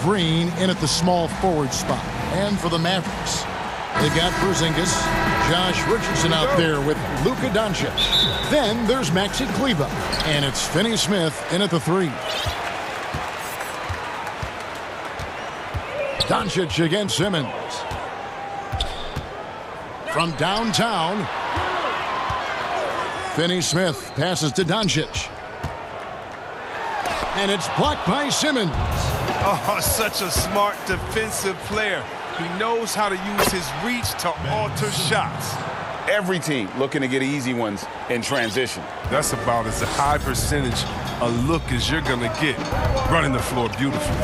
Green in at the small forward spot. And for the Mavericks, they got Porzingis, Josh Richardson out there with Luka Doncic. Then there's Maxi Kleber, and it's Finney Smith in at the 3. Doncic against Simmons. From downtown, Finney Smith passes to Doncic. And it's blocked by Simmons. Oh, such a smart defensive player. He knows how to use his reach to alter shots. Every team looking to get easy ones in transition. That's about as high percentage a look as you're going to get, running the floor beautifully.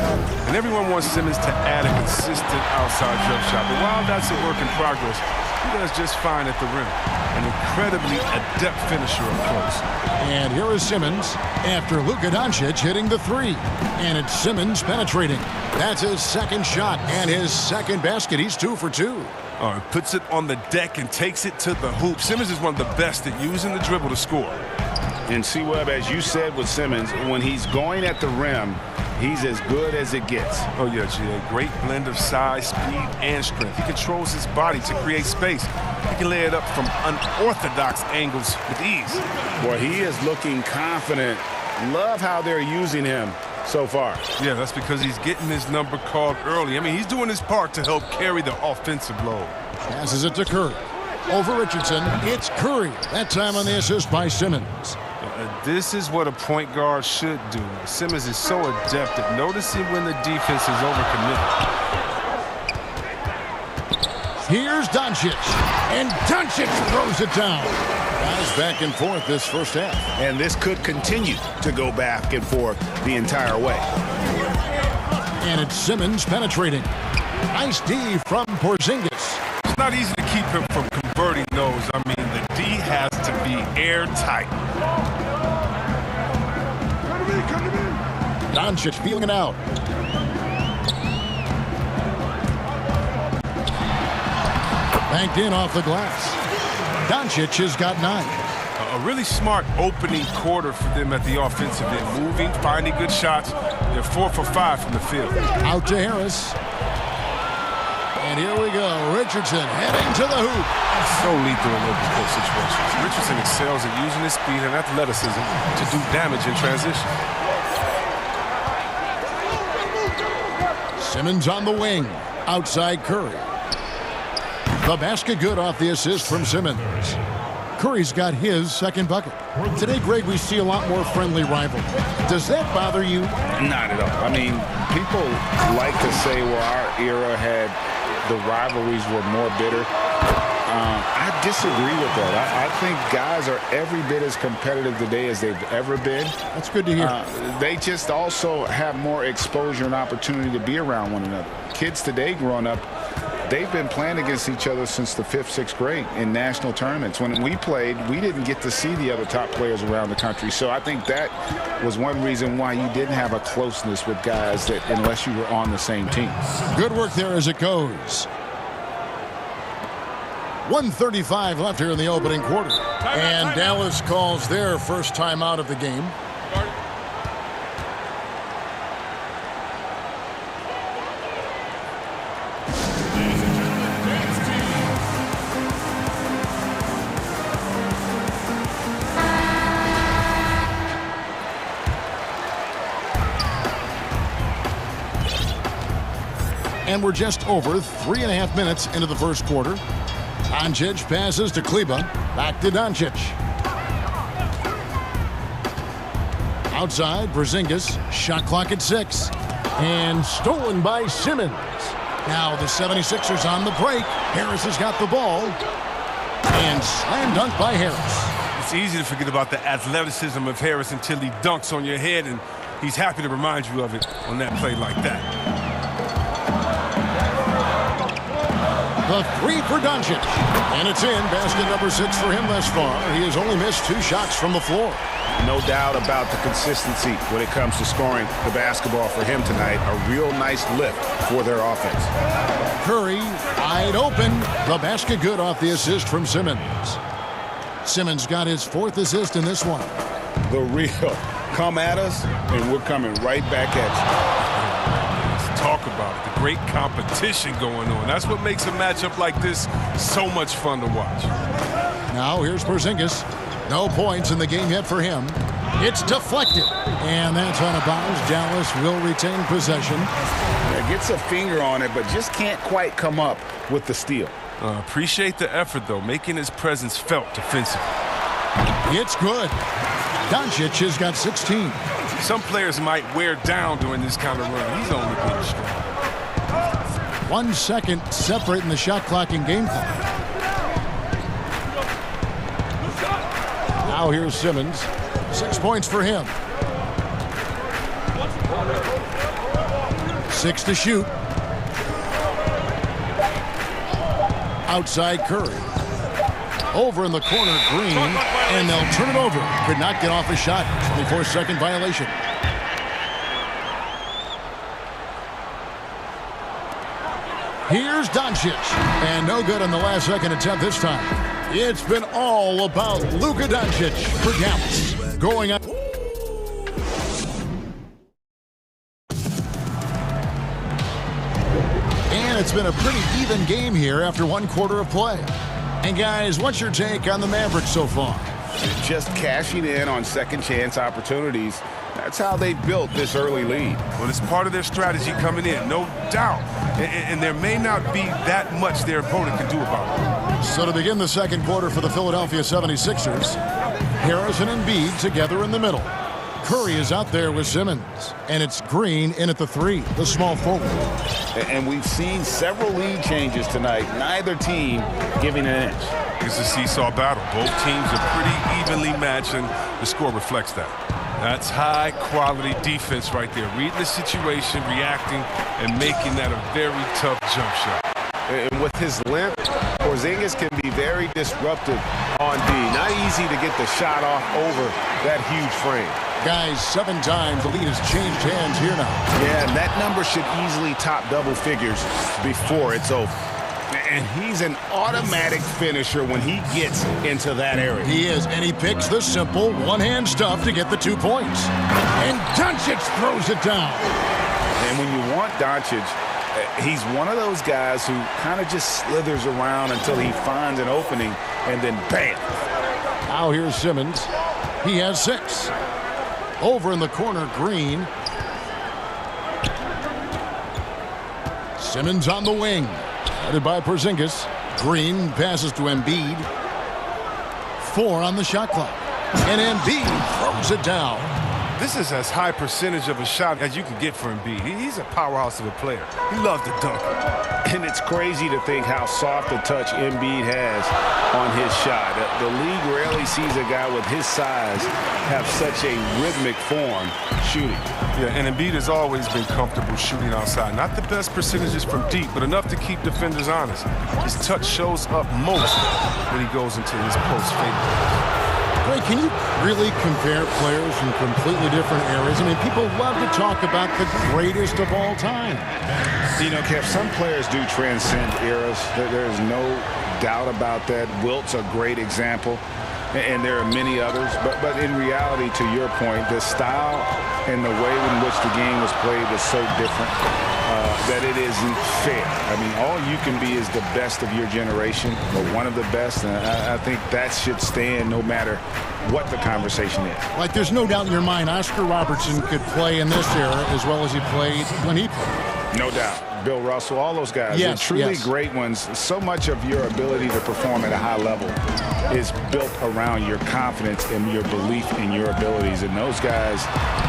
And everyone wants Simmons to add a consistent outside jump shot. But while that's a work in progress, he does just fine at the rim. An incredibly adept finisher up close. And here is Simmons after Luka Doncic hitting the 3. And it's Simmons penetrating. That's his second shot and his second basket. He's 2 for 2. Puts it on the deck and takes it to the hoop. Simmons is one of the best at using the dribble to score. And C-Web, as you said with Simmons, when he's going at the rim, he's as good as it gets. Oh, yeah, G.A. Great blend of size, speed, and strength. He controls his body to create space. He can lay it up from unorthodox angles with ease. Well, he is looking confident. Love how they're using him so far. Yeah, that's because he's getting his number called early. I mean, he's doing his part to help carry the offensive load. Passes it to Curry. Over Richardson, it's Curry. That time on the assist by Simmons. This is what a point guard should do. Simmons is so adept at noticing when the defense is overcommitted. Here's Doncic. And Doncic throws it down. Guys back and forth this first half. And this could continue to go back and forth the entire way. And it's Simmons penetrating. Nice D from Porzingis. It's not easy to keep him from converting those. I mean, the D has to be airtight. Doncic feeling it out. Banked in off the glass. Doncic has got 9. A really smart opening quarter for them at the offensive end. Moving, finding good shots. They're 4 for 5 from the field. Out to Harris. And here we go. Richardson heading to the hoop. So lethal in open court situations. Richardson excels at using his speed and athleticism to do damage in transition. Simmons on the wing. Outside Curry. The basket good off the assist from Simmons. Curry's got his second bucket. Today, Greg, we see a lot more friendly rivalry. Does that bother you? Not at all. I mean, people like to say, well, our era had the rivalries were more bitter. I disagree with that. I think guys are every bit as competitive today as they've ever been. That's good to hear. They just also have more exposure and opportunity to be around one another. Kids today growing up, they've been playing against each other since the 5th, 6th grade in national tournaments. When we played, we didn't get to see the other top players around the country. So I think that was one reason why you didn't have a closeness with guys that unless you were on the same team. Good work there as it goes. 1:35 left here in the opening quarter. And Dallas calls their first time out of the game. And we're just over 3.5 minutes into the first quarter. Doncic passes to Kleber. Back to Doncic. Outside, Porzingis. Shot clock at 6. And stolen by Simmons. Now the 76ers on the break. Harris has got the ball. And slam dunk by Harris. It's easy to forget about the athleticism of Harris until he dunks on your head, and he's happy to remind you of it on that play like that. The 3 for Doncic. And it's in. Basket number 6 for him thus far. He has only missed 2 shots from the floor. No doubt about the consistency when it comes to scoring the basketball for him tonight. A real nice lift for their offense. Curry wide open. The basket good off the assist from Simmons. Simmons got his 4th assist in this one. The real come at us, and we're coming right back at you. talk about it. The great competition going on. That's what makes a matchup like this so much fun to watch. Now here's Porzingis. No points in the game yet for him. It's deflected. And that's out of bounds. Dallas will retain possession. Gets a finger on it, but just can't quite come up with the steal. Appreciate the effort, though, making his presence felt defensively. It's good. Doncic has got 16. Some players might wear down during this kind of run. He's only getting strong. 1 second separating the shot clock and game clock. Now here's Simmons. 6 points for him. 6 to shoot. Outside Curry. Over in the corner, Green, and they'll turn it over. Could not get off a shot. 24-second violation. Here's Doncic, and no good on the last second attempt this time. It's been all about Luka Doncic for Dallas. Going up. And it's been a pretty even game here after 1 quarter of play. And guys, what's your take on the Mavericks so far? Just cashing in on second chance opportunities. That's how they built this early lead. Well, it's part of their strategy coming in, no doubt. And there may not be that much their opponent can do about it. So to begin the second quarter for the Philadelphia 76ers, Harris and Embiid together in the middle. Curry is out there with Simmons, and it's Green in at the 3, the small forward. And we've seen several lead changes tonight, neither team giving an inch. It's a seesaw battle. Both teams are pretty evenly matched, and the score reflects that. That's high-quality defense right there. Reading the situation, reacting, and making that a very tough jump shot. And with his length, Porzingis can be very disruptive on D. Not easy to get the shot off over that huge frame. Guys, 7 times the lead has changed hands here now. Yeah, and that number should easily top double figures before it's over. And he's an automatic finisher when he gets into that area. He is, and he picks the simple one-hand stuff to get the 2 points. And Doncic throws it down. And when you want Doncic, he's one of those guys who kind of just slithers around until he finds an opening, and then bam. Now here's Simmons. He has 6. Over in the corner, Green. Simmons on the wing. Headed by Porzingis. Green passes to Embiid. 4 on the shot clock. And Embiid throws it down. This is as high percentage of a shot as you can get for Embiid. He's a powerhouse of a player. He loves to dunk. And it's crazy to think how soft a touch Embiid has on his shot. The league rarely sees a guy with his size have such a rhythmic form shooting. Yeah, and Embiid has always been comfortable shooting outside. Not the best percentages from deep, but enough to keep defenders honest. His touch shows up most when he goes into his post fade. Greg, can you really compare players from completely different eras? I mean, people love to talk about the greatest of all time. You know, Kev, some players do transcend eras. There is no doubt about that. Wilt's a great example, and there are many others. But in reality, to your point, the style and the way in which the game was played was so different that it isn't fair. I mean, all you can be is the best of your generation, or one of the best, and I think that should stand no matter what the conversation is. Like, there's no doubt in your mind Oscar Robertson could play in this era as well as he played when he played. No doubt. Bill Russell, all those guys, yes, they're truly yes. great ones. So much of your ability to perform at a high level is built around your confidence and your belief in your abilities. And those guys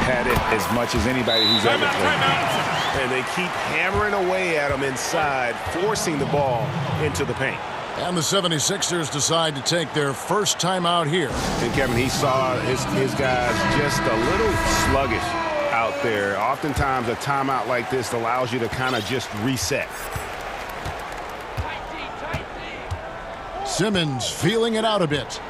had it as much as anybody who's ever played. And they keep hammering away at him inside, forcing the ball into the paint. And the 76ers decide to take their first time out here. And Kevin, he saw his guys just a little sluggish out there. Oftentimes a timeout like this allows you to kind of just reset. Simmons feeling it out a bit.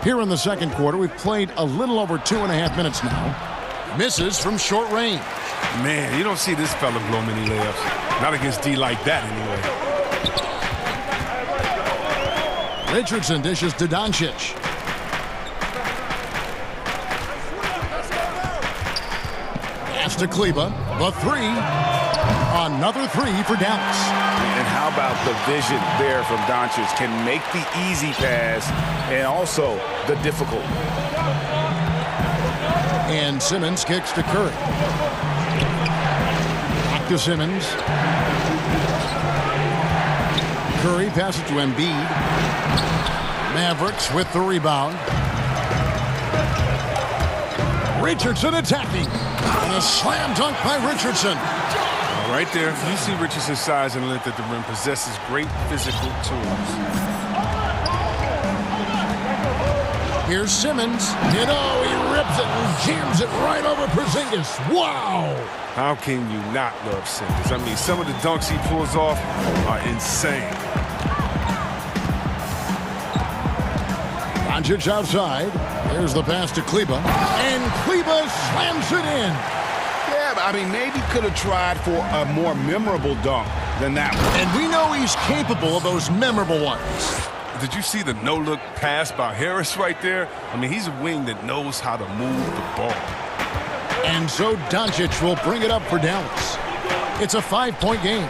Here in the second quarter, we've played a little over 2.5 minutes now. Misses from short range. Man, you don't see this fella blow many layups. Not against D like that, anyway. Richardson dishes to Doncic. Pass to Kleba. The three. Another three for Dallas. And how about the vision there from Doncic? Can make the easy pass and also the difficult. And Simmons kicks to Curry. Back to Simmons. Curry passes to Embiid. Mavericks with the rebound. Richardson attacking. And a slam dunk by Richardson. Right there, you see Richardson's size and length at the rim, possesses great physical tools. Here's Simmons. He rips it and jams it right over Porzingis. Wow! How can you not love Simmons? I mean, some of the dunks he pulls off are insane. Doncic outside. There's the pass to Kleba. And Kleba slams it in. Yeah, I mean, maybe could have tried for a more memorable dunk than that one. And we know he's capable of those memorable ones. Did you see the no-look pass by Harris right there? I mean, he's a wing that knows how to move the ball. And so Doncic will bring it up for Dallas. It's a 5-point game.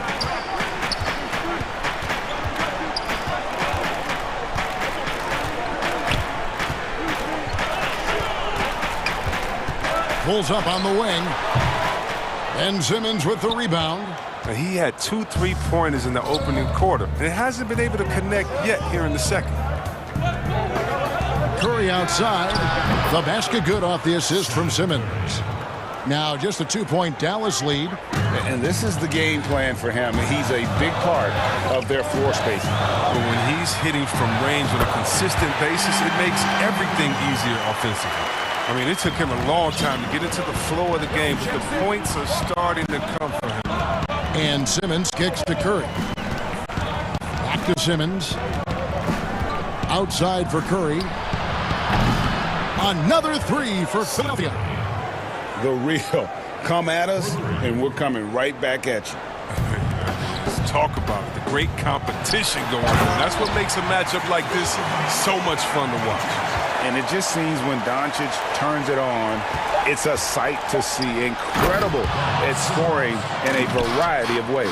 Pulls up on the wing. And Simmons with the rebound. Now, he had 2 3-pointers in the opening quarter, and it hasn't been able to connect yet here in the second. Curry outside. The basket good off the assist from Simmons. Now just a 2-point Dallas lead. And this is the game plan for him. He's a big part of their floor spacing. But when he's hitting from range on a consistent basis, it makes everything easier offensively. I mean, it took him a long time to get into the flow of the game, but the points are starting to come for him. And Simmons kicks to Curry. Back to Simmons. Outside for Curry. Another three for Philadelphia. The real. Come at us, and we're coming right back at you. Let's talk about it. The great competition going on. That's what makes a matchup like this so much fun to watch. And it just seems when Doncic turns it on, it's a sight to see. Incredible at scoring in a variety of ways.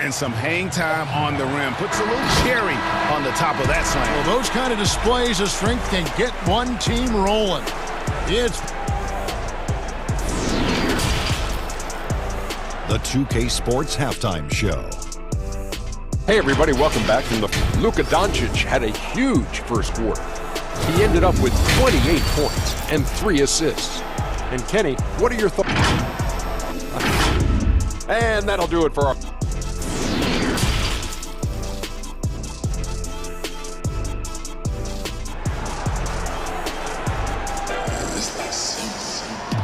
And some hang time on the rim. Puts a little cherry on the top of that slam. Well, those kind of displays of strength can get one team rolling. It's the 2K Sports Halftime Show. Hey everybody, welcome back from the Luka Doncic had a huge first quarter. He ended up with 28 points and 3 assists. And Kenny, what are your thoughts? And that'll do it for our...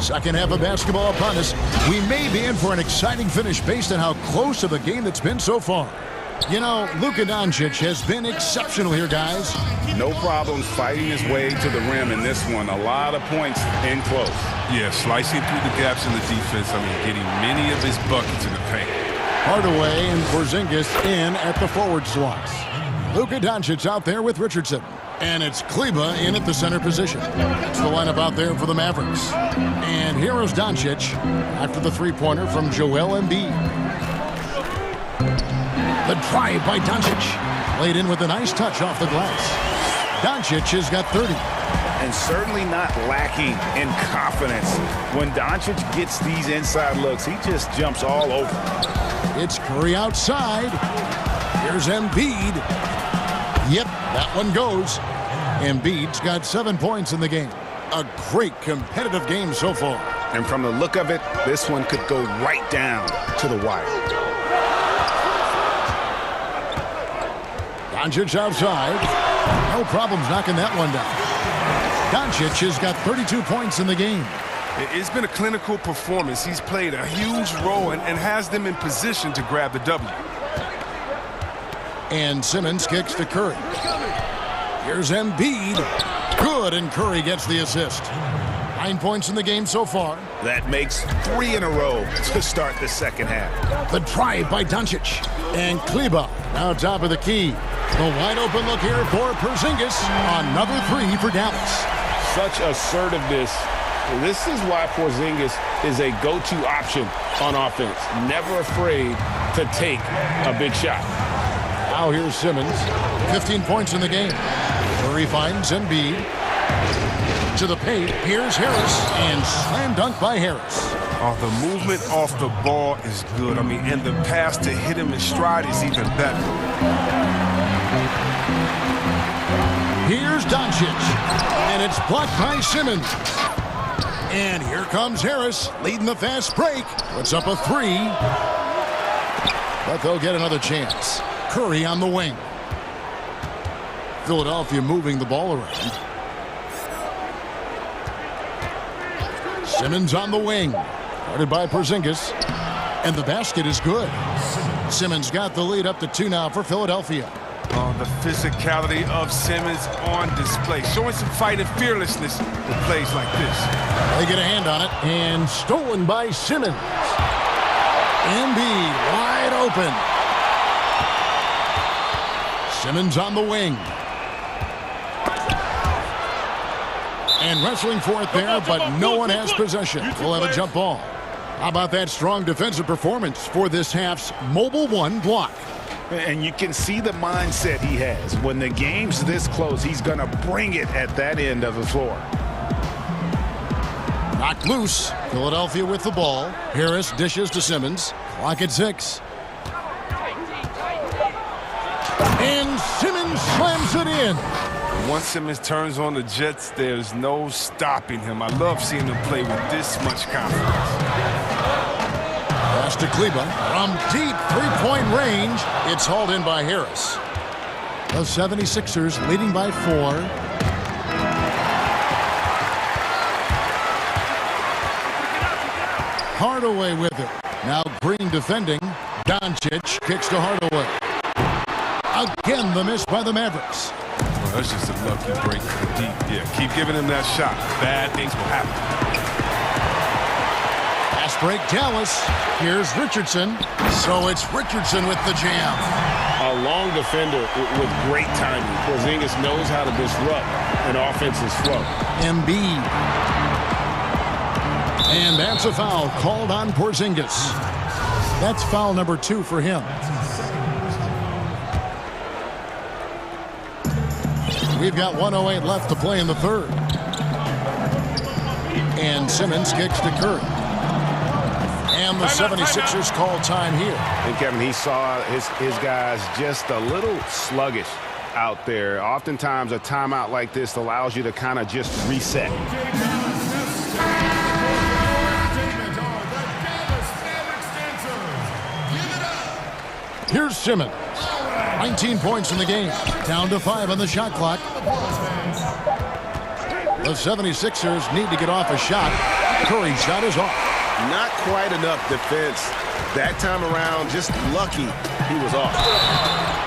second half of basketball upon us. We may be in for an exciting finish based on how close to the game that's been so far. You know, Luka Doncic has been exceptional here, guys. No problems fighting his way to the rim in this one. A lot of points in close. Yeah, slicing through the gaps in the defense. I mean, getting many of his buckets in the paint. Hardaway and Porzingis in at the forward slots. Luka Doncic out there with Richardson. And it's Kleba in at the center position. It's the lineup out there for the Mavericks. And here is Doncic after the three-pointer from Joel Embiid. The drive by Doncic. Laid in with a nice touch off the glass. Doncic has got 30. And certainly not lacking in confidence. When Doncic gets these inside looks, he just jumps all over. It's Curry outside. Here's Embiid. Yep, that one goes. Embiid's got 7 points in the game. A great competitive game so far. And from the look of it, this one could go right down to the wire. Doncic outside. No problems knocking that one down. Doncic has got 32 points in the game. It's been a clinical performance. He's played a huge role and has them in position to grab the W. And Simmons kicks to Curry. Here's Embiid. Good, and Curry gets the assist. 9 points in the game so far. That makes 3 in a row to start the second half. The drive by Doncic. And Kleba now top of the key. The wide open look here for Porzingis. Another 3 for Dallas. Such assertiveness This is why Porzingis is a go-to option on offense. Never afraid to take a big shot. Now here's Simmons. 15 points in the game. Curry finds Embiid. To the paint. Here's Harris. And slam dunk by Harris. Oh, the movement off the ball is good. I mean, and the pass to hit him in stride is even better. Here's Doncic. And it's blocked by Simmons. And here comes Harris, leading the fast break. Puts up a three. But they'll get another chance. Curry on the wing. Philadelphia moving the ball around. Simmons on the wing. Guarded by Porzingis. And the basket is good. Simmons got the lead up to 2 now for Philadelphia. Oh, the physicality of Simmons on display. Showing some fight and fearlessness with plays like this. They get a hand on it. And stolen by Simmons. Embiid wide open. Simmons on the wing. And wrestling for it there, but no one has possession. We'll have a jump ball. How about that strong defensive performance for this half's Mobile One block? And you can see the mindset he has. When the game's this close, he's going to bring it at that end of the floor. Knocked loose. Philadelphia with the ball. Harris dishes to Simmons. Clock at 6. And Simmons slams it in. Once Simmons turns on the Jets, there's no stopping him. I love seeing him play with this much confidence. Pass to Kleba from deep three-point range. It's hauled in by Harris. The 76ers leading by 4. Hardaway with it. Now Green defending. Doncic kicks to Hardaway. Again, the miss by the Mavericks. Well, that's just a lucky break for deep. Yeah, keep giving him that shot. Bad things will happen. Fast break, Dallas. Here's Richardson. So it's Richardson with the jam. A long defender with great timing. Porzingis knows how to disrupt an offensive flow. Embiid. And that's a foul called on Porzingis. That's foul number 2 for him. We've got 1:08 left to play in the third. And Simmons kicks to Curry. And the 76ers call time here. And Kevin, he saw his guys just a little sluggish out there. Oftentimes a timeout like this allows you to kind of just reset. Here's Simmons. 19 points in the game. Down to 5 on the shot clock. The 76ers need to get off a shot. Curry's shot is off. Not quite enough defense. That time around, just lucky he was off.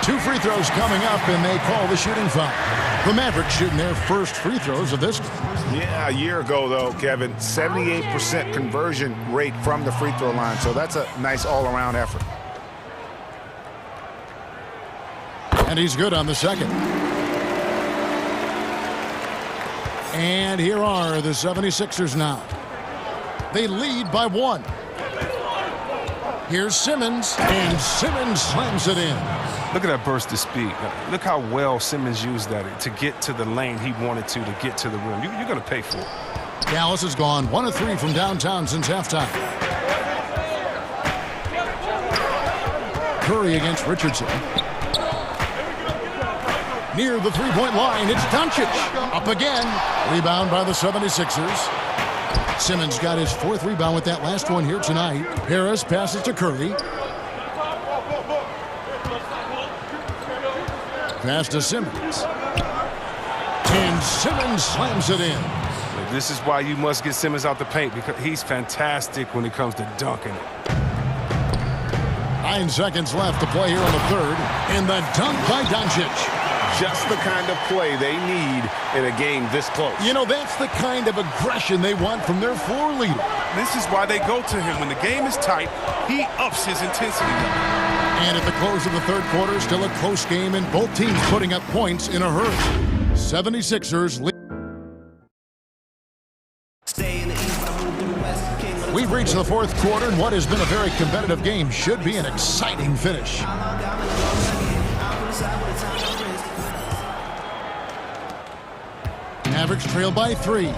2 free throws coming up, and they call the shooting foul. The Mavericks shooting their first free throws of this. Yeah, a year ago, though, Kevin, 78% conversion rate from the free throw line. So that's a nice all-around effort. And he's good on the second. And here are the 76ers now. They lead by 1. Here's Simmons, and Simmons slams it in. Look at that burst of speed. Look how well Simmons used that to get to the lane he wanted to get to the rim. You're going to pay for it. Dallas has gone 1 of 3 from downtown since halftime. Curry against Richardson. Near the three-point line, it's Doncic. Up again. Rebound by the 76ers. Simmons got his 4th rebound with that last one here tonight. Harris passes to Curry. Pass to Simmons. And Simmons slams it in. This is why you must get Simmons out the paint, because he's fantastic when it comes to dunking. 9 seconds left to play here in the third. And the dunk by Doncic. Just the kind of play they need in a game this close. You know, that's the kind of aggression they want from their floor leader. This is why they go to him. When the game is tight, he ups his intensity. And at the close of the third quarter, still a close game, and both teams putting up points in a hurry. 76ers lead. Stay in the fourth quarter, and what has been a very competitive game should be an exciting finish. Mavericks trail by 3.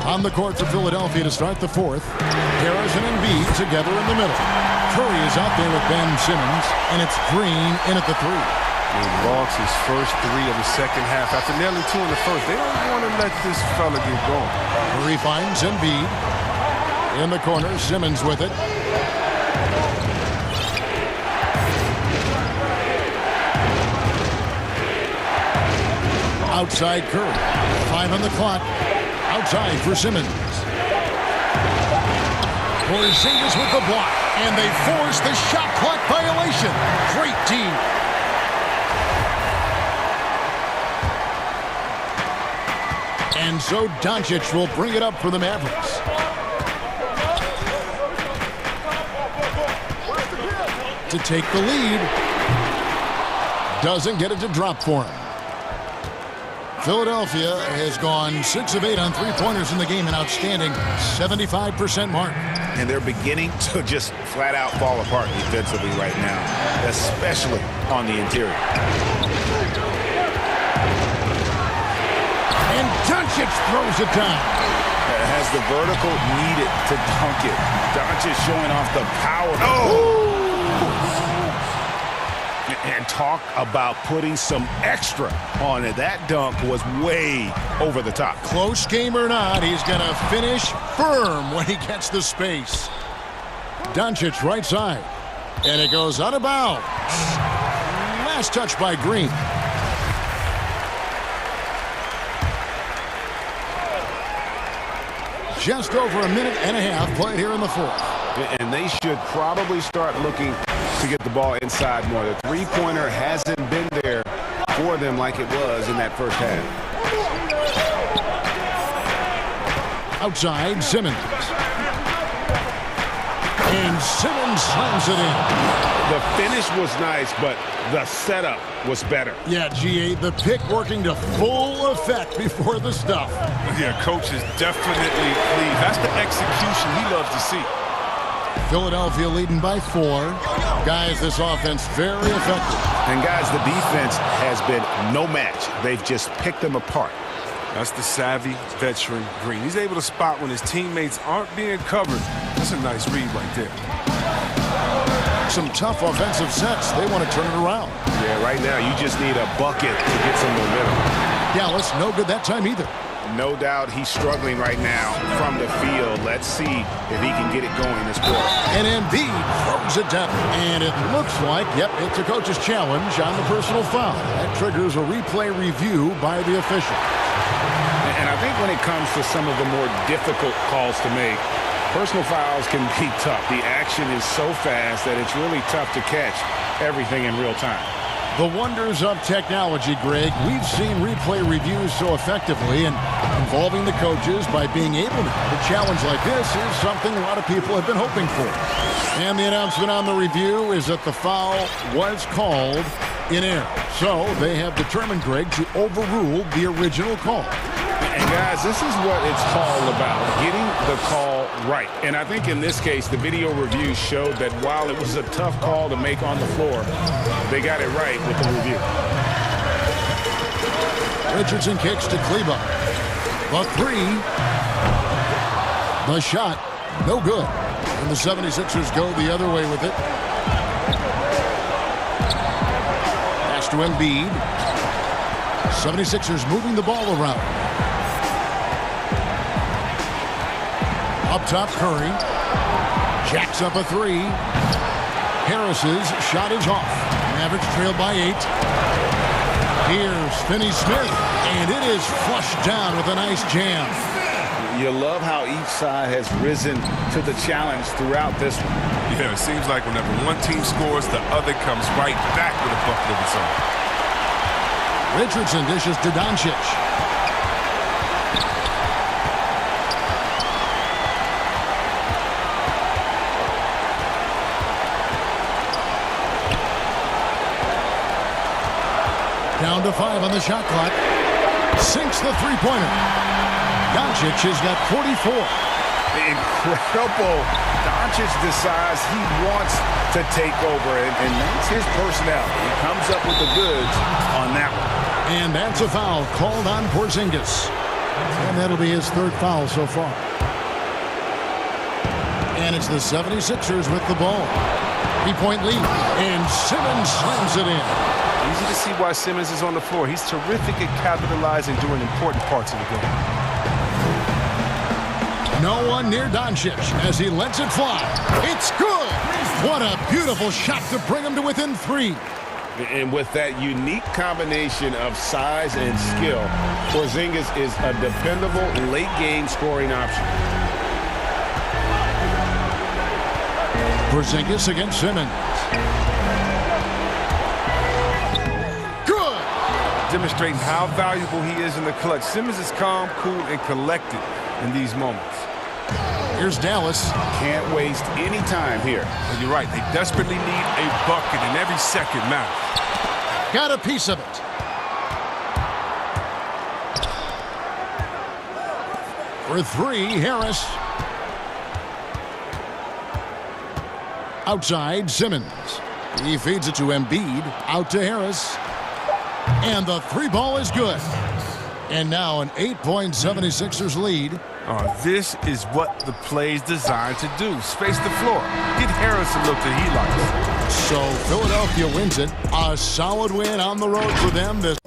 On the court for Philadelphia to start the fourth. Harris and Embiid together in the middle. Curry is out there with Ben Simmons, and it's Green in at the 3. He lost his first 3 of the second half after nailing 2 in the first. They don't want to let this fella get going. Curry finds Embiid. In the corner, Simmons with it. Outside Curry. 5 on the clock. Outside for Simmons. Porzingis with the block. And they force the shot clock violation. Great team. And so Doncic will bring it up for the Mavericks. To take the lead. Doesn't get it to drop for him. Philadelphia has gone 6 of 8 on three-pointers in the game, an outstanding 75% mark. And they're beginning to just flat out fall apart defensively right now, especially on the interior. And Doncic throws it down. Has the vertical needed to dunk it. Doncic showing off the power. Oh! And talk about putting some extra on it. That dunk was way over the top. Close game or not, he's going to finish firm when he gets the space. Doncic right side. And it goes out of bounds. Last touch by Green. Just over a minute and a half played here in the fourth. And they should probably start looking to get the ball inside more. The three-pointer hasn't been there for them like it was in that first half. Outside, Simmons. And Simmons slams it in. The finish was nice, but the setup was better. Yeah, GA, the pick working to full effect before the stuff. Yeah, coach is definitely pleased. That's the execution he loves to see. Philadelphia leading by 4. Guys, this offense very effective. And guys, the defense has been no match. They've just picked them apart. That's the savvy veteran Green. He's able to spot when his teammates aren't being covered. That's a nice read right there. Some tough offensive sets. They want to turn it around. Yeah, right now you just need a bucket to get some momentum. Dallas, no good that time either. No doubt he's struggling right now from the field. Let's see if he can get it going this quarter. And Embiid throws it down. And it looks like, yep, it's a coach's challenge on the personal foul. That triggers a replay review by the official. And I think when it comes to some of the more difficult calls to make, personal fouls can be tough. The action is so fast that it's really tough to catch everything in real time. The wonders of technology, Greg. We've seen replay reviews so effectively, and involving the coaches by being able to. A challenge like this is something a lot of people have been hoping for. And the announcement on the review is that the foul was called in error. So they have determined, Greg, to overrule the original call. And guys, this is what it's all about, getting the call right. And I think in this case, the video review showed that while it was a tough call to make on the floor, they got it right with the review. Richardson kicks to Kleba. The 3. The shot, no good. And the 76ers go the other way with it. Pass to Embiid. 76ers moving the ball around. Up top, Curry. Jacks up a 3. Harris's shot is off. Mavericks trail by 8. Here's Finney-Smith, and it is flushed down with a nice jam. You love how each side has risen to the challenge throughout this one. Yeah, it seems like whenever one team scores, the other comes right back with a bucket of its own. Richardson dishes to Doncic. Down to 5 on the shot clock. Sinks the three-pointer. Doncic has got 44. Incredible. Doncic decides he wants to take over, and that's his personality. He comes up with the goods on that one. And that's a foul called on Porzingis. And that'll be his third foul so far. And it's the 76ers with the ball. 3-point lead, and Simmons slams it in. Easy to see why Simmons is on the floor. He's terrific at capitalizing during important parts of the game. No one near Doncic as he lets it fly. It's good. What a beautiful shot to bring him to within 3. And with that unique combination of size and skill, Porzingis is a dependable late-game scoring option. Porzingis against Simmons. Good. Demonstrating how valuable he is in the clutch. Simmons is calm, cool, and collected in these moments. Here's Dallas. Can't waste any time here. Well, you're right. They desperately need a bucket, and every second matters. Got a piece of it. For 3, Harris. Outside, Simmons. He feeds it to Embiid. Out to Harris. And the 3 ball is good. And now an 8-point 76ers lead. This is what the play's designed to do. Space the floor. Get Harris a look that he likes. So Philadelphia wins it. A solid win on the road for them this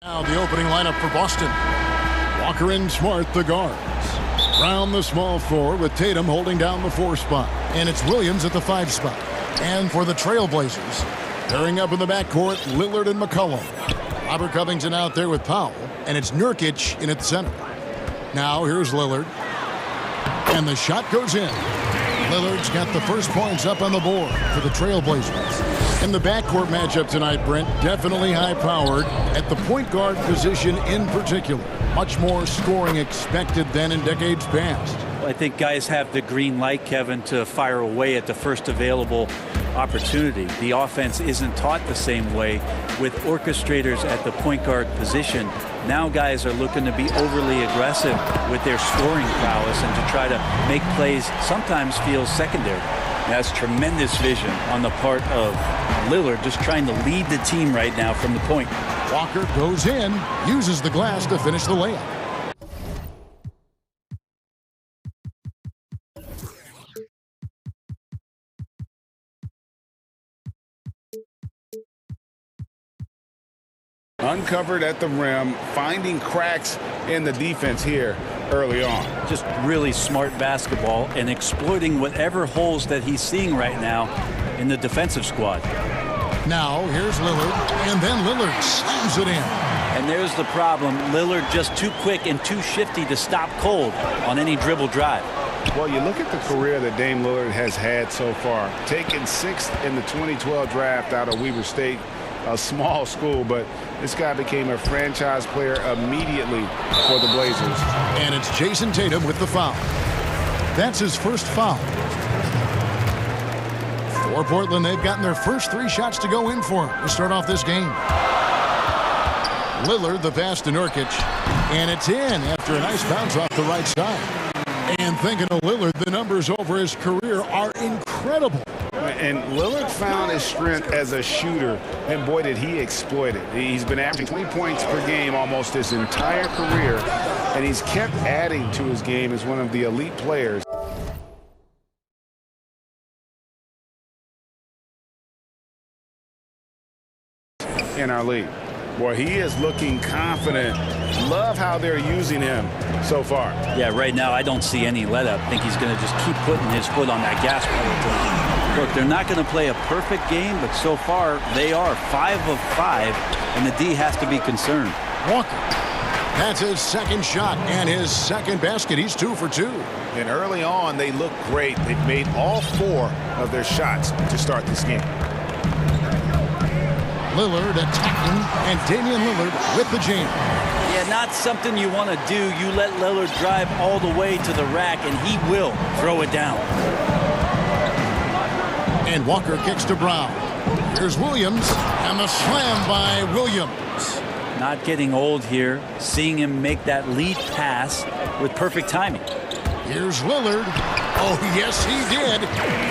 Now the opening lineup for Boston. Walker and Smart, the guards. Brown, the small four, with Tatum holding down the 4 spot. And it's Williams at the 5 spot. And for the Trailblazers, pairing up in the backcourt, Lillard and McCollum. Robert Covington out there with Powell. And it's Nurkic in at the center. Now here's Lillard. And the shot goes in. Lillard's got the first points up on the board for the Trailblazers. And the backcourt matchup tonight, Brent, definitely high-powered at the point guard position in particular. Much more scoring expected than in decades past. I think guys have the green light, Kevin, to fire away at the first available opportunity. The offense isn't taught the same way with orchestrators at the point guard position. Now guys are looking to be overly aggressive with their scoring prowess and to try to make plays sometimes feel secondary. That's tremendous vision on the part of Lillard, just trying to lead the team right now from the point. Walker goes in, uses the glass to finish the layup. Uncovered at the rim, finding cracks in the defense here early on. Just really smart basketball and exploiting whatever holes that he's seeing right now in the defensive squad. Now here's Lillard, and then Lillard slams it in. And there's the problem. Lillard just too quick and too shifty to stop cold on any dribble drive. Well, you look at the career that Dame Lillard has had so far. Taken 6th in the 2012 draft out of Weber State, a small school, but this guy became a franchise player immediately for the Blazers. And it's Jason Tatum with the foul. That's his first foul. For Portland, they've gotten their first 3 shots to go in for him to start off this game. Lillard, the pass to Nurkic, and it's in after a nice bounce off the right side. And thinking of Lillard, the numbers over his career are incredible. And Lillard found his strength as a shooter, and boy, did he exploit it. He's been averaging 20 points per game almost his entire career, and he's kept adding to his game as one of the elite players. In our league. Boy, he is looking confident. Love how they're using him so far. Yeah, right now I don't see any let up. I think he's going to just keep putting his foot on that gas pedal. Look, they're not going to play a perfect game, but so far they are 5 of 5, and the D has to be concerned. Walker. That's his second shot and his second basket. He's 2 for 2. And early on, they look great. They've made all 4 of their shots to start this game. Lillard attacking, and Damian Lillard with the jam. Yeah, not something you want to do. You let Lillard drive all the way to the rack, and he will throw it down. And Walker kicks to Brown. Here's Williams, and the slam by Williams. Not getting old here. Seeing him make that lead pass with perfect timing. Here's Lillard. Oh, yes, he did.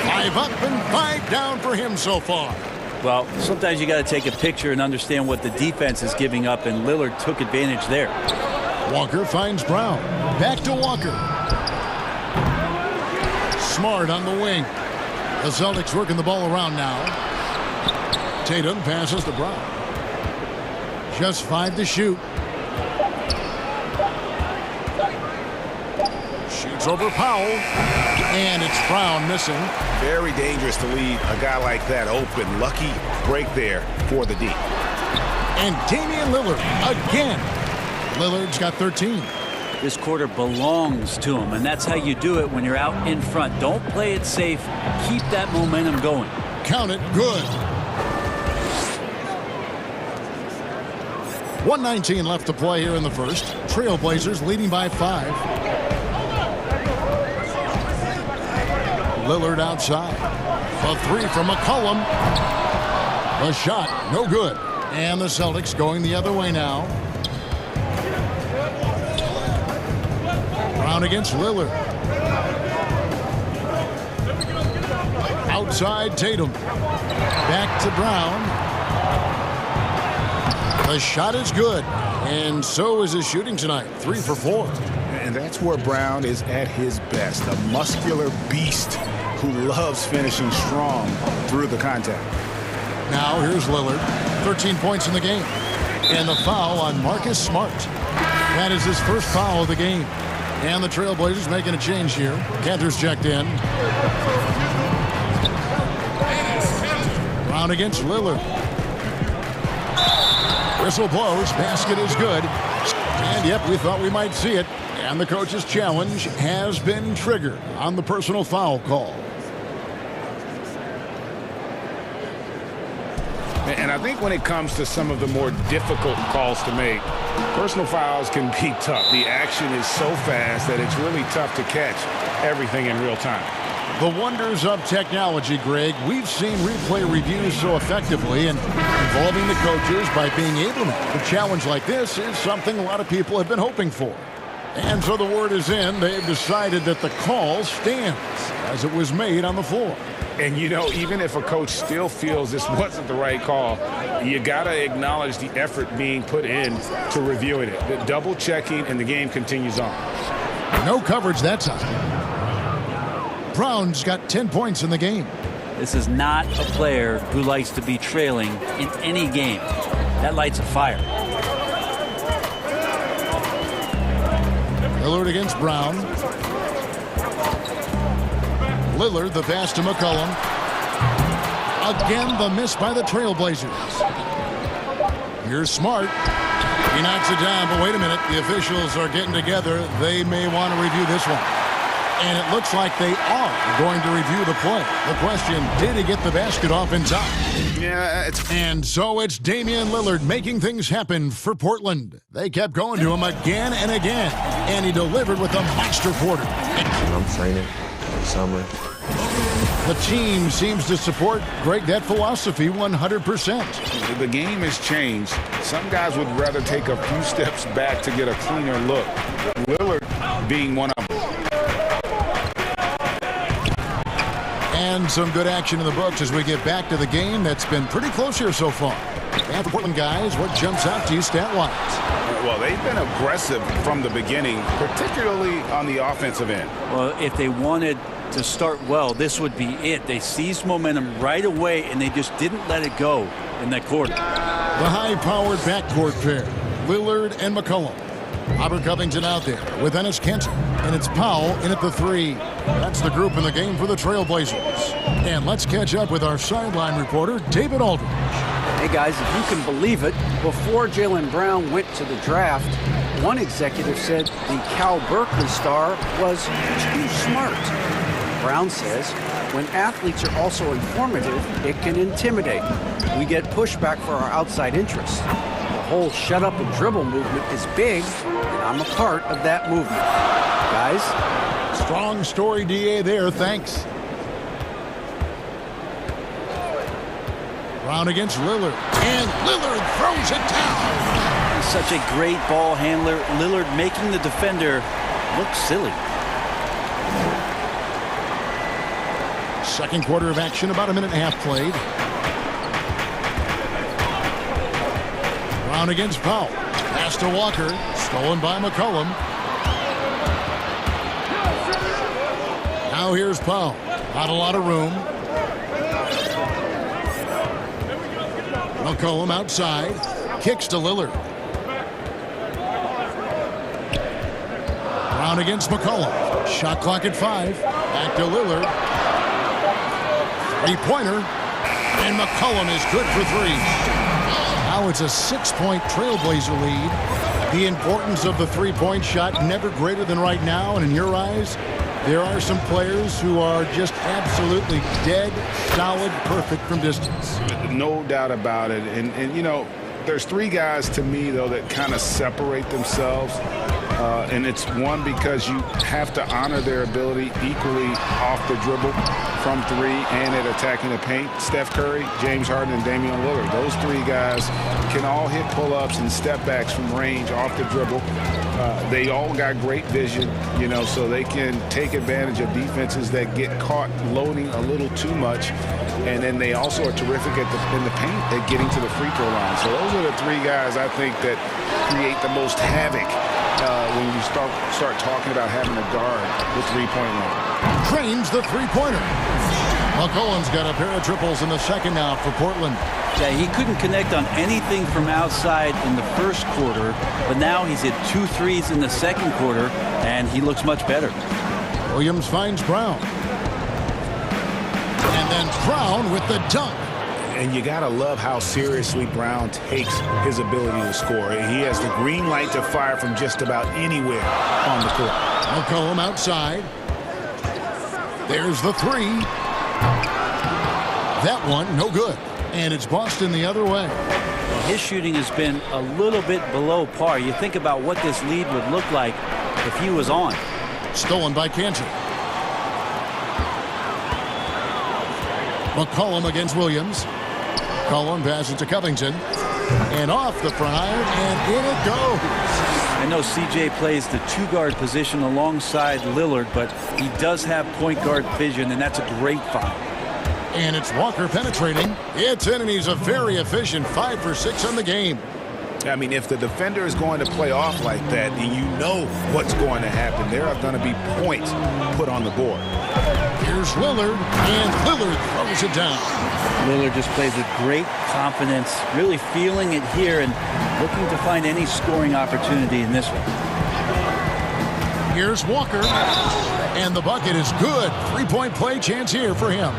5 up and 5 down for him so far. Well, sometimes you got to take a picture and understand what the defense is giving up, and Lillard took advantage there. Walker finds Brown. Back to Walker. Smart on the wing. The Celtics working the ball around now. Tatum passes to Brown. Just 5 to shoot. Shoots over Powell. And it's Brown missing. Very dangerous to leave a guy like that open. Lucky break there for the D. And Damian Lillard again. Lillard's got 13. This quarter belongs to him, and that's how you do it when you're out in front. Don't play it safe. Keep that momentum going. Count it. Good. 1:19 left to play here in the first. Trailblazers leading by 5. Lillard outside. A 3 from McCollum. The shot, no good. And the Celtics going the other way now. Brown against Lillard. Outside Tatum. Back to Brown. The shot is good. And so is his shooting tonight. 3 for 4. And that's where Brown is at his best. A muscular beast who loves finishing strong through the contact. Now here's Lillard. 13 points in the game. And the foul on Marcus Smart. That is his first foul of the game. And the Trailblazers making a change here. Panthers checked in. Brown against Lillard. Whistle blows. Basket is good. And yep, we thought we might see it. And the coach's challenge has been triggered on the personal foul call. And I think when it comes to some of the more difficult calls to make, personal fouls can be tough. The action is so fast that it's really tough to catch everything in real time. The wonders of technology, Greg. We've seen replay reviews so effectively, and involving the coaches by being able to make a challenge like this is something a lot of people have been hoping for. And so the word is in. They've decided that the call stands as it was made on the floor. And, you know, even if a coach still feels this wasn't the right call, you got to acknowledge the effort being put in to reviewing it. The double checking, and the game continues on. No coverage that time. Brown's got 10 points in the game. This is not a player who likes to be trailing in any game. That lights a fire. Lillard against Brown. Lillard, the pass to McCollum. Again, the miss by the Trailblazers. Here's Smart. He knocks it down, but wait a minute. The officials are getting together. They may want to review this one. And it looks like they are going to review the play. The question, did he get the basket off in time? Yeah, And so it's Damian Lillard making things happen for Portland. They kept going to him again and again, and he delivered with a monster quarter. I'm training summer. The team seems to support, Greg, that philosophy 100%. The game has changed. Some guys would rather take a few steps back to get a cleaner look. Lillard being one of them. And some good action in the books as we get back to the game that's been pretty close here so far. And for Portland guys, what jumps out to you stat-wise? Well, they've been aggressive from the beginning, particularly on the offensive end. Well, if they wanted to start well, this would be it. They seized momentum right away, and they just didn't let it go in that quarter. The high-powered backcourt pair, Lillard and McCollum. Robert Covington out there with Ennis Kent, and it's Powell in at the three. That's the group in the game for the Trailblazers. And let's catch up with our sideline reporter, David Aldridge. Hey guys, if you can believe it, before Jaylen Brown went to the draft, one executive said the Cal Berkeley star was too smart. Brown says, when athletes are also informative, it can intimidate. We get pushback for our outside interests. The whole shut up and dribble movement is big, and I'm a part of that movement. Guys? Strong story, DA, there. Thanks. Brown against Lillard. And Lillard throws it down. He's such a great ball handler. Lillard making the defender look silly. Second quarter of action, about a minute and a half played. Brown against Powell. Pass to Walker. Stolen by McCollum. Now here's Powell. Not a lot of room. McCollum outside. Kicks to Lillard. Brown against McCollum. Shot clock at 5. Back to Lillard. Three-pointer. And McCollum is good for 3. Now it's a 6-point Trailblazer lead. The importance of the three-point shot never greater than right now. And in your eyes, there are some players who are just absolutely dead, solid, perfect from distance. No doubt about it. And you know, there's three guys to me, though, that kind of separate themselves. And it's one, because you have to honor their ability equally off the dribble, from 3, and at attacking the paint. Steph Curry, James Harden, and Damian Lillard. Those three guys can all hit pull-ups and step-backs from range off the dribble. They all got great vision, you know, so they can take advantage of defenses that get caught loading a little too much. And then they also are terrific in the paint at getting to the free throw line. So those are the three guys I think that create the most havoc when you start talking about having a guard with three-point line. Trains the three-pointer. McCollum's got a pair of triples in the second now for Portland. Yeah, he couldn't connect on anything from outside in the first quarter, but now he's hit 2 threes in the second quarter, and he looks much better. Williams finds Brown. And then Brown with the dunk. And you got to love how seriously Brown takes his ability to score. He has the green light to fire from just about anywhere on the court. McCollum outside. There's the three. That one, no good. And it's Boston the other way. His shooting has been a little bit below par. You think about what this lead would look like if he was on. Stolen by Cantor. McCollum against Williams. McCollum passes to Covington. And off the front iron, and in it goes. I know CJ plays the 2-guard position alongside Lillard, but he does have point guard vision, and that's a great foul. And it's Walker penetrating. It's in, and he's a very efficient 5 for 6 on the game. I mean, if the defender is going to play off like that, then you know what's going to happen. There are going to be points put on the board. Here's Lillard, and Lillard throws it down. Lillard just plays with great confidence, really feeling it here and looking to find any scoring opportunity in this one. Here's Walker, and the bucket is good. 3-point play chance here for him.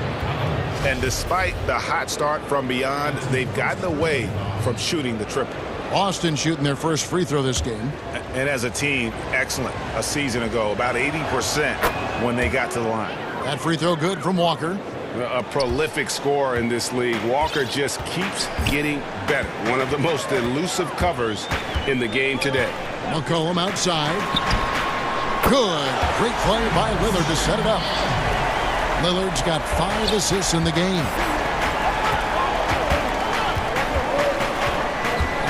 And despite the hot start from beyond, they've gotten away from shooting the triple. Boston shooting their first free throw this game. And as a team, excellent a season ago, about 80% when they got to the line. That free throw good from Walker. A prolific scorer in this league. Walker just keeps getting better. One of the most elusive covers in the game today. McCollum outside. Good. Great play by Lillard to set it up. Lillard's got 5 assists in the game.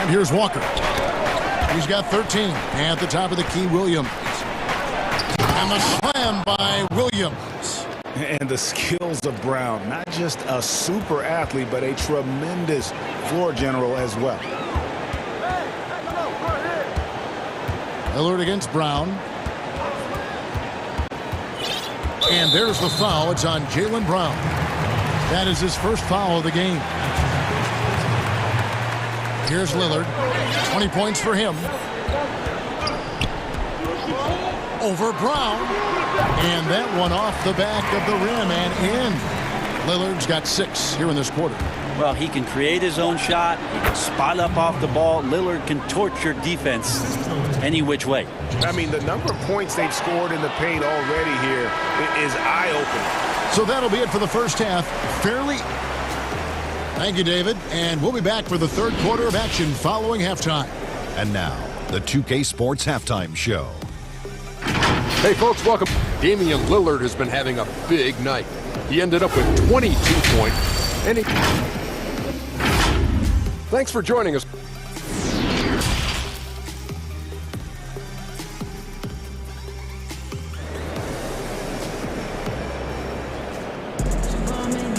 And here's Walker. He's got 13. At the top of the key, Williams. And the slam by Williams. And the skills of Brown. Not just a super athlete, but a tremendous floor general as well. Lillard against Brown. And there's the foul. It's on Jaylen Brown. That is his first foul of the game. Here's Lillard. 20 points for him. Over Brown. And that one off the back of the rim and in. Lillard's got 6 here in this quarter. Well, he can create his own shot. He can spot up off the ball. Lillard can torch your defense any which way. I mean, the number of points they've scored in the paint already here is eye-opening. So that'll be it for the first half. Fairly. Thank you, David. And we'll be back for the third quarter of action following halftime. And now, the 2K Sports Halftime Show. Hey, folks, welcome. Damian Lillard has been having a big night. He ended up with 22 points. And thanks for joining us.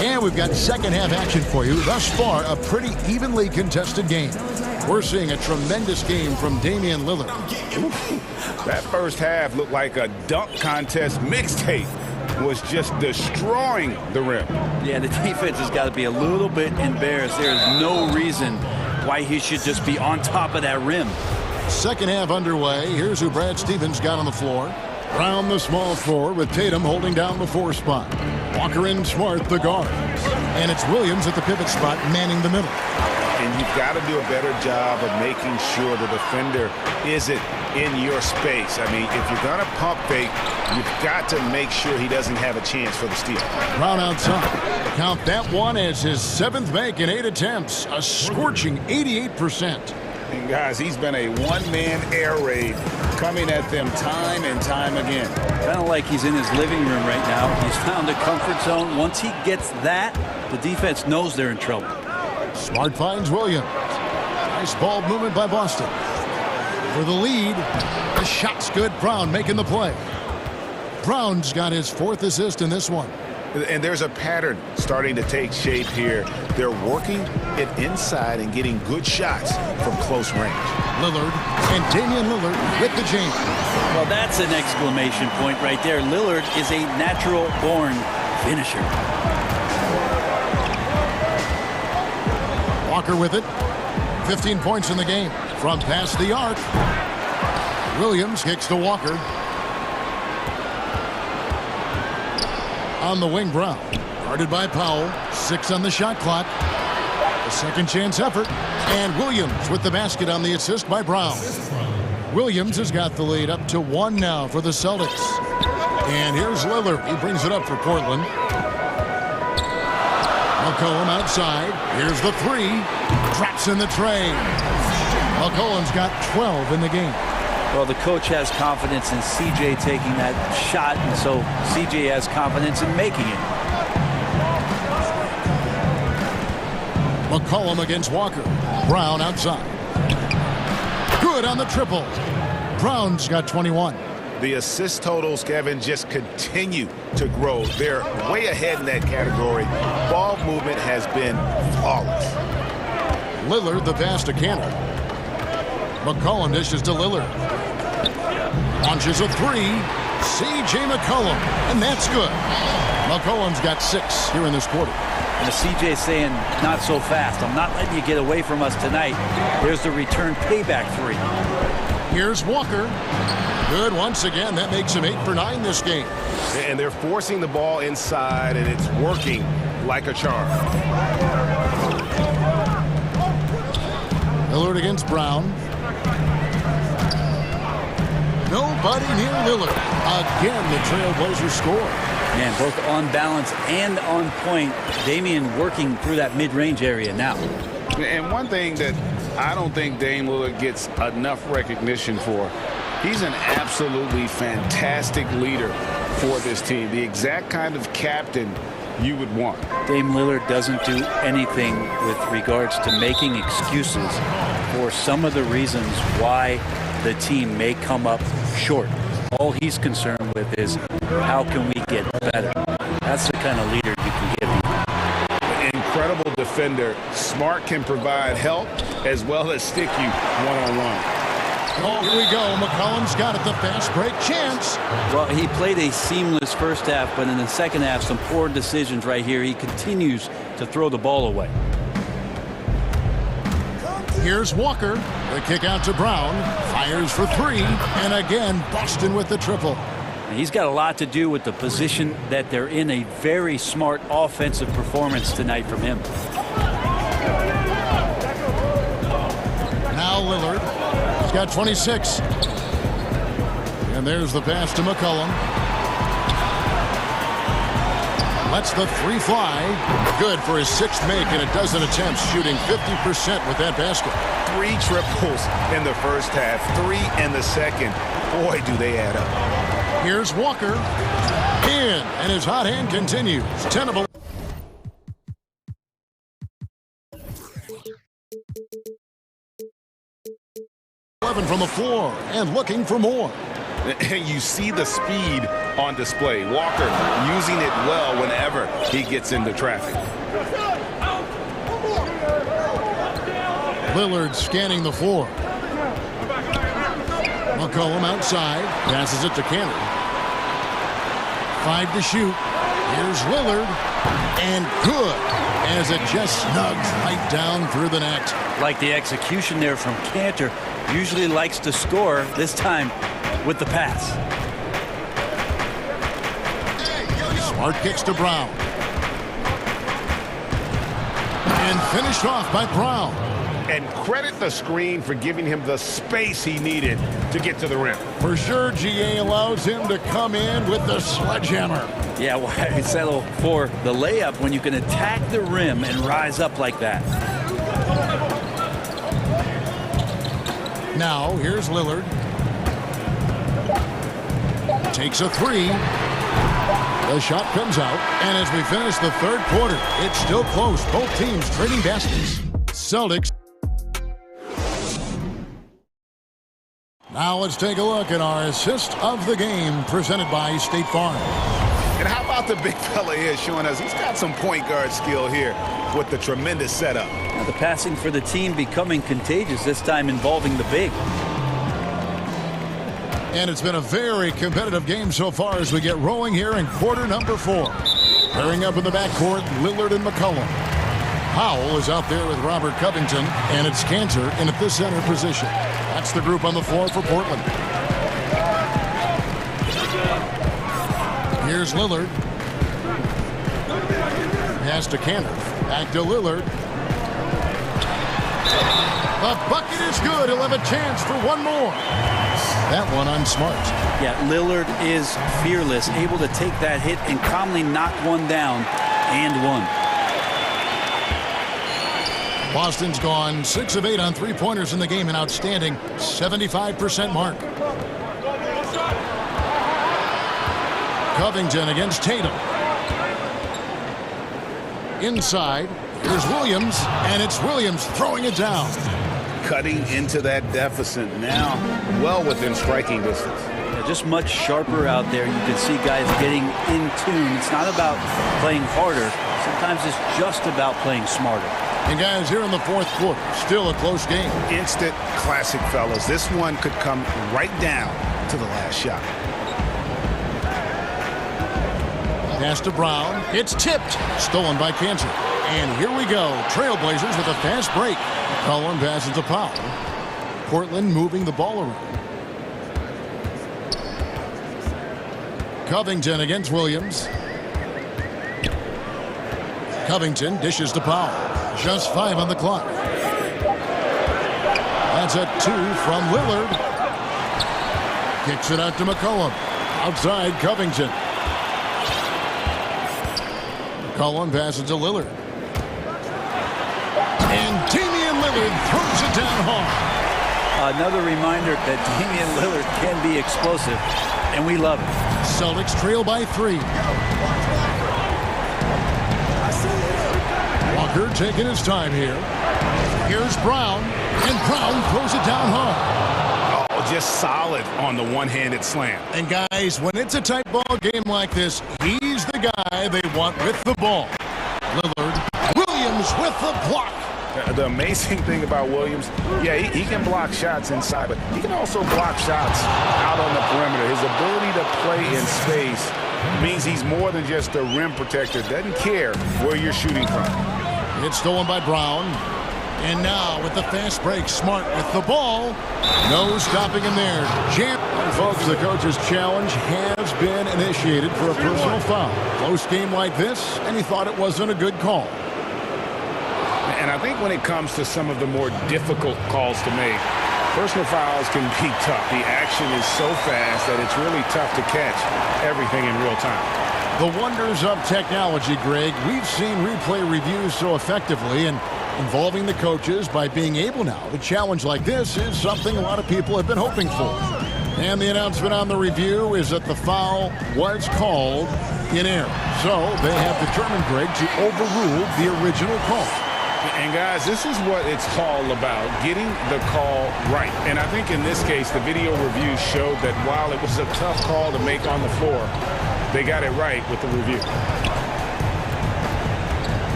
And we've got second half action for you. Thus far, a pretty evenly contested game. We're seeing a tremendous game from Damian Lillard. That first half looked like a dunk contest mixtape. Was just destroying the rim. Yeah, the defense has got to be a little bit embarrassed. There is no reason why he should just be on top of that rim. Second half underway. Here's who Brad Stevens got on the floor. Brown, the small forward, with Tatum holding down the 4 spot. Walker and Smart, the guards. And it's Williams at the pivot spot, manning the middle. And you've got to do a better job of making sure the defender isn't in your space. I mean, if you're going to pump fake, you've got to make sure he doesn't have a chance for the steal. Brown outside. Count that one as his 7th make in 8 attempts. A scorching 88%. And guys, he's been a one-man air raid coming at them time and time again. Kind of like he's in his living room right now. He's found a comfort zone. Once he gets that, the defense knows they're in trouble. Smart finds Williams. Nice ball movement by Boston. For the lead, the shot's good. Brown making the play. Brown's got his 4th assist in this one. And there's a pattern starting to take shape here. They're working it inside and getting good shots from close range. Lillard and Damian Lillard with the jam. Well, that's an exclamation point right there. Lillard is a natural-born finisher. Walker with it. 15 points in the game. From past the arc. Williams kicks to Walker. On the wing, Brown. Guarded by Powell. 6 on the shot clock. A second chance effort. And Williams with the basket on the assist by Brown. Williams has got the lead up to 1 now for the Celtics. And here's Lillard. He brings it up for Portland. McCollum outside. Here's the 3. Drops in the tray. McCollum's got 12 in the game. Well, the coach has confidence in CJ taking that shot, and so CJ has confidence in making it. McCollum against Walker. Brown outside. Good on the triple. Brown's got 21. The assist totals, Kevin, just continue to grow. They're way ahead in that category. Ball movement has been flawless. Lillard the pass to Cantor. McCollum dishes to Lillard. Launches a 3. C.J. McCollum, and that's good. McCollum's got 6 here in this quarter. And the CJ saying, not so fast. I'm not letting you get away from us tonight. There's the return payback 3. Here's Walker. Good once again. That makes him 8 for 9 this game. And they're forcing the ball inside, and it's working like a charm. Lillard against Brown. Nobody near Lillard. Again, the Trailblazers score. Man, both on balance and on point. Damian working through that mid-range area now. And one thing that I don't think Dame Lillard gets enough recognition for, he's an absolutely fantastic leader for this team. The exact kind of captain you would want. Dame Lillard doesn't do anything with regards to making excuses for some of the reasons why the team may come up short. All he's concerned with is how can we get better. That's the kind of leader you can give him. Incredible defender. Smart can provide help as well as stick you one-on-one. Oh, here we go. McCollum's got it. The fast break chance. Well, he played a seamless first half, but in the second half, some poor decisions right here. He continues to throw the ball away. Here's Walker. The kick out to Brown. Fires for 3. And again, Boston with the triple. And he's got a lot to do with the position that they're in. A very smart offensive performance tonight from him. Now Lillard. He's got 26. And there's the pass to McCollum. Lets the 3 fly. Good for his 6th make and a dozen attempts, shooting 50% with that basket. 3 triples in the first half, 3 in the second. Boy, do they add up. Here's Walker. In, and his hot hand continues. 10 of 11 from the floor and looking for more. And you see the speed on display. Walker using it well whenever he gets into traffic. Lillard scanning the floor. McCollum outside. Passes it to Cantor. 5 to shoot. Here's Lillard. And good. As it just snugs right down through the net. Like the execution there from Cantor. Usually likes to score. This time with the pass. Smart kicks to Brown. And finished off by Brown. And credit the screen for giving him the space he needed to get to the rim. For sure, GA allows him to come in with the sledgehammer. Yeah, why settle for the layup when you can attack the rim and rise up like that? Now, here's Lillard. Takes a 3. The shot comes out. And as we finish the third quarter, it's still close. Both teams trading baskets. Celtics. Now let's take a look at our assist of the game presented by State Farm. And how about the big fella here showing us he's got some point guard skill here with the tremendous setup. Now the passing for the team becoming contagious, this time involving the big. And it's been a very competitive game so far as we get rolling here in quarter number 4. Pairing up in the backcourt, Lillard and McCollum. Powell is out there with Robert Covington, and it's Cantor in at the center position. That's the group on the floor for Portland. Here's Lillard. Pass to Cantor. Back to Lillard. The bucket is good. He'll have a chance for one more. That one on Smart. Yeah, Lillard is fearless, able to take that hit and calmly knock one down and one. Boston's gone 6 of 8 on three-pointers in the game, an outstanding 75% mark. Covington against Tatum. Inside, here's Williams, and it's Williams throwing it down. Cutting into that deficit now, well within striking distance. Yeah, just much sharper out there. You can see guys getting in tune. It's not about playing harder. Sometimes it's just about playing smarter. And guys, here in the fourth quarter, still a close game. Instant classic, fellas. This one could come right down to the last shot. Pass to Brown. It's tipped. Stolen by Cantor. And here we go. Trailblazers with a fast break. Cullen passes to Powell. Portland moving the ball around. Covington against Williams. Covington dishes to Powell. Just 5 on the clock. That's a 2 from Lillard. Kicks it out to McCollum. Outside Covington. McCollum passes to Lillard. And Damian Lillard throws it down hard. Another reminder that Damian Lillard can be explosive, and we love it. Celtics trail by 3. Walker taking his time here. Here's Brown, and Brown throws it down hard. Oh, just solid on the one-handed slam. And guys, when it's a tight ball game like this, he's the guy they want with the ball. Lillard, Williams with the block. The amazing thing about Williams, yeah, he can block shots inside, but he can also block shots out on the perimeter. His ability to play in space means he's more than just a rim protector. Doesn't care where you're shooting from. It's stolen by Brown. And now with the fast break, Smart with the ball. No stopping him there. Jam. Folks, the coach's challenge has been initiated for a personal foul. Close game like this, and he thought it wasn't a good call. And I think when it comes to some of the more difficult calls to make, personal fouls can be tough. The action is so fast that it's really tough to catch everything in real time. The wonders of technology, Greg. We've seen replay reviews so effectively, and involving the coaches by being able now to challenge like this is something a lot of people have been hoping for. And the announcement on the review is that the foul was called in error. So they have determined, Greg, to overrule the original call. And guys, this is what it's all about, getting the call right. And I think in this case, the video review showed that while it was a tough call to make on the floor, they got it right with the review.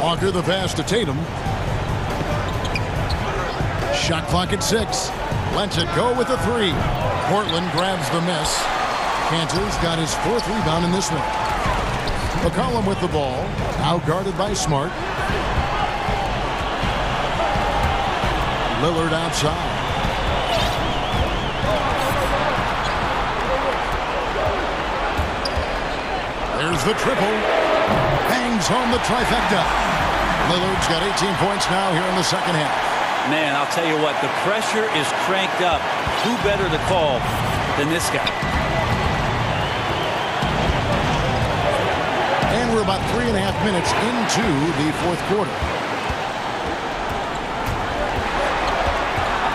Walker the pass to Tatum. Shot clock at 6. Lets it go with a 3. Portland grabs the miss. Cantor's got his 4th rebound in this one. McCollum with the ball. Out guarded by Smart. Lillard outside. There's the triple. Bangs home the trifecta. Lillard's got 18 points now here in the second half. Man, I'll tell you what, the pressure is cranked up. Who better to call than this guy? And we're about 3.5 minutes into the fourth quarter.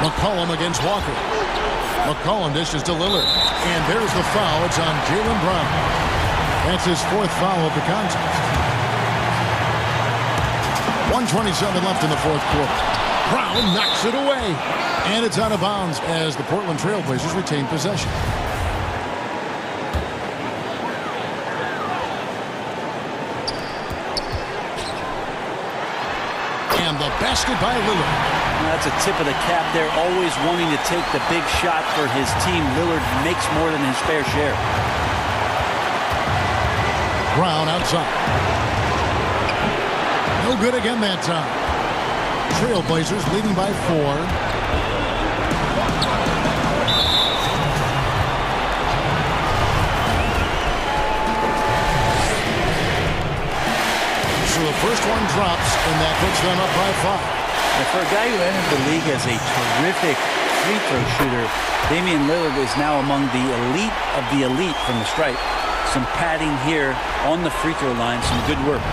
McCollum against Walker. McCollum dishes to Lillard. And there's the foul. It's on Jaylen Brown. That's his 4th foul of the contest. 1:27 left in the fourth quarter. Brown knocks it away. And it's out of bounds as the Portland Trailblazers retain possession. And the basket by Lillard. That's a tip of the cap there, always wanting to take the big shot for his team. Lillard makes more than his fair share. Brown outside. No good again that time. Trailblazers leading by 4. So the first one drops, and that puts them up by 5. And for a guy who entered the league as a terrific free throw shooter, Damian Lillard is now among the elite of the elite from the stripe. Some padding here on the free throw line, some good work.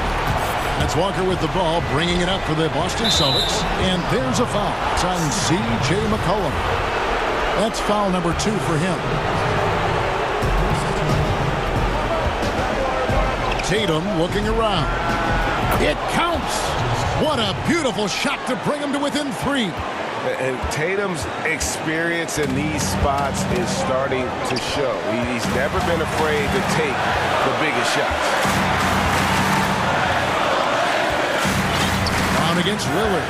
That's Walker with the ball, bringing it up for the Boston Celtics. And there's a foul. It's on C.J. McCollum. That's foul number 2 for him. Tatum looking around. It counts. What a beautiful shot to bring him to within 3. And Tatum's experience in these spots is starting to show. He's never been afraid to take the biggest shots. On against Lillard.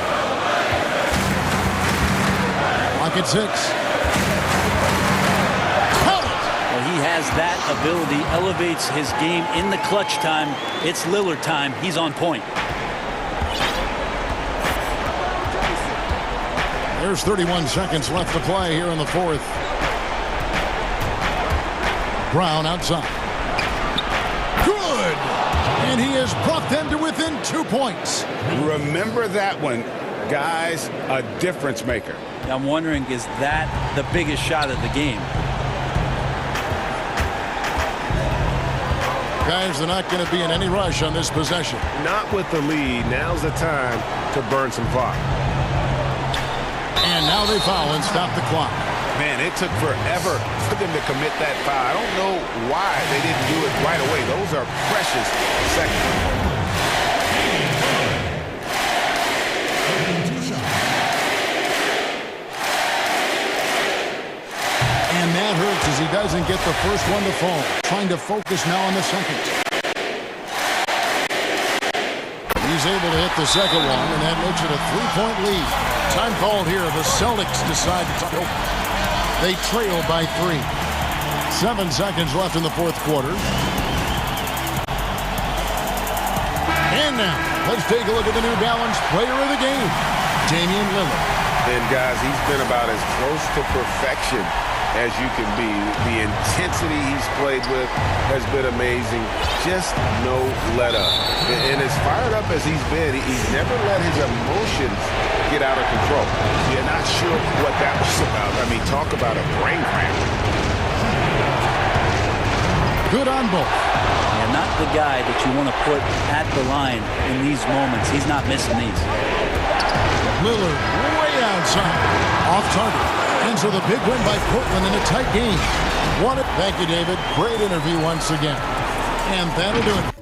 Clock at 6. Well, he has that ability, elevates his game in the clutch time. It's Lillard time. He's on point. There's 31 seconds left to play here in the 4th. Brown outside. Good! And he has brought them to within 2 points. Remember that one, guys, a difference maker. I'm wondering, is that the biggest shot of the game? Guys, they're not going to be in any rush on this possession. Not with the lead. Now's the time to burn some clock. And now they foul and stop the clock. Man, it took forever for them to commit that foul. I don't know why they didn't do it right away. Those are precious seconds. And that hurts as he doesn't get the first one to fall. Trying to focus now on the second. He's able to hit the second one, and that makes it a 3-point lead. Time called here. The Celtics decide to go. They trail by 3. 7 seconds left in the 4th quarter. And now, let's take a look at the New Balance player of the game, Damian Lillard. And guys, he's been about as close to perfection as you can be. The intensity he's played with has been amazing. Just no let up. And as fired up as he's been, he's never let his emotions get out of control. You're not sure what that was about. I mean, talk about a brain cramp. Good on both. And not the guy that you want to put at the line in these moments. He's not missing these. Lillard way outside. Off target. And so the big win by Portland in a tight game. Thank you, David. Great interview once again. And that'll do it.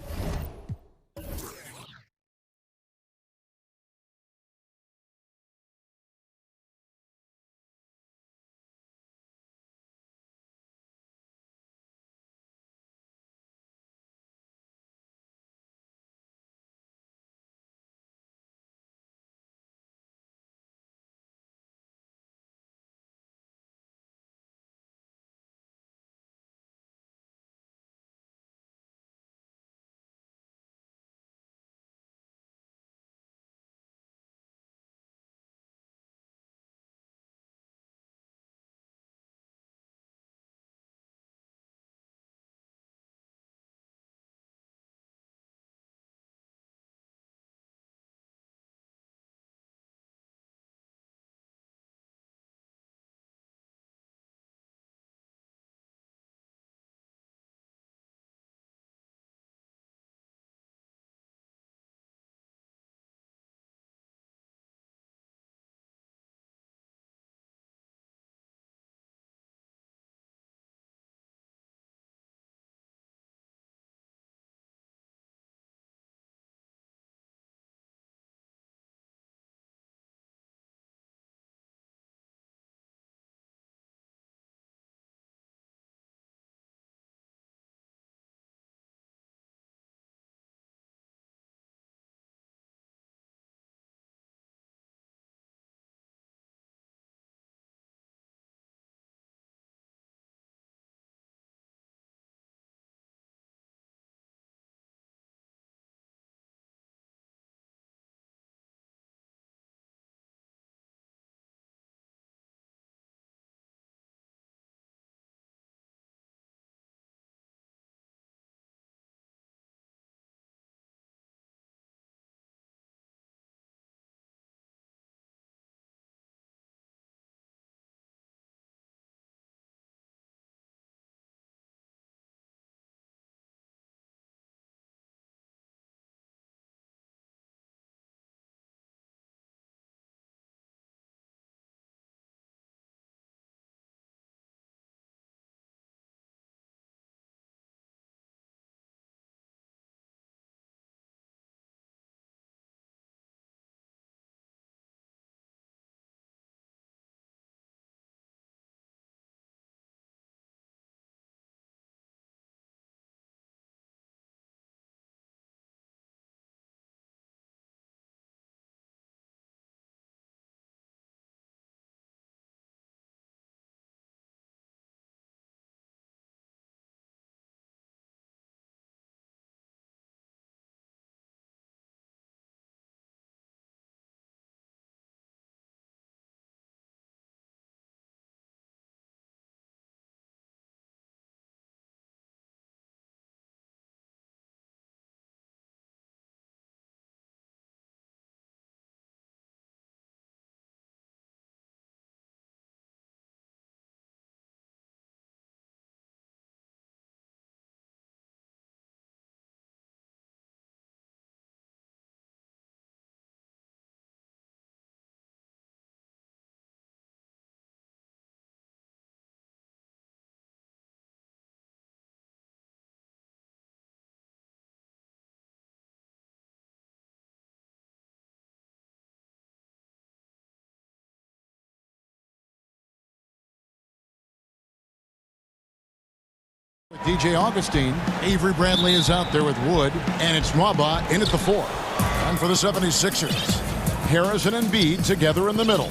DJ Augustine. Avery Bradley is out there with Wood, and it's Nwaba in at the 4. And for the 76ers, Harris and Embiid together in the middle.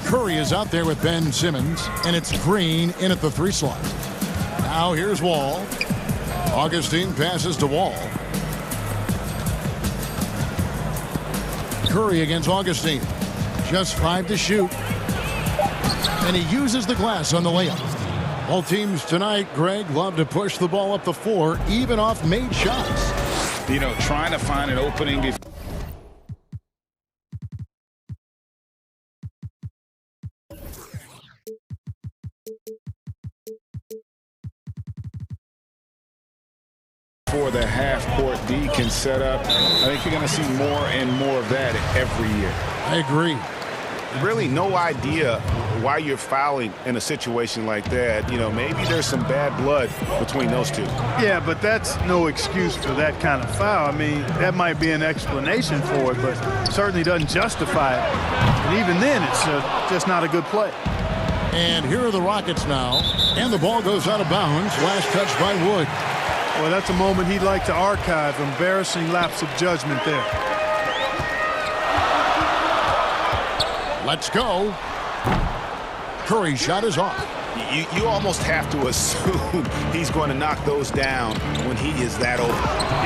Curry is out there with Ben Simmons, and it's Green in at the 3 slot. Now here's Wall. Augustine passes to Wall. Curry against Augustine. Just 5 to shoot. And he uses the glass on the layup. All teams tonight, Greg, love to push the ball up the floor, even off made shots. You know, trying to find an opening before. For the half-court D can set up. I think you're going to see more and more of that every year. I agree. Really no idea why you're fouling in a situation like that. You know, maybe there's some bad blood between those two. Yeah, but that's no excuse for that kind of foul. I mean, that might be an explanation for it, but certainly doesn't justify it. And even then, it's just not a good play. And here are the Rockets now. And the ball goes out of bounds. Last touch by Wood. Well, that's a moment he'd like to archive. Embarrassing lapse of judgment there. Let's go. Curry's shot is off. You almost have to assume he's going to knock those down when he is that open.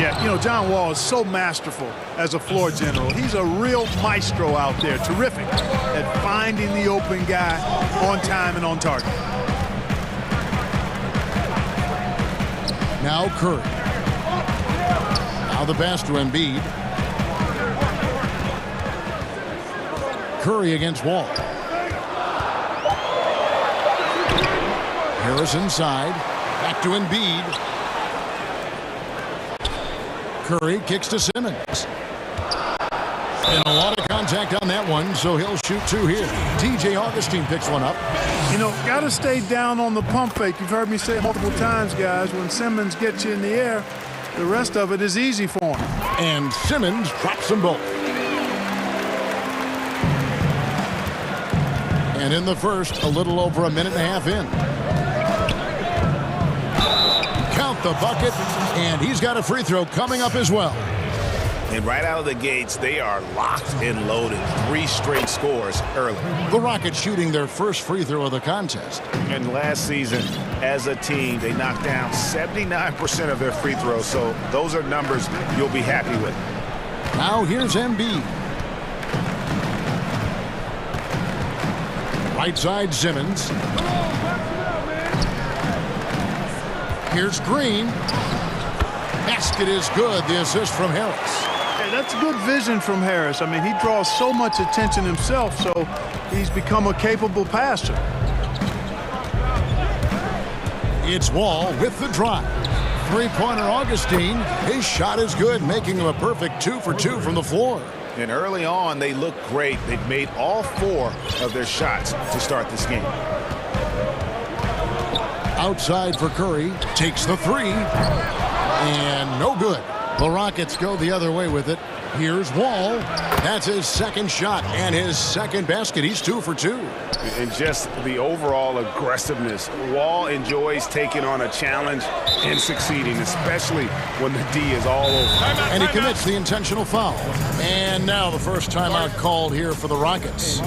Yeah, you know, John Wall is so masterful as a floor general. He's a real maestro out there. Terrific at finding the open guy on time and on target. Now Curry. Now the pass to Embiid. Curry against Wall. Harris inside. Back to Embiid. Curry kicks to Simmons. And a lot of contact on that one, so he'll shoot 2 here. DJ Augustine picks one up. You know, got to stay down on the pump fake. You've heard me say it multiple times, guys. When Simmons gets you in the air, the rest of it is easy for him. And Simmons drops them both. And in the first, a little over a minute and a half in. Count the bucket, and he's got a free throw coming up as well. And right out of the gates, they are locked and loaded. 3 straight scores early. The Rockets shooting their first free throw of the contest. And last season, as a team, they knocked down 79% of their free throws. So those are numbers you'll be happy with. Now here's Embiid. Right side, Simmons. Here's Green. Basket is good. The assist from Harris. Hey, that's good vision from Harris. I mean, he draws so much attention himself, so he's become a capable passer. It's Wall with the drive. 3-pointer Augustine. His shot is good, making him a perfect 2 for 2 from the floor. And early on, they look great. They've made all 4 of their shots to start this game. Outside for Curry. Takes the 3. And no good. The Rockets go the other way with it. Here's Wall. That's his second shot and his second basket. He's 2 for 2. And just the overall aggressiveness. Wall enjoys taking on a challenge and succeeding, especially when the D is all over. And he commits the intentional foul. And now the first timeout called here for the Rockets.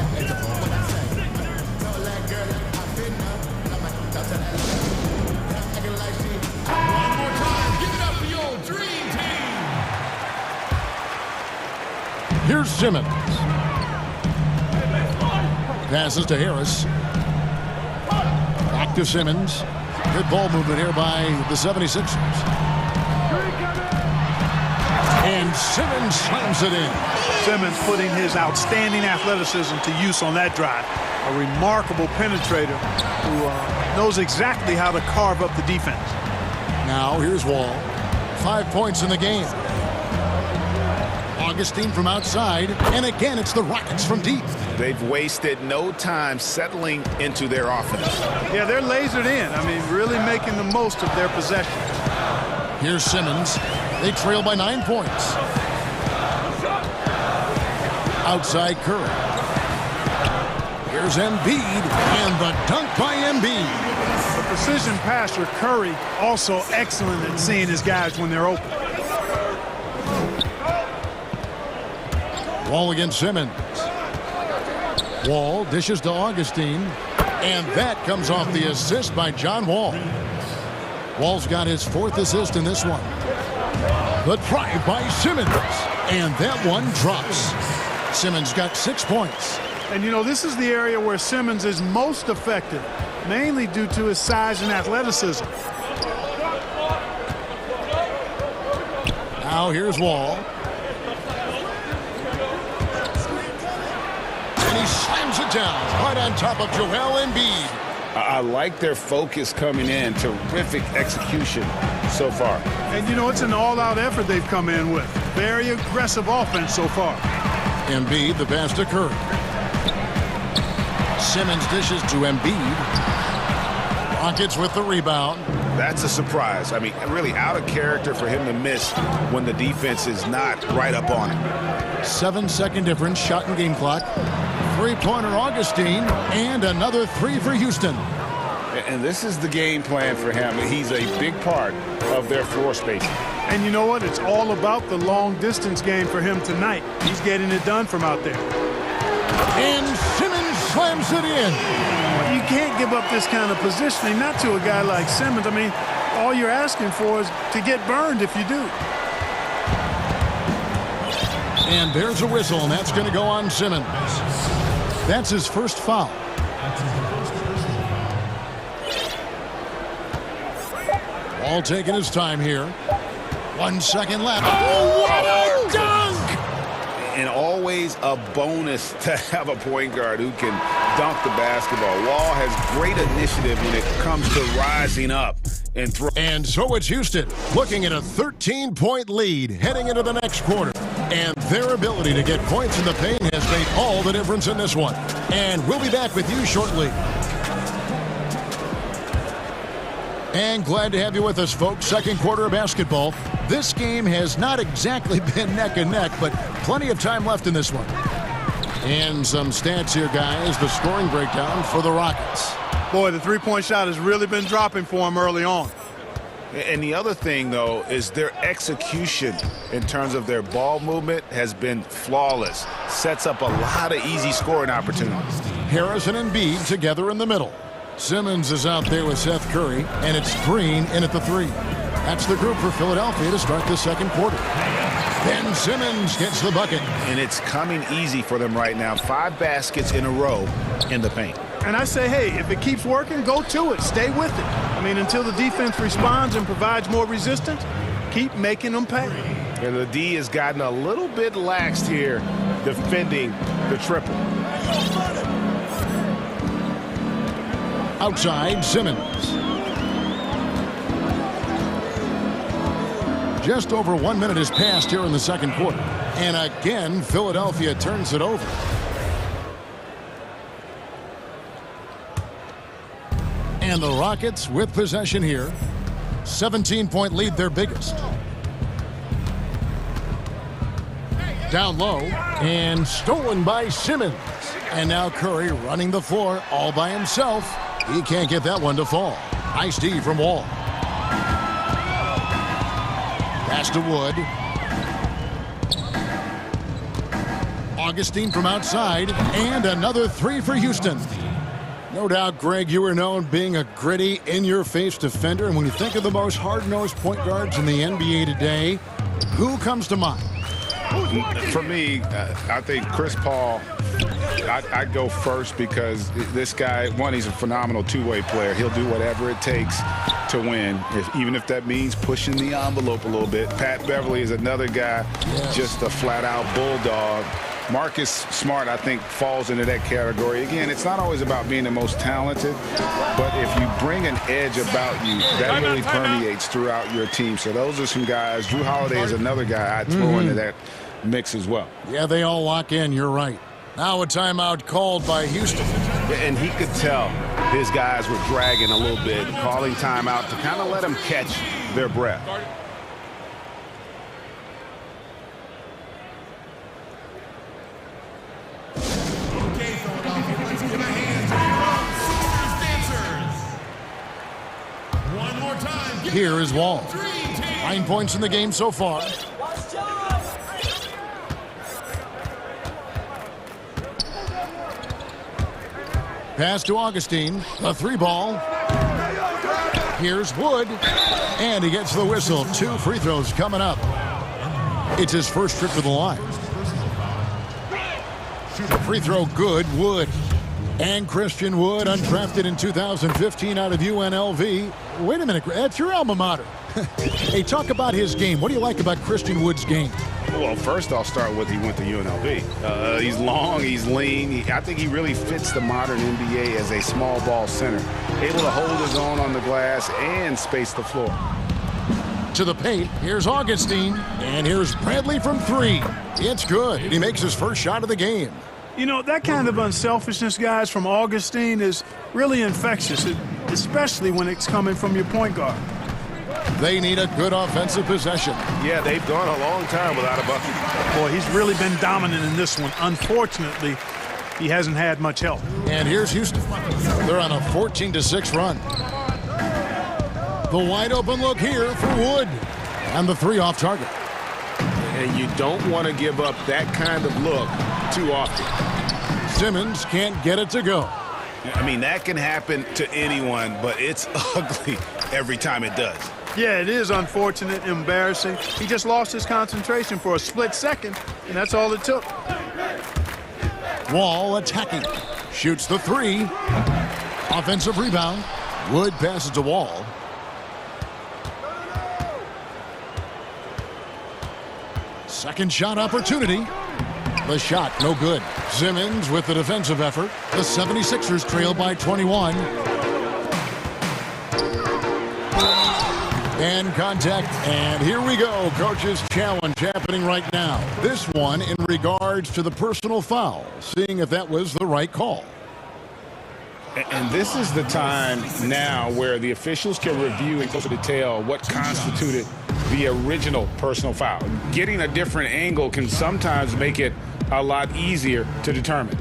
Here's Simmons. Passes to Harris. Back to Simmons. Good ball movement here by the 76ers. And Simmons slams it in. Simmons putting his outstanding athleticism to use on that drive. A remarkable penetrator who knows exactly how to carve up the defense. Now here's Wall. 5 points in the game. Augustine from outside, and again it's the Rockets from deep. They've wasted no time settling into their offense. Yeah, they're lasered in. I mean, really making the most of their possession. Here's Simmons. They trail by 9 points. Outside Curry. Here's Embiid, and the dunk by Embiid. The precision passer, Curry, also excellent at seeing his guys when they're open. Wall against Simmons. Wall dishes to Augustine, and that comes off the assist by John Wall. Wall's got his 4th assist in this one. The drive by Simmons, and that one drops. Simmons got 6 points. And, you know, this is the area where Simmons is most effective, mainly due to his size and athleticism. Now here's Wall. And he slams it down right on top of Joel Embiid. I like their focus coming in. Terrific execution so far. And, you know, it's an all-out effort they've come in with. Very aggressive offense so far. Embiid, the pass to Curry. Simmons dishes to Embiid. Rockets with the rebound. That's a surprise. I mean, really out of character for him to miss when the defense is not right up on him. 7-second difference, shot and game clock. 3-pointer Augustine, and another 3 for Houston. And this is the game plan for him. He's a big part of their floor spacing. And you know what? It's all about the long-distance game for him tonight. He's getting it done from out there. And Simmons slams it in. You can't give up this kind of positioning, not to a guy like Simmons. I mean, all you're asking for is to get burned if you do. And there's a whistle, and that's going to go on Simmons. That's his first foul. All taking his time here. 1 second left. Oh, what a dunk! And always a bonus to have a point guard who can dunk the basketball. Wall has great initiative when it comes to rising up and throw. And so it's Houston looking at a 13-point lead heading into the next quarter. And their ability to get points in the paint has made all the difference in this one. And we'll be back with you shortly. And glad to have you with us, folks. Second quarter of basketball. This game has not exactly been neck and neck, but plenty of time left in this one. And some stats here, guys. The scoring breakdown for the Rockets. Boy, the three-point shot has really been dropping for him early on. And the other thing, though, is their execution in terms of their ball movement has been flawless. Sets up a lot of easy scoring opportunities. Harris and Embiid together in the middle. Simmons is out there with Seth Curry, and it's Green in at the 3. That's the group for Philadelphia to start the second quarter. Then Simmons gets the bucket. And it's coming easy for them right now. 5 baskets in a row in the paint. And I say, hey, if it keeps working, go to it. Stay with it. I mean, until the defense responds and provides more resistance, keep making them pay. And the D has gotten a little bit laxed here defending the triple. Outside, Simmons. Just over 1 minute has passed here in the second quarter. And again, Philadelphia turns it over. And the Rockets with possession here. 17-point lead, their biggest. Down low, and stolen by Simmons. And now Curry running the floor all by himself. He can't get that one to fall. Nice D from Wall. Pass to Wood. Augustine from outside, and another 3 for Houston. No doubt, Greg, you are known being a gritty, in-your-face defender. And when you think of the most hard-nosed point guards in the NBA today, who comes to mind? For me, I think Chris Paul, I'd go first because this guy, one, he's a phenomenal two-way player. He'll do whatever it takes to win, even if that means pushing the envelope a little bit. Pat Beverly is another guy, just a flat-out bulldog. Marcus Smart, I think, falls into that category. Again, it's not always about being the most talented, but if you bring an edge about you, that really permeates throughout your team. So those are some guys. Drew Holiday is another guy I'd throw into that mix as well. Yeah, they all lock in. You're right. Now a timeout called by Houston. And he could tell his guys were dragging a little bit, calling timeout to kind of let them catch their breath. Here is Wall. 9 points in the game so far. Pass to Augustine. The 3-ball. Here's Wood. And he gets the whistle. 2 free throws coming up. It's his first trip to the line. The free throw good. Wood. And Christian Wood, undrafted in 2015 out of UNLV. Wait a minute, that's your alma mater. Hey, talk about his game. What do you like about Christian Wood's game? Well, first I'll start with he went to UNLV. He's long, he's lean. I think he really fits the modern NBA as a small ball center. Able to hold his own on the glass and space the floor. To the paint, here's Augustine. And here's Bradley from 3. It's good. He makes his first shot of the game. You know, that kind of unselfishness, guys, from Augustine is really infectious, especially when it's coming from your point guard. They need a good offensive possession. Yeah, they've gone a long time without a bucket. Boy, he's really been dominant in this one. Unfortunately, he hasn't had much help. And here's Houston. They're on a 14-6 run. The wide open look here for Wood. And the 3 off target. And you don't want to give up that kind of look too often. Simmons can't get it to go. I mean, that can happen to anyone, but it's ugly every time it does. Yeah, it is unfortunate, embarrassing. He just lost his concentration for a split second, and that's all it took. Wall attacking. Shoots the 3. Offensive rebound. Wood passes to Wall. Second shot opportunity. The shot, no good. Simmons with the defensive effort. The 76ers trail by 21. And contact, and here we go. Coach's challenge happening right now. This one in regards to the personal foul, seeing if that was the right call. And this is the time now where the officials can review in closer detail what constituted the original personal foul. Getting a different angle can sometimes make it a lot easier to determine.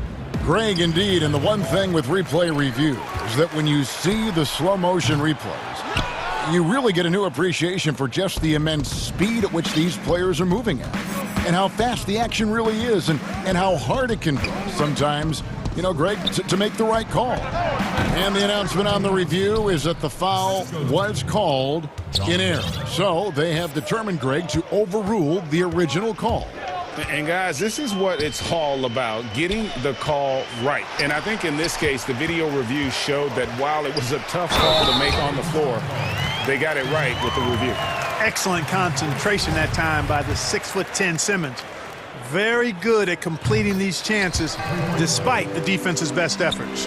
Greg, indeed, and the one thing with replay review is that when you see the slow motion replays, you really get a new appreciation for just the immense speed at which these players are moving at, and how fast the action really is, and how hard it can be sometimes, you know, Greg, to make the right call. And the announcement on the review is that the foul was called in error. So they have determined, Greg, to overrule the original call. And guys, this is what it's all about, getting the call right. And I think in this case, the video review showed that while it was a tough call to make on the floor, they got it right with the review. Excellent concentration that time by the 6'10" Simmons. Very good at completing these chances despite the defense's best efforts.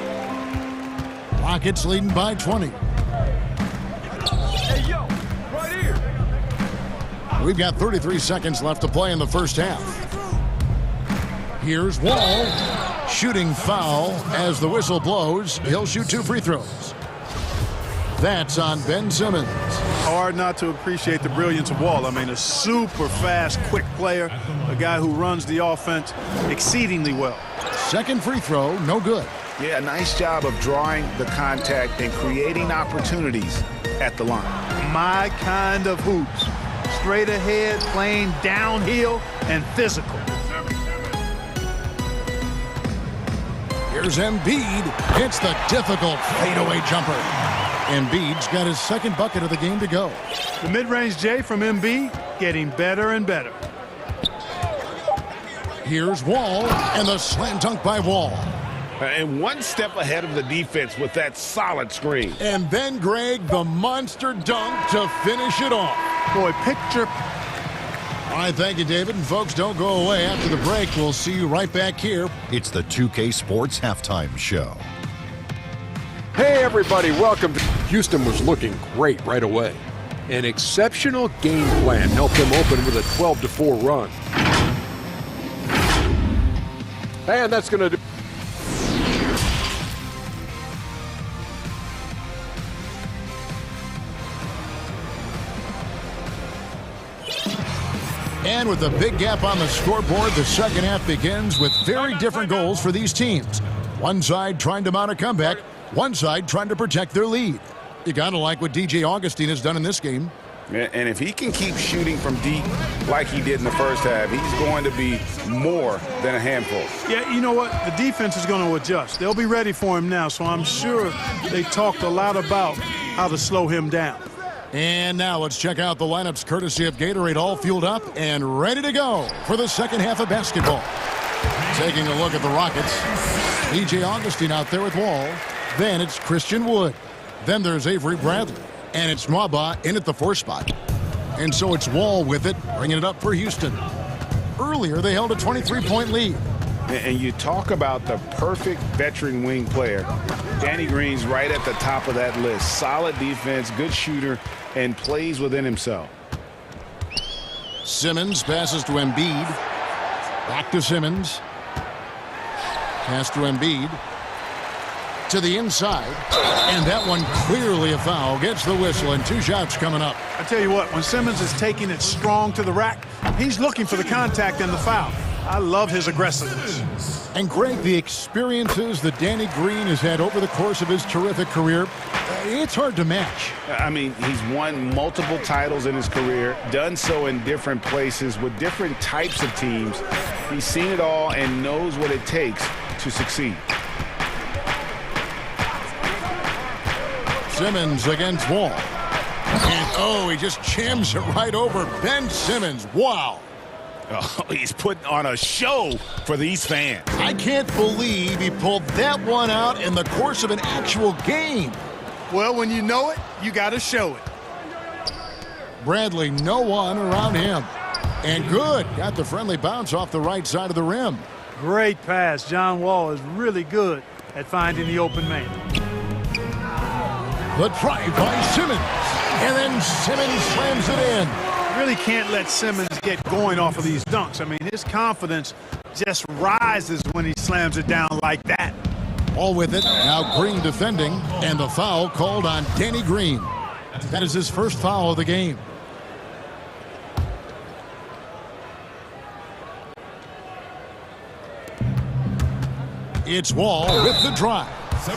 Rockets leading by 20. Hey, yo, right here. We've got 33 seconds left to play in the first half. Here's Wall. Shooting foul as the whistle blows. He'll shoot 2 free throws. That's on Ben Simmons. Hard not to appreciate the brilliance of Wall. I mean, a super fast, quick player, a guy who runs the offense exceedingly well. Second free throw, no good. Yeah, nice job of drawing the contact and creating opportunities at the line. My kind of hoops. Straight ahead, playing downhill, and physical. Here's Embiid. Hits the difficult fadeaway jumper. Embiid's got his second bucket of the game to go. The mid-range J from Embiid getting better and better. Here's Wall, and the slam dunk by Wall. And one step ahead of the defense with that solid screen. And then, Greg, the monster dunk to finish it off. Boy, picture. All right, thank you, David. And folks, don't go away. After the break, we'll see you right back here. It's the 2K Sports Halftime Show. Hey, everybody, welcome. Houston was looking great right away. An exceptional game plan helped them open with a 12-4 run. And that's going to do. And with a big gap on the scoreboard, the second half begins with very different goals for these teams. One side trying to mount a comeback, one side trying to protect their lead. You got to like what DJ Augustine has done in this game. And if he can keep shooting from deep like he did in the first half, he's going to be more than a handful. Yeah, you know what? The defense is going to adjust. They'll be ready for him now, so I'm sure they talked a lot about how to slow him down. And now let's check out the lineups courtesy of Gatorade, all fueled up and ready to go for the second half of basketball. Taking a look at the Rockets, DJ Augustine out there with Wall. Then it's Christian Wood. Then there's Avery Bradley. And it's Mwaba in at the 4 spot. And so it's Wall with it, bringing it up for Houston. Earlier, they held a 23-point lead. And you talk about the perfect veteran wing player. Danny Green's right at the top of that list. Solid defense, good shooter, and plays within himself. Simmons passes to Embiid. Back to Simmons. Pass to Embiid. To the inside. And that one clearly a foul. Gets the whistle, and 2 shots coming up. I tell you what, when Simmons is taking it strong to the rack, he's looking for the contact and the foul. I love his aggressiveness. And Greg, the experiences that Danny Green has had over the course of his terrific career, it's hard to match. I mean, he's won multiple titles in his career, done so in different places with different types of teams. He's seen it all and knows what it takes to succeed. Simmons against Wall. And, he just jams it right over Ben Simmons. Wow. Oh, he's putting on a show for these fans. I can't believe he pulled that one out in the course of an actual game. Well, when you know it, you got to show it. Bradley, no one around him. And good. Got the friendly bounce off the right side of the rim. Great pass. John Wall is really good at finding the open man. The drive by Simmons. And then Simmons slams it in. Really can't let Simmons get going off of these dunks. I mean, his confidence just rises when he slams it down like that. All with it. Now Green defending. And the foul called on Danny Green. That is his first foul of the game. It's Wall with the drive.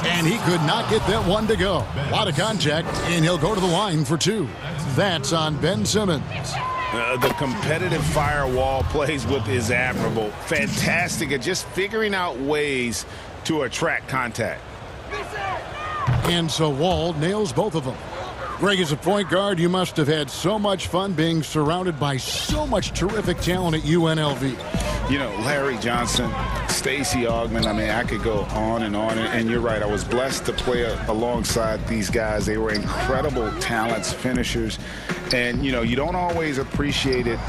And he could not get that one to go. A lot of contact, and he'll go to the line for 2. That's on Ben Simmons. The competitive firewall plays with is admirable. Fantastic at just figuring out ways to attract contact. And so Wall nails both of them. Greg, as a point guard, you must have had so much fun being surrounded by so much terrific talent at UNLV. You know, Larry Johnson, Stacey Augmon, I mean, I could go on. And you're right, I was blessed to play alongside these guys. They were incredible talents, finishers. And, you know, you don't always appreciate it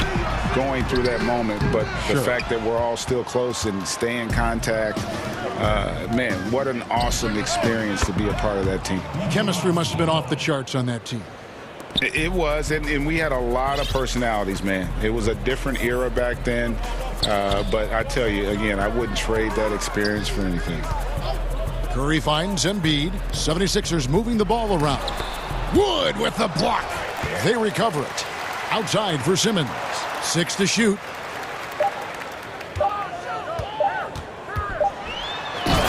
going through that moment, but the fact that we're all still close and stay in contact, man, what an awesome experience to be a part of that team. Chemistry must have been off the charts on that team. It was, and we had a lot of personalities, man. It was a different era back then, but I tell you, again, I wouldn't trade that experience for anything. Curry finds Embiid. 76ers moving the ball around. Wood with the block. They recover it. Outside for Simmons. 6 to shoot.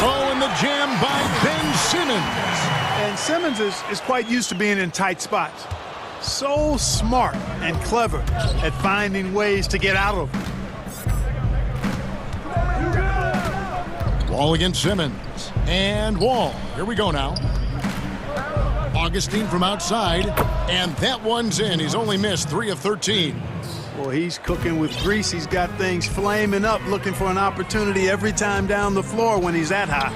Oh, and the jam by Ben Simmons. And Simmons is quite used to being in tight spots. So smart and clever at finding ways to get out of them. Wall against Simmons. And Wall. Here we go now. Augustine from outside. And that one's in. He's only missed 3 of 13. Well, he's cooking with grease. He's got things flaming up, looking for an opportunity every time down the floor when he's that high.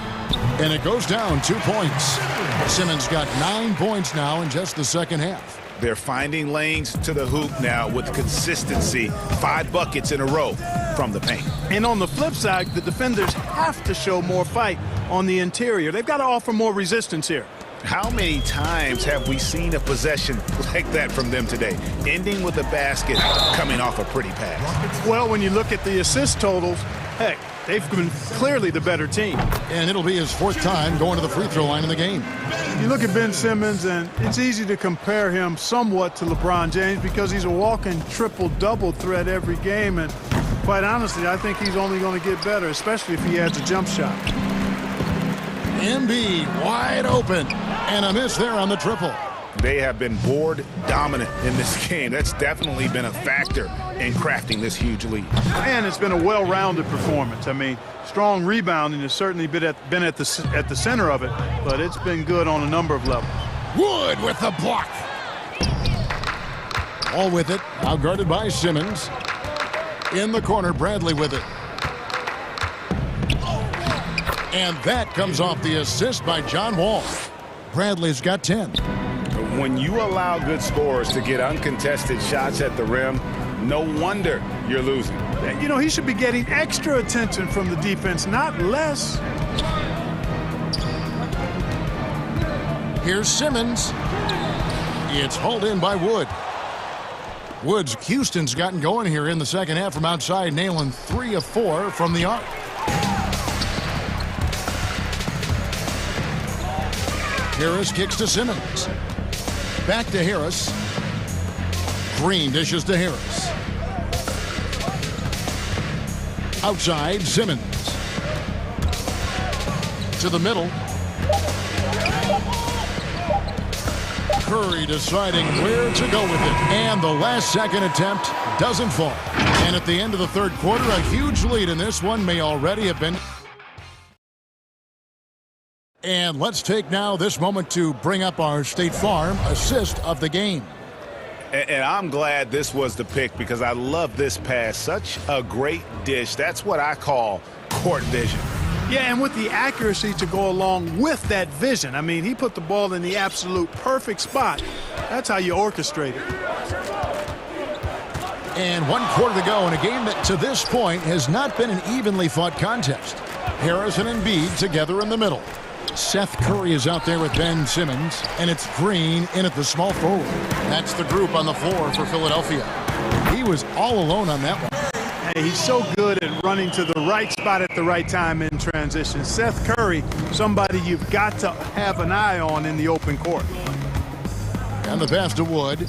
And it goes down 2 points. Simmons got 9 points now in just the second half. They're finding lanes to the hoop now with consistency. 5 buckets in a row from the paint. And on the flip side, the defenders have to show more fight on the interior. They've got to offer more resistance here. How many times have we seen a possession like that from them today, ending with a basket coming off a pretty pass? Well, when you look at the assist totals, heck, they've been clearly the better team. And it'll be his 4th time going to the free throw line in the game. You look at Ben Simmons, and it's easy to compare him somewhat to LeBron James because he's a walking triple-double threat every game. And quite honestly, I think he's only going to get better, especially if he adds a jump shot. Embiid wide open. And a miss there on the triple. They have been board dominant in this game. That's definitely been a factor in crafting this huge lead. And it's been a well-rounded performance. I mean, strong rebounding has certainly been at the center of it, but it's been good on a number of levels. Wood with the block. All with it, now guarded by Simmons. In the corner, Bradley with it. And that comes off the assist by John Wall. Bradley's got 10. When you allow good scorers to get uncontested shots at the rim, no wonder you're losing. You know, he should be getting extra attention from the defense, not less. Here's Simmons. It's hauled in by Wood. Houston's gotten going here in the second half from outside, nailing 3 of 4 from the arc. Harris kicks to Simmons. Back to Harris. Green dishes to Harris. Outside, Simmons. To the middle. Curry deciding where to go with it. And the last second attempt doesn't fall. And at the end of the third quarter, a huge lead in this one may already have been. And let's take now this moment to bring up our State Farm assist of the game. And I'm glad this was the pick because I love this pass. Such a great dish. That's what I call court vision. Yeah, and with the accuracy to go along with that vision. I mean, he put the ball in the absolute perfect spot. That's how you orchestrate it. And 1 quarter to go in a game that to this point has not been an evenly fought contest. Harris and Embiid together in the middle. Seth Curry is out there with Ben Simmons, and it's Green in at the small forward. That's the group on the floor for Philadelphia. He was all alone on that one. Hey, he's so good at running to the right spot at the right time in transition. Seth Curry, somebody you've got to have an eye on in the open court. And the pass to Wood.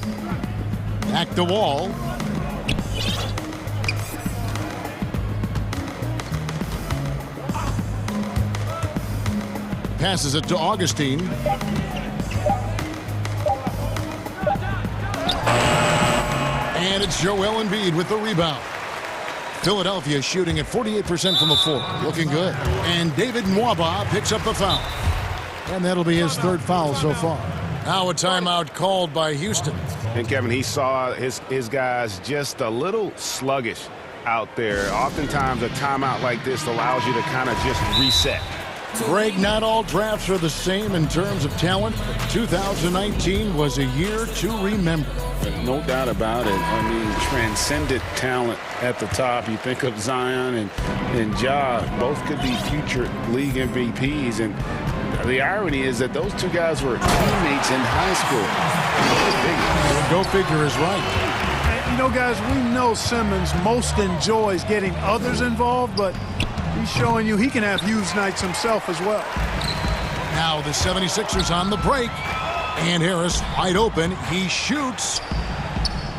Back to Wall. Passes it to Augustine. And it's Joel Embiid with the rebound. Philadelphia shooting at 48% from the floor. Looking good. And David Nwaba picks up the foul. And that'll be his third foul so far. Now a timeout called by Houston. And Kevin, he saw his guys just a little sluggish out there. Oftentimes a timeout like this allows you to kind of just reset. Greg, not all drafts are the same in terms of talent. 2019 was a year to remember. No doubt about it. I mean, transcendent talent at the top. You think of Zion and Ja, both could be future league MVPs. And the irony is that those two guys were teammates in high school. Go figure is right. You know, guys, we know Simmons most enjoys getting others involved, but he's showing you he can have huge nights himself as well. Now the 76ers on the break. And Harris wide open. He shoots.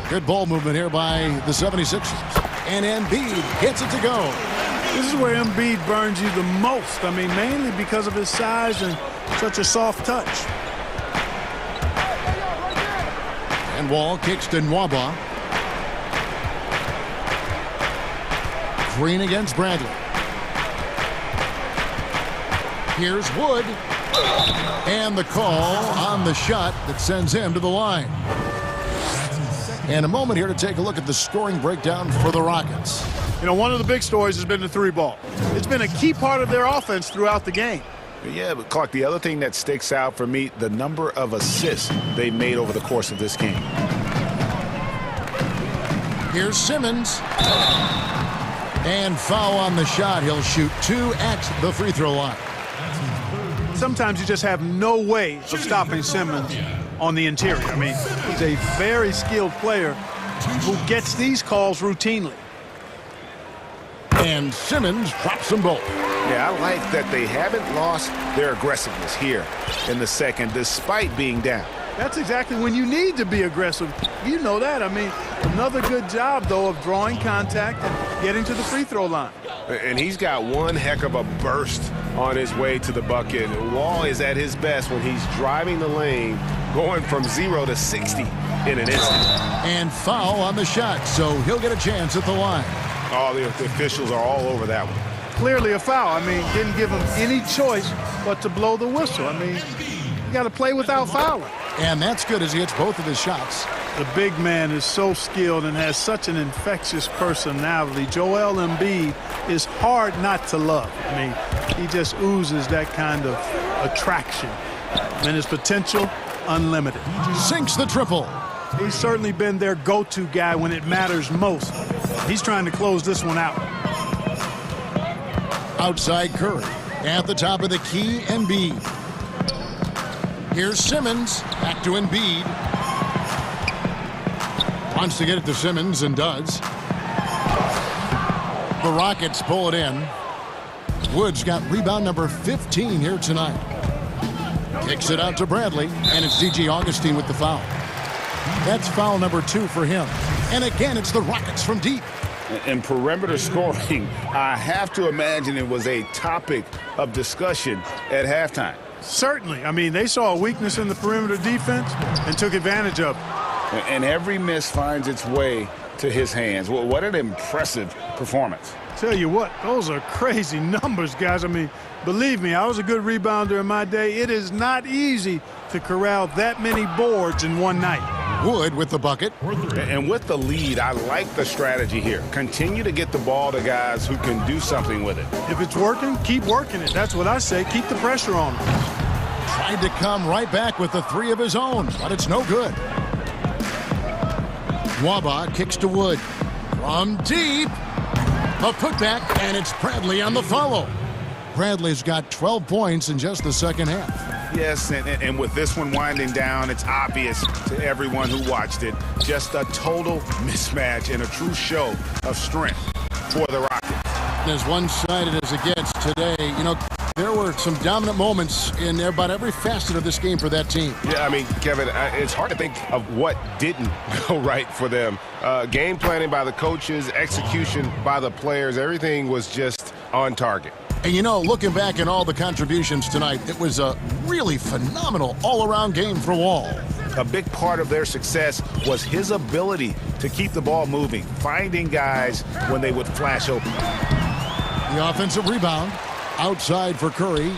Good ball movement here by the 76ers. And Embiid gets it to go. This is where Embiid burns you the most. I mean, mainly because of his size and such a soft touch. And Wall kicks to Nwaba. Green against Bradley. Here's Wood. And the call on the shot that sends him to the line. And a moment here to take a look at the scoring breakdown for the Rockets. You know, one of the big stories has been the three ball. It's been a key part of their offense throughout the game. Yeah, but Clark, the other thing that sticks out for me, the number of assists they made over the course of this game. Here's Simmons. And foul on the shot. He'll shoot 2 at the free throw line. Sometimes you just have no way of stopping Simmons on the interior. I mean, he's a very skilled player who gets these calls routinely. And Simmons drops them both. Yeah, I like that they haven't lost their aggressiveness here in the second, despite being down. That's exactly when you need to be aggressive. You know that. I mean, another good job, though, of drawing contact and getting to the free throw line. And he's got one heck of a burst on his way to the bucket. Wall is at his best when he's driving the lane, going from 0 to 60 in an instant. And foul on the shot, so he'll get a chance at the line. All the officials are all over that one. Clearly a foul. I mean, didn't give him any choice but to blow the whistle. I mean, you got to play without fouling. And that's good as he hits both of his shots. The big man is so skilled and has such an infectious personality. Joel Embiid is hard not to love. I mean, he just oozes that kind of attraction. And his potential, unlimited. Sinks the triple. He's certainly been their go-to guy when it matters most. He's trying to close this one out. Outside Curry. At the top of the key, Embiid. Here's Simmons. Back to Embiid. Wants to get it to Simmons and does. The Rockets pull it in. Woods got rebound number 15 here tonight. Kicks it out to Bradley, and it's DJ Augustine with the foul. That's foul number 2 for him. And again, it's the Rockets from deep. In perimeter scoring, I have to imagine it was a topic of discussion at halftime. Certainly. I mean, they saw a weakness in the perimeter defense and took advantage of it. And every miss finds its way to his hands. What an impressive performance. Tell you what, those are crazy numbers, guys. I mean, believe me, I was a good rebounder in my day. It is not easy to corral that many boards in one night. Wood with the bucket. And with the lead, I like the strategy here. Continue to get the ball to guys who can do something with it. If it's working, keep working it. That's what I say. Keep the pressure on him. Tried to come right back with the 3 of his own, but it's no good. Waba kicks to Wood. From deep. A putback, and it's Bradley on the follow. Bradley's got 12 points in just the second half. Yes, and with this one winding down, it's obvious to everyone who watched it. Just a total mismatch and a true show of strength for the Rockets. As one-sided as it gets today, you know, there were some dominant moments in about every facet of this game for that team. Yeah, I mean, Kevin, it's hard to think of what didn't go right for them. Game planning by the coaches, execution by the players, everything was just on target. And, you know, looking back at all the contributions tonight, it was a really phenomenal all-around game for Wall. A big part of their success was his ability to keep the ball moving, finding guys when they would flash open. The offensive rebound outside for Curry.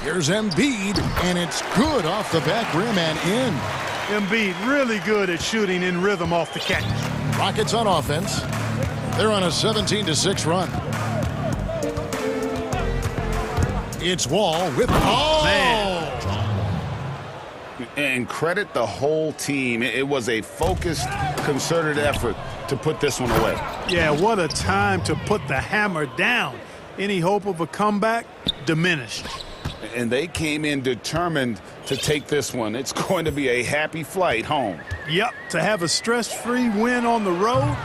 Here's Embiid, and it's good off the back rim and in. Embiid really good at shooting in rhythm off the catch. Rockets on offense. They're on a 17-6 run. It's Wall with man. And credit the whole team. It was a focused, concerted effort to put this one away. Yeah, what a time to put the hammer down. Any hope of a comeback diminished. And they came in determined to take this one. It's going to be a happy flight home. Yep, to have a stress-free win on the road,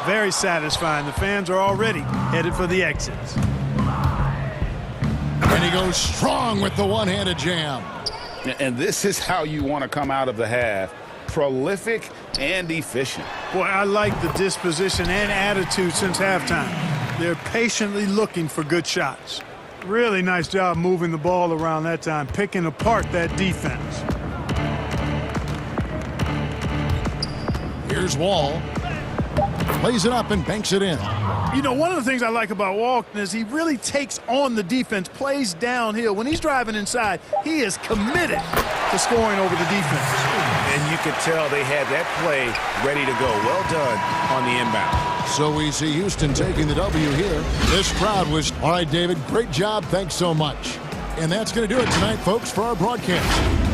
very satisfying. The fans are already headed for the exits. And he goes strong with the one-handed jam. And this is how you want to come out of the half. Prolific and efficient. Boy, I like the disposition and attitude since halftime. They're patiently looking for good shots. Really nice job moving the ball around that time, picking apart that defense. Here's Wall. Plays it up and banks it in. You know, one of the things I like about Walton is he really takes on the defense, plays downhill. When he's driving inside, he is committed to scoring over the defense. And you could tell they had that play ready to go. Well done on the inbound. So we see Houston taking the W here. This crowd was, all right, David, great job. Thanks so much. And that's going to do it tonight, folks, for our broadcast.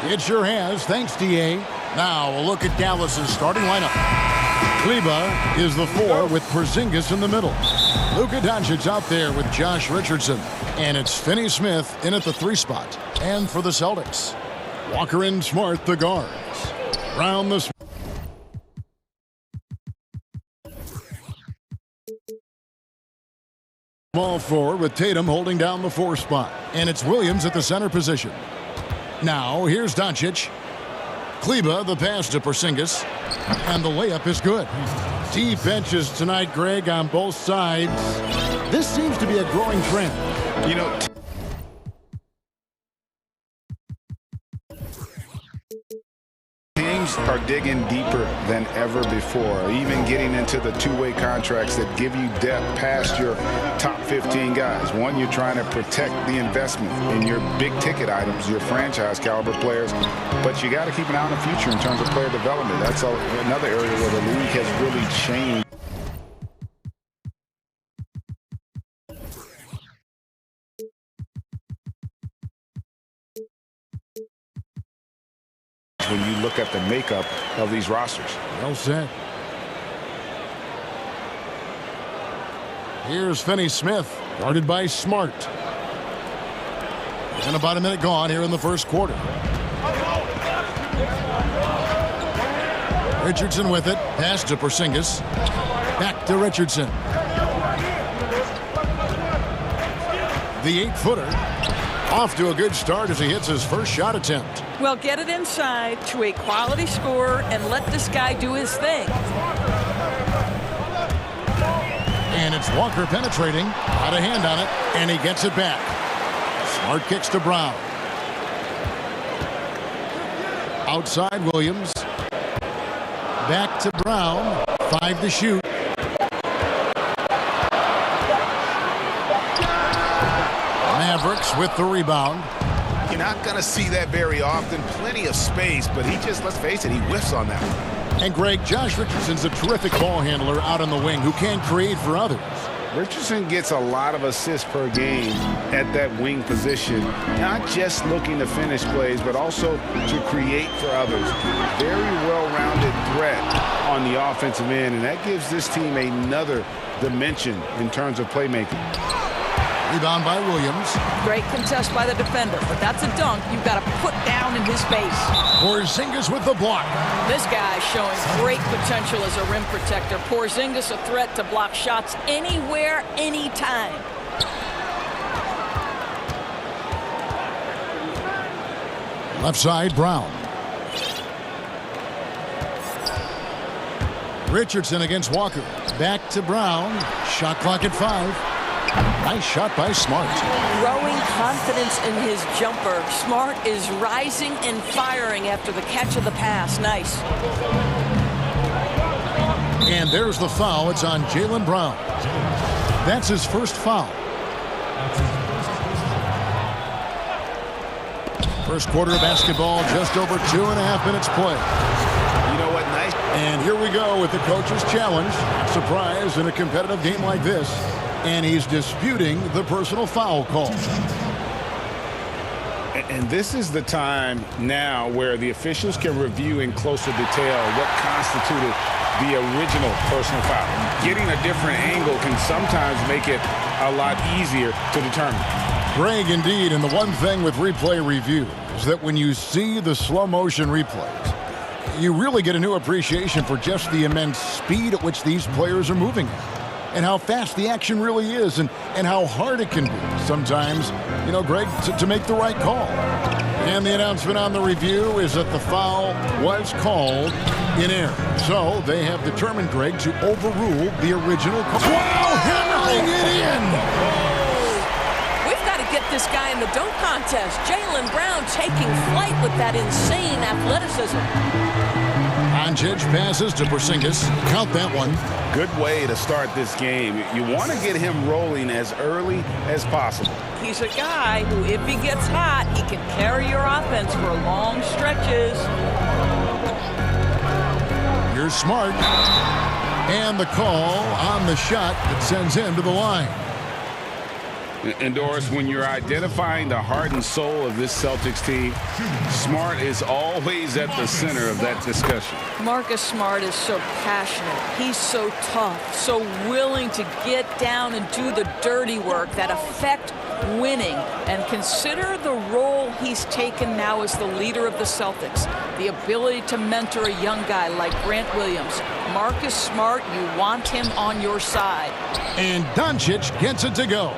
It sure has. Thanks, DA. Now a look at Dallas's starting lineup. Kleba is the 4 with Porzingis in the middle. Luka Doncic out there with Josh Richardson. And it's Finney Smith in at the 3 spot. And for the Celtics, Walker and Smart, the guards. Brown the small forward with Tatum holding down the 4 spot. And it's Williams at the center position. Now here's Doncic. Kleba, the pass to Porzingis. And the layup is good. Deep benches tonight, Greg, on both sides. This seems to be a growing trend. You know, teams are digging deeper than ever before, even getting into the two-way contracts that give you depth past your top 15 guys. One, you're trying to protect the investment in your big-ticket items, your franchise-caliber players, but you got to keep an eye on the future in terms of player development. That's another area where the league has really changed. When you look at the makeup of these rosters. Well said. Here's Finney Smith, guarded by Smart. And about a minute gone here in the first quarter. Richardson with it. Pass to Porzingis. Back to Richardson. The 8-footer. Off to a good start as he hits his first shot attempt. Well, get it inside to a quality scorer and let this guy do his thing. And it's Walker penetrating. Got a hand on it, and he gets it back. Smart kicks to Brown. Outside Williams. Back to Brown. 5 to shoot. Mavericks with the rebound. You're not going to see that very often. Plenty of space, but he just, let's face it, he whiffs on that one. And Greg, Josh Richardson's a terrific ball handler out on the wing who can create for others. Richardson gets a lot of assists per game at that wing position, not just looking to finish plays, but also to create for others. Very well-rounded threat on the offensive end, and that gives this team another dimension in terms of playmaking. Rebound by Williams. Great contest by the defender, but that's a dunk you've got to put down in his face. Porzingis with the block. This guy is showing great potential as a rim protector. Porzingis a threat to block shots anywhere, anytime. Left side, Brown. Richardson against Walker. Back to Brown. Shot clock at 5. Nice shot by Smart. Growing confidence in his jumper. Smart is rising and firing after the catch of the pass. Nice. And there's the foul. It's on Jaylen Brown. That's his first foul. First quarter of basketball, just over 2.5 minutes play. You know what, nice. And here we go with the coach's challenge. Surprise in a competitive game like this. And he's disputing the personal foul call. And this is the time now where the officials can review in closer detail what constituted the original personal foul. Getting a different angle can sometimes make it a lot easier to determine. Greg, indeed, and the one thing with replay review is that when you see the slow motion replays, you really get a new appreciation for just the immense speed at which these players are moving at. And how fast the action really is, and how hard it can be sometimes, you know, Greg, to make the right call. And the announcement on the review is that the foul was called in error. So they have determined, Greg, to overrule the original call. Wow, hammering it in! We've got to get this guy in the dunk contest. Jaylen Brown taking flight with that insane athleticism. Doncic passes to Porzingis. Count that one. Good way to start this game. You want to get him rolling as early as possible. He's a guy who, if he gets hot, he can carry your offense for long stretches. Here's Smart. And the call on the shot that sends him to the line. And Doris, when you're identifying the heart and soul of this Celtics team, Smart is always at the center of that discussion. Marcus Smart is so passionate. He's so tough, so willing to get down and do the dirty work that affect winning. And consider the role he's taken now as the leader of the Celtics. The ability to mentor a young guy like Grant Williams. Marcus Smart, you want him on your side. And Doncic gets it to go.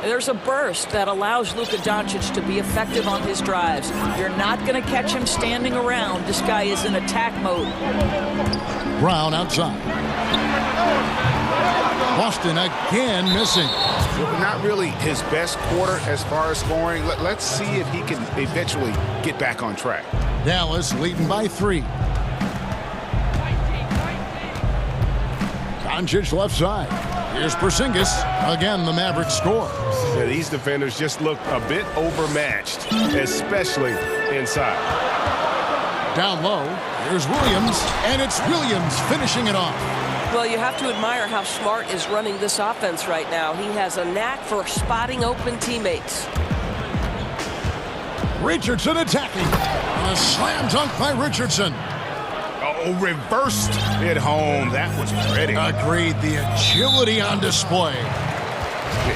There's a burst that allows Luka Doncic to be effective on his drives. You're not going to catch him standing around. This guy is in attack mode. Brown outside. Boston again missing. Not really his best quarter as far as scoring. Let's see if he can eventually get back on track. Dallas leading by 3. Doncic left side. Here's Porzingis. Again, the Mavericks score. Yeah, these defenders just look a bit overmatched, especially inside. Down low, here's Williams, and it's Williams finishing it off. Well, you have to admire how Smart is running this offense right now. He has a knack for spotting open teammates. Richardson attacking. And a slam dunk by Richardson. Oh, reversed it home. That was pretty. Agreed. The agility on display.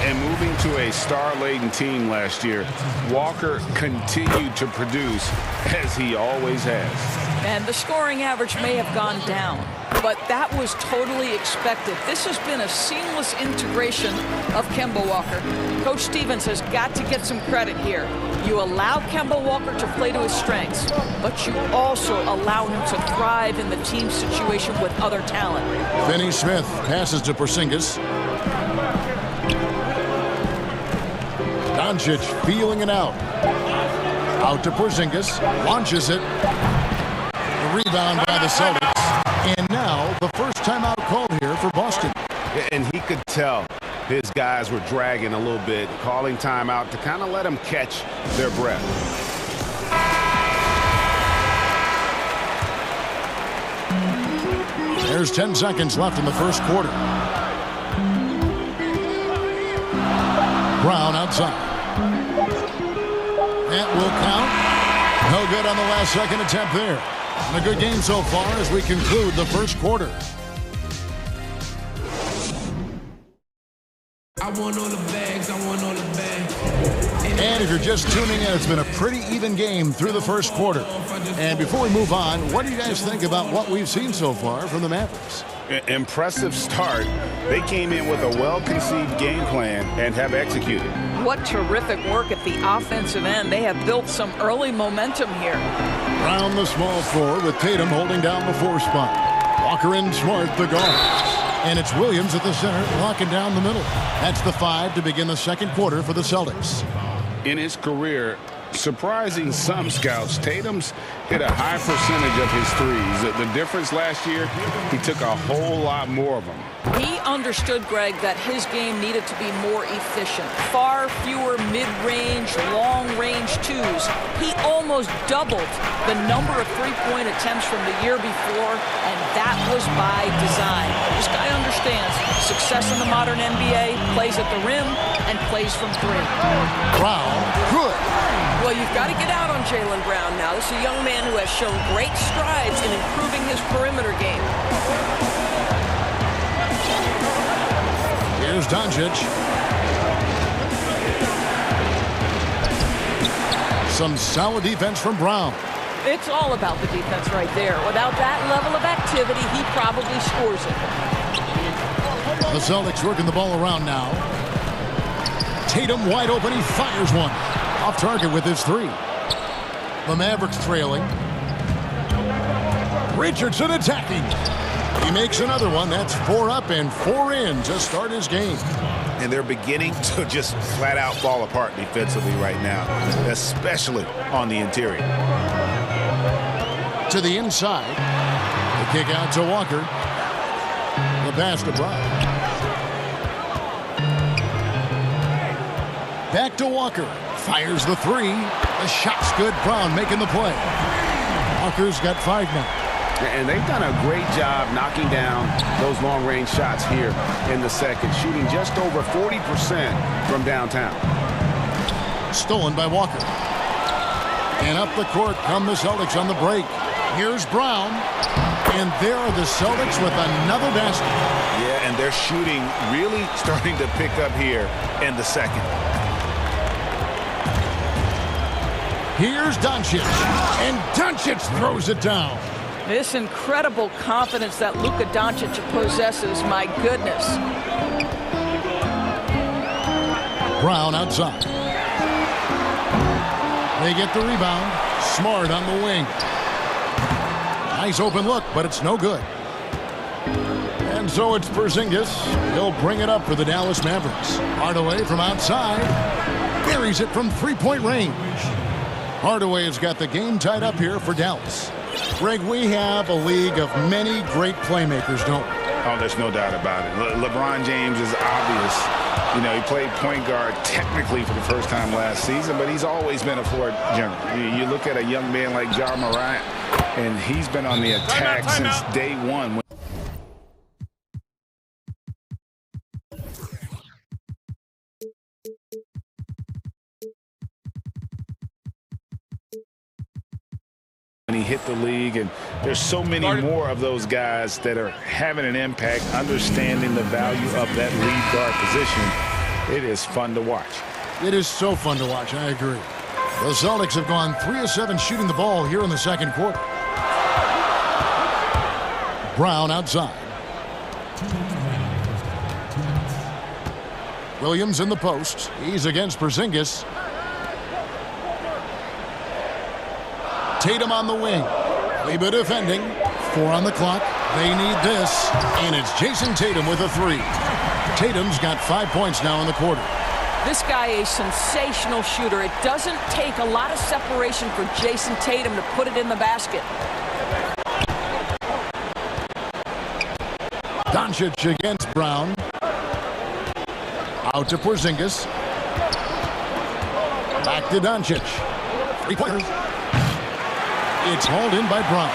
And moving to a star-laden team last year, Walker continued to produce as he always has. And the scoring average may have gone down, but that was totally expected. This has been a seamless integration of Kemba Walker. Coach Stevens has got to get some credit here. You allow Kemba Walker to play to his strengths, but you also allow him to thrive in the team situation with other talent. Finney Smith passes to Porzingis. Doncic feeling it out. Out to Porzingis. Launches it. The rebound by the Celtics. And now the first timeout call here for Boston. And he could tell his guys were dragging a little bit, calling timeout to kind of let them catch their breath. There's 10 seconds left in the first quarter. Brown outside. That will count. No good on the last second attempt there. And a good game so far as we conclude the first quarter. I want all the bags, I want all the bags. And if you're just tuning in, it's been a pretty even game through the first quarter. And before we move on, what do you guys think about what we've seen so far from the Mavericks? Impressive start. They came in with a well-conceived game plan and have executed. What terrific work at the offensive end. They have built some early momentum here. Brown the small forward with Tatum holding down the 4 spot. Walker and Smart the guards. And it's Williams at the center locking down the middle. That's the 5 to begin the second quarter for the Celtics. In his career, surprising some scouts, Tatum's hit a high percentage of his threes. The difference last year, he took a whole lot more of them. He understood, Greg, that his game needed to be more efficient. Far fewer mid-range, long-range twos. He almost doubled the number of three-point attempts from the year before, and that was by design. This guy understands success in the modern NBA, plays at the rim, and plays from 3. Brown, good. Well, you've got to get out on Jaylen Brown now. This is a young man who has shown great strides in improving his perimeter game. Here's Doncic. Some solid defense from Brown. It's all about the defense right there. Without that level of activity, he probably scores it. The Celtics working the ball around now. Tatum wide open. He fires one. Off target with his 3. The Mavericks trailing. Richardson attacking. He makes another one. That's 4 up and 4 in to start his game. And they're beginning to just flat out fall apart defensively right now, especially on the interior. To the inside. The kick out to Walker. The pass to Brown. Back to Walker. Fires the 3. The shot's good. Brown making the play. Walker's got 5 now. And they've done a great job knocking down those long-range shots here in the second, shooting just over 40% from downtown. Stolen by Walker. And up the court come the Celtics on the break. Here's Brown. And there are the Celtics with another basket. Yeah, and they're shooting really starting to pick up here in the second. Here's Doncic. And Doncic throws it down. This incredible confidence that Luka Doncic possesses, my goodness. Brown outside. They get the rebound. Smart on the wing. Nice open look, but it's no good. And so it's Porzingis. He'll bring it up for the Dallas Mavericks. Hardaway from outside. Buries it from three-point range. Hardaway has got the game tied up here for Dallas. Greg, we have a league of many great playmakers, don't we? Oh, there's no doubt about it. LeBron James is obvious. You know, he played point guard technically for the first time last season, but he's always been a floor general. You look at a young man like Ja Morant, and he's been on the attack since day one. When he hit the league, and there's so many more of those guys that are having an impact, understanding the value of that lead guard position. It is fun to watch. It is so fun to watch, I agree. The Celtics have gone 3 of 7 shooting the ball here in the second quarter. Brown outside. Williams in the post. He's against Porzingis. Tatum on the wing. Kleba defending. 4 on the clock. They need this. And it's Jason Tatum with a 3. Tatum's got 5 points now in the quarter. This guy is a sensational shooter. It doesn't take a lot of separation for Jason Tatum to put it in the basket. Doncic against Brown. Out to Porzingis. Back to Doncic. 3-pointers. It's hauled in by Brown.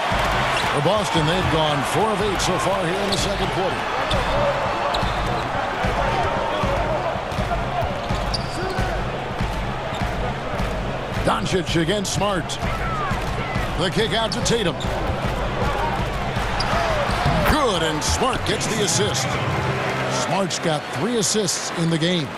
For Boston, they've gone 4 of 8 so far here in the second quarter. Doncic against Smart. The kick out to Tatum. Good, and Smart gets the assist. Smart's got 3 assists in the game.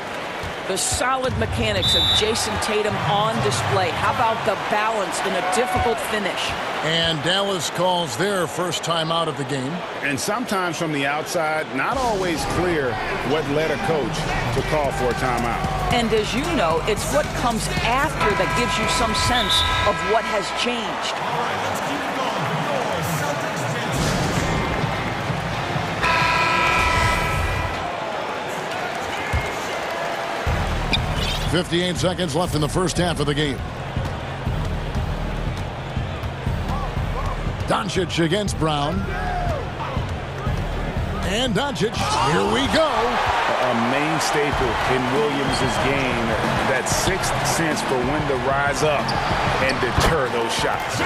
The solid mechanics of Jason Tatum on display. How about the balance in a difficult finish? And Dallas calls their first time out of the game. And sometimes from the outside, not always clear what led a coach to call for a timeout. And as you know, it's what comes after that gives you some sense of what has changed. 58 seconds left in the first half of the game. Doncic against Brown. And Doncic, here we go. A main staple in Williams' game, that sixth sense for when to rise up and deter those shots.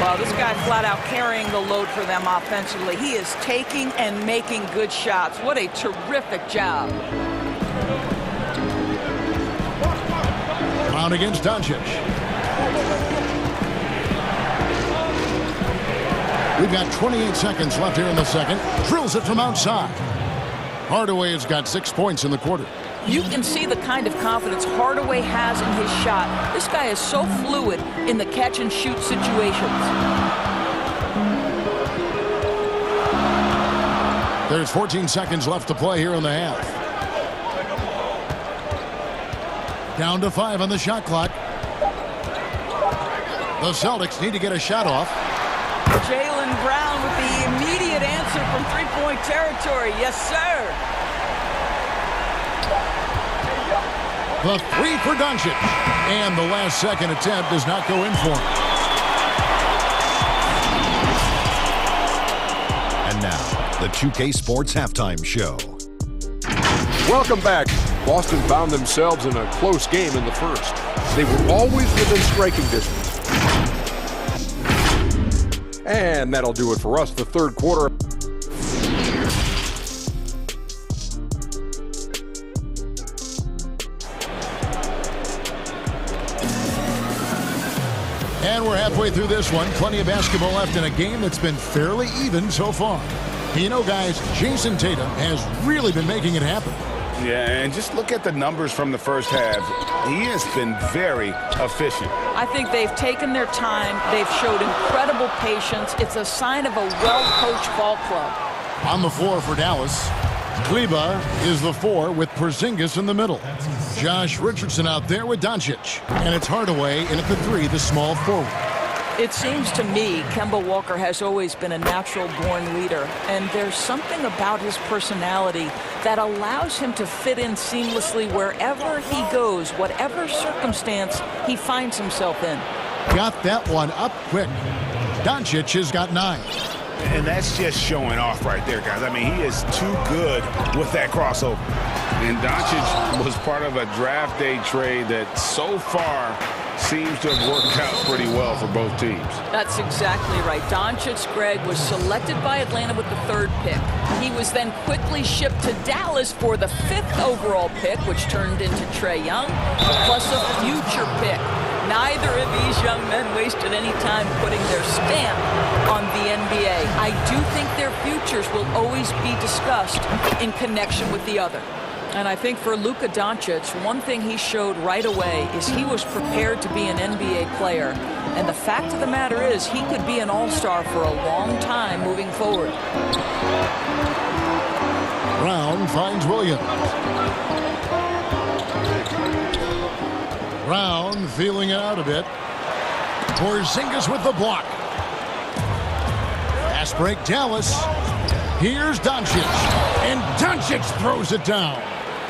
Well, this guy flat out carrying the load for them offensively. He is taking and making good shots. What a terrific job. Brown against Doncic. We've got 28 seconds left here in the second. Drills it from outside. Hardaway has got 6 points in the quarter. You can see the kind of confidence Hardaway has in his shot. This guy is so fluid in the catch-and-shoot situations. There's 14 seconds left to play here in the half. Down to 5 on the shot clock. The Celtics need to get a shot off. Jaylen Brown with the immediate answer from three-point territory. Yes, sir. The 3 for Doncic. And the last second attempt does not go in for him. And now, the 2K Sports Halftime Show. Welcome back. Boston found themselves in a close game in the first. They were always within striking distance. And that'll do it for us, the third quarter. And we're halfway through this one. Plenty of basketball left in a game that's been fairly even so far. You know, guys, Jason Tatum has really been making it happen. Yeah, and just look at the numbers from the first half. He has been very efficient. I think they've taken their time. They've showed incredible patience. It's a sign of a well-coached ball club. On the floor for Dallas, Kleba is the 4 with Porzingis in the middle. Josh Richardson out there with Doncic. And it's Hardaway in at the 3, the small forward. It seems to me Kemba Walker has always been a natural-born leader, and there's something about his personality that allows him to fit in seamlessly wherever he goes, whatever circumstance he finds himself in. Got that one up quick. Doncic has got 9. And that's just showing off right there, guys. I mean, he is too good with that crossover. And Doncic was part of a draft day trade that so far seems to have worked out pretty well for both teams. That's exactly right. Doncic, Greg, was selected by Atlanta with the 3rd pick. He was then quickly shipped to Dallas for the 5th overall pick, which turned into Trae Young, plus a future pick. Neither of these young men wasted any time putting their stamp on the NBA. I do think their futures will always be discussed in connection with the other. And I think for Luka Doncic, one thing he showed right away is he was prepared to be an NBA player. And the fact of the matter is he could be an all-star for a long time moving forward. Brown finds Williams. Brown feeling it out a bit. Porzingis with the block. Fast break, Dallas. Here's Doncic. And Doncic throws it down.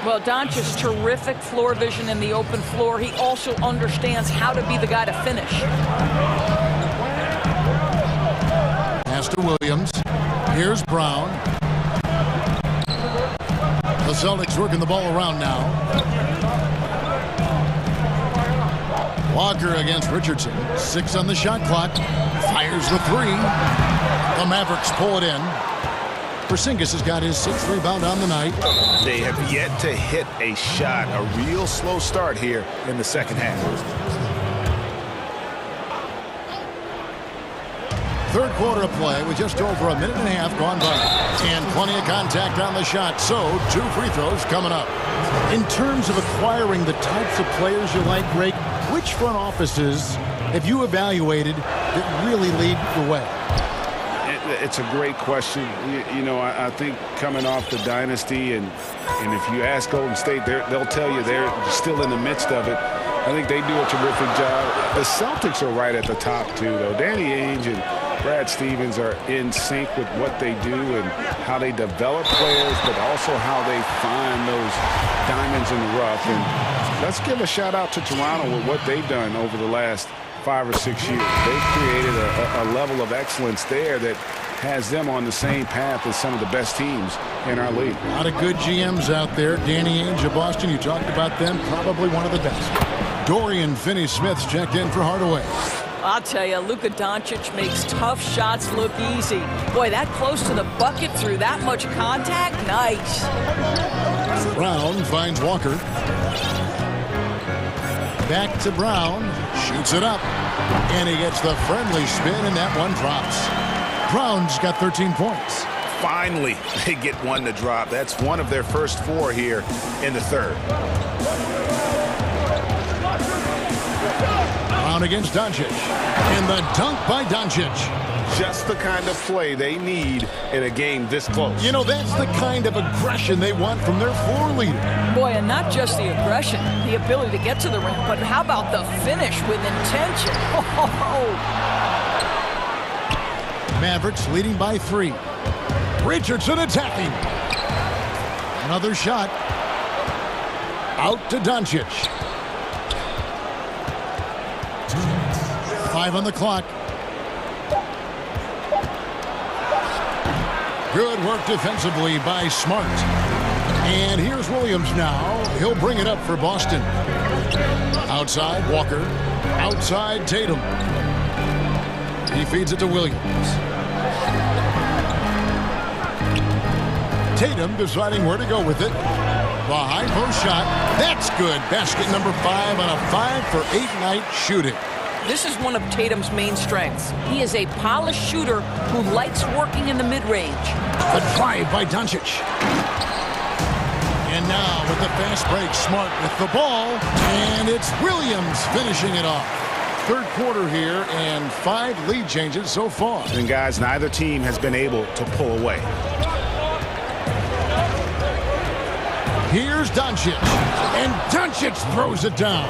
Well, Doncic's terrific floor vision in the open floor. He also understands how to be the guy to finish. Pass to Williams. Here's Brown. The Celtics working the ball around now. Walker against Richardson. 6 on the shot clock. Fires the 3. The Mavericks pull it in. Porzingis has got his 6th rebound on the night. They have yet to hit a shot. A real slow start here in the second half. 3rd quarter of play with just over a minute and a half gone by. And plenty of contact on the shot, so 2 free throws coming up. In terms of acquiring the types of players you like, Greg, which front offices have you evaluated that really lead the way? It's a great question. You know, I think coming off the dynasty, and if you ask Golden State, they'll tell you they're still in the midst of it. I think they do a terrific job. The Celtics are right at the top, too, though. Danny Ainge and Brad Stevens are in sync with what they do and how they develop players, but also how they find those diamonds in the rough. And let's give a shout-out to Toronto with what they've done over the last 5 or 6 years. They've created a level of excellence there that has them on the same path as some of the best teams in our league. A lot of good GMs out there. Danny Ainge of Boston, you talked about them, probably one of the best. Dorian Finney-Smith's checked in for Hardaway. I'll tell you, Luka Doncic makes tough shots look easy. Boy, that close to the bucket through that much contact, nice. Brown finds Walker. Back to Brown, shoots it up, and he gets the friendly spin, and that one drops. Brown's got 13 points. Finally, they get one to drop. That's one of their first 4 here in the 3rd. Brown against Doncic, and the dunk by Doncic. Just the kind of play they need in a game this close. You know, that's the kind of aggression they want from their floor leader. Boy, and not just the aggression, the ability to get to the rim, but how about the finish with intention? Mavericks leading by 3. Richardson attacking. Another shot. Out to Doncic. 5 on the clock. Good work defensively by Smart. And here's Williams now. He'll bring it up for Boston. Outside, Walker. Outside, Tatum. He feeds it to Williams. Tatum deciding where to go with it. The high post shot. That's good. Basket number 5 on a 5-for-8 night shooting. This is one of Tatum's main strengths. He is a polished shooter who likes working in the mid-range. The drive by Doncic. And now with the fast break, Smart with the ball. And it's Williams finishing it off. Third quarter here and 5 lead changes so far. And guys, neither team has been able to pull away. Here's Doncic. And Doncic throws it down.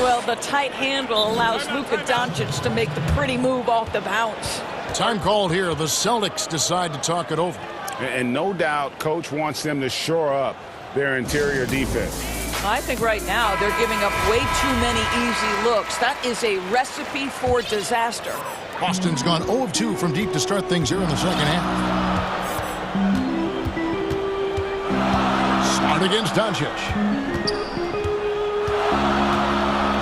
Well, the tight handle allows Luka Doncic to make the pretty move off the bounce. Time called here. The Celtics decide to talk it over. And no doubt, Coach wants them to shore up their interior defense. I think right now they're giving up way too many easy looks. That is a recipe for disaster. Boston's gone 0 of 2 from deep to start things here in the second half. Smart against Doncic.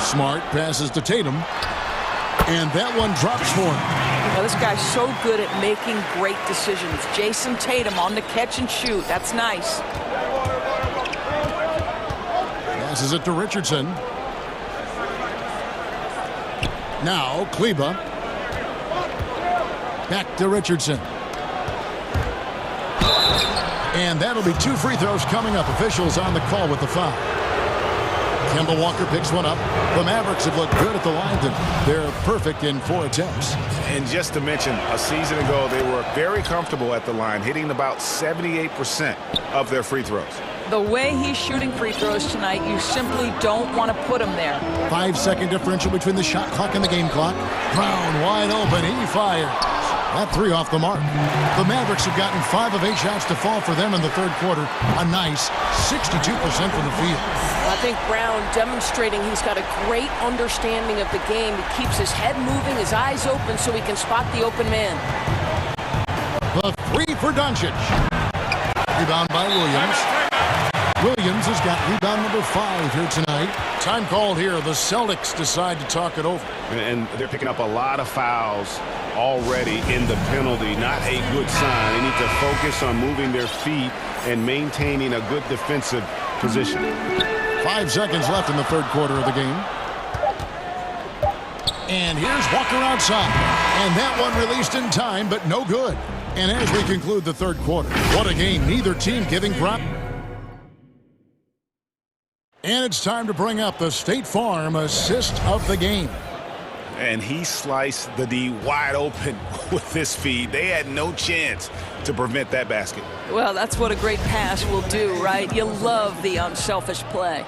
Smart passes to Tatum. And that one drops for him. Now, this guy's so good at making great decisions. Jason Tatum on the catch and shoot. That's nice. Passes it to Richardson. Now, Kleba. Back to Richardson. And that'll be 2 free throws coming up. Officials on the call with the foul. Kemba Walker picks one up. The Mavericks have looked good at the line. They're perfect in 4 attempts. And just to mention, a season ago, they were very comfortable at the line, hitting about 78% of their free throws. The way he's shooting free throws tonight, you simply don't want to put him there. 5-second differential between the shot clock and the game clock. Brown wide open. He fires. That 3 off the mark. The Mavericks have gotten 5 of 8 shots to fall for them in the third quarter. A nice 62% from the field. I think Brown demonstrating he's got a great understanding of the game. He keeps his head moving, his eyes open so he can spot the open man. The 3 for Doncic. Rebound by Williams. Williams has got rebound number 5 here tonight. Time called here. The Celtics decide to talk it over. And they're picking up a lot of fouls already in the penalty. Not a good sign. They need to focus on moving their feet and maintaining a good defensive position. 5 seconds left in the third quarter of the game. And here's Walker outside. And that one released in time, but no good. And as we conclude the third quarter, what a game. Neither team giving ground. And it's time to bring up the State Farm assist of the game. And he sliced the D wide open with his feed. They had no chance to prevent that basket. Well, that's what a great pass will do, right? You love the unselfish play.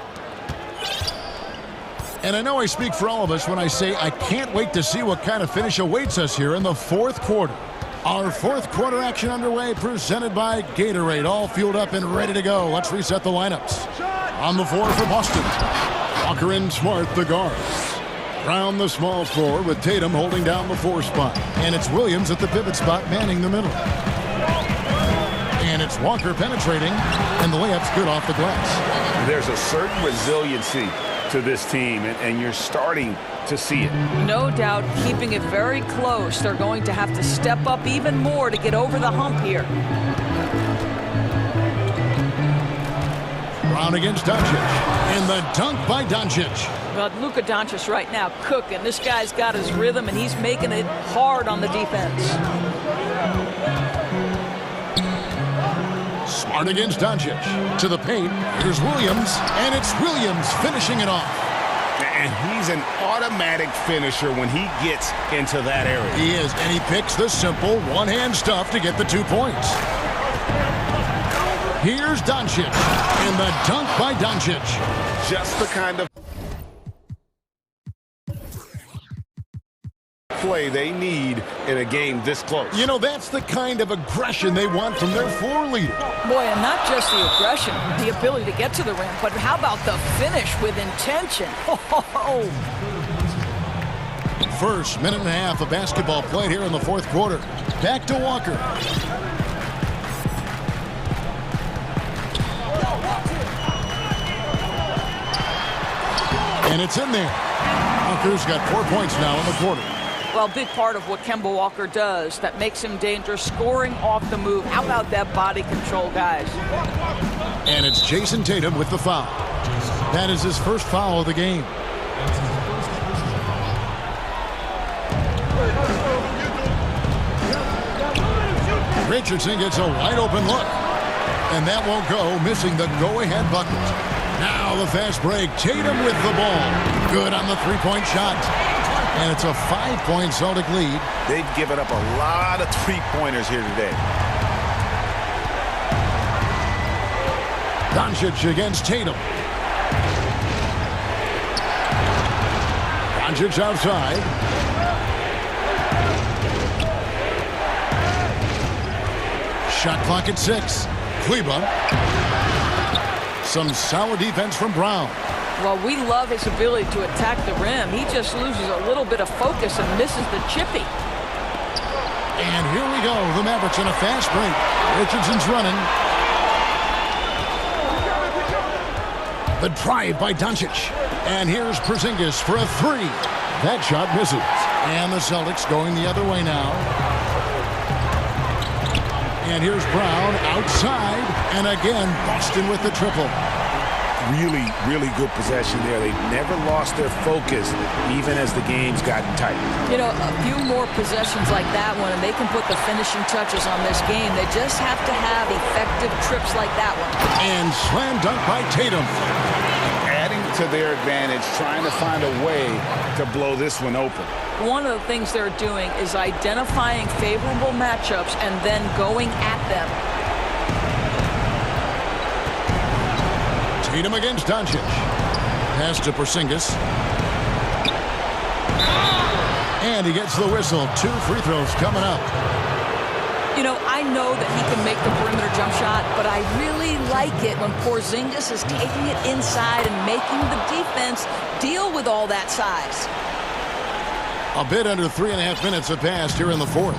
And I know I speak for all of us when I say I can't wait to see what kind of finish awaits us here in the fourth quarter. Our fourth quarter action underway, presented by Gatorade, all fueled up and ready to go. Let's reset the lineups. On the floor for Boston, Walker and Smart, the guards. Brown the small forward with Tatum holding down the 4 spot. And it's Williams at the pivot spot manning the middle. And it's Walker penetrating, and the layup's good off the glass. There's a certain resiliency to this team, and you're starting to see it. No doubt, keeping it very close. They're going to have to step up even more to get over the hump here. Brown against Doncic. And the dunk by Doncic. But Luka Doncic right now cooking. This guy's got his rhythm, and he's making it hard on the defense. Smart against Doncic. To the paint. Here's Williams. And it's Williams finishing it off. And he's an automatic finisher when he gets into that area. He is. And he picks the simple one-hand stuff to get the 2 points. Here's Doncic. And the dunk by Doncic. Just the kind of play they need in a game this close. You know, that's the kind of aggression they want from their floor leader. Boy, and not just the aggression, the ability to get to the rim, but how about the finish with intention? First minute and a half of basketball played here in the fourth quarter. Back to Walker. And it's in there. Walker's got 4 points now in the quarter. Well, big part of what Kemba Walker does that makes him dangerous, scoring off the move. How about that body control, guys? And it's Jason Tatum with the foul. That is his first foul of the game. Richardson gets a wide open look. And that won't go, missing the go-ahead button. Now the fast break. Tatum with the ball. Good on the three-point shot. And it's a 5-point Celtic lead. They've given up a lot of three-pointers here today. Doncic against Tatum. Doncic outside. Shot clock at 6. Kleba. Some solid defense from Brown. Well, we love his ability to attack the rim. He just loses a little bit of focus and misses the chippy. And here we go. The Mavericks in a fast break. Richardson's running. The drive by Doncic. And here's Porzingis for a 3. That shot misses. And the Celtics going the other way now. And here's Brown outside. And again, Boston with the triple. Really, really good possession there. They've never lost their focus, even as the game's gotten tight. You know, a few more possessions like that one, and they can put the finishing touches on this game. They just have to have effective trips like that one. And slam dunk by Tatum. Adding to their advantage, trying to find a way to blow this one open. One of the things they're doing is identifying favorable matchups and then going at them. Tatum against Doncic. Pass to Porzingis. And he gets the whistle. 2 free throws coming up. You know, I know that he can make the perimeter jump shot, but I really like it when Porzingis is taking it inside and making the defense deal with all that size. A bit under 3.5 minutes have passed here in the fourth.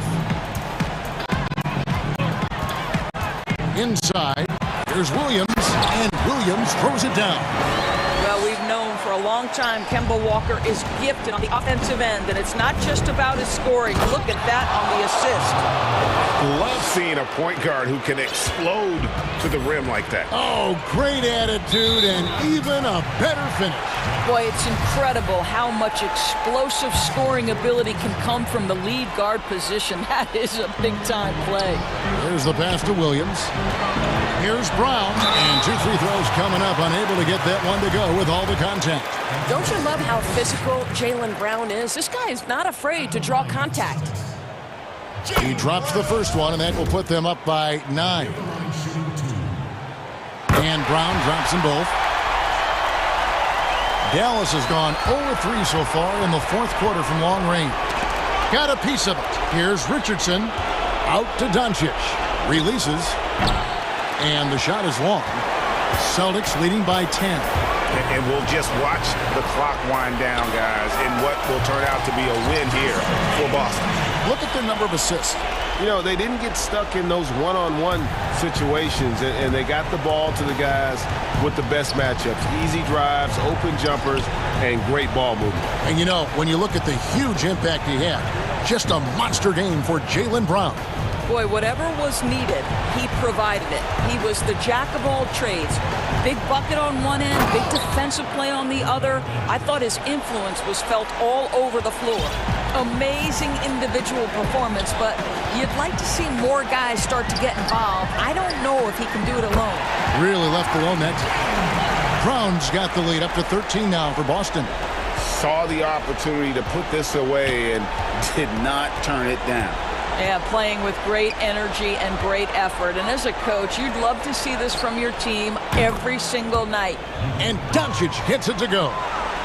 Inside, here's Williams, and Williams throws it down. Well, we've known for a long time Kemba Walker is gifted on the offensive end, and it's not just about his scoring. Look at that on the assist. Love seeing a point guard who can explode to the rim like that. Oh, great attitude and even a better finish. Boy, it's incredible how much explosive scoring ability can come from the lead guard position. That is a big-time play. Here's the pass to Williams. Here's Brown, and 2 free throws coming up, unable to get that one to go with all the contact. Don't you love how physical Jaylen Brown is? This guy is not afraid to draw contact. He drops the first one, and that will put them up by 9. And Brown drops them both. Dallas has gone 0-3 so far in the fourth quarter from long range. Got a piece of it. Here's Richardson. Out to Doncic. Releases. And the shot is long. Celtics leading by 10. And we'll just watch the clock wind down, guys, in what will turn out to be a win here for Boston. Look at their number of assists. You know, they didn't get stuck in those one-on-one situations, and they got the ball to the guys with the best matchups. Easy drives, open jumpers, and great ball movement. And, you know, when you look at the huge impact he had, just a monster game for Jaylen Brown. Boy, whatever was needed, he provided it. He was the jack of all trades. Big bucket on one end, big defensive play on the other. I thought his influence was felt all over the floor. Amazing individual performance, but you'd like to see more guys start to get involved. I don't know if he can do it alone. Really left alone that time. Brown's got the lead up to 13 now for Boston. Saw the opportunity to put this away and did not turn it down. Yeah, playing with great energy and great effort. And as a coach, you'd love to see this from your team every single night. And Doncic hits it to go.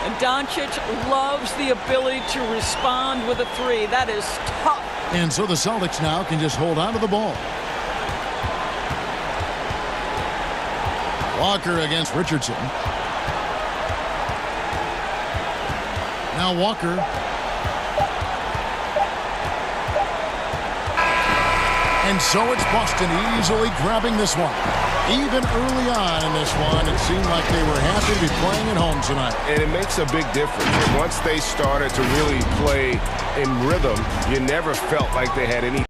And Doncic loves the ability to respond with a 3. That is tough. And so the Celtics now can just hold on to the ball. Walker against Richardson. Now Walker. And so it's Boston easily grabbing this one. Even early on in this one, it seemed like they were happy to be playing at home tonight. And it makes a big difference. Once they started to really play in rhythm, you never felt like they had any.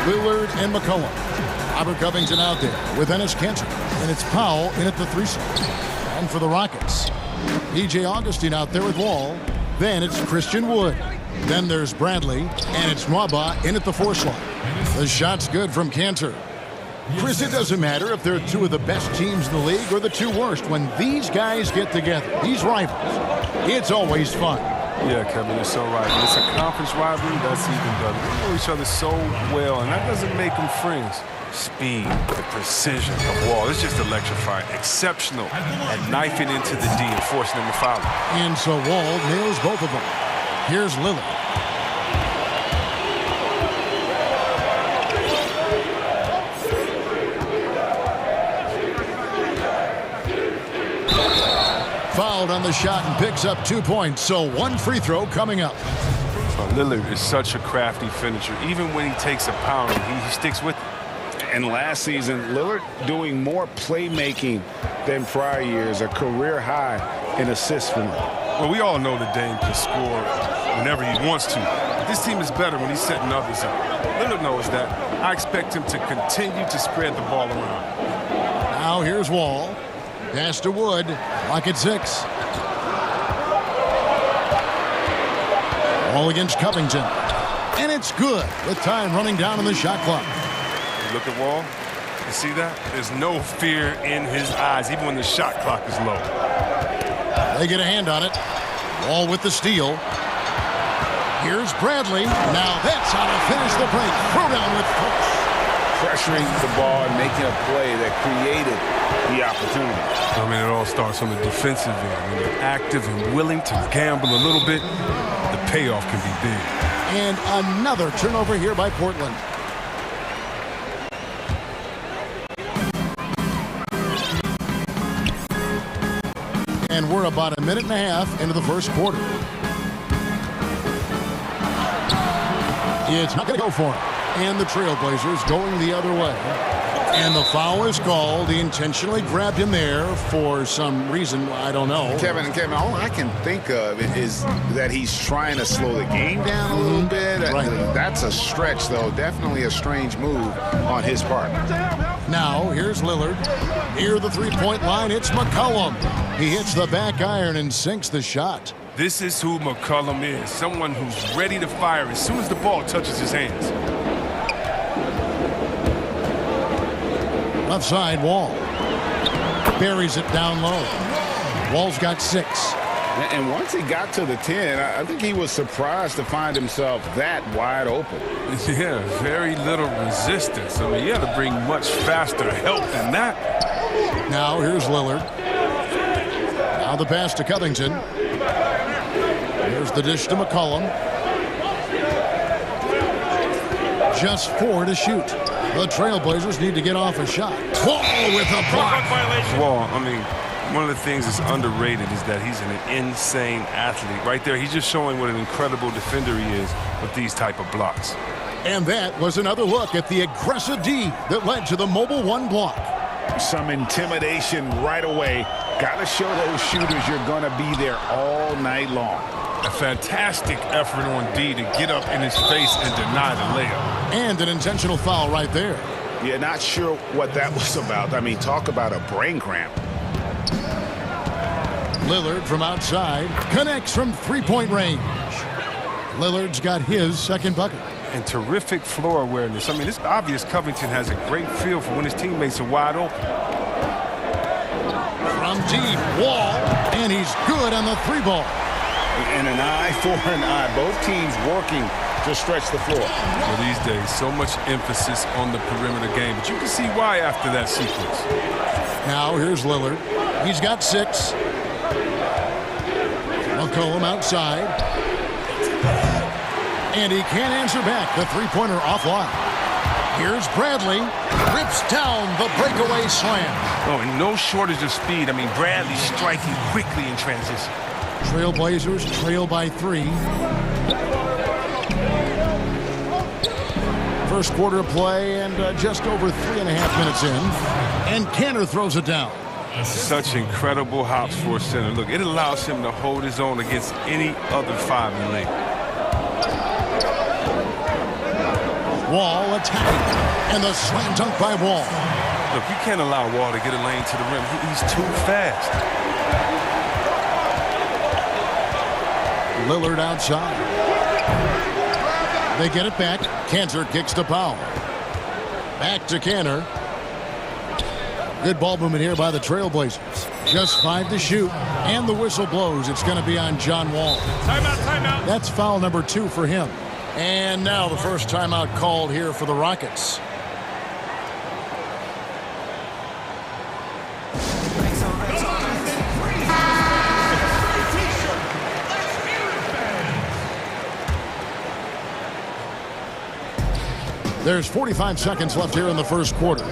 Lillard and McCollum. Robert Covington out there with Ennis Cantor. And it's Powell in at the 3 slot. And for the Rockets, P.J. Augustine out there with Wall. Then it's Christian Wood. Then there's Bradley. And it's Nwaba in at the 4 slot. The shot's good from Cantor. Chris, it doesn't matter if they're two of the best teams in the league or the two worst. When these guys get together, these rivals, it's always fun. Yeah, Kevin, you're so right. When it's a conference rivalry, that's even better. They know each other so well, and that doesn't make them friends. Speed, the precision of Wall, it's just electrifying. Exceptional at knifing into the D and forcing them to foul. And so Wall nails both of them. Here's Lillard. Fouled on the shot and picks up 2 points. So 1 free throw coming up. Lillard is such a crafty finisher. Even when he takes a pounding, he sticks with it. And last season, Lillard doing more playmaking than prior years, a career high in assists for him. Well, we all know that Dame can score whenever he wants to. But this team is better when he's setting others up. Lillard knows that. I expect him to continue to spread the ball around. Now here's Wall. Pass to Wood. Clock at 6. Wall against Covington. And it's good with time running down on the shot clock. Look at Wall. You see that? There's no fear in his eyes, even when the shot clock is low. They get a hand on it. Wall with the steal. Here's Bradley. Now that's how to finish the break. Throw down with force. pressuring the ball and making a play that created the opportunity. I mean, it all starts on the defensive end. When you're active and willing to gamble a little bit, the payoff can be big. And another turnover here by Portland. And we're about a minute and a half into the first quarter. It's not going to go for him. And the Trailblazers going the other way. And the foul is called. He intentionally grabbed him there for some reason. I don't know. Kevin, all I can think of is that he's trying to slow the game down a little bit. Right. That's a stretch, though. Definitely a strange move on his part. Now, here's Lillard. Near the three-point line, it's McCollum. He hits the back iron and sinks the shot. This is who McCollum is, someone who's ready to fire as soon as the ball touches his hands. Left side, Wall. Buries it down low. Wall's got 6. And once he got to the 10, I think he was surprised to find himself that wide open. Yeah, very little resistance. I mean, you had to bring much faster help than that. Now, here's Lillard. Now the pass to Covington. Here's the dish to McCollum. Just 4 to shoot. The Trailblazers need to get off a shot. Wall with a block. Wall, I mean, one of the things that's underrated is that he's an insane athlete. Right there, he's just showing what an incredible defender he is with these type of blocks. And that was another look at the aggressive D that led to the mobile 1 block. Some intimidation right away. Got to show those shooters you're going to be there all night long. A fantastic effort on D to get up in his face and deny the layup. And an intentional foul right there. Yeah, not sure what that was about. I mean, talk about a brain cramp. Lillard from outside connects from three-point range. Lillard's got his second bucket. And terrific floor awareness. I mean, it's obvious Covington has a great feel for when his teammates are wide open. From deep, Wall, and he's good on the 3-ball. And an eye for an eye. Both teams working to stretch the floor. Well, these days, so much emphasis on the perimeter game, but you can see why after that sequence. Now here's Lillard. He's got 6. McCollum outside. And he can't answer back. The three-pointer offline. Here's Bradley. Rips down the breakaway slam. Oh, and no shortage of speed. I mean, Bradley striking quickly in transition. Trailblazers trail by 3. First quarter of play and just over 3.5 minutes in. And Kanter throws it down. Such incredible hops for a center. Look, it allows him to hold his own against any other 5 in the league. Wall attacking. And the slam dunk by Wall. Look, you can't allow Wall to get a lane to the rim. He's too fast. Lillard outside. They get it back. Kanter kicks to Powell. Back to Kanter. Good ball movement here by the Trailblazers. Just 5 to shoot. And the whistle blows. It's going to be on John Wall. Timeout, timeout. That's foul number 2 for him. And now the first timeout called here for the Rockets. There's 45 seconds left here in the first quarter.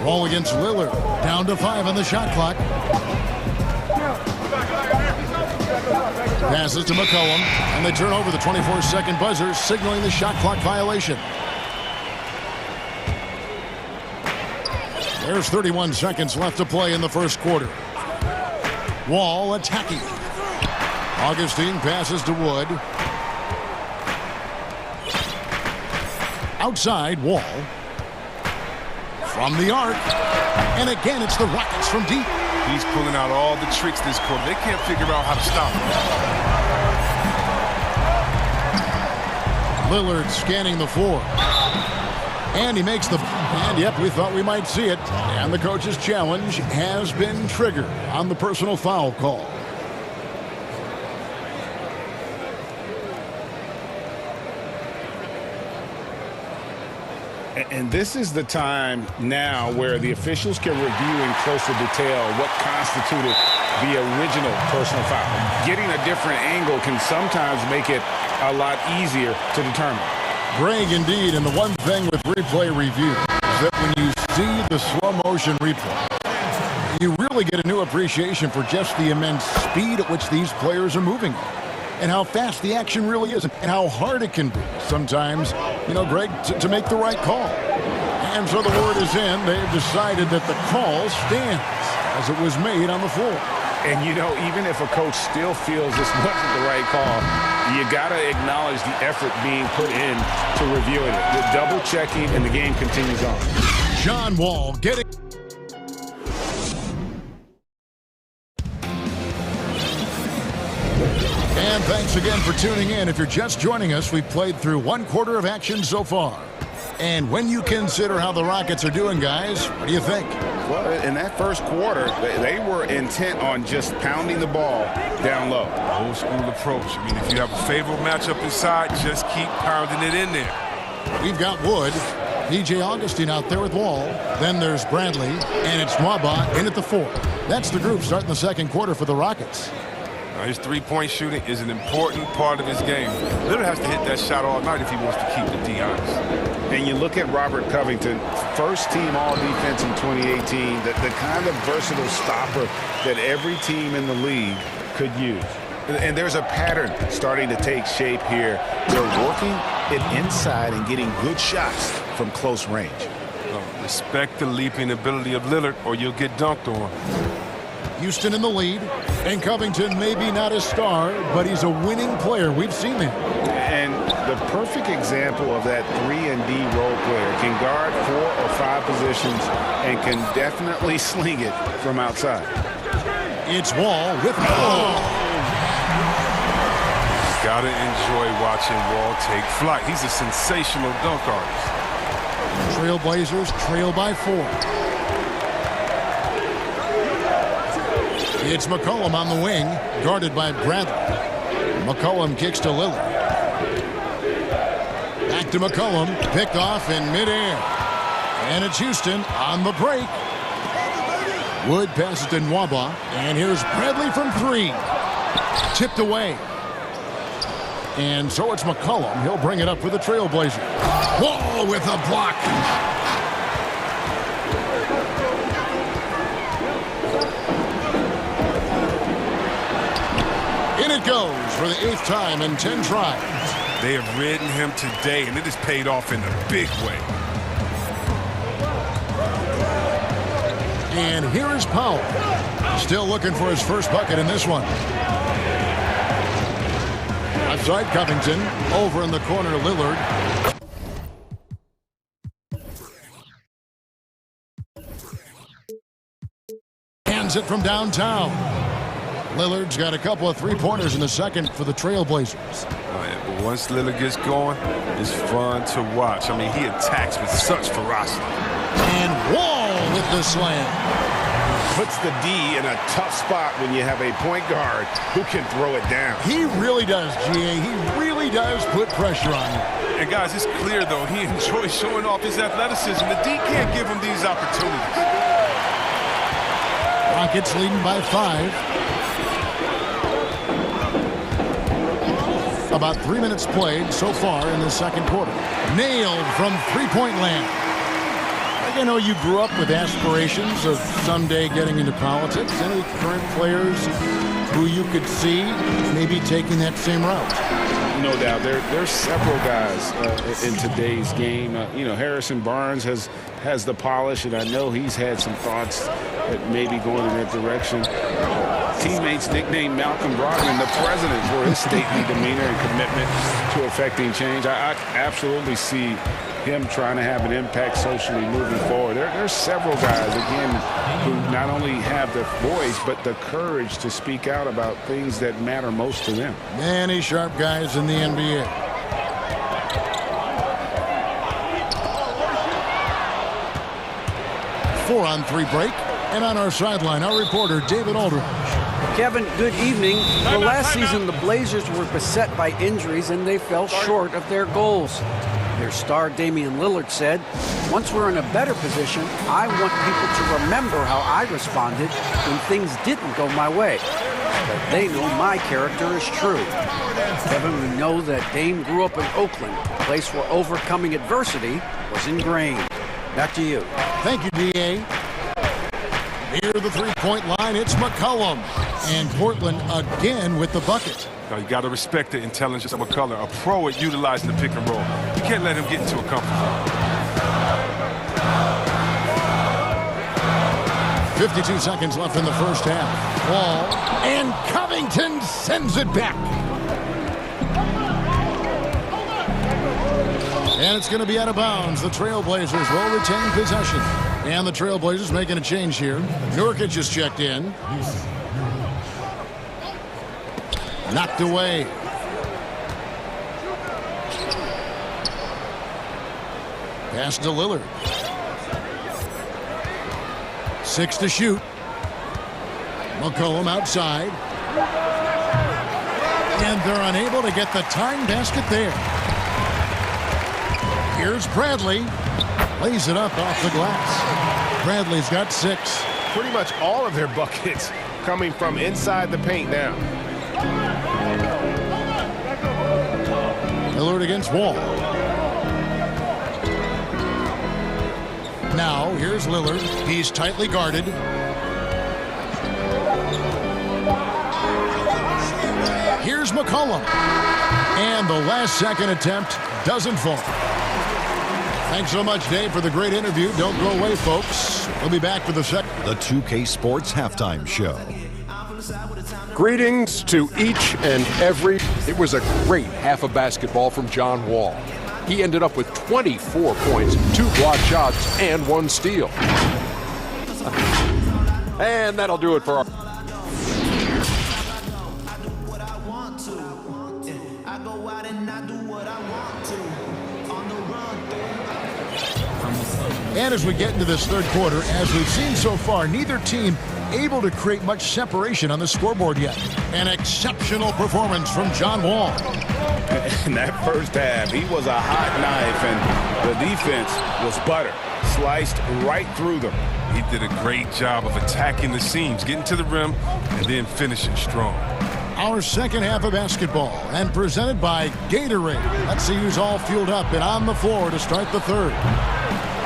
Wall against Lillard. Down to 5 on the shot clock. Passes to McCollum, and they turn over the 24-second buzzer, signaling the shot clock violation. There's 31 seconds left to play in the first quarter. Wall attacking. Augustine passes to Wood. Outside, Wall. From the arc. And again, it's the Rockets from deep. He's pulling out all the tricks this quarter. They can't figure out how to stop him. Lillard scanning the floor. And he makes the... And yep, we thought we might see it. And the coach's challenge has been triggered on the personal foul call. And this is the time now where the officials can review in closer detail what constituted the original personal foul. Getting a different angle can sometimes make it a lot easier to determine. Greg, indeed, and the one thing with replay review is that when you see the slow motion replay, you really get a new appreciation for just the immense speed at which these players are moving and how fast the action really is and how hard it can be sometimes, you know, Greg, to make the right call. And so the word is in. They've decided that the call stands as it was made on the floor. And, you know, even if a coach still feels this wasn't the right call, you got to acknowledge the effort being put in to reviewing it. The double checking, and the game continues on. John Wall getting... And thanks again for tuning in. If you're just joining us, we've played through one quarter of action so far. And when you consider how the Rockets are doing, guys, what do you think? Well, in that first quarter, they were intent on just pounding the ball down low. Old school approach. I mean, if you have a favorable matchup inside, just keep pounding it in there. We've got Wood, DJ Augustine out there with Wall. Then there's Bradley, and it's Nwaba in at the 4. That's the group starting the second quarter for the Rockets. His three-point shooting is an important part of his game. Lillard has to hit that shot all night if he wants to keep the D honest. And you look at Robert Covington, first-team all-defense in 2018, the kind of versatile stopper that every team in the league could use. And there's a pattern starting to take shape here. They're working it inside and getting good shots from close range. Respect the leaping ability of Lillard or you'll get dunked on. Houston in the lead, and Covington maybe not a star, but he's a winning player. We've seen that. And the perfect example of that 3-and-D role player can guard 4 or 5 positions and can definitely sling it from outside. It's Wall with Wall. Gotta enjoy watching Wall take flight. He's a sensational dunk artist. Trailblazers trail by 4. It's McCollum on the wing, guarded by Bradley. McCollum kicks to Lillard. Back to McCollum, picked off in midair. And it's Houston on the break. Wood passes to Nwaba, and here's Bradley from 3. Tipped away. And so it's McCollum. He'll bring it up for the Trailblazers. Wall with a block. In it goes for the 8th time in 10 tries. They have ridden him today, and it has paid off in a big way. And here is Powell. Still looking for his first bucket in this one. Outside Covington. Over in the corner, Lillard. Hands it from downtown. Lillard's got a couple of three-pointers in the second for the Trailblazers. But once Lillard gets going, it's fun to watch. I mean, he attacks with such ferocity. And Wall with the slam. Puts the D in a tough spot when you have a point guard who can throw it down. He really does, GA. He really does put pressure on you. And, guys, it's clear, though, he enjoys showing off his athleticism. The D can't give him these opportunities. Rockets leading by 5. About 3 minutes played so far in the second quarter. Nailed from three-point land. I know you grew up with aspirations of someday getting into politics. Any current players who you could see maybe taking that same route? No doubt. There's several guys in today's game. You know, Harrison Barnes has the polish, and I know he's had some thoughts that maybe going in that direction. Teammates nicknamed Malcolm Brogdon the president for his stately demeanor and commitment to affecting change. I absolutely see him trying to have an impact socially moving forward. There's several guys, again, who not only have the voice, but the courage to speak out about things that matter most to them. Many sharp guys in the NBA. Four-on-3 break. And on our sideline, our reporter, David Aldridge. Kevin, good evening. Well, last season, the Blazers were beset by injuries, and they fell short of their goals. Their Lakers star Damian Lillard said, "Once we're in a better position, I want people to remember how I responded when things didn't go my way. But they know my character is true." Kevin, we know that Dame grew up in Oakland, a place where overcoming adversity was ingrained. Back to you. Thank you, D.A. Near the three-point line, it's McCollum. And Portland again with the bucket. Now, you got to respect the intelligence of McCollum, a pro at utilizing the pick and roll. You can't let him get into a comfort zone. 52 seconds left in the first half. Wall, and Covington sends it back. And it's going to be out of bounds. The Trailblazers will retain possession. And the Trailblazers making a change here. Nurkic just checked in. Knocked away. Pass to Lillard. 6 to shoot. McCollum outside. And they're unable to get the tying basket there. Here's Bradley. Lays it up off the glass. Bradley's got 6. Pretty much all of their buckets coming from inside the paint now. Lillard against Wall. Now, here's Lillard. He's tightly guarded. Here's McCollum. And the last-second attempt doesn't fall. Thanks so much, Dave, for the great interview. Don't go away, folks. We'll be back for the second. The 2K Sports Halftime Show. Greetings to each and every. It was a great half of basketball from John Wall. He ended up with 24 points, 2 block shots, and 1 steal. And that'll do it for our... And as we get into this third quarter, as we've seen so far, neither team able to create much separation on the scoreboard yet. An exceptional performance from John Wall. In that first half, he was a hot knife, and the defense was butter. Sliced right through them. He did a great job of attacking the seams, getting to the rim, and then finishing strong. Our second half of basketball, and presented by Gatorade. Let's see who's all fueled up and on the floor to start the third.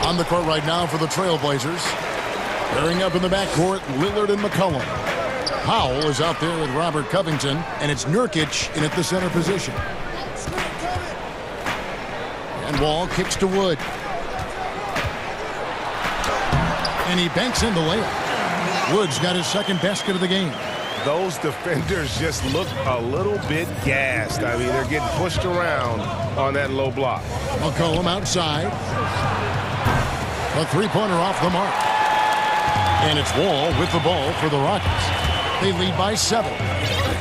On the court right now for the Trailblazers. Pairing up in the backcourt, Lillard and McCollum. Powell is out there with Robert Covington, and it's Nurkic in at the center position. And Wall kicks to Wood. And he banks in the layup. Wood's got his second basket of the game. Those defenders just look a little bit gassed. I mean, they're getting pushed around on that low block. McCollum outside. A three-pointer off the mark. And it's Wall with the ball for the Rockets. They lead by 7.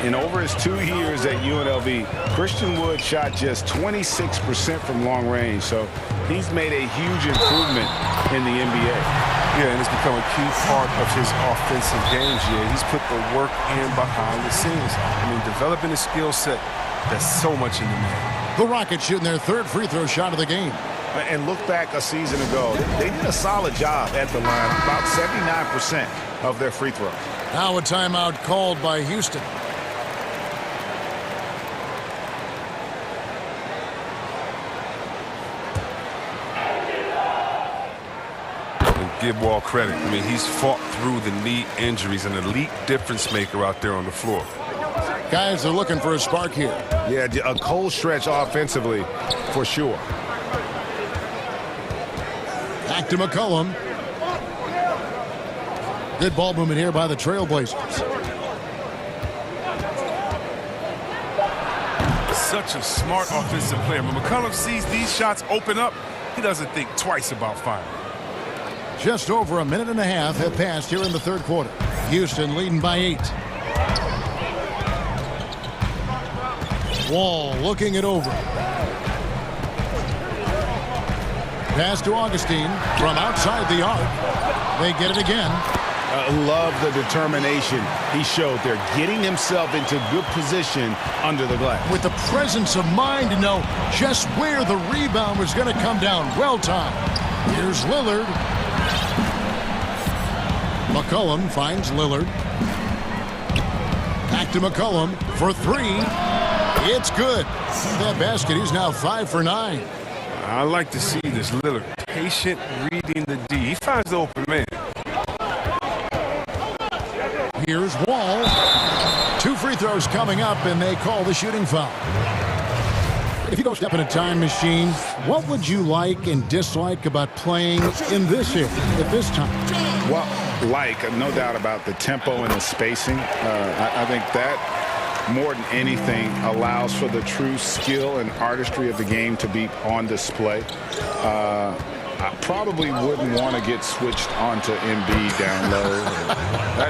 In over his 2 years at UNLV, Christian Wood shot just 26% from long range. So he's made a huge improvement in the NBA. Yeah, and it's become a key part of his offensive games. Yeah, he's put the work in behind the scenes. I mean, developing a skill set that's so much in the man. The Rockets shooting their third free throw shot of the game. And look back a season ago, they did a solid job at the line, about 79% of their free throws. Now a timeout called by Houston. And give Wall credit. I mean, he's fought through the knee injuries, an elite difference maker out there on the floor. Guys are looking for a spark here. Yeah, a cold stretch offensively for sure. Back to McCollum. Good ball movement here by the Trailblazers. Such a smart offensive player. When McCollum sees these shots open up, he doesn't think twice about firing. Just over a minute and a half have passed here in the third quarter. Houston leading by 8. Wall looking it over. Pass to Augustine from outside the arc. They get it again. Love the determination he showed there, getting himself into good position under the glass. With the presence of mind to know just where the rebound was going to come down. Well timed. Here's Lillard. McCollum finds Lillard. Back to McCollum for three. It's good. That basket, he's now 5 for 9. I like to see this Lillard. Patient reading the D. He finds the open man. Here's Wall. 2 free throws coming up, and they call the shooting foul. If you go step in a time machine, what would you like and dislike about playing in this era at this time? Well, no doubt about the tempo and the spacing. I think that, more than anything, allows for the true skill and artistry of the game to be on display. I probably wouldn't want to get switched onto MB down low.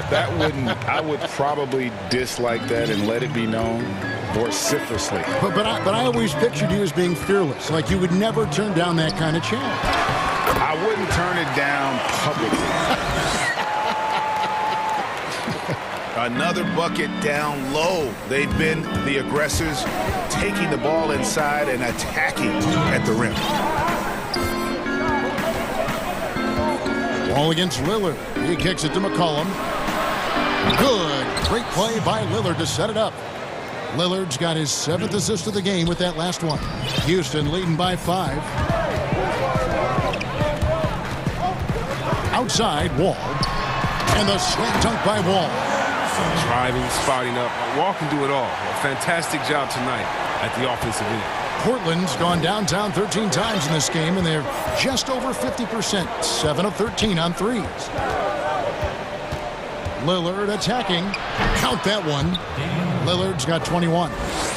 That wouldn't. I would probably dislike that and let it be known vociferously. But I always pictured you as being fearless, like you would never turn down that kind of challenge. I wouldn't turn it down publicly. Another bucket down low. They've been the aggressors, taking the ball inside and attacking at the rim. Ball against Lillard. He kicks it to McCollum. Good. Great play by Lillard to set it up. Lillard's got his 7th assist of the game with that last one. Houston leading by 5. Outside, Wall. And the slam dunk by Wall. Driving, spotting up. Wall can do it all. A fantastic job tonight at the offensive end. Portland's gone downtown 13 times in this game, and they're just over 50%. 7 of 13 on threes. Lillard attacking. Count that one. Lillard's got 21.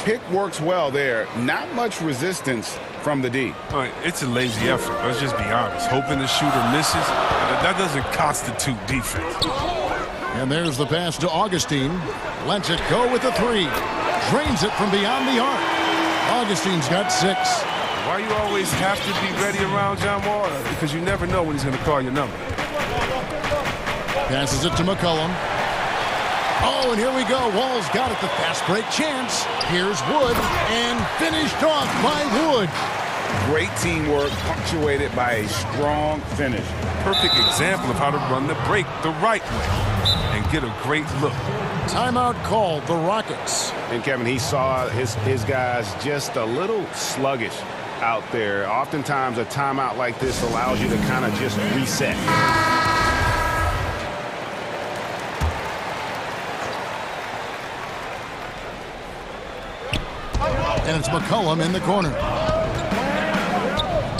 Pick works well there. Not much resistance from the D. All right, it's a lazy effort. Let's just be honest. Hoping the shooter misses, that doesn't constitute defense. And there's the pass to Augustine. Lets it go with the 3. Drains it from beyond the arc. Augustine's got 6. Why you always have to be ready around John Wall? Because you never know when he's going to call your number. Passes it to McCollum. Oh, and here we go. Wall's got it. The fast break chance. Here's Wood. And finished off by Wood. Great teamwork punctuated by a strong finish. Perfect example of how to run the break the right way and get a great look. Timeout called, the Rockets. And Kevin, he saw his guys just a little sluggish out there. Oftentimes a timeout like this allows you to kind of just reset. And it's McCollum in the corner.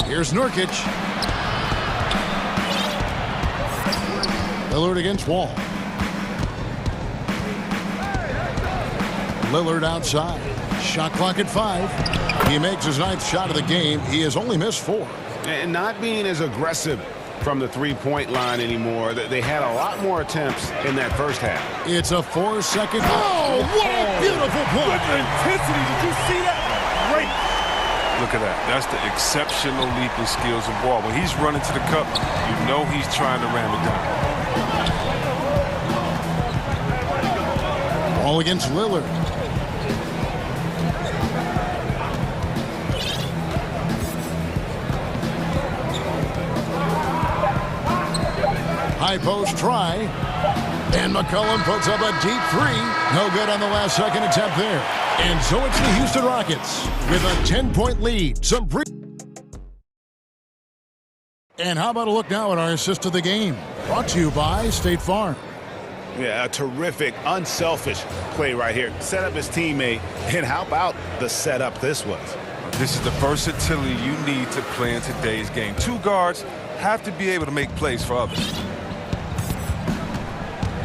Here's Nurkic. Lillard against Wall. Lillard outside. Shot clock at 5. He makes his 9th shot of the game. He has only missed 4. And not being as aggressive from the three-point line anymore. They had a lot more attempts in that first half. It's a 4-second. Oh, what a beautiful play. With intensity. Did you see that? Great. Look at that. That's the exceptional leap in skills of Wall. When he's running to the cup, you know he's trying to ram it down. Ball against Lillard. High post try. And McCollum puts up a deep 3. No good on the last second attempt there. And so it's the Houston Rockets with a 10-point lead. And how about a look now at our assist of the game? Brought to you by State Farm. Yeah, a terrific, unselfish play right here. Set up his teammate, and how about the setup this was? This is the versatility you need to play in today's game. 2 guards have to be able to make plays for others.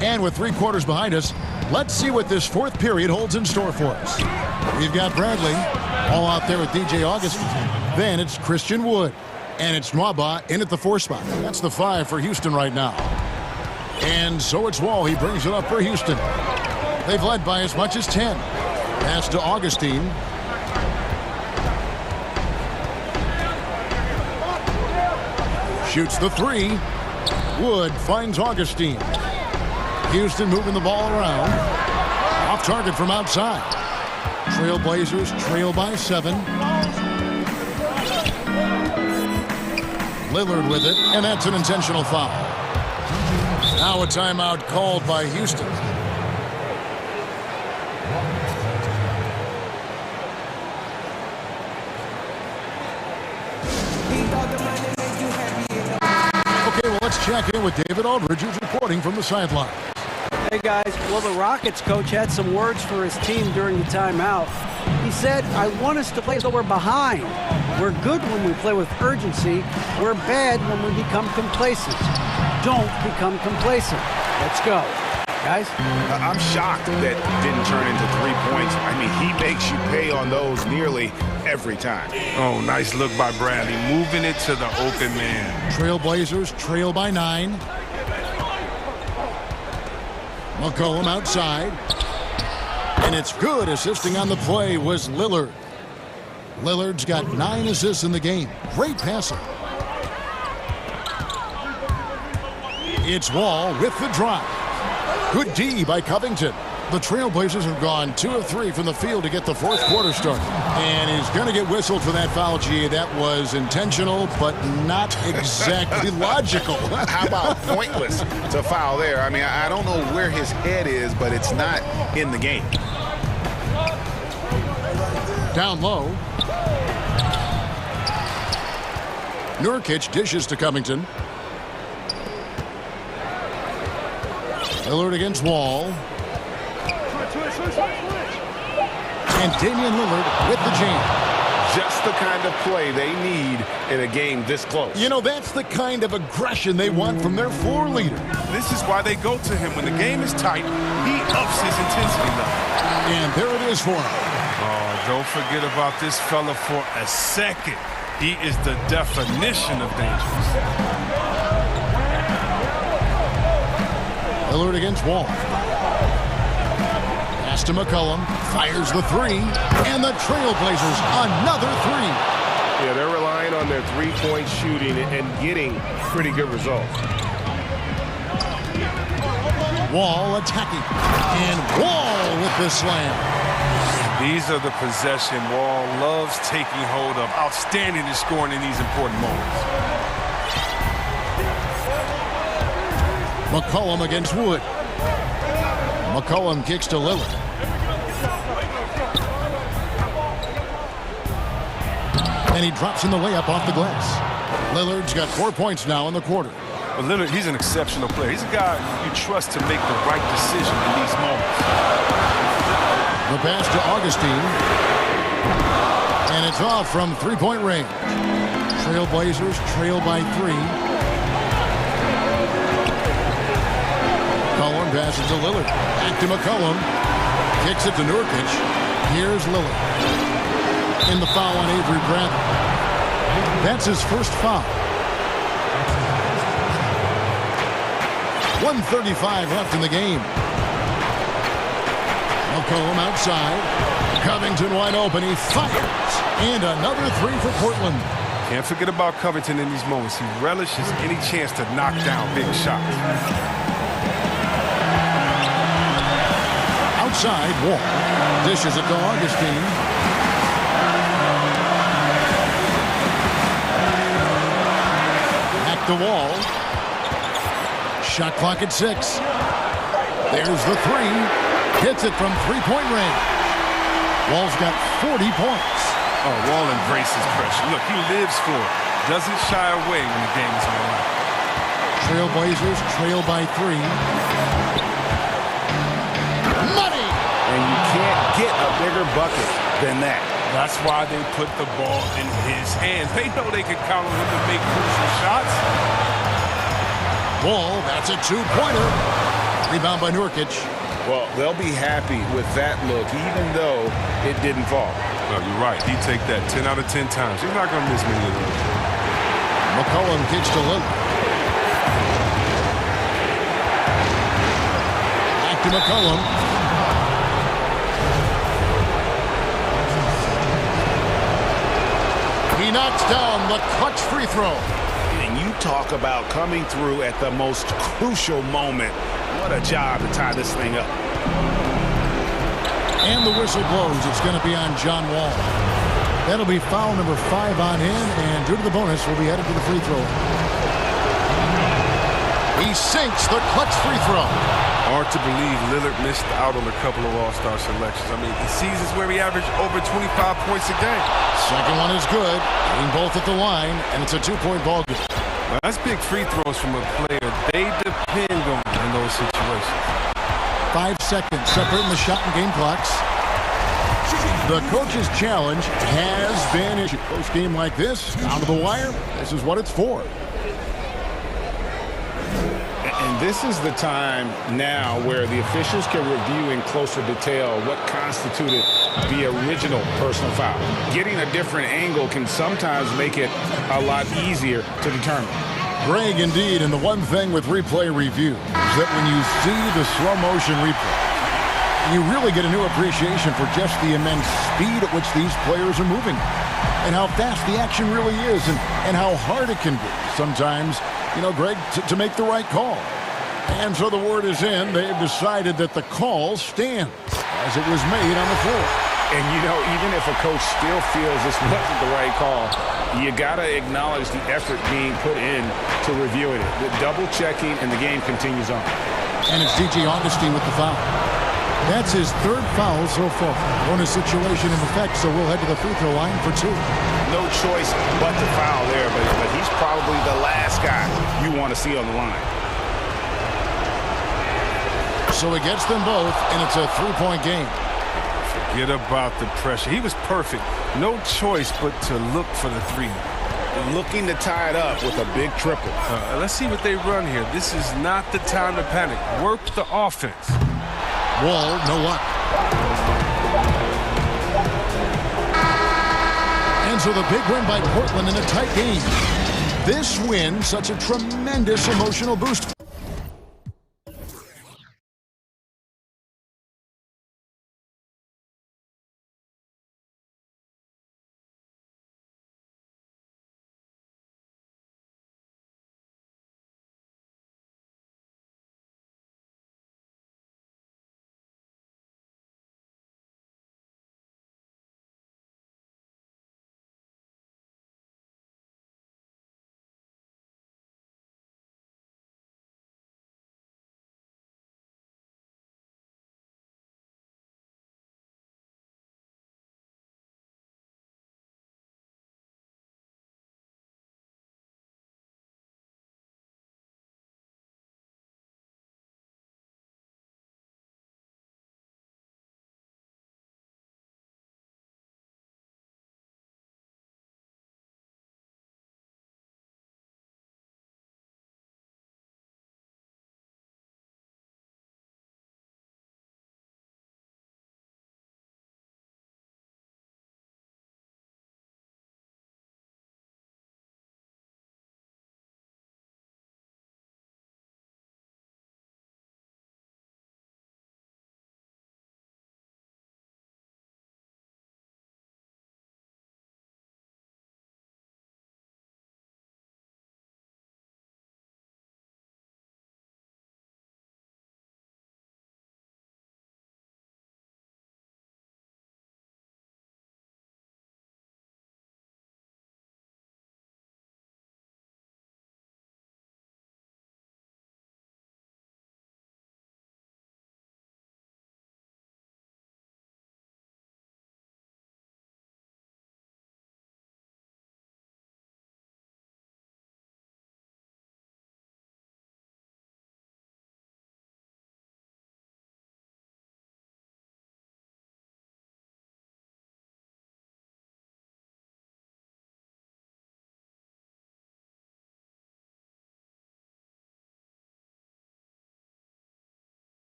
And with 3 quarters behind us, let's see what this 4th period holds in store for us. We've got Bradley all out there with DJ Augustine. Then it's Christian Wood. And it's Nwaba in at the 4 spot. That's the 5 for Houston right now. And so it's Wall. He brings it up for Houston. They've led by as much as 10. Pass to Augustine. Shoots the 3. Wood finds Augustine. Houston moving the ball around. Off target from outside. Trailblazers trail by 7. Lillard with it, and that's an intentional foul. Now a timeout called by Houston. Okay, well, let's check in with David Aldridge, who's reporting from the sideline. Hey, guys. Well, the Rockets coach had some words for his team during the timeout. He said, I want us to play as though we're behind. We're good when we play with urgency. We're bad when we become complacent. Don't become complacent. Let's go. Guys? I'm shocked that didn't turn into 3 points. I mean, he makes you pay on those nearly every time. Oh, nice look by Bradley, moving it to the open man. Trailblazers trail by 9. McCollum outside. And it's good. Assisting on the play was Lillard. Lillard's got 9 assists in the game. Great passer. It's Wall with the drive. Good D by Covington. The Trailblazers have gone 2 of 3 from the field to get the fourth quarter started. And he's going to get whistled for that foul, G. That was intentional, but not exactly logical. How about pointless to foul there? I mean, I don't know where his head is, but it's not in the game. Down low. Nurkic dishes to Covington. Lillard against Wall. And Damian Lillard with the jam. Just the kind of play they need in a game this close. You know, that's the kind of aggression they want from their floor leader. This is why they go to him. When the game is tight, he ups his intensity level. And there it is for him. Oh, don't forget about this fella for a second. He is the definition of dangerous. Lillard against Wall. Pass to McCollum. Fires the 3. And the Trailblazers another 3. Yeah, they're relying on their three-point shooting and getting pretty good results. Wall attacking. And Wall with the slam. These are the possession Wall loves taking hold of. Outstanding at scoring in these important moments. McCollum against Wood. McCollum kicks to Lillard. And he drops in the layup off the glass. Lillard's got 4 points now in the quarter. But Lillard, he's an exceptional player. He's a guy you trust to make the right decision in these moments. The pass to Augustine. And it's off from three-point range. Trailblazers trail by 3. McCollum passes to Lillard. Back to McCollum. Kicks it to Nurkic. Here's Lillard. In the foul on Avery Bradley. That's his first foul. 1:35 left in the game. McCollum outside. Covington wide open. He fires. And another 3 for Portland. Can't forget about Covington in these moments. He relishes any chance to knock down big shots. Outside, Wall. Dishes it to Augustine. Back to Wall. Shot clock at 6. There's the 3. Hits it from three-point range. Wall's got 40 points. Oh, Wall embraces pressure. Look, he lives for it. Doesn't shy away when the game is on the line. Trailblazers trail by 3. Money! And you can't get a bigger bucket than that. That's why they put the ball in his hands. They know they can count on him to make crucial shots. Wall, that's a 2-pointer. Rebound by Nurkic. Well, they'll be happy with that look, even though it didn't fall. No, you're right. He'd take that 10 out of 10 times. He's not going to miss many of those. McCollum kicks to Lillard. Back to McCollum. He knocks down the clutch free throw. And you talk about coming through at the most crucial moment. What a job to tie this thing up. And the whistle blows. It's going to be on John Wall. That'll be foul number 5 on him, and due to the bonus, we'll be headed to the free throw. He sinks the clutch free throw. Hard to believe Lillard missed out on a couple of All-Star selections. I mean, in seasons where he averaged over 25 points a game. Second one is good. Getting both at the line, and it's a 2-point ball game. Now, that's big free throws from a player. They depend on in those situations. 5 seconds separating the shot and game clocks. The coach's challenge has been issued. Close game like this, down to the wire, this is what it's for. And this is the time now where the officials can review in closer detail what constituted the original personal foul. Getting a different angle can sometimes make it a lot easier to determine. Greg, indeed, and the one thing with replay review is that when you see the slow motion replay, you really get a new appreciation for just the immense speed at which these players are moving and how fast the action really is and how hard it can be sometimes, you know, Greg, to make the right call. And so the word is in. They've decided that the call stands as it was made on the floor. And, you know, even if a coach still feels this wasn't the right call, you got to acknowledge the effort being put in to reviewing it. The double checking, and the game continues on. And it's DJ Augustine with the foul. That's his 3rd foul so far. Bonus situation in effect, so we'll head to the free throw line for 2. No choice but to foul there, but he's probably the last guy you want to see on the line. So he gets them both, and it's a 3-point game. Forget about the pressure. He was perfect. No choice but to look for the 3. Looking to tie it up with a big triple. Let's see what they run here. This is not the time to panic. Work the offense. Wall, no luck. And so the big win by Portland in a tight game. This win, such a tremendous emotional boost.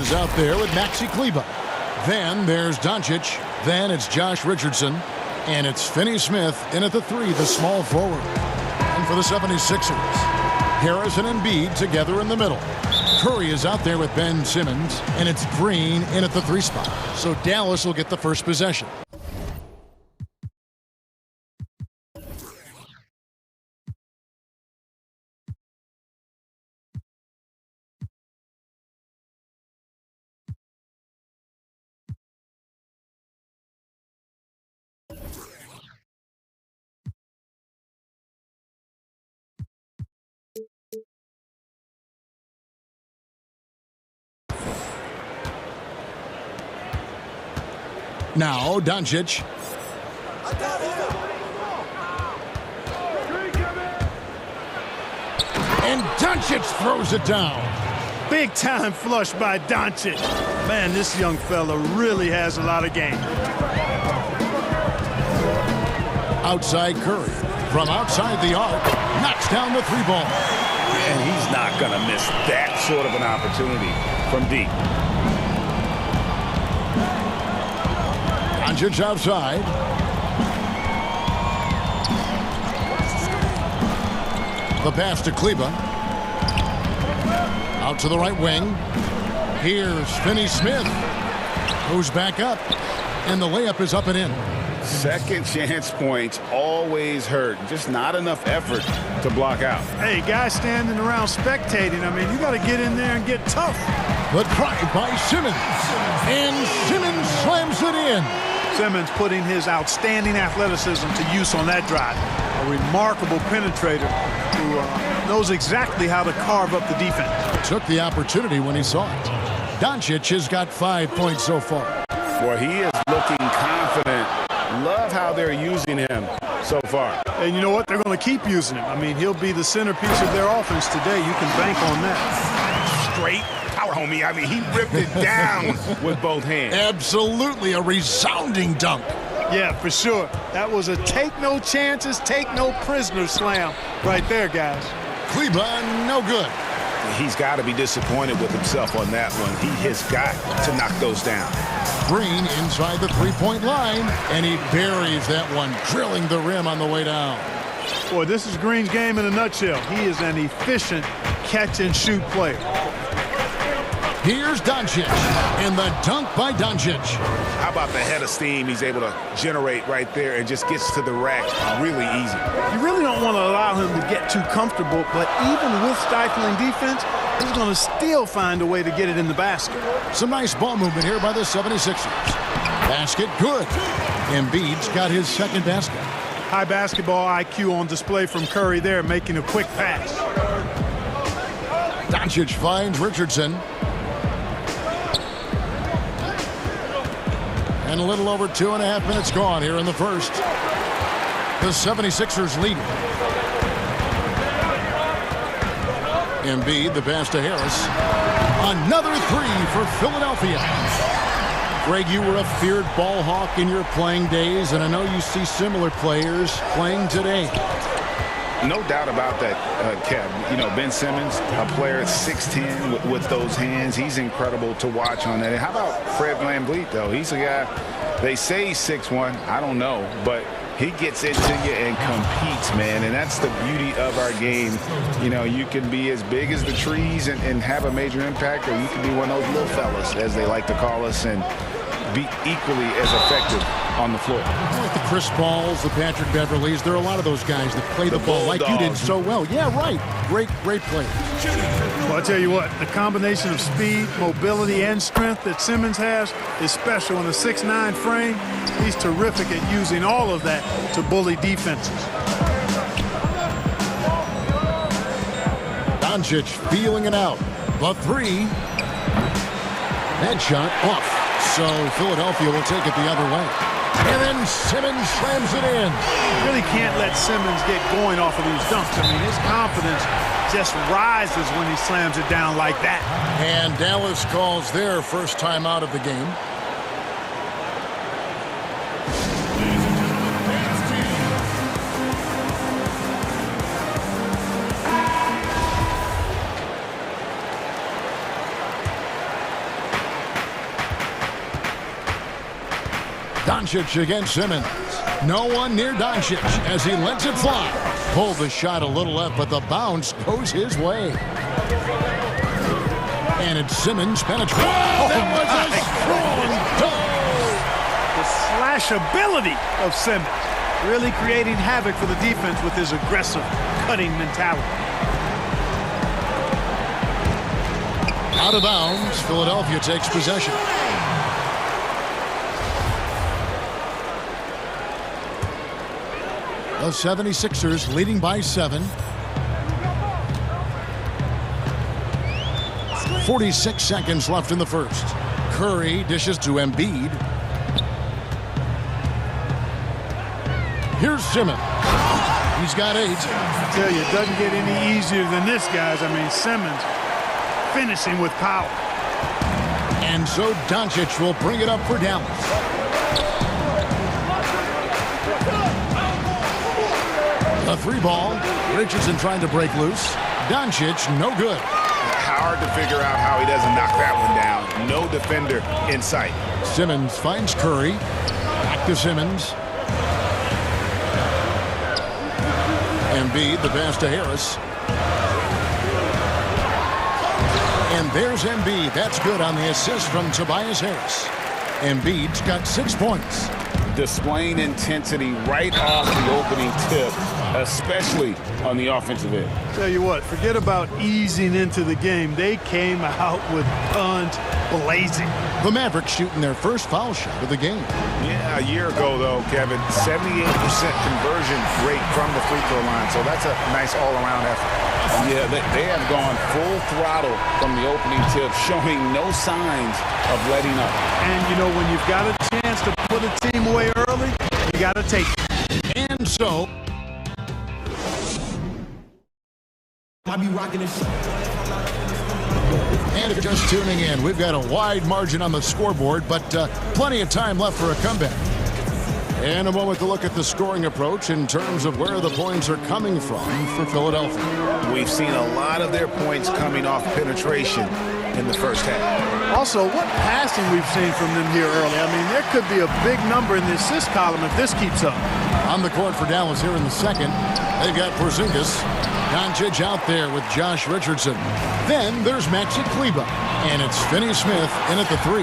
is out there with Maxi Kleber. Then there's Doncic. Then it's Josh Richardson. And it's Finney-Smith in at the 3, the small forward. And for the 76ers, Harris and Embiid together in the middle. Curry is out there with Ben Simmons. And it's Green in at the 3 spot. So Dallas will get the first possession. Now, Doncic. And Doncic throws it down. Big time flush by Doncic. Man, this young fella really has a lot of game. Outside Curry. From outside the arc. Knocks down the 3 ball. And he's not going to miss that sort of an opportunity from deep. Doncic outside. The pass to Kleber. Out to the right wing. Here's Finney-Smith. Goes back up. And the layup is up and in. Second chance points always hurt. Just not enough effort to block out. Hey, guys standing around spectating. I mean, you got to get in there and get tough. The drive by Simmons. And Simmons slams it in. Simmons putting his outstanding athleticism to use on that drive. A remarkable penetrator who knows exactly how to carve up the defense. Took the opportunity when he saw it. Doncic has got 5 points so far. Well, he is looking confident. Love how they're using him so far. And you know what? They're going to keep using him. I mean, he'll be the centerpiece of their offense today. You can bank on that. Straight power, homie. I mean, he ripped it down with both hands. Absolutely a resounding dunk. Yeah, for sure. That was a take no chances, take no prisoners slam right there, guys. Kleber, no good. He's got to be disappointed with himself on that one. He has got to knock those down. Green inside the 3-point line, and he buries that one, drilling the rim on the way down. Boy, this is Green's game in a nutshell. He is an efficient catch-and-shoot player. Here's Doncic, and the dunk by Doncic. How about the head of steam he's able to generate right there and just gets to the rack really easy. You really don't want to allow him to get too comfortable, but even with stifling defense, he's going to still find a way to get it in the basket. Some nice ball movement here by the 76ers. Basket good. Embiid's got his second basket. High basketball IQ on display from Curry there, making a quick pass. Doncic finds Richardson. And a little over 2.5 minutes gone here in the first. The 76ers lead. Embiid, the pass to Harris. Another 3 for Philadelphia. Greg, you were a feared ball hawk in your playing days, and I know you see similar players playing today. No doubt about that, Kev. You know, Ben Simmons, a player at 6'10" with those hands. He's incredible to watch on that. And how about Fred VanVleet, though? He's a guy, they say he's 6'1". I don't know, but he gets into you and competes, man. And that's the beauty of our game. You know, you can be as big as the trees and have a major impact, or you can be one of those little fellas, as they like to call us, and be equally as effective on the floor. Like the Chris Pauls, the Patrick Beverleys, there are a lot of those guys that play the ball like you did so well. Yeah, right. Great players. Well, I tell you what, the combination of speed, mobility, and strength that Simmons has is special in a 6'9" frame. He's terrific at using all of that to bully defenses. Doncic feeling it out. The 3. That shot off. So Philadelphia will take it the other way. And then Simmons slams it in. You really can't let Simmons get going off of these dunks. I mean, his confidence just rises when he slams it down like that. And Dallas calls their first time out of the game. Doncic against Simmons. No one near Doncic as he lets it fly. Pulled the shot a little left, but the bounce goes his way. And it's Simmons penetrating. Oh, that was a strong dunk. The slash ability of Simmons. Really creating havoc for the defense with his aggressive, cutting mentality. Out of bounds, Philadelphia takes possession. The 76ers leading by 7. 46 seconds left in the first. Curry dishes to Embiid. Here's Simmons. He's got 8. I tell you, it doesn't get any easier than this, guys. I mean, Simmons finishing with power. And so Doncic will bring it up for Dallas. A 3 ball. Richardson trying to break loose. Doncic, no good. Hard to figure out how he doesn't knock that one down. No defender in sight. Simmons finds Curry. Back to Simmons. Embiid, the pass to Harris. And there's Embiid. That's good on the assist from Tobias Harris. Embiid's got 6 points. Displaying intensity right off the opening tip, especially on the offensive end. Tell you what, forget about easing into the game. They came out with guns blazing. The Mavericks shooting their first foul shot of the game. Yeah, a year ago, though, Kevin, 78% conversion rate from the free throw line. So that's a nice all-around effort. Yeah, they have gone full throttle from the opening tip, showing no signs of letting up. And, you know, when you've got a chance to put a team away early, you got to take it. And so... I be rocking this shit. And if you're just tuning in, we've got a wide margin on the scoreboard, but plenty of time left for a comeback. And a moment to look at the scoring approach in terms of where the points are coming from for Philadelphia. We've seen a lot of their points coming off penetration in the first half. Also, what passing we've seen from them here early. I mean, there could be a big number in the assist column if this keeps up. On the court for Dallas here in the second, they've got Porzingis. Doncic out there with Josh Richardson. Then there's Maxi Kleber, and it's Finney Smith in at the 3.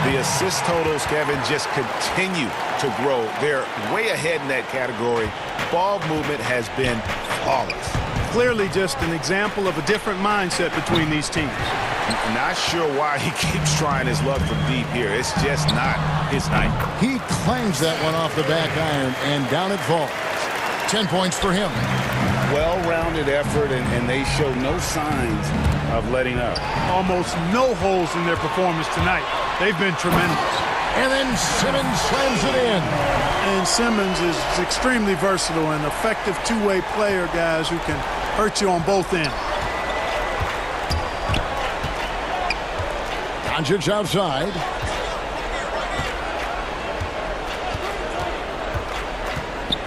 The assist totals, Kevin, just continue to grow. They're way ahead in that category. Ball movement has been flawless. Clearly just an example of a different mindset between these teams. Not sure why he keeps trying his luck from deep here. It's just not his night. He clangs that one off the back iron, and down it falls. 10 points for him. Well-rounded effort, and they show no signs of letting up. Almost no holes in their performance tonight. They've been tremendous. And then Simmons slams it in. And Simmons is extremely versatile and effective two-way player, guys, who can hurt you on both ends. Doncic outside.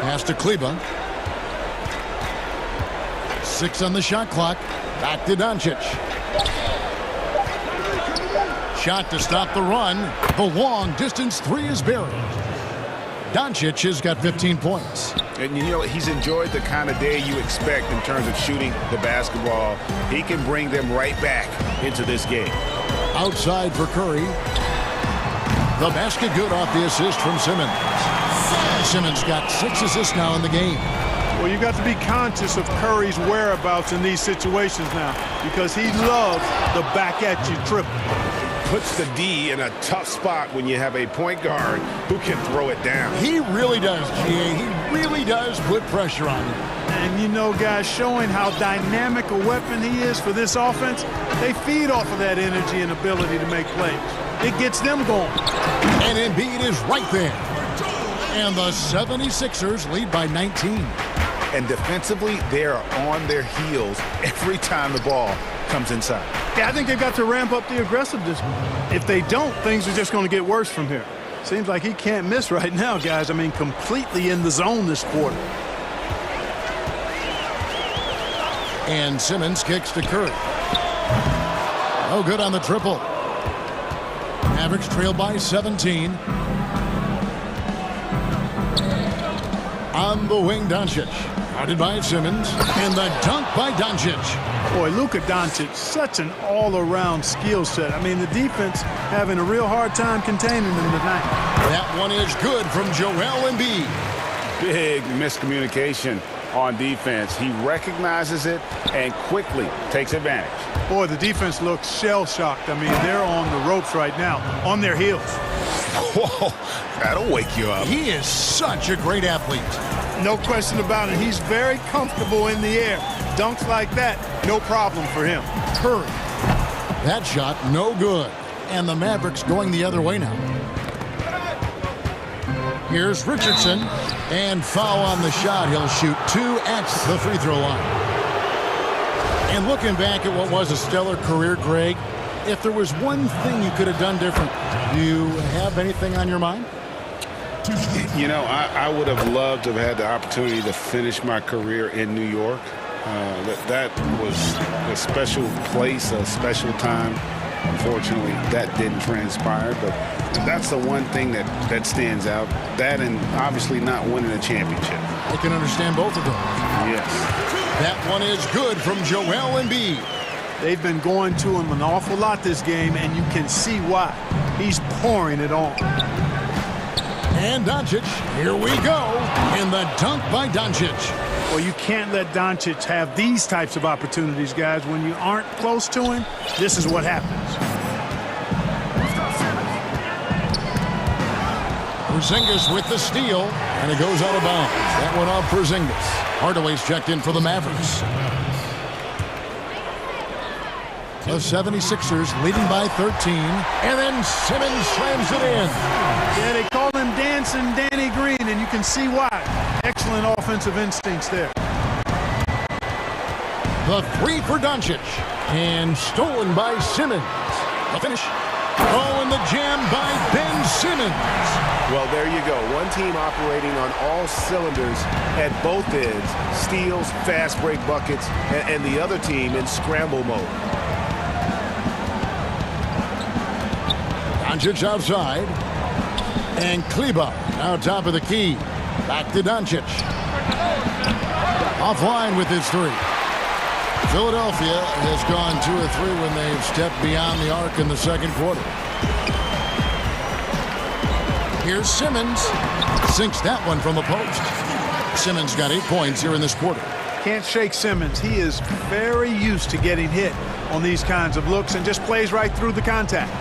Pass to Kleber. 6 on the shot clock. Back to Doncic. Shot to stop the run. The long distance 3 is buried. Doncic has got 15 points. And, you know, he's enjoyed the kind of day you expect in terms of shooting the basketball. He can bring them right back into this game. Outside for Curry. The basket good off the assist from Simmons. Simmons got 6 assists now in the game. Well, you got to be conscious of Curry's whereabouts in these situations now, because he loves the back-at-you triple. Puts the D in a tough spot when you have a point guard who can throw it down. He really does, GA. He really does put pressure on him. And, you know, guys, showing how dynamic a weapon he is for this offense, they feed off of that energy and ability to make plays. It gets them going. And Embiid is right there. And the 76ers lead by 19. And defensively, they are on their heels every time the ball comes inside. Yeah, I think they've got to ramp up the aggressiveness. If they don't, things are just going to get worse from here. Seems like he can't miss right now, guys. I mean, completely in the zone this quarter. And Simmons kicks to Curry. No good on the triple. Mavericks trail by 17. On the wing, Doncic. Guarded by Simmons. And the dunk by Doncic. Boy, Luka Doncic, such an all-around skill set. I mean, the defense having a real hard time containing him tonight. That one is good from Joel Embiid. Big miscommunication on defense. He recognizes it and quickly takes advantage. Boy, the defense looks shell-shocked. I mean, they're on the ropes right now, on their heels. Whoa, that'll wake you up. He is such a great athlete. No question about it. He's very comfortable in the air. Dunks like that, no problem for him. Curry. That shot, no good. And the Mavericks going the other way now. Here's Richardson. And foul on the shot. He'll shoot 2 at the free throw line. And looking back at what was a stellar career, Greg, if there was one thing you could have done different, do you have anything on your mind? You know, I would have loved to have had the opportunity to finish my career in New York. That was a special place, a special time. Unfortunately, that didn't transpire, but that's the one thing that stands out. That and obviously not winning a championship. I can understand both of those. Yes. That one is good from Joel Embiid. They've been going to him an awful lot this game, and you can see why. He's pouring it on. And Doncic, here we go. And the dunk by Doncic. Well, you can't let Doncic have these types of opportunities, guys. When you aren't close to him, this is what happens. Porzingis with the steal, and it goes out of bounds. That one off Porzingis. Hardaway's checked in for the Mavericks. The 76ers leading by 13, and then Simmons slams it in. Yeah, they call him Dancing Danny Green, and you can see why. Excellent offensive instincts there. The three for Doncic, and stolen by Simmons. The finish. Oh, and the jam by Ben Simmons. Well, there you go. One team operating on all cylinders at both ends. Steals, fast break buckets, and the other team in scramble mode. Doncic outside. And Kleber now top of the key. Back to Doncic. Offline with his three. Philadelphia has gone 2 or 3 when they've stepped beyond the arc in the second quarter. Here's Simmons. Sinks that one from the post. Simmons got 8 points here in this quarter. Can't shake Simmons. He is very used to getting hit on these kinds of looks and just plays right through the contact.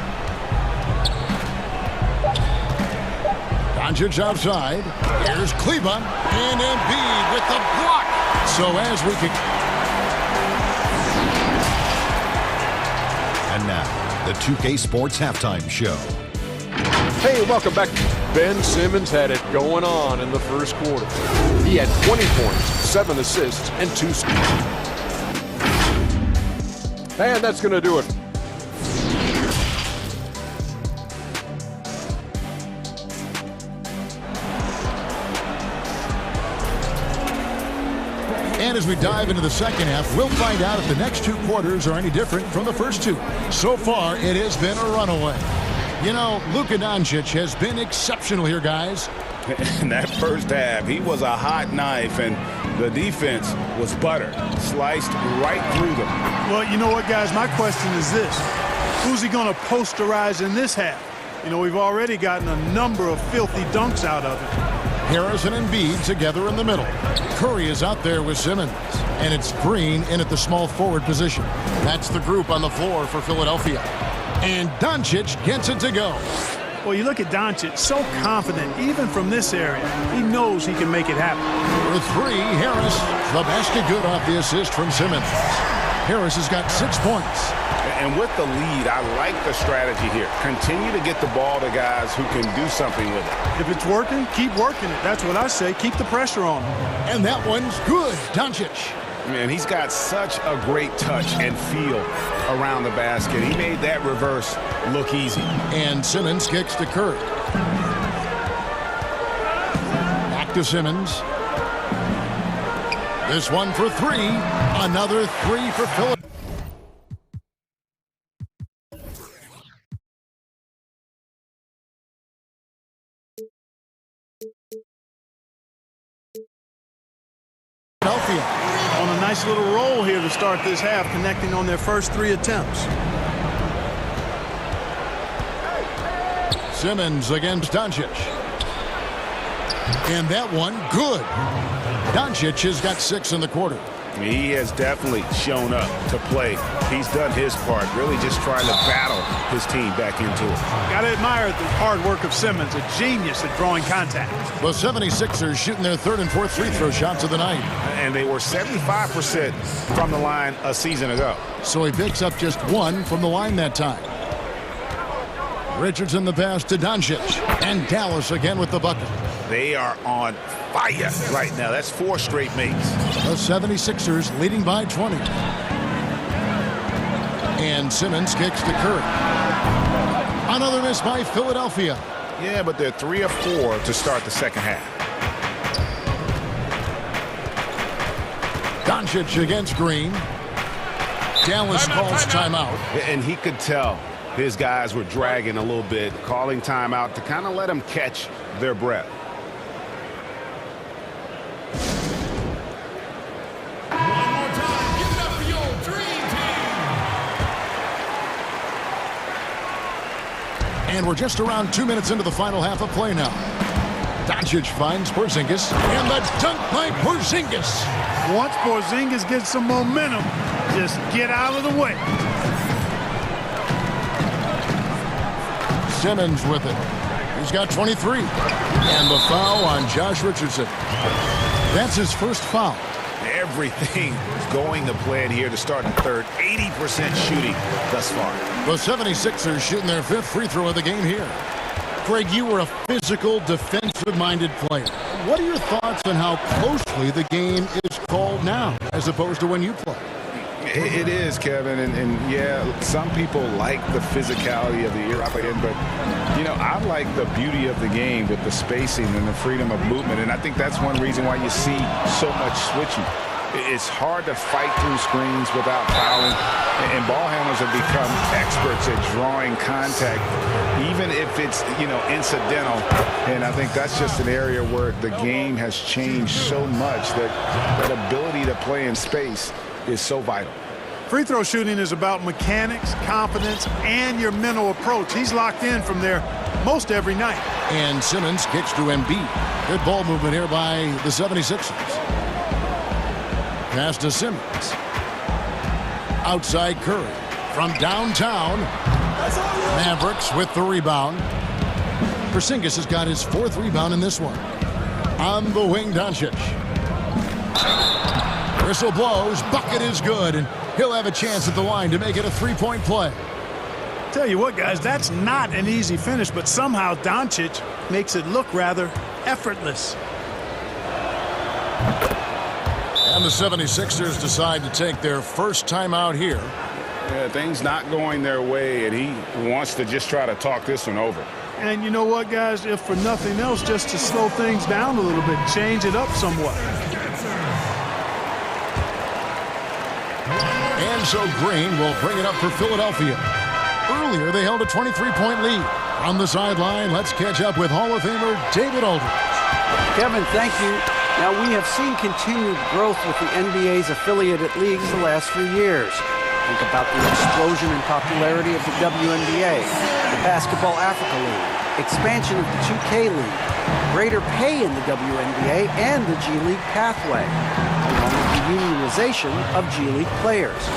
Doncic outside. Here's Kleber. And Embiid with the block. So as we can... And now, the 2K Sports Halftime Show. Hey, welcome back. Ben Simmons had it going on in the first quarter. He had 20 points, 7 assists, and 2 steals. And that's going to do it. And as we dive into the second half, we'll find out if the next 2 quarters are any different from the first 2. So far, it has been a runaway. You know, Luka Doncic has been exceptional here, guys. In that first half, he was a hot knife, and the defense was butter. Sliced right through them. Well, you know what, guys? My question is this. Who's he going to posterize in this half? You know, we've already gotten a number of filthy dunks out of it. Harris and Embiid together in the middle. Curry is out there with Simmons. And it's Green in at the small forward position. That's the group on the floor for Philadelphia. And Doncic gets it to go. Well, you look at Doncic, so confident, even from this area. He knows he can make it happen. For 3, Harris. The basket good off the assist from Simmons. Harris has got 6 points. And with the lead, I like the strategy here. Continue to get the ball to guys who can do something with it. If it's working, keep working it. That's what I say. Keep the pressure on him. And that one's good. Doncic. Man, he's got such a great touch and feel around the basket. He made that reverse look easy. And Simmons kicks to Curry. Back to Simmons. This one for 3. Another 3 for Philadelphia. on a nice little roll here to start this half, connecting on their first 3 attempts. Simmons against Doncic. And that one, good. Doncic has got 6 in the quarter. He has definitely shown up to play. He's done his part, really just trying to battle his team back into it. Got to admire the hard work of Simmons, a genius at drawing contact. The 76ers shooting their 3rd and 4th free throw shots of the night. And they were 75% from the line a season ago. So he picks up just 1 from the line that time. Richardson the pass to Doncic. And Dallas again with the bucket. They are on fire right now. That's 4 straight makes. The 76ers leading by 20. And Simmons kicks to Curry. Another miss by Philadelphia. Yeah, but they're 3 of 4 to start the second half. Doncic against Green. Dallas calls timeout. And he could tell his guys were dragging a little bit, calling timeout to kind of let them catch their breath. And we're just around 2 minutes into the final half of play now. Doncic finds Porzingis, and the dunk by Porzingis. Once Porzingis gets some momentum, just get out of the way. Simmons with it. He's got 23. And the foul on Josh Richardson. That's his first foul. Everything going to plan here to start the third. 80% shooting thus far. The 76ers shooting their 5th free throw of the game here. Greg, you were a physical, defensive-minded player. What are your thoughts on how closely the game is called now as opposed to when you played? It is, Kevin, and yeah, some people like the physicality of the era, but you know, I like the beauty of the game with the spacing and the freedom of movement, and I think that's one reason why you see so much switching. It's hard to fight through screens without fouling, and ball handlers have become experts at drawing contact, even if it's, you know, incidental. And I think that's just an area where the game has changed so much that that ability to play in space is so vital. Free throw shooting is about mechanics, confidence, and your mental approach. He's locked in from there most every night. And Simmons kicks to Embiid. Good ball movement here by the 76ers. Pass to Simmons. Outside Curry. From downtown. Mavericks with the rebound. Porzingis has got his 4th rebound in this one. On the wing, Doncic. Whistle blows. Bucket is good. And he'll have a chance at the line to make it a 3-point play. Tell you what, guys, that's not an easy finish, but somehow Doncic makes it look rather effortless. And the 76ers decide to take their first timeout here. Yeah, things not going their way, and he wants to just try to talk this one over. And you know what, guys, if for nothing else, just to slow things down a little bit, change it up somewhat. And so Green will bring it up for Philadelphia. Earlier, they held a 23-point lead. On the sideline, let's catch up with Hall of Famer David Aldridge. Kevin, thank you. Now, we have seen continued growth with the NBA's affiliated leagues the last few years. Think about the explosion in popularity of the WNBA, the Basketball Africa League, expansion of the 2K League, greater pay in the WNBA, and the G League pathway, along with the unionization of G League players.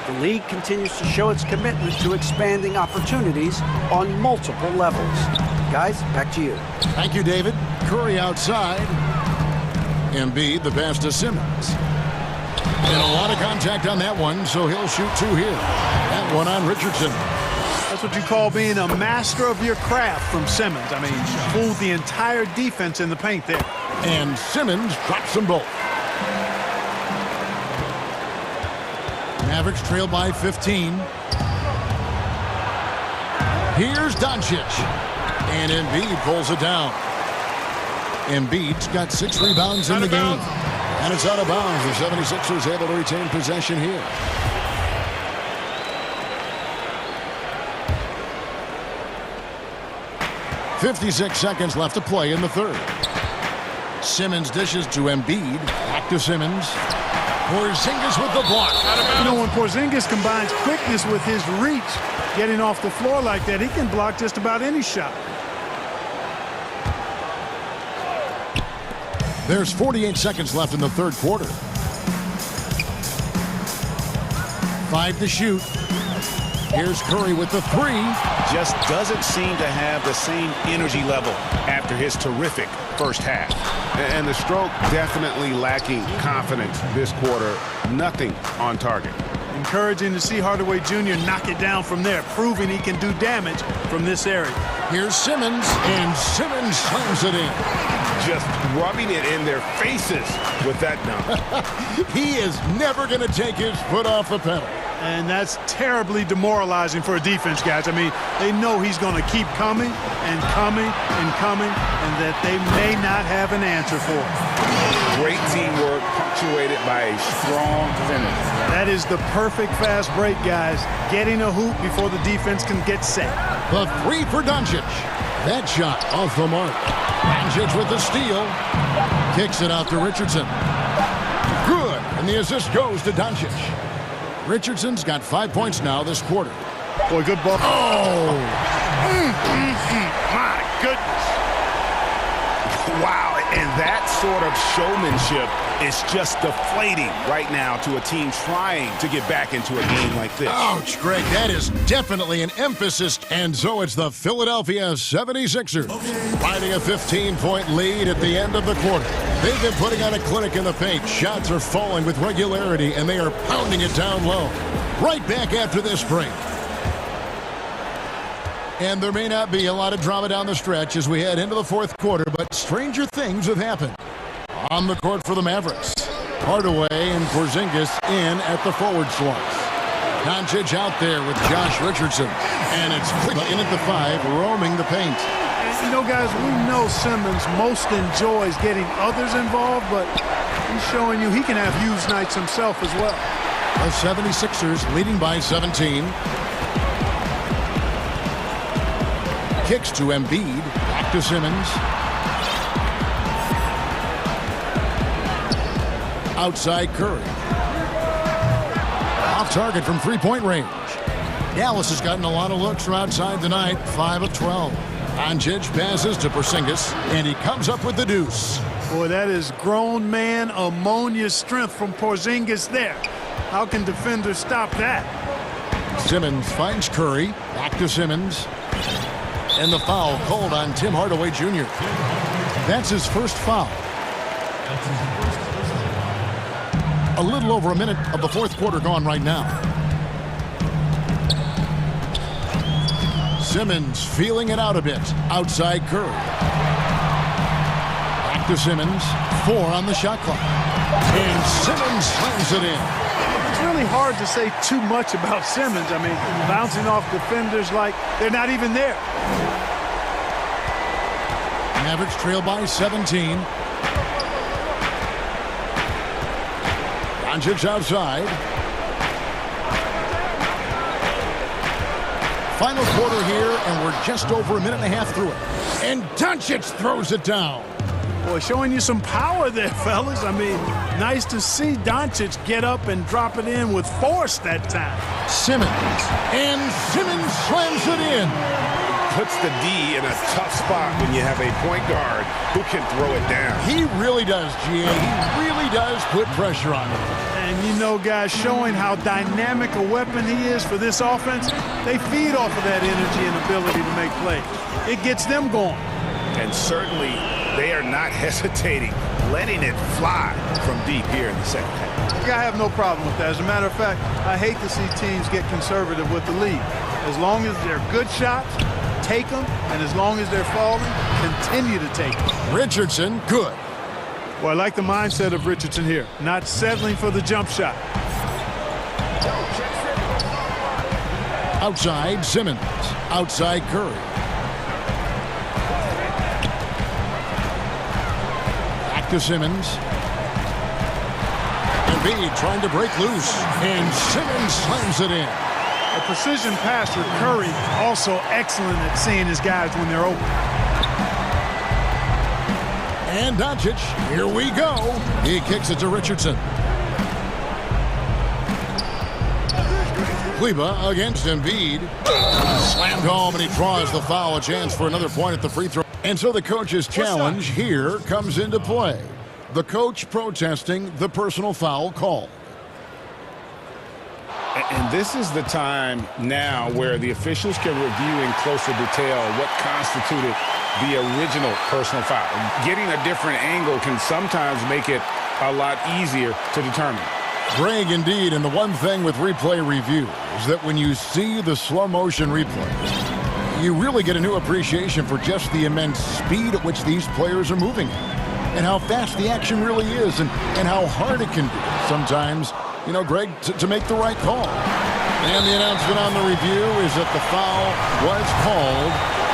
The league continues to show its commitment to expanding opportunities on multiple levels. Guys, back to you. Thank you, David. Curry outside. Embiid, the pass to Simmons. And a lot of contact on that one, so he'll shoot 2 here. That one on Richardson. That's what you call being a master of your craft from Simmons. I mean, fooled the entire defense in the paint there. And Simmons drops them both. Mavericks trail by 15. Here's Doncic. And Embiid pulls it down. Embiid's got 6 rebounds in the game. And it's out of bounds. The 76ers able to retain possession here. .56 seconds left to play in the third. Simmons dishes to Embiid. Back to Simmons. Porzingis with the block. You know, when Porzingis combines quickness with his reach, getting off the floor like that, he can block just about any shot. There's 48 seconds left in the third quarter. 5 to shoot. Here's Curry with the 3. Just doesn't seem to have the same energy level after his terrific first half. And the stroke definitely lacking confidence this quarter. Nothing on target. Encouraging to see Hardaway Jr. knock it down from there, proving he can do damage from this area. Here's Simmons, and Simmons slams it in. Just rubbing it in their faces with that dunk. He is never going to take his foot off the pedal. And that's terribly demoralizing for a defense, guys. I mean, they know he's going to keep coming and coming and coming, and that they may not have an answer for it. Great teamwork punctuated by a strong finish. That is the perfect fast break, guys. Getting a hoop before the defense can get set. The 3 for Doncic. That shot off the mark. Doncic with the steal. Kicks it out to Richardson. Good, and the assist goes to Doncic. Richardson's got 5 points now this quarter. Boy, good ball. Oh! My goodness. Wow, and that sort of showmanship is just deflating right now to a team trying to get back into a game like this. Ouch, Greg, that is definitely an emphasis. And so it's the Philadelphia 76ers riding a 15-point lead at the end of the quarter. They've been putting on a clinic in the paint. Shots are falling with regularity, and they are pounding it down low. Right back after this break. And there may not be a lot of drama down the stretch as we head into the fourth quarter, but stranger things have happened. On the court for the Mavericks, Hardaway and Porzingis in at the forward slots. Doncic out there with Josh Richardson, and it's in at the 5, roaming the paint. You know, guys, we know Simmons most enjoys getting others involved, but he's showing you he can have huge nights himself as well. The 76ers leading by 17. Kicks to Embiid, back to Simmons. Outside Curry. Off target from three-point range. Dallas has gotten a lot of looks from outside tonight, 5 of 12. Doncic passes to Porzingis, and he comes up with the deuce. Boy, that is grown man ammonia strength from Porzingis there. How can defenders stop that? Simmons finds Curry, back to Simmons. And the foul called on Tim Hardaway Jr. That's his first foul. A little over a minute of the fourth quarter gone right now. Simmons feeling it out a bit. Outside Curry. Back to Simmons. 4 on the shot clock. And Simmons slams it in. It's really hard to say too much about Simmons. I mean, bouncing off defenders like they're not even there. Mavericks trail by 17. Doncic outside. Final quarter here, and we're just over a minute and a half through it. And Doncic throws it down. Boy, showing you some power there, fellas. I mean, nice to see Doncic get up and drop it in with force that time. Simmons. And Simmons slams it in. Puts the D in a tough spot when you have a point guard who can throw it down. He really does, GA. He really does put pressure on him. And you know, guys, showing how dynamic a weapon he is for this offense, they feed off of that energy and ability to make plays. It gets them going. And certainly they are not hesitating, letting it fly from deep here in the second half. I have no problem with that. As a matter of fact, I hate to see teams get conservative with the lead. As long as they're good shots, take them, and as long as they're falling, continue to take them. Richardson, good. Well, I like the mindset of Richardson here, not settling for the jump shot. Outside, Simmons. Outside, Curry. Back to Simmons. Embiid trying to break loose, and Simmons slams it in. A precision pass with Curry, also excellent at seeing his guys when they're open. And Doncic, here we go. He kicks it to Richardson. Kleber against Embiid. Slammed home, and he draws the foul. A chance for another point at the free throw. And so the coach's challenge here comes into play. The coach protesting the personal foul call. And this is the time now where the officials can review in closer detail what constituted the original personal foul. Getting a different angle can sometimes make it a lot easier to determine. Greg, indeed, and the one thing with replay review is that when you see the slow motion replays, you really get a new appreciation for just the immense speed at which these players are moving and how fast the action really is and how hard it can be sometimes, you know, Greg, to make the right call. And the announcement on the review is that the foul was called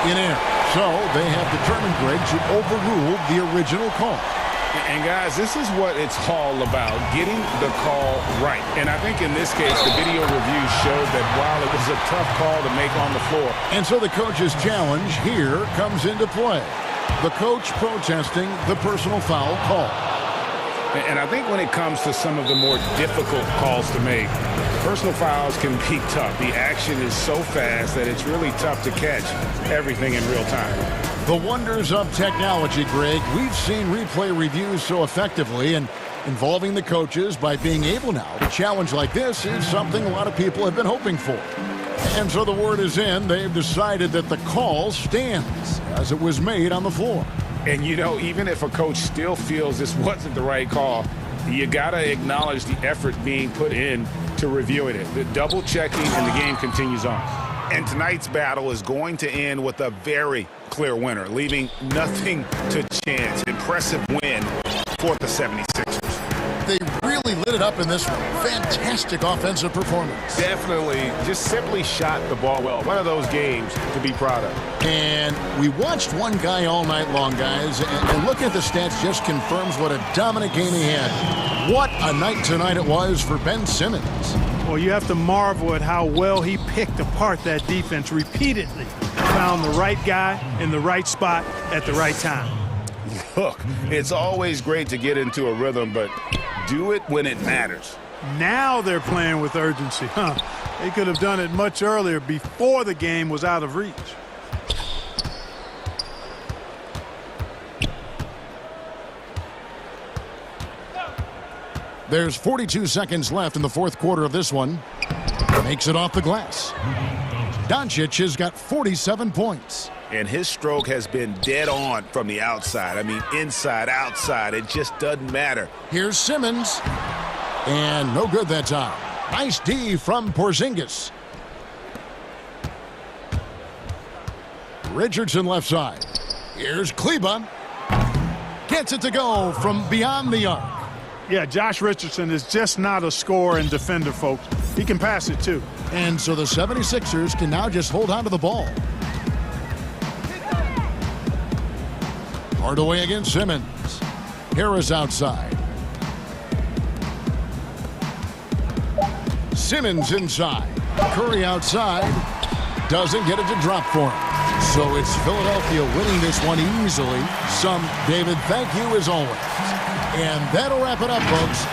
in error. So they have determined, Greg, to overrule the original call. And, guys, this is what it's all about, getting the call right. And I think in this case, the video review showed that while it was a tough call to make on the floor. And so the coach's challenge here comes into play. The coach protesting the personal foul call. And I think when it comes to some of the more difficult calls to make, personal fouls can be tough. The action is so fast that it's really tough to catch everything in real time. The wonders of technology, Greg. We've seen replay reviews so effectively, and involving the coaches by being able now to challenge like this is something a lot of people have been hoping for. And so the word is in. They've decided that the call stands as it was made on the floor. And, you know, even if a coach still feels this wasn't the right call, you got to acknowledge the effort being put in to reviewing it. The double checking, and the game continues on. And tonight's battle is going to end with a very clear winner, leaving nothing to chance. Impressive win for the 76ers. They really lit it up in this one. Fantastic offensive performance. Definitely just simply shot the ball well. One of those games to be proud of. And we watched one guy all night long, guys, and looking at the stats just confirms what a dominant game he had. What a night tonight it was for Ben Simmons. Well, you have to marvel at how well he picked apart that defense repeatedly. Found the right guy in the right spot at the right time. Look, it's always great to get into a rhythm, but do it when it matters. Now they're playing with urgency. They could have done it much earlier, before the game was out of reach. There's 42 seconds left in the fourth quarter of this one. Makes it off the glass. Doncic has got 47 points. And his stroke has been dead on from the outside. I mean, inside, outside, it just doesn't matter. Here's Simmons. And no good that time. Nice D from Porzingis. Richardson left side. Here's Kleber. Gets it to go from beyond the arc. Yeah, Josh Richardson is just not a scorer and defender, folks. He can pass it, too. And so the 76ers can now just hold on to the ball. Hardaway against Simmons. Harris outside. Simmons inside. Curry outside. Doesn't get it to drop for him. So it's Philadelphia winning this one easily. David, thank you as always. And that'll wrap it up, folks.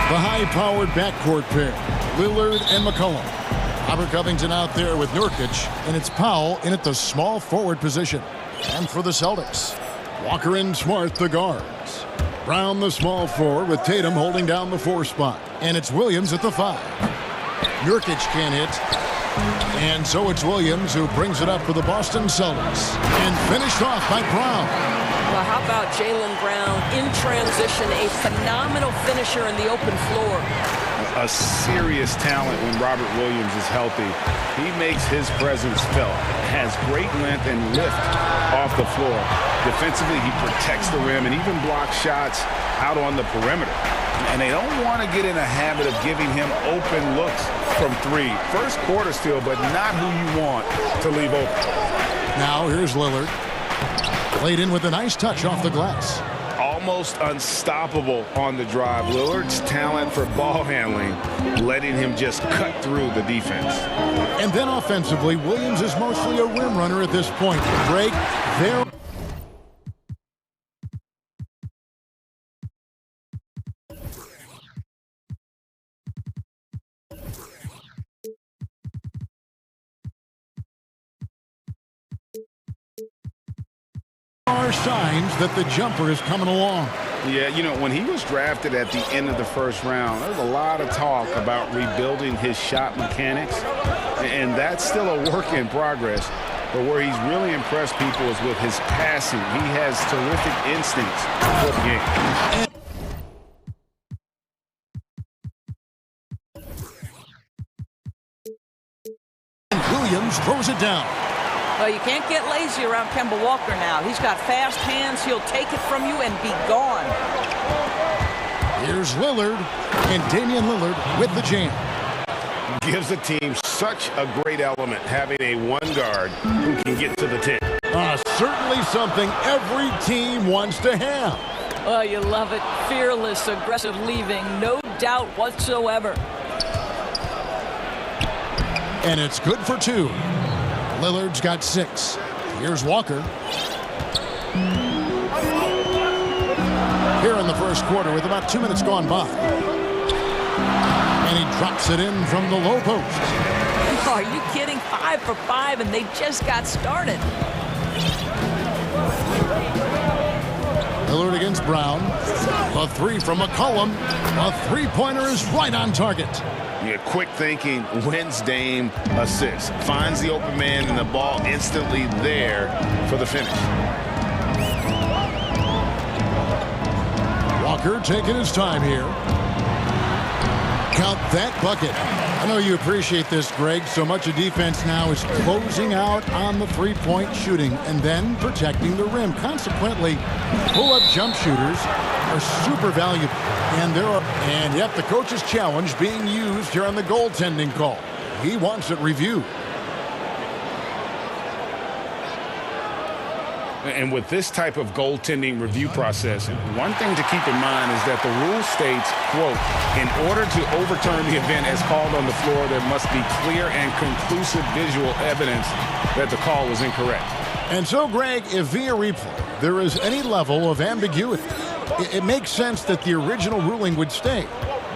The high-powered backcourt pair, Lillard and McCollum. Robert Covington out there with Nurkic, and it's Powell in at the small forward position. And for the Celtics, Walker and Smart, the guards. Brown, the small forward, with Tatum holding down the 4 spot. And it's Williams at the 5. Nurkic can't hit. And so it's Williams who brings it up for the Boston Celtics. And finished off by Brown. Well, how about Jaylen Brown in transition, a phenomenal finisher in the open floor. A serious talent when Robert Williams is healthy. He makes his presence felt, has great length and lift off the floor. Defensively, he protects the rim and even blocks shots out on the perimeter. And they don't want to get in a habit of giving him open looks from 3. First quarter still, but not who you want to leave open. Now here's Lillard. Played in with a nice touch off the glass. Almost unstoppable on the drive. Lillard's talent for ball handling, letting him just cut through the defense. And then offensively, Williams is mostly a rim runner at this point. Greg, there are signs that the jumper is coming along. Yeah, you know, when he was drafted at the end of the first round, there was a lot of talk about rebuilding his shot mechanics, and that's still a work in progress. But where he's really impressed people is with his passing. He has terrific instincts for the game. And Williams throws it down. Well, you can't get lazy around Kemba Walker now. He's got fast hands. He'll take it from you and be gone. Here's Lillard, and Damian Lillard with the jam. Gives the team such a great element, having a one guard who can get to the 10. Certainly something every team wants to have. Oh, you love it. Fearless, aggressive leaving. No doubt whatsoever. And it's good for 2. Lillard's got 6. Here's Walker. Here in the first quarter with about 2 minutes gone by. And he drops it in from the low post. Are you kidding? 5 for 5, and they just got started. Lillard against Brown. A 3 from McCollum. A three-pointer is right on target. Yeah, quick thinking, wins Dame assist. Finds the open man and the ball instantly there for the finish. Walker taking his time here. Count that bucket. I know you appreciate this, Greg. So much of defense now is closing out on the three-point shooting and then protecting the rim. Consequently, pull-up jump shooters are super valuable. And yet the coach's challenge being used here on the goaltending call. He wants it reviewed. And with this type of goaltending review process, one thing to keep in mind is that the rule states, quote, in order to overturn the event as called on the floor, there must be clear and conclusive visual evidence that the call was incorrect. And so, Greg, if via replay there is any level of ambiguity, it makes sense that the original ruling would stay.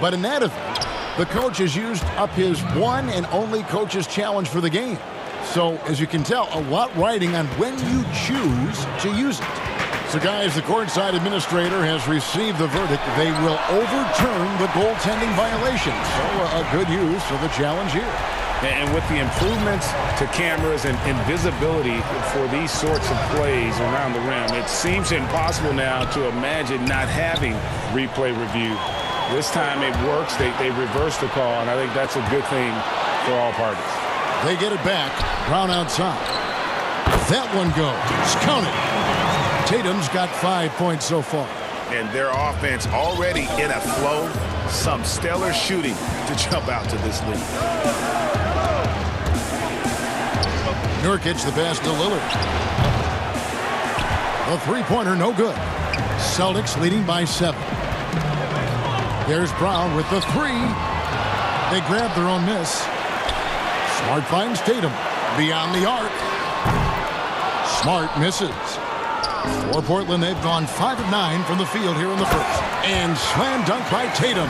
But in that event, the coach has used up his one and only coach's challenge for the game. So, as you can tell, a lot riding on when you choose to use it. So, guys, the courtside administrator has received the verdict. They will overturn the goaltending violation. So, a good use of the challenge here. And with the improvements to cameras and visibility for these sorts of plays around the rim, it seems impossible now to imagine not having replay review. This time it works. They reverse the call, and I think that's a good thing for all parties. They get it back. Brown outside. That one goes. Counted. Tatum's got 5 points so far. And their offense already in a flow. Some stellar shooting to jump out to this lead. Nurkic the pass to Lillard. The three-pointer no good. Celtics leading by 7. There's Brown with the 3. They grab their own miss. Smart finds Tatum beyond the arc. Smart misses. For Portland, they've gone 5 of 9 from the field here in the first. And slam dunk by Tatum.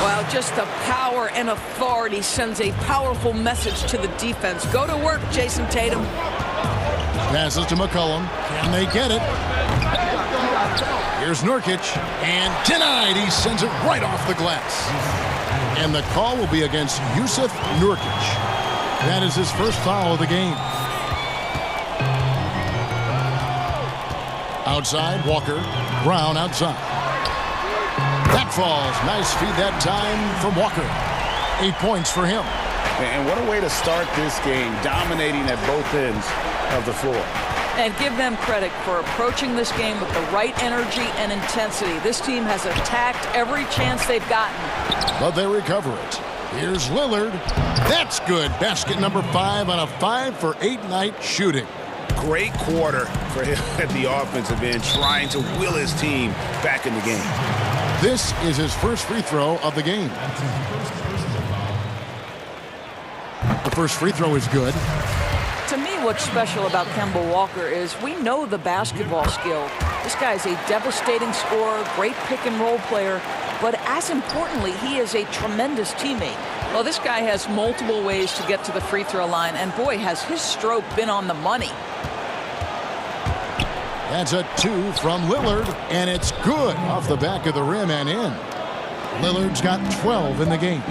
Well, just the power and authority sends a powerful message to the defense. Go to work, Jason Tatum. Passes to McCollum. Can they get it? Here's Nurkic. And denied. He sends it right off the glass. And the call will be against Yusuf Nurkic. That is his first foul of the game. Outside, Walker. Brown outside. That falls. Nice feed that time from Walker. 8 points for him. And what a way to start this game, dominating at both ends of the floor. And give them credit for approaching this game with the right energy and intensity. This team has attacked every chance they've gotten. But they recover it. Here's Lillard. That's good. Basket number 5 on a 5-for-8 night shooting. Great quarter for him at the offensive end, trying to will his team back in the game. This is his first free throw of the game. The first free throw is good. To me, what's special about Kemba Walker is we know the basketball skill. This guy is a devastating scorer, great pick-and-roll player, but as importantly, he is a tremendous teammate. Well, this guy has multiple ways to get to the free throw line, and boy, has his stroke been on the money. That's a 2 from Lillard, and it's good off the back of the rim and in. Lillard's got 12 in the game.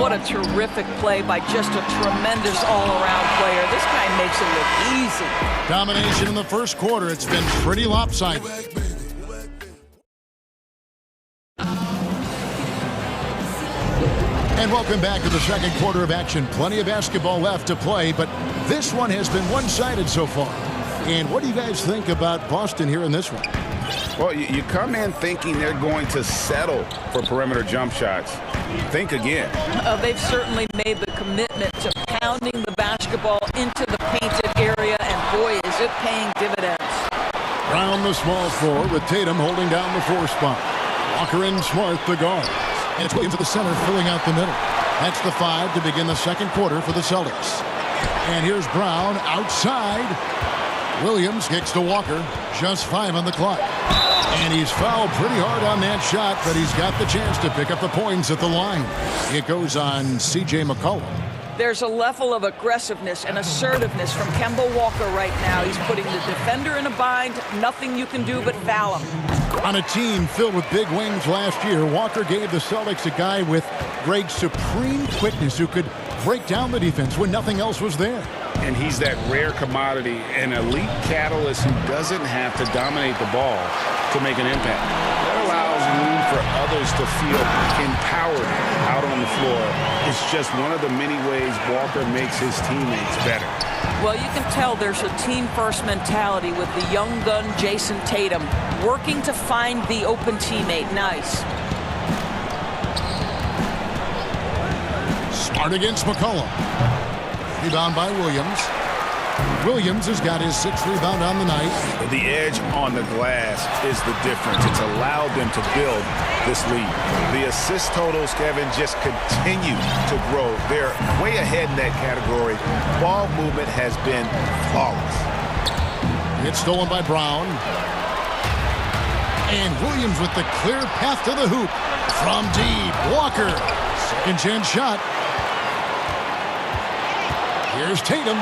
What a terrific play by just a tremendous all-around player. This guy makes it look easy. Domination in the first quarter. It's been pretty lopsided. And welcome back to the second quarter of action. Plenty of basketball left to play, but this one has been one-sided so far. And what do you guys think about Boston here in this one? Well, you come in thinking they're going to settle for perimeter jump shots. Think again. They've certainly made the commitment to pounding the basketball into the painted area, and boy, is it paying dividends. Brown, the small forward, with Tatum holding down the 4 spot. Walker and Smart, the guards. And it's Williams at the center, filling out the middle. That's the 5 to begin the second quarter for the Celtics. And here's Brown outside. Williams kicks to Walker. Just 5 on the clock. And he's fouled pretty hard on that shot, but he's got the chance to pick up the points at the line. It goes on C.J. McCollum. There's a level of aggressiveness and assertiveness from Kemba Walker right now. He's putting the defender in a bind. Nothing you can do but foul him. On a team filled with big wings last year, Walker gave the Celtics a guy with great supreme quickness who could break down the defense when nothing else was there. And he's that rare commodity, an elite catalyst who doesn't have to dominate the ball to make an impact. That allows room for others to feel empowered out on the floor. It's just one of the many ways Walker makes his teammates better. Well, you can tell there's a team-first mentality with the young gun Jason Tatum working to find the open teammate. Nice. Smart against McCollum. Rebound by Williams. Williams has got his 6th rebound on the night. The edge on the glass is the difference. It's allowed them to build this lead. The assist totals, Kevin, just continue to grow. They're way ahead in that category. Ball movement has been flawless. It's stolen by Brown. And Williams with the clear path to the hoop. From deep, Walker. Second chance shot. Here's Tatum.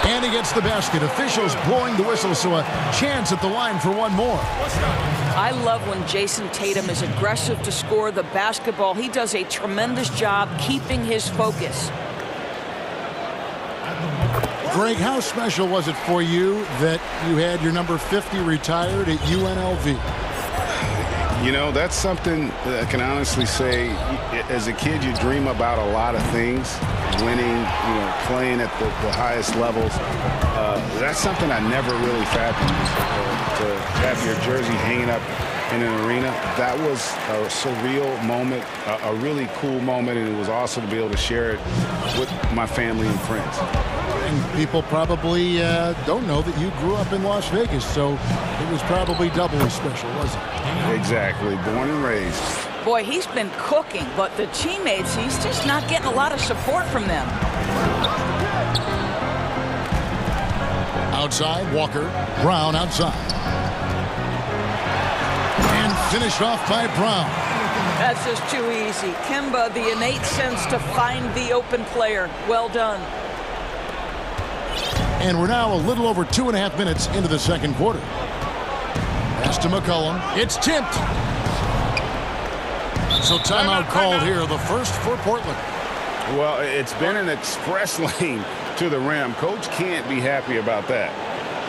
And he gets the basket. Officials blowing the whistle, so a chance at the line for one more. I love when Jason Tatum is aggressive to score the basketball. He does a tremendous job keeping his focus. Greg, how special was it for you that you had your number 50 retired at UNLV? You know, that's something that I can honestly say. As a kid, you dream about a lot of things. Winning, playing at the highest levels. That's something I never really fathomed. To have your jersey hanging up in an arena, that was a surreal moment, a really cool moment, and it was awesome to be able to share it with my family and friends. And people probably don't know that you grew up in Las Vegas, so it was probably doubly special, wasn't it? Exactly. Born and raised. Boy, he's been cooking, but the teammates, he's just not getting a lot of support from them. Outside, Walker. Brown outside. And finished off by Brown. That's just too easy. Kemba, the innate sense to find the open player. Well done. And we're now a little over 2.5 minutes into the second quarter. Pass to McCollum. It's tipped. So timeout called here, the first for Portland. Well, it's been an express lane to the rim. Coach can't be happy about that.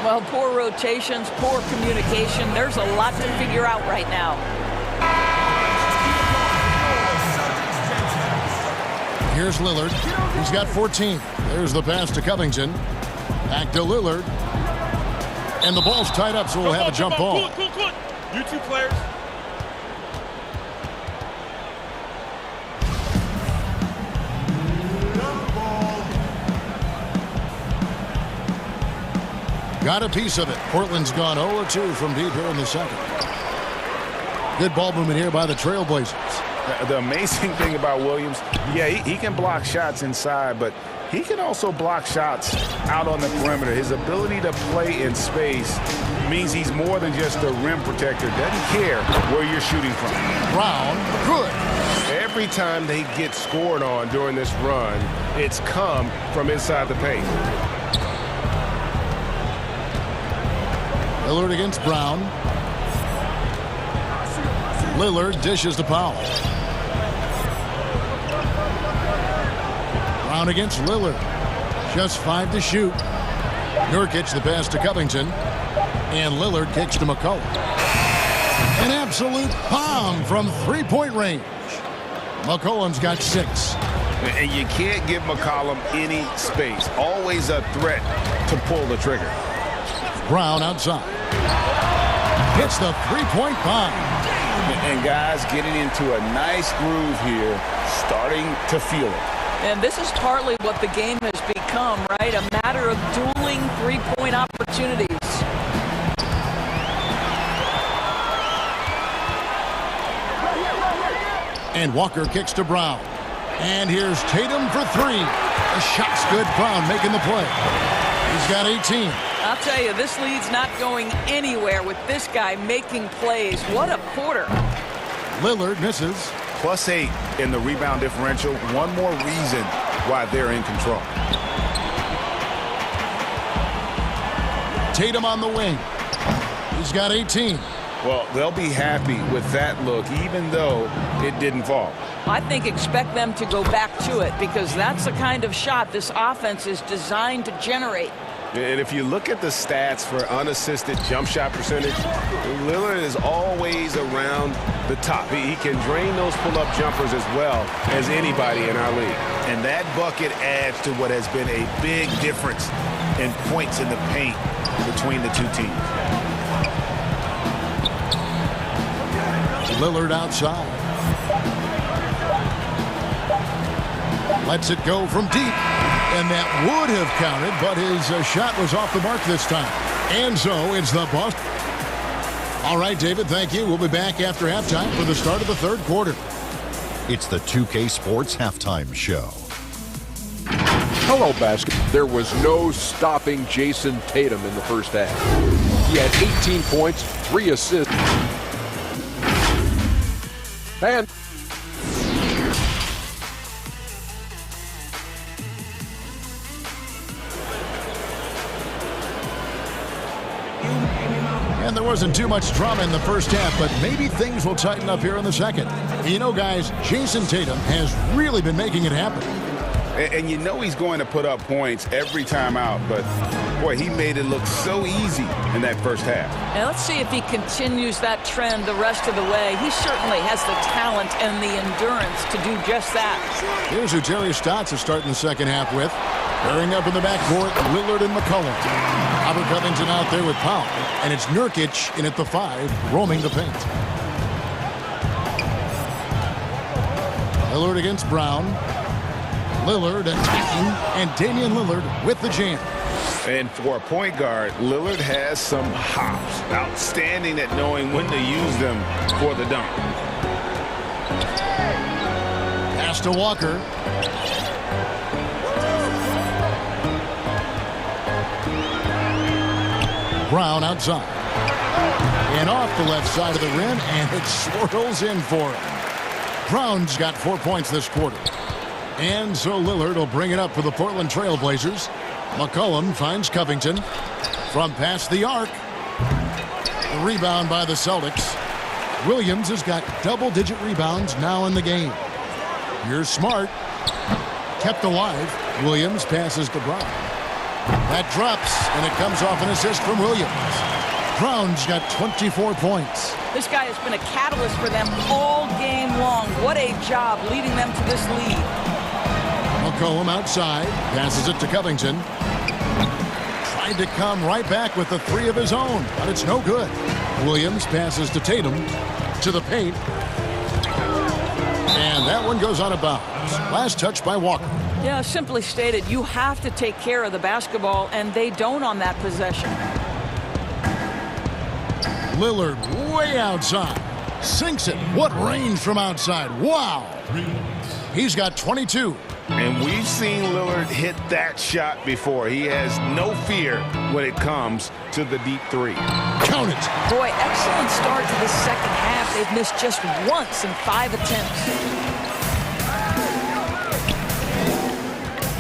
Well, poor rotations, poor communication. There's a lot to figure out right now. Here's Lillard. He's got 14. There's the pass to Covington. Back to Lillard. And the ball's tied up, so we'll have a jump ball. Cool. You two players. Got a piece of it. Portland's gone 0-2 from deep here in the second. Good ball movement here by the Trailblazers. The amazing thing about Williams, yeah, he can block shots inside, but he can also block shots out on the perimeter. His ability to play in space means he's more than just a rim protector. Doesn't care where you're shooting from. Brown, good. Every time they get scored on during this run, it's come from inside the paint. Lillard against Brown. Lillard dishes to Powell. Brown against Lillard. Just 5 to shoot. Nurkic the pass to Covington. And Lillard kicks to McCollum. An absolute bomb from three-point range. McCollum's got 6. And you can't give McCollum any space. Always a threat to pull the trigger. Brown outside. Hits the three-point bomb. And guys getting into a nice groove here, starting to feel it. And this is partly what the game has become, right? A matter of dueling three-point opportunities. And Walker kicks to Brown. And here's Tatum for 3. The shot's good. Brown making the play. He's got 18. I'll tell you, this lead's not going anywhere with this guy making plays. What a quarter. Lillard misses. +8 in the rebound differential. One more reason why they're in control. Tatum on the wing. He's got 18. Well, they'll be happy with that look, even though it didn't fall. I think expect them to go back to it because that's the kind of shot this offense is designed to generate. And if you look at the stats for unassisted jump shot percentage, Lillard is always around the top. He can drain those pull-up jumpers as well as anybody in our league. And that bucket adds to what has been a big difference in points in the paint between the two teams. Lillard outside. Lets it go from deep. And that would have counted, but his shot was off the mark this time. And so it's the Boston. All right, David, thank you. We'll be back after halftime for the start of the third quarter. It's the 2K Sports Halftime Show. Hello, basketball. There was no stopping Jason Tatum in the first half. He had 18 points, 3 assists. And there wasn't too much drama in the first half, but maybe things will tighten up here in the second. You know, guys, Jason Tatum has really been making it happen. And you know he's going to put up points every time out, but, boy, he made it look so easy in that first half. And let's see if he continues that trend the rest of the way. He certainly has the talent and the endurance to do just that. Here's who Terry Stotts is starting the second half with. Pairing up in the backcourt, Lillard and McCollum. Robert Covington out there with Powell. And it's Nurkic in at the 5, roaming the paint. Lillard against Brown. Lillard attacking, and Damian Lillard with the jam. And for a point guard, Lillard has some hops. Outstanding at knowing when to use them for the dunk. Pass to Walker. Brown outside. And off the left side of the rim, and it swirls in for him. Brown's got 4 points this quarter. And so Lillard will bring it up for the Portland Trail Blazers. McCollum finds Covington from past the arc. The rebound by the Celtics. Williams has got double-digit rebounds now in the game. Here's Smart. Kept alive. Williams passes to Brown. That drops, and it comes off an assist from Williams. Brown's got 24 points. This guy has been a catalyst for them all game long. What a job leading them to this lead. McCollum outside. Passes it to Covington. Tried to come right back with the three of his own, but it's no good. Williams passes to Tatum. To the paint. And that one goes out of bounds. Last touch by Walker. Yeah, simply stated, you have to take care of the basketball, and they don't on that possession. Lillard way outside. Sinks it. What range from outside. Wow. He's got 22. And we've seen Lillard hit that shot before. He has no fear when it comes to the deep three. Count it. Boy, excellent start to the second half. They've missed just once in 5 attempts.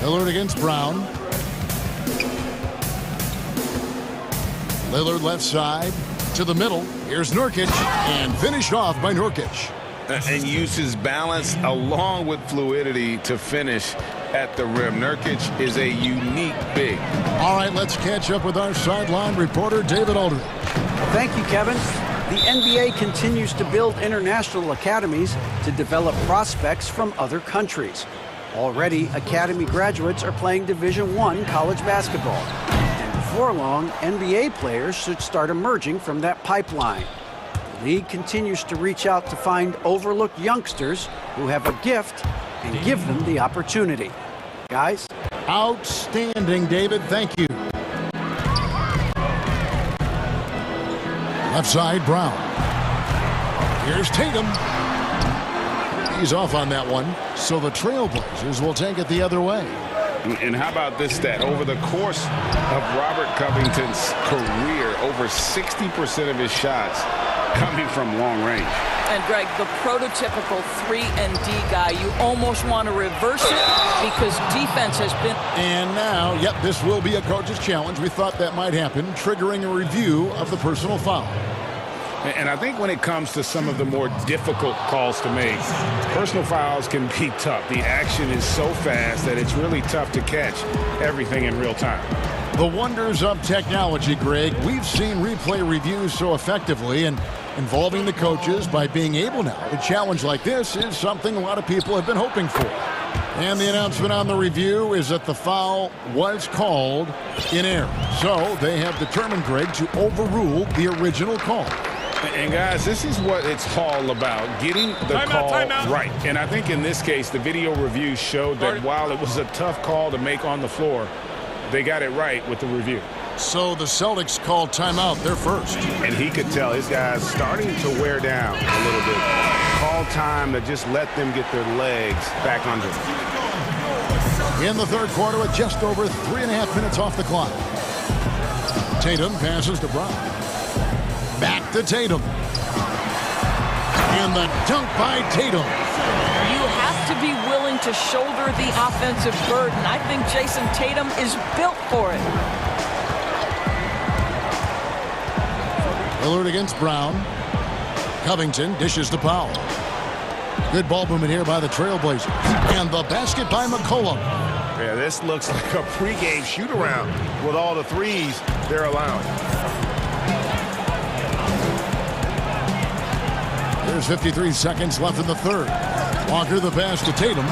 Lillard against Brown. Lillard left side to the middle. Here's Nurkic, and finished off by Nurkic. And uses balance along with fluidity to finish at the rim. Nurkic is a unique big. All right, let's catch up with our sideline reporter, David Aldridge. Thank you, Kevin. The NBA continues to build international academies to develop prospects from other countries. Already, academy graduates are playing Division I college basketball. And before long, NBA players should start emerging from that pipeline. The league continues to reach out to find overlooked youngsters who have a gift and give them the opportunity. Guys? Outstanding, David. Thank you. Left side, Brown. Here's Tatum. He's off on that one, so the Trailblazers will take it the other way. And how about this stat? Over the course of Robert Covington's career, over 60% of his shots coming from long range. And Greg, the prototypical 3-and-D guy, you almost want to reverse it because defense has been... And now, yep, this will be a coach's challenge. We thought that might happen, triggering a review of the personal foul. And I think when it comes to some of the more difficult calls to make, personal fouls can be tough. The action is so fast that it's really tough to catch everything in real time. The wonders of technology, Greg. We've seen replay reviews so effectively, and involving the coaches by being able now to challenge like this is something a lot of people have been hoping for. And the announcement on the review is that the foul was called in error. So they have determined, Greg, to overrule the original call. And guys, this is what it's all about, getting the call right. And I think in this case, the video review showed that while it was a tough call to make on the floor, they got it right with the review. So the Celtics called timeout. They're first. And he could tell his guys starting to wear down a little bit. Call time to just let them get their legs back under them. In the third quarter with just over 3.5 minutes off the clock. Tatum passes to Brown. Back to Tatum. And the dunk by Tatum. You have to be willing to shoulder the offensive burden. I think Jason Tatum is built for it. Lillard against Brown. Covington dishes to Powell. Good ball movement here by the Trailblazers. And the basket by McCollum. Yeah, this looks like a pregame shoot-around with all the threes they're allowing. There's 53 seconds left in the third. Walker the pass to Tatum.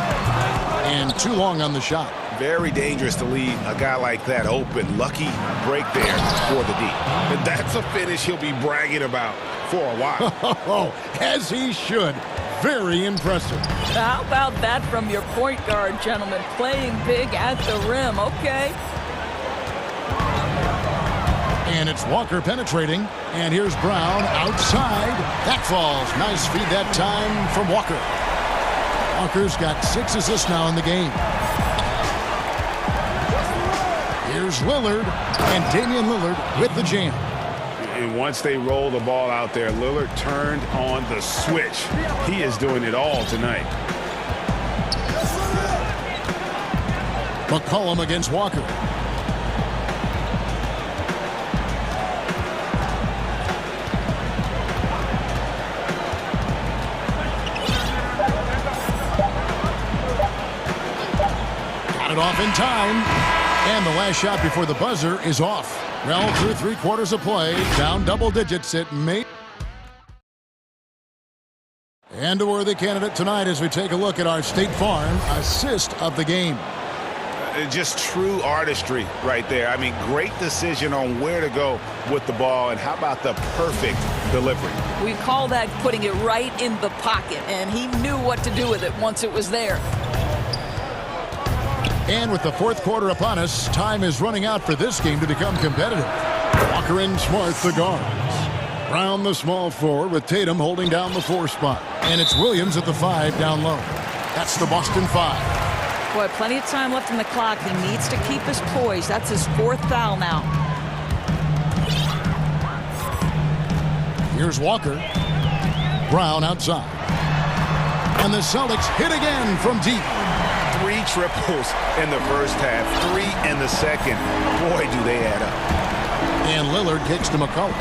And too long on the shot. Very dangerous to leave a guy like that open. Lucky break there for the D. And that's a finish he'll be bragging about for a while. As he should. Very impressive. How about that from your point guard, gentlemen? Playing big at the rim. Okay. And it's Walker penetrating. And here's Brown outside. That falls. Nice feed that time from Walker. Walker's got 6 assists now in the game. Here's Lillard. And Damian Lillard with the jam. And once they roll the ball out there, Lillard turned on the switch. He is doing it all tonight. McCollum against Walker. Got it off in time. And the last shot before the buzzer is off. Well, through 3/4 of play, down double digits, it may. And a worthy candidate tonight as we take a look at our State Farm assist of the game. Just true artistry right there. I mean, great decision on where to go with the ball, and how about the perfect delivery? We call that putting it right in the pocket, and he knew what to do with it once it was there. And with the 4th quarter upon us, time is running out for this game to become competitive. Walker and Smart, the guards. Brown, the small forward, with Tatum holding down the 4 spot. And it's Williams at the 5 down low. That's the Boston 5. Boy, plenty of time left in the clock. He needs to keep his poise. That's his 4th foul now. Here's Walker. Brown outside. And the Celtics hit again from deep. 3 triples in the first half, 3 in the second. Boy, do they add up. And Lillard kicks to McCollum.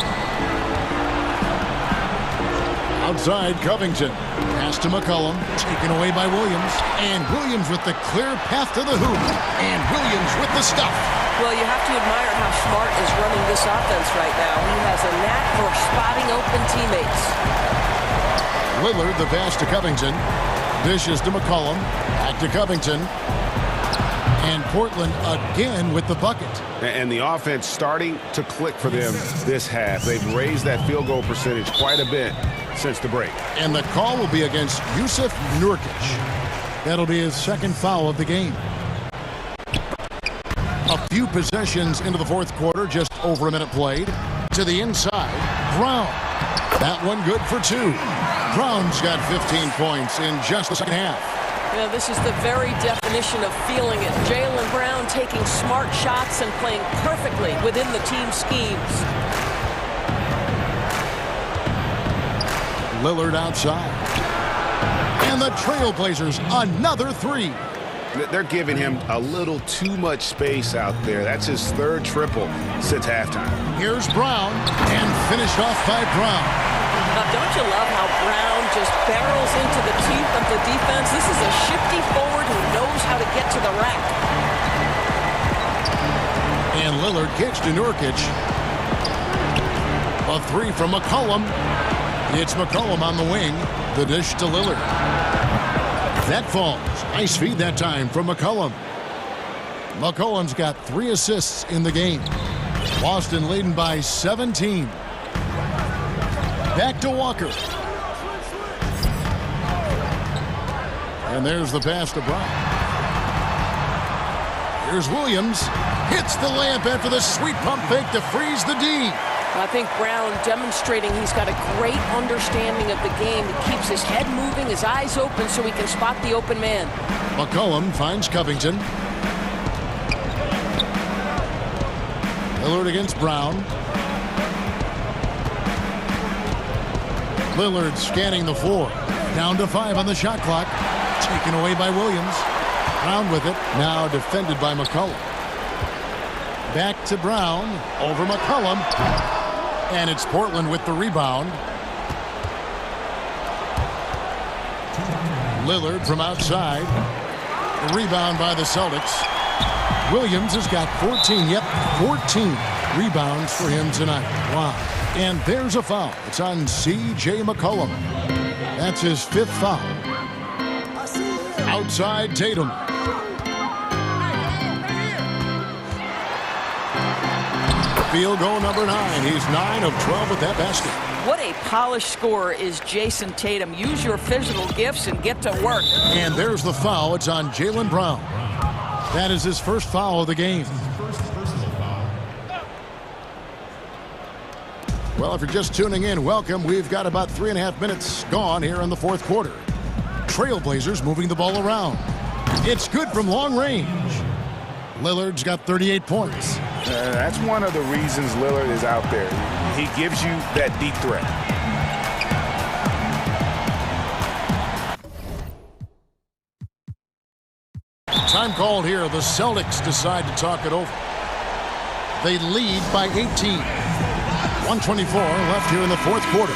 Outside, Covington. Pass to McCollum. Taken away by Williams. And Williams with the clear path to the hoop. And Williams with the stuff. Well, you have to admire how Smart is running this offense right now. He has a knack for spotting open teammates. Lillard, the pass to Covington. Dishes to McCollum. Back to Covington. And Portland again with the bucket. And the offense starting to click for them this half. They've raised that field goal percentage quite a bit since the break. And the call will be against Jusuf Nurkic. That'll be his 2nd foul of the game. A few possessions into the 4th quarter, just over a minute played. To the inside, Brown. That one good for 2. Brown's got 15 points in just the 2nd half. Yeah, this is the very definition of feeling it. Jaylen Brown taking smart shots and playing perfectly within the team schemes. Lillard outside. And the Trailblazers, another 3. They're giving him a little too much space out there. That's his 3rd triple since halftime. Here's Brown, and finished off by Brown. Now, don't you love how Brown just barrels into the teeth of the defense? This is a shifty forward who knows how to get to the rack. And Lillard kicks to Nurkic. A 3 from McCollum. It's McCollum on the wing. The dish to Lillard. That falls. Nice feed that time from McCollum. McCollum's got 3 assists in the game. Boston leading by 17. Back to Walker. And there's the pass to Brown. Here's Williams. Hits the layup after the sweet pump fake to freeze the D. I think Brown demonstrating he's got a great understanding of the game. He keeps his head moving, his eyes open so he can spot the open man. McCollum finds Covington. Lillard against Brown. Lillard scanning the floor. Down to 5 on the shot clock. Taken away by Williams. Brown with it. Now defended by McCollum. Back to Brown. Over McCollum. And it's Portland with the rebound. Lillard from outside. The rebound by the Celtics. Williams has got 14. Yep, 14 rebounds for him tonight. Wow. And there's a foul. It's on C.J. McCollum. That's his 5th foul. Outside Tatum. Field goal number 9. He's 9 of 12 with that basket. What a polished scorer is Jason Tatum. Use your physical gifts and get to work. And there's the foul. It's on Jaylen Brown. That is his 1st foul of the game. Well, if you're just tuning in, welcome. We've got about 3.5 minutes gone here in the 4th quarter. Trailblazers moving the ball around. It's good from long range. Lillard's got 38 points. That's one of the reasons Lillard is out there. He gives you that deep threat. Time called here. The Celtics decide to talk it over. They lead by 18. 124 left here in the fourth quarter.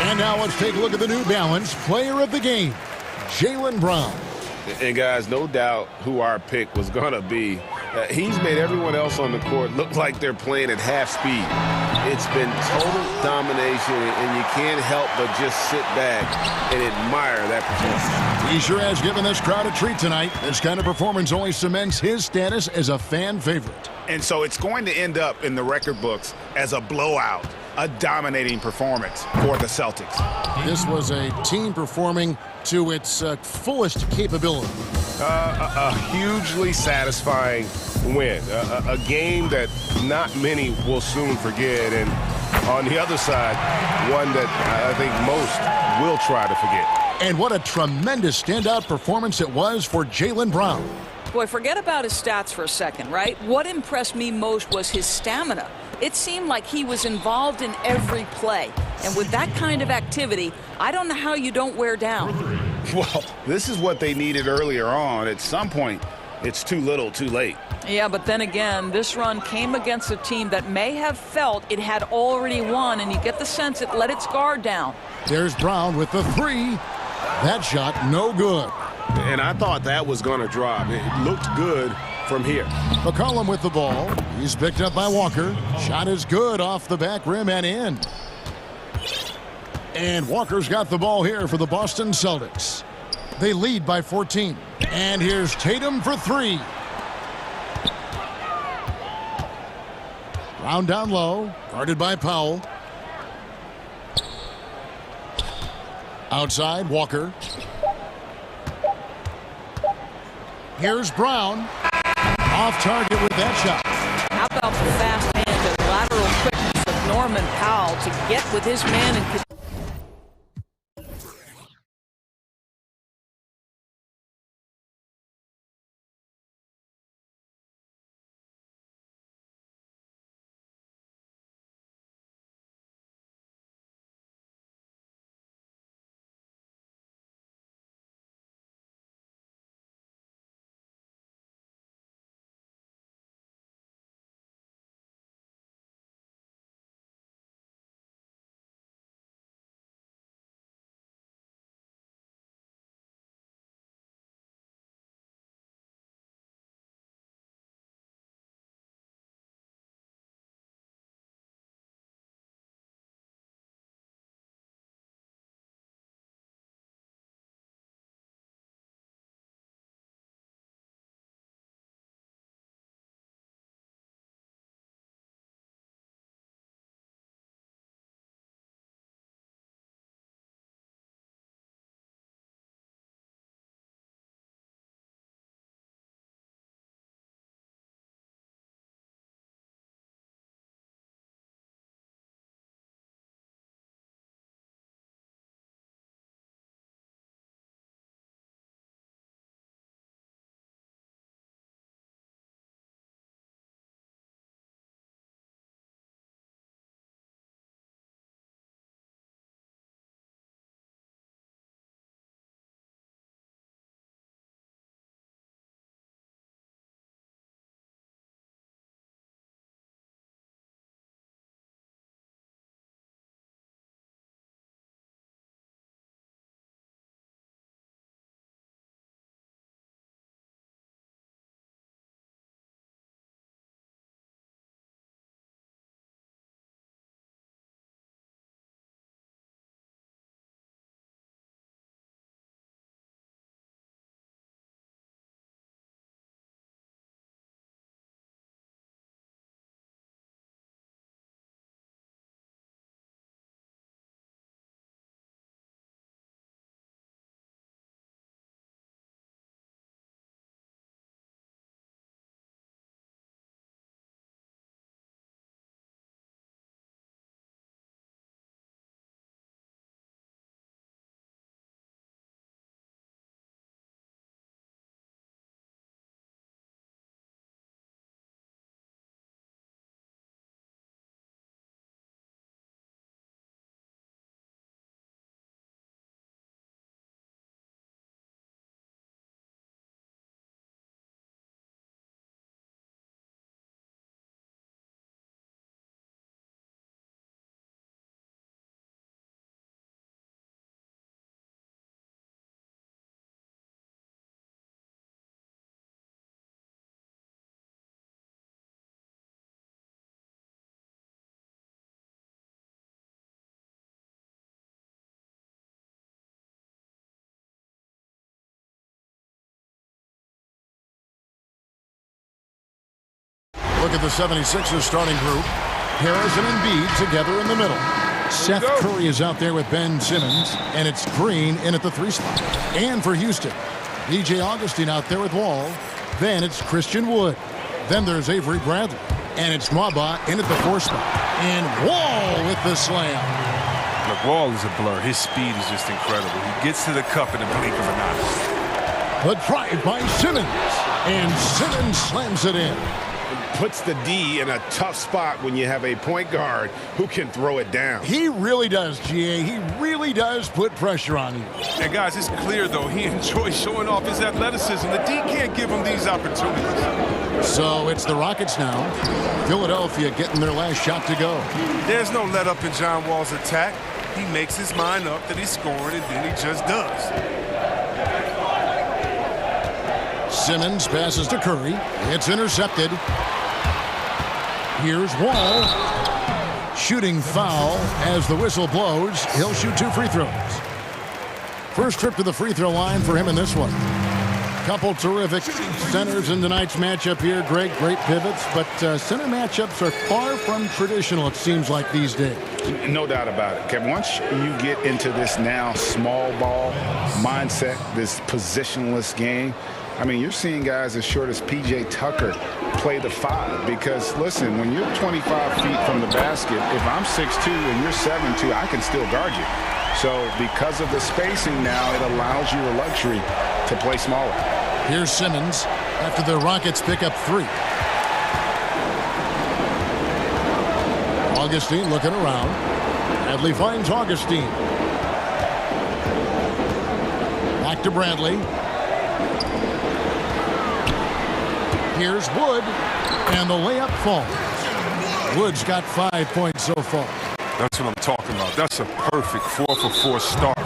And now let's take a look at the New Balance player of the game, Jaylen Brown. And guys, no doubt who our pick was going to be. He's made everyone else on the court look like they're playing at half speed. It's been total domination, and you can't help but just sit back and admire that performance. He sure has given this crowd a treat tonight. This kind of performance only cements his status as a fan favorite. And so it's going to end up in the record books as a blowout, a dominating performance for the Celtics. This was a team performing to its fullest capability. A hugely satisfying win. A game that not many will soon forget. And on the other side, one that I think most will try to forget. And what a tremendous standout performance it was for Jaylen Brown. Boy, forget about his stats for a second, right? What impressed me most was his stamina. It seemed like he was involved in every play. And with that kind of activity, I don't know how you don't wear down. Well, this is what they needed earlier on. At some point, it's too little, too late. Yeah, but then again, this run came against a team that may have felt it had already won, and you get the sense it let its guard down. There's Brown with the three. That shot, no good. And I thought that was going to drop. It looked good from here. McCollum with the ball. He's picked up by Walker. Shot is good off the back rim and in. And Walker's got the ball here for the Boston Celtics. They lead by 14. And here's Tatum for three. Brown down low, guarded by Powell. Outside, Walker. Here's Brown. Off target with that shot. How about the fast hand and lateral quickness of Norman Powell to get with his man and Look at the 76ers starting group. Harris and Embiid together in the middle. Seth Curry is out there with Ben Simmons, and it's Green in at the 3 spot. And for Houston, DJ Augustine out there with Wall. Then it's Christian Wood. Then there's Avery Bradley. And it's Mwaba in at the 4 spot. And Wall with the slam. Look, Wall is a blur. His speed is just incredible. He gets to the cup in the blink of an eye. But drive by Simmons. And Simmons slams it in. Puts the D in a tough spot when you have a point guard who can throw it down. He really does, GA. He really does put pressure on you. And guys, it's clear, though, he enjoys showing off his athleticism. The D can't give him these opportunities. So it's the Rockets now. Philadelphia getting their last shot to go. There's no let up in John Wall's attack. He makes his mind up that he's scoring, and then he just does. Simmons passes to Curry. It's intercepted. Here's Wall. Shooting foul as the whistle blows. He'll shoot 2 free throws. First trip to the free throw line for him in this one. Couple terrific centers in tonight's matchup here. Great pivots, but center matchups are far from traditional, it seems like, these days. No doubt about it, Kevin. Once you get into this now small ball mindset, this positionless game, I mean, you're seeing guys as short as P.J. Tucker play the 5 because, listen, when you're 25 feet from the basket, if I'm 6'2" and you're 7'2", I can still guard you. So because of the spacing now, it allows you the luxury to play smaller. Here's Simmons after the Rockets pick up 3. Augustine looking around. Bradley finds Augustine. Back to Bradley. Here's Wood, and the layup falls. Wood's got 5 points so far. That's what I'm talking about. That's a perfect 4-for-4 start.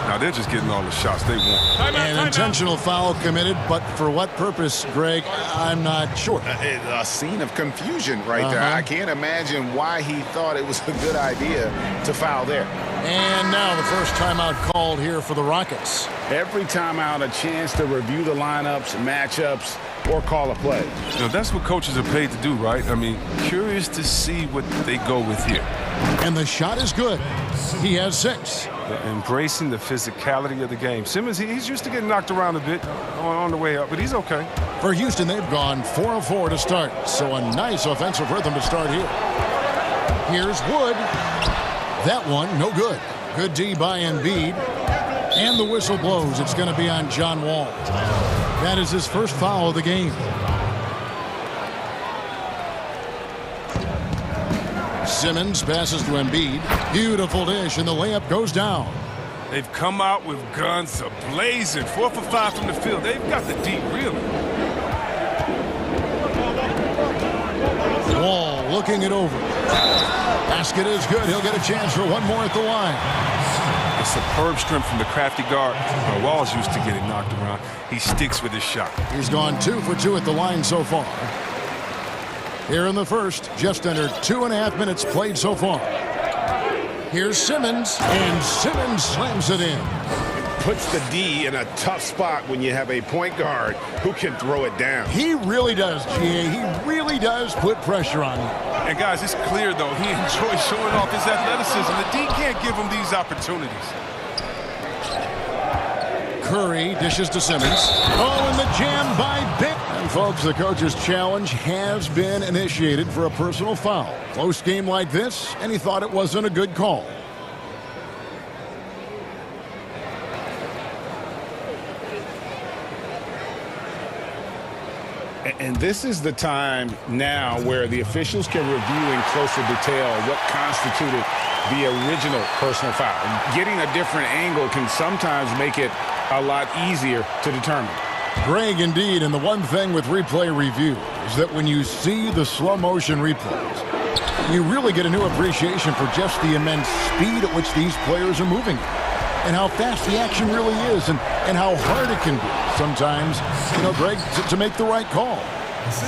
Now they're just getting all the shots they want. An intentional foul committed, but for what purpose, Greg, I'm not sure. A scene of confusion right there. I can't imagine why he thought it was a good idea to foul there. And now the first timeout called here for the Rockets. Every timeout, a chance to review the lineups, matchups, or call a play. You know, that's what coaches are paid to do, right? I mean, curious to see what they go with here. And the shot is good. He has 6. Embracing the physicality of the game. Simmons, he's used to getting knocked around a bit on the way up, but he's okay. For Houston, they've gone 4 of 4 to start, so a nice offensive rhythm to start here. Here's Wood. That one, no good. Good D by Embiid. And the whistle blows. It's going to be on John Wall. That is his first foul of the game. Simmons passes to Embiid. Beautiful dish, and the layup goes down. They've come out with guns a-blazing. 4 for 5 from the field. They've got the D reeling. Wall looking it over. Basket is good. He'll get a chance for one more at the line. A superb strength from the crafty guard. Wall's used to getting knocked around. He sticks with his shot. He's gone 2 for 2 at the line so far. Here in the first, just under 2.5 minutes played so far. Here's Simmons, and Simmons slams it in. Puts the D in a tough spot when you have a point guard who can throw it down. He really does, GA. He really does put pressure on you. And guys, it's clear, though, he enjoys showing off his athleticism. The D can't give him these opportunities. Curry dishes to Simmons. Oh, and the jam by Ben. And folks, the coach's challenge has been initiated for a personal foul. Close game like this, and he thought it wasn't a good call. And this is the time now where the officials can review in closer detail what constituted the original personal foul. Getting a different angle can sometimes make it a lot easier to determine. Greg, indeed, and the one thing with replay review is that when you see the slow motion replays, you really get a new appreciation for just the immense speed at which these players are moving and how fast the action really is and how hard it can be sometimes, you know, Greg, to make the right call.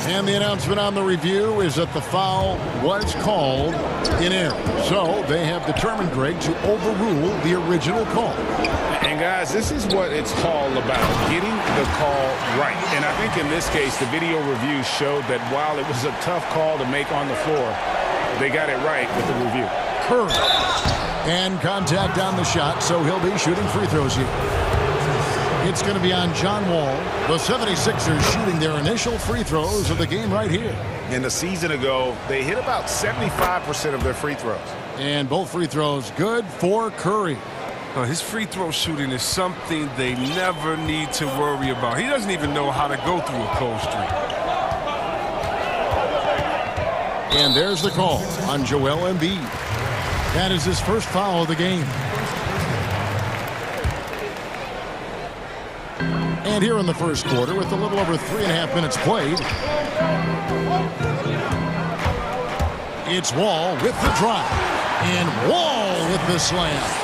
And the announcement on the review is that the foul was called in error. So they have determined, Greg, to overrule the original call. And And guys, this is what it's all about, getting the call right. And I think in this case, the video review showed that while it was a tough call to make on the floor, they got it right with the review. Curry. And contact on the shot, so he'll be shooting free throws here. It's going to be on John Wall. The 76ers shooting their initial free throws of the game right here. And a season ago, they hit about 75% of their free throws. And both free throws good for Curry. His free throw shooting is something they never need to worry about. He doesn't even know how to go through a cold streak. And there's the call on Joel Embiid. That is his first foul of the game. And here in the first quarter, with a little over 3.5 minutes played, it's Wall with the drive. And Wall with the slam.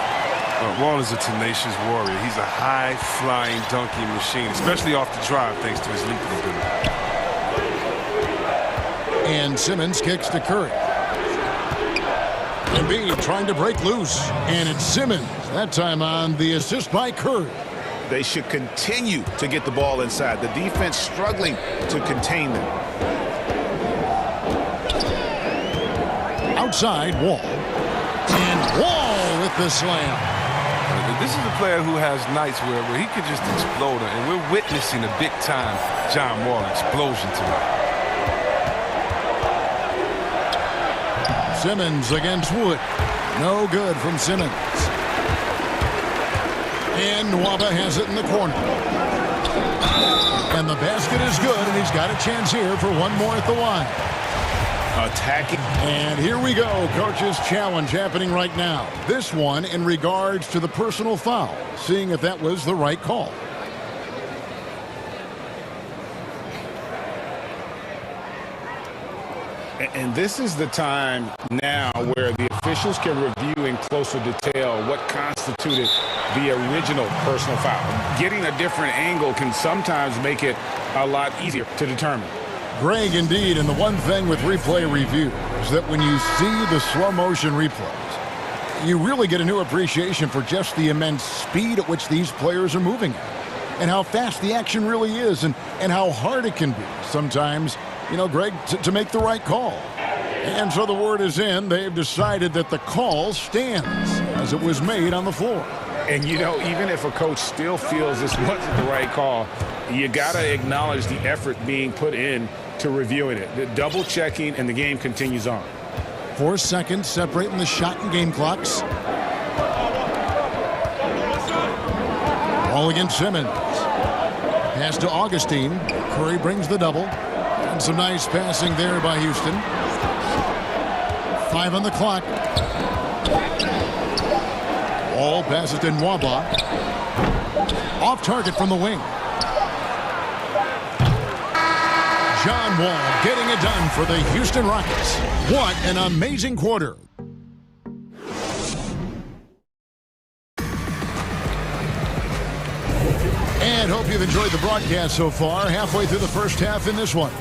Wall is a tenacious warrior. He's a high-flying dunking machine, especially off the drive, thanks to his leaping ability. And Simmons kicks to Curry. Embiid trying to break loose. And it's Simmons, that time on the assist by Curry. They should continue to get the ball inside. The defense struggling to contain them. Outside, Wall. And Wall with the slam. This is a player who has nights where he could just explode, and we're witnessing a big-time John Wall explosion tonight. Simmons against Wood. No good from Simmons. And Nwaba has it in the corner. And the basket is good, and he's got a chance here for one more at the line. Attacking. And here we go. Coach's challenge happening right now. This one in regards to the personal foul. Seeing if that was the right call. And this is the time now where the officials can review in closer detail what constituted the original personal foul. Getting a different angle can sometimes make it a lot easier to determine. Greg, indeed, and the one thing with replay review is that when you see the slow motion replays, you really get a new appreciation for just the immense speed at which these players are moving at, and how fast the action really is, and how hard it can be sometimes, you know, Greg, to make the right call. And so the word is in. They've decided that the call stands as it was made on the floor. And, you know, even if a coach still feels this wasn't the right call, you got to acknowledge the effort being put in to reviewing it. The double checking, and the game continues on. 4 seconds separating the shot and game clocks. Ball against Simmons. Pass to Augustine. Curry brings the double. And some nice passing there by Houston. 5 on the clock. Wall passes to Nwaba. Off target from the wing. John Wall getting it done for the Houston Rockets. What an amazing quarter. And hope you've enjoyed the broadcast so far. Halfway through the first half in this one.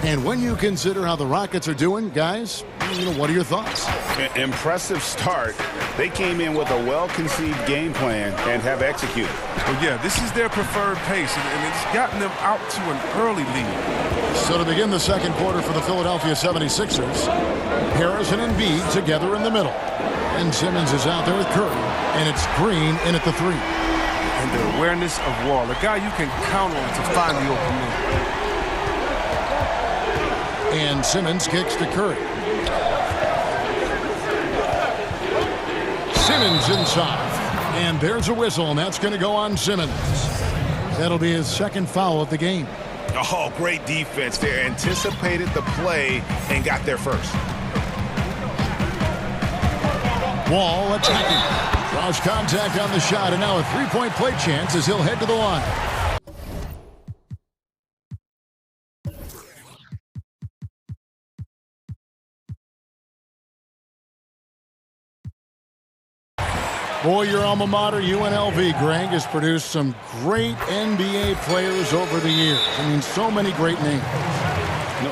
And when you consider how the Rockets are doing, guys, you know, what are your thoughts? Impressive start. They came in with a well-conceived game plan and have executed. Well, yeah, this is their preferred pace, and it's gotten them out to an early lead. So to begin the second quarter for the Philadelphia 76ers, Harris and Embiid together in the middle. And Simmons is out there with Curry, and it's Green in at the 3. And the awareness of Wall, a guy you can count on to find the open man. And Simmons kicks to Curry. Simmons inside. And there's a whistle, and that's going to go on Simmons. That'll be his second foul of the game. Oh, great defense there. Anticipated the play and got there first. Wall attacking. Draws contact on the shot, and now a three-point play chance as he'll head to the line. Boy, your alma mater, UNLV, Greg, has produced some great NBA players over the years. I mean, so many great names.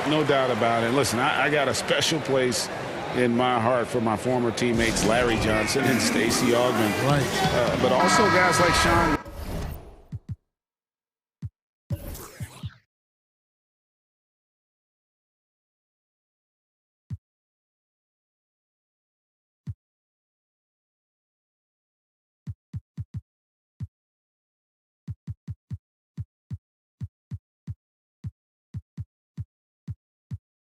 No doubt about it. Listen, I got a special place in my heart for my former teammates Larry Johnson and Stacey Augmon. Right. But also guys like Sean.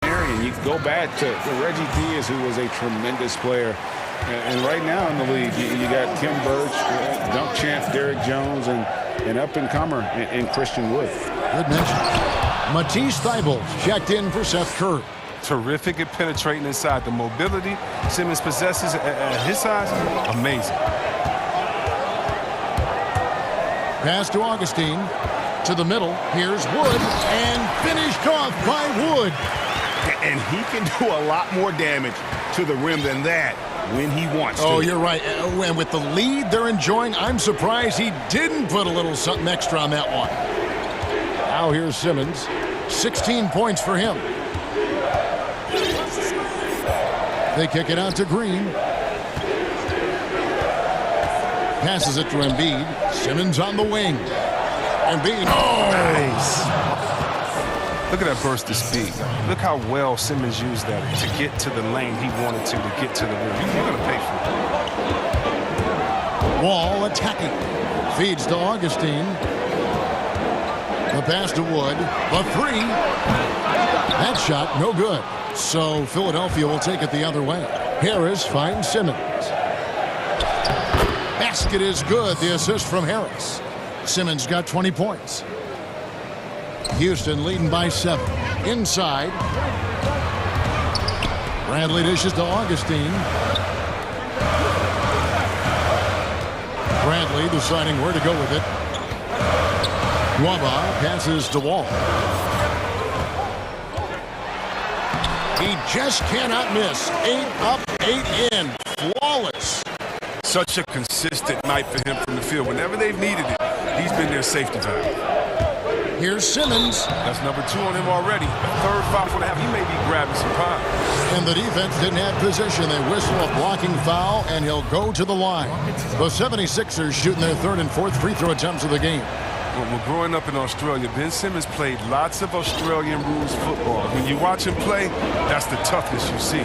And you go back to Reggie Diaz, who was a tremendous player. And right now in the league, you got Kim Birch, dunk champ Derek Jones, and an up-and-comer in Christian Wood. Good mention. Matisse Thybulle checked in for Seth Curry. Terrific at penetrating inside. The mobility Simmons possesses at his size, amazing. Pass to Augustine. To the middle. Here's Wood. And finished off by Wood. And he can do a lot more damage to the rim than that when he wants to. Oh, you're right. And with the lead they're enjoying, I'm surprised he didn't put a little something extra on that one. Now here's Simmons. 16 points for him. They kick it out to Green. Passes it to Embiid. Simmons on the wing. Embiid. Oh! Nice. Look at that burst of speed. Look how well Simmons used that to get to the lane he wanted to get to the rim. You're going to pay for it. Wall attacking. Feeds to Augustine. The pass to Wood. The three. That shot, no good. So Philadelphia will take it the other way. Harris finds Simmons. Basket is good. The assist from Harris. Simmons got 20 points. Houston leading by 7. Inside. Bradley dishes to Augustine. Bradley deciding where to go with it. Waba passes to Wall. He just cannot miss. 8 up, 8 in. Flawless. Such a consistent night for him from the field. Whenever they've needed it, he's been their safety valve. Here's Simmons. That's number 2 on him already. Third foul for the half. He may be grabbing some pie. And the defense didn't have position. They whistle a blocking foul, and he'll go to the line. The 76ers shooting their 3rd and 4th free throw attempts of the game. Well, growing up in Australia, Ben Simmons played lots of Australian rules football. When you watch him play, that's the toughness you see.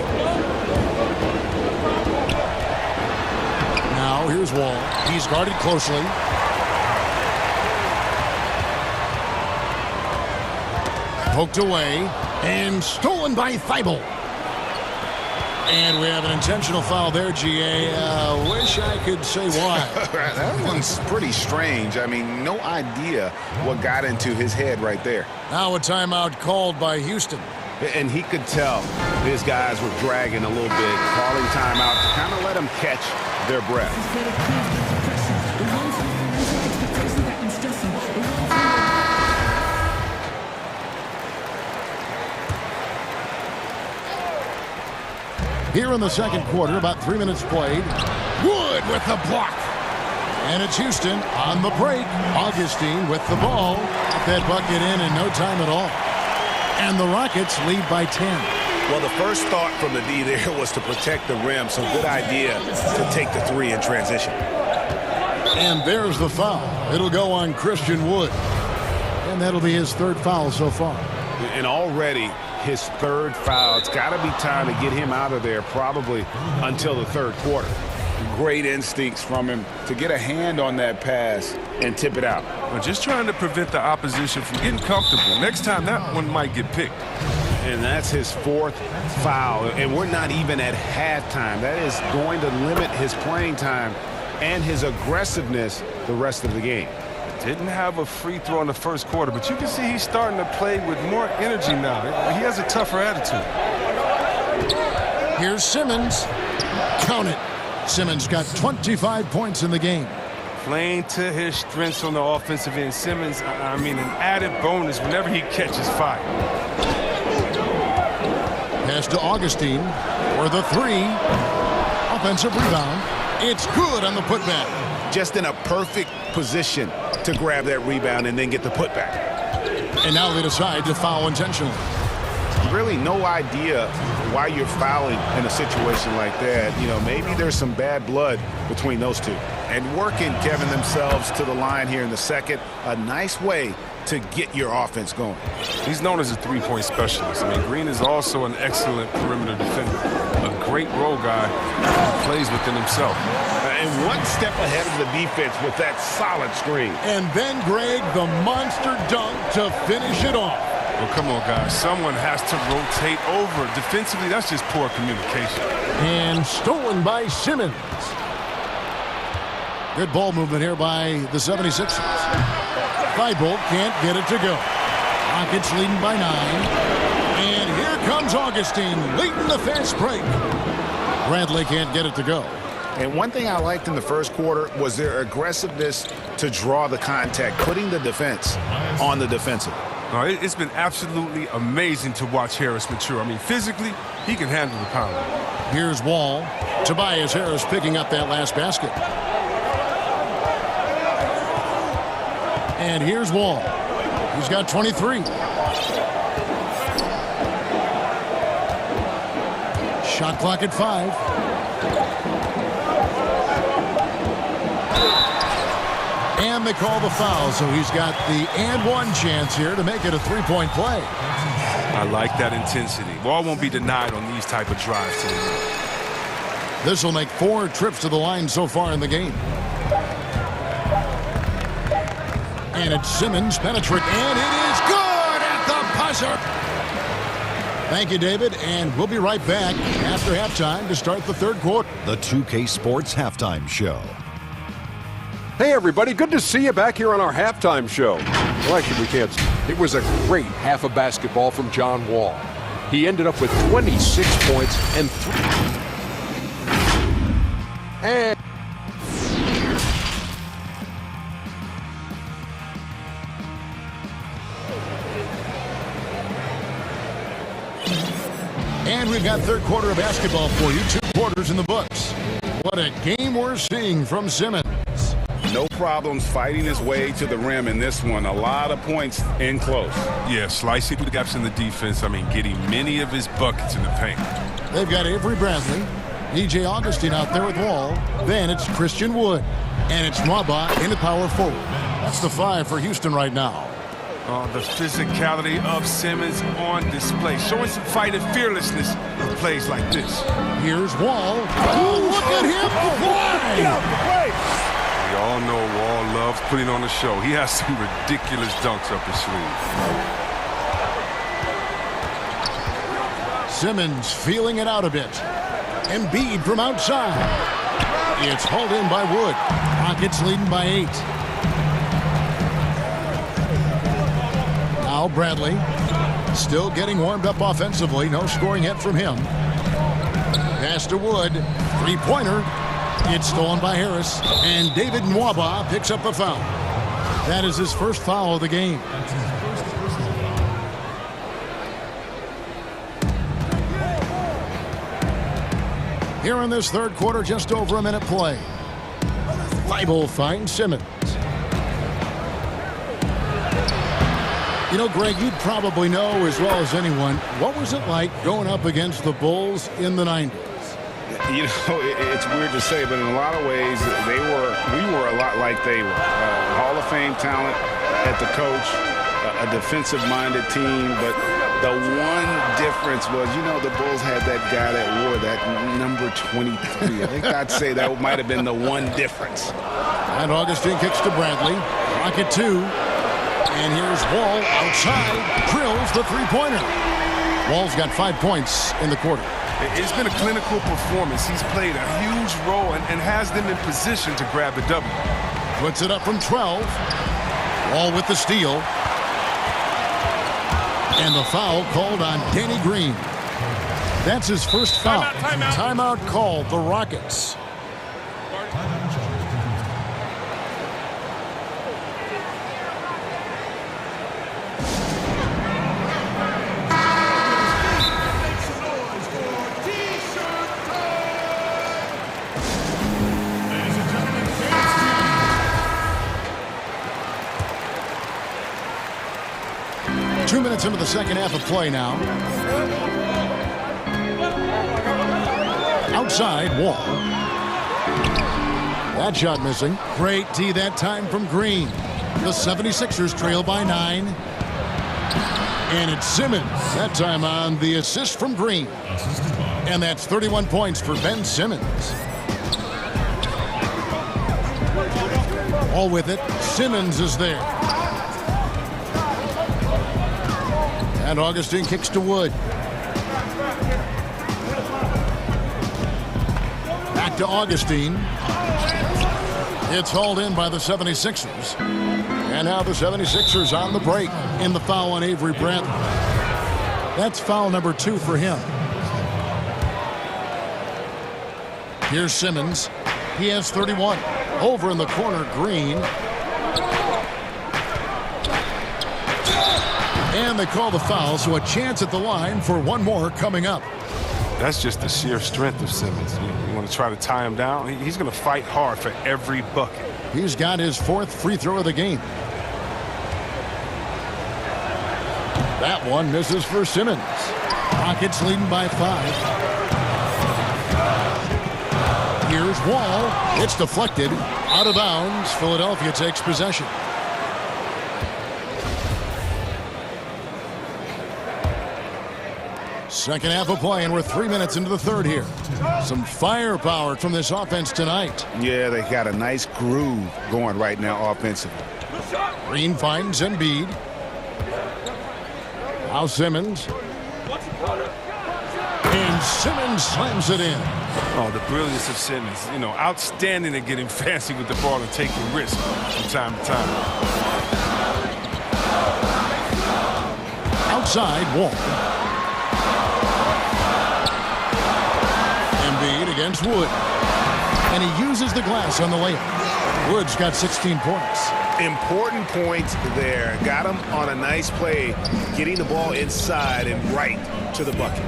Now here's Wall. He's guarded closely. Poked away and stolen by Thybulle. And we have an intentional foul there, GA. Wish I could say why. That one's pretty strange. I mean, no idea what got into his head right there. Now a timeout called by Houston. And he could tell his guys were dragging a little bit, calling timeout to kind of let them catch their breath. Here in the second quarter, about 3 minutes played. Wood with the block. And it's Houston on the break. Augustine with the ball. Got that bucket in no time at all. And the Rockets lead by 10. Well, the first thought from the D there was to protect the rim, so good idea to take the 3 in transition. And there's the foul. It'll go on Christian Wood. And that'll be his 3rd foul so far. And already his 3rd foul. It's got to be time to get him out of there probably until the 3rd quarter. Great instincts from him to get a hand on that pass and tip it out. Well, just trying to prevent the opposition from getting comfortable. Next time, that one might get picked. And that's his 4th foul. And we're not even at halftime. That is going to limit his playing time and his aggressiveness the rest of the game. Didn't have a free throw in the first quarter, but you can see he's starting to play with more energy now. He has a tougher attitude. Here's Simmons. Count it. Simmons got 25 points in the game. Playing to his strengths on the offensive end. Simmons, I mean, an added bonus whenever he catches fire. Pass to Augustine for the 3. Offensive rebound. It's good on the putback. Just in a perfect position to grab that rebound and then get the putback. And now they decide to foul intentionally. really no idea why you're fouling in a situation like that. You know, maybe there's some bad blood between those two. And working, Kevin, themselves to the line here in the second. A nice way to get your offense going. He's known as a three-point specialist. I mean, Green is also an excellent perimeter defender. A great role guy who plays within himself. And one step ahead of the defense with that solid screen. And then, Greg, the monster dunk to finish it off. Well, come on, guys. Someone has to rotate over. Defensively, that's just poor communication. And stolen by Simmons. Good ball movement here by the 76ers. Thibault can't get it to go. Rockets leading by 9. And here comes Augustine leading the fast break. Bradley can't get it to go. And one thing I liked in the first quarter was their aggressiveness to draw the contact, putting the defense on the defensive. It's been absolutely amazing to watch Harris mature. I mean, physically, he can handle the power. Here's Wall. Tobias Harris picking up that last basket. And here's Wall. He's got 23. Shot clock at 5. And they call the foul, so he's got the and one chance here to make it a three-point play. I like that intensity. Wall won't be denied on these type of drives today. This will make 4 trips to the line so far in the game. And it's Simmons penetrate, and it is good at the buzzer. Thank you, David, and we'll be right back after halftime to start the third quarter. The 2K Sports Halftime Show. Hey, everybody. Good to see you back here on our halftime show. Well, actually, we can't. It was a great half of basketball from John Wall. He ended up with 26 points and 3. And we've got third quarter of basketball for you. 2 quarters in the books. What a game we're seeing from Simmons. No problems fighting his way to the rim in this one. A lot of points in close. Yeah, slicing through the gaps in the defense. I mean, getting many of his buckets in the paint. They've got Avery Bradley, DJ Augustine out there with Wall. Then it's Christian Wood. And it's Mwaba in the power forward. That's the 5 for Houston right now. The physicality of Simmons on display. Showing some fight and fearlessness with plays like this. Here's Wall. Oh, look at him fly! We all know Wall loves putting on a show. He has some ridiculous dunks up his sleeve. Simmons feeling it out a bit. Embiid from outside. It's hauled in by Wood. Rockets leading by 8. Now Bradley still getting warmed up offensively. No scoring yet from him. Pass to Wood. Three-pointer. It's stolen by Harris. And David Nwaba picks up the foul. That is his first foul of the game. Here in this third quarter, just over a minute play. Thibault finds Simmons. You know, Greg, you probably know as well as anyone, what was it like going up against the Bulls in the 90s? You know, it's weird to say, but in a lot of ways, we were a lot like they were. Hall of Fame talent at the coach, a defensive-minded team, but the one difference was, you know, the Bulls had that guy that wore that number 23. I think I'd say that might have been the one difference. And Augustine kicks to Bradley. Rocket 2. And here's Wall outside. Drills the three-pointer. Wall's got 5 points in the quarter. It's been a clinical performance. He's played a huge role and has them in position to grab the W. Puts it up from 12. Wall with the steal. And the foul called on Danny Green. That's his first foul. Timeout called the Rockets. 2 minutes into the second half of play now. Outside, Wall. That shot missing. Great D that time from Green. The 76ers trail by 9. And it's Simmons. That time on the assist from Green. And that's 31 points for Ben Simmons. All with it. Simmons is there. And Augustine kicks to Wood. Back to Augustine. It's hauled in by the 76ers. And now the 76ers on the break in the foul on Avery Bradley. That's foul number 2 for him. Here's Simmons. He has 31. Over in the corner, Green. And they call the foul, so a chance at the line for one more coming up. That's just the sheer strength of Simmons. You want to try to tie him down? He's going to fight hard for every bucket. He's got his 4th free throw of the game. That one misses for Simmons. Rockets leading by 5. Here's Wall. It's deflected. Out of bounds. Philadelphia takes possession. Second half of play, and we're 3 minutes into the third here. Some firepower from this offense tonight. Yeah, they got a nice groove going right now offensively. Green finds Embiid. Now Simmons. And Simmons slams it in. Oh, the brilliance of Simmons. You know, outstanding at getting fancy with the ball and taking risks from time to time. Outside, Wall. Embiid against Wood. And he uses the glass on the layup. Wood's got 16 points. Important points there. Got him on a nice play, getting the ball inside and right to the bucket.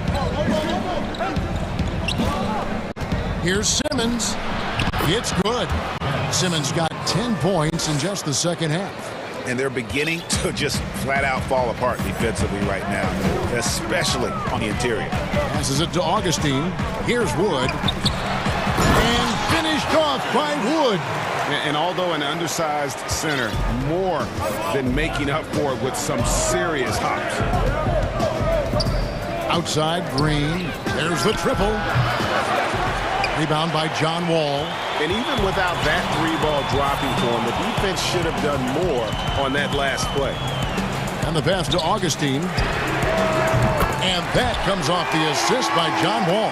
Here's Simmons. It's good. Simmons got 10 points in just the second half. And they're beginning to just flat out fall apart defensively right now, especially on the interior. Passes it to Augustine. Here's Wood. And finished off by Wood. And although an undersized center, more than making up for it with some serious hops. Outside, Green. There's the triple. Rebound by John Wall. And even without that 3-ball dropping for him, the defense should have done more on that last play. And the pass to Augustine. And that comes off the assist by John Wall.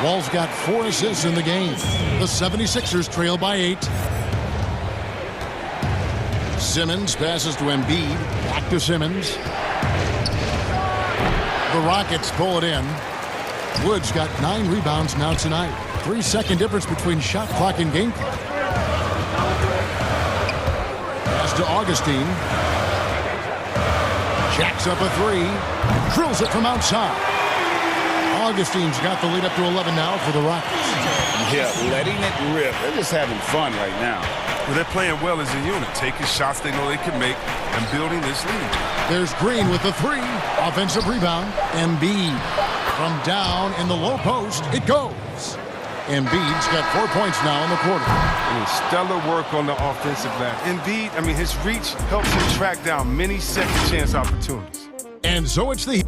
Wall's got 4 assists in the game. The 76ers trail by 8. Simmons passes to Embiid. Back to Simmons. The Rockets pull it in. Wood's got 9 rebounds now tonight. 3-second difference between shot clock and game clock. Pass to Augustine. Jacks up a 3. Drills it from outside. Augustine's got the lead up to 11 now for the Rockets. Yeah, letting it rip. They're just having fun right now. Well, they're playing well as a unit, taking shots they know they can make and building this lead. There's Green with the 3. Offensive rebound. Embiid from down in the low post. It goes. Embiid's got 4 points now in the quarter. Stellar work on the offensive end. Embiid, his reach helps him track down many second chance opportunities. And so it's the...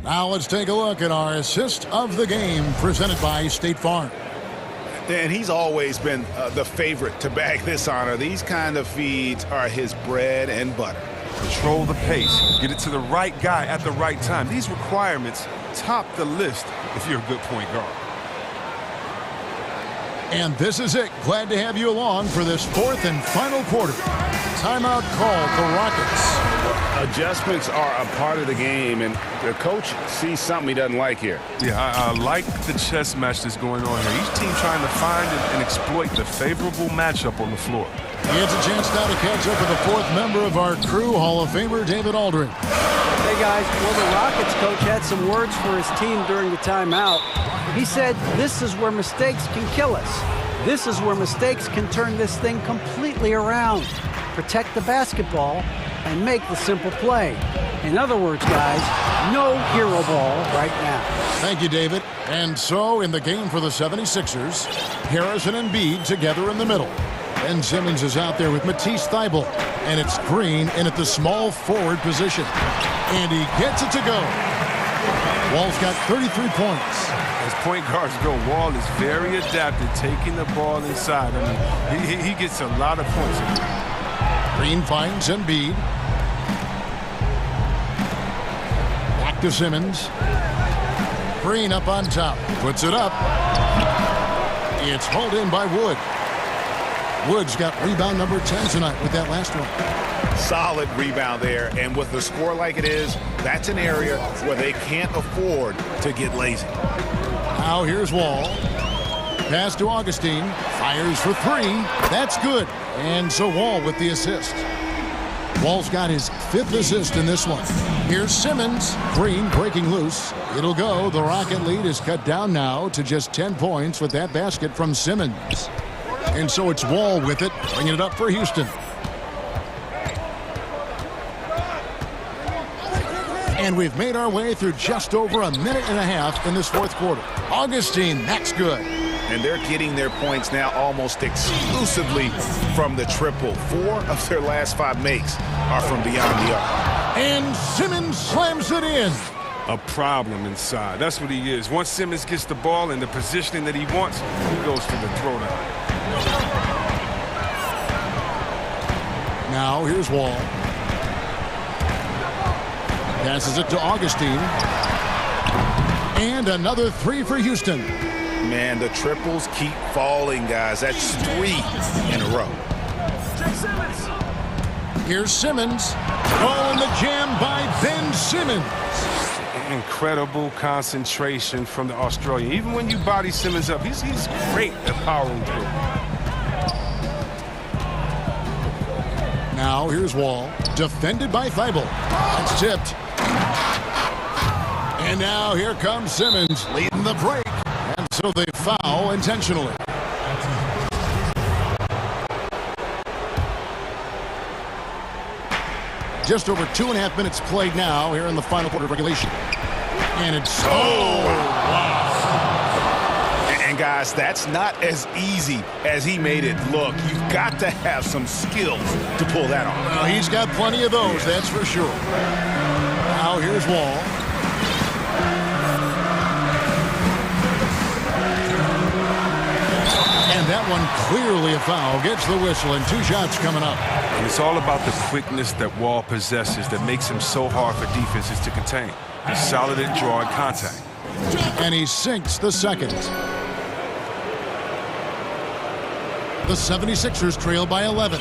Now let's take a look at our assist of the game presented by State Farm. And he's always been the favorite to bag this honor. These kind of feeds are his bread and butter. Control the pace. Get it to the right guy at the right time. These requirements top the list if you're a good point guard. And this is it. Glad to have you along for this 4th and final quarter. Timeout called the Rockets. Adjustments are a part of the game, and the coach sees something he doesn't like here. Yeah, I like the chess match that's going on here. Each team trying to find and exploit the favorable matchup on the floor. It's a chance now to catch up with the 4th member of our crew, Hall of Famer David Aldridge. Hey, guys. Well, the Rockets coach had some words for his team during the timeout. He said, this is where mistakes can kill us. This is where mistakes can turn this thing completely around. protect the basketball, and make the simple play. In other words, guys, no hero ball right now. Thank you, David. And so, in the game for the 76ers, Harrison and Embiid together in the middle. Ben Simmons is out there with Matisse Thybulle. And it's Green in at the small forward position. And he gets it to go. Wall's got 33 points. As point guards go, Wall is very adapted, taking the ball inside. I mean, he gets a lot of points. Green finds Embiid. Back to Simmons. Green up on top. Puts it up. It's hauled in by Wood. Wood's got rebound number 10 tonight with that last one. Solid rebound there, and with the score like it is, that's an area where they can't afford to get lazy. Now here's Wall. Pass to Augustine. Fires for three. That's good. And so Wall with the assist. Wall's got his 5th assist in this one. Here's Simmons. Green breaking loose. It'll go. The Rocket lead is cut down now to just 10 points with that basket from Simmons. And so it's Wall with it, bringing it up for Houston. And we've made our way through just over a minute and a half in this 4th quarter. Augustine, that's good. And they're getting their points now almost exclusively from the triple. 4 of their last 5 makes are from beyond the arc. And Simmons slams it in. A problem inside. That's what he is. Once Simmons gets the ball in the positioning that he wants, he goes for the throwdown. Now here's Wall. Passes it to Augustine. And another 3 for Houston. Man, the triples keep falling, guys. That's 3 in a row. Here's Simmons. Ball in the jam by Ben Simmons. Incredible concentration from the Australian. Even when you body Simmons up, he's great at powering through. Now here's Wall. Defended by Thybulle. It's tipped. And now here comes Simmons leading the break. And so they foul intentionally. Just over 2.5 minutes played now here in the final quarter of regulation. And it's... Oh, wow. And guys, that's not as easy as he made it look. You've got to have some skills to pull that off. Well, he's got plenty of those, that's for sure. Now here's Wall. And that one clearly a foul. Gets the whistle and 2 shots coming up. And it's all about the quickness that Wall possesses that makes him so hard for defenses to contain. He's solid at drawing contact. And he sinks the second. The 76ers trail by 11.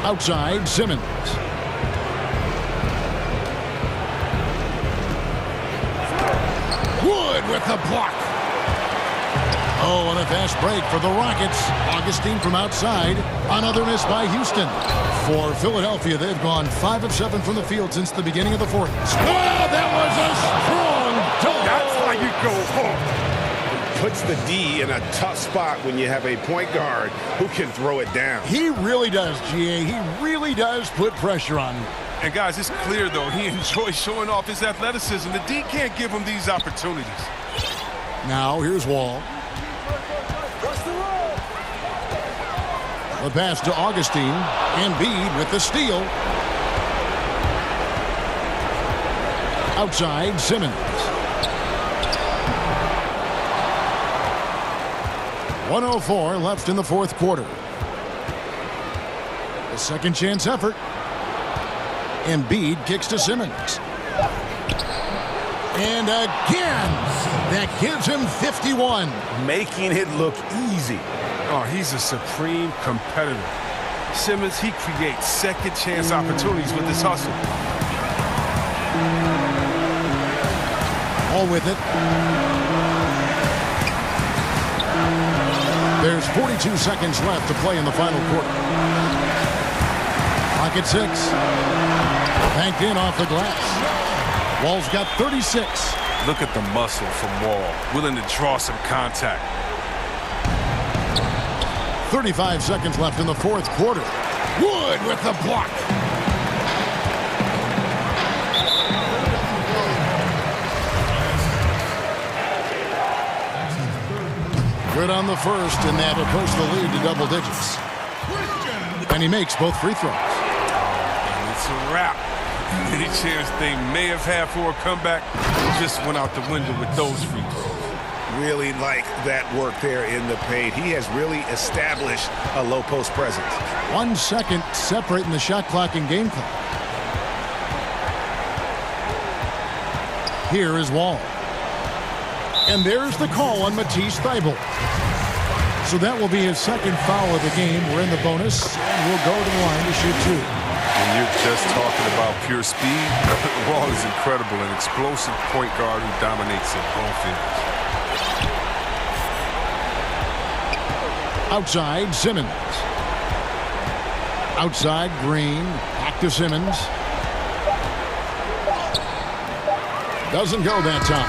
Outside, Simmons. Wood with the block. Oh, and a fast break for the Rockets. Augustine from outside. Another miss by Houston. For Philadelphia, they've gone 5 of 7 from the field since the beginning of the 4th. Oh, that was a strong dunk. That's how you go home. Puts the D in a tough spot when you have a point guard who can throw it down. He really does, GA. He really does put pressure on him. And guys, it's clear, though, he enjoys showing off his athleticism. The D can't give him these opportunities. Now, here's Wall. The pass to Augustine. Embiid with the steal. Outside, Simmons. 1:04 left in the 4th quarter. A second chance effort. Embiid kicks to Simmons. And again, that gives him 51. Making it look easy. Oh, he's a supreme competitor. Simmons, he creates second chance opportunities with his hustle. All with it. There's 42 seconds left to play in the final quarter. Clock at 6. Banked in off the glass. Wall's got 36. Look at the muscle from Wall, willing to draw some contact. 35 seconds left in the fourth quarter. Wood with the block. Good on the first, and that'll push the lead to double digits. And he makes both free throws. And it's a wrap. Any chance they may have had for a comeback just went out the window with those free throws. Really like that work there in the paint. He has really established a low post presence. 1 second separating the shot clock and game clock. Here is Wall. And there's the call on Matisse Thybulle. So that will be his second foul of the game. We're in the bonus, and we'll go to the line to shoot 2. When you're just talking about pure speed, Wall is incredible, an explosive point guard who dominates at both ends. Outside, Simmons. Outside, Green. Back to Simmons. Doesn't go that time.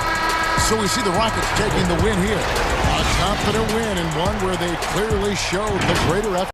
So we see the Rockets taking the win here. A confident win, and one where they clearly showed the greater effort.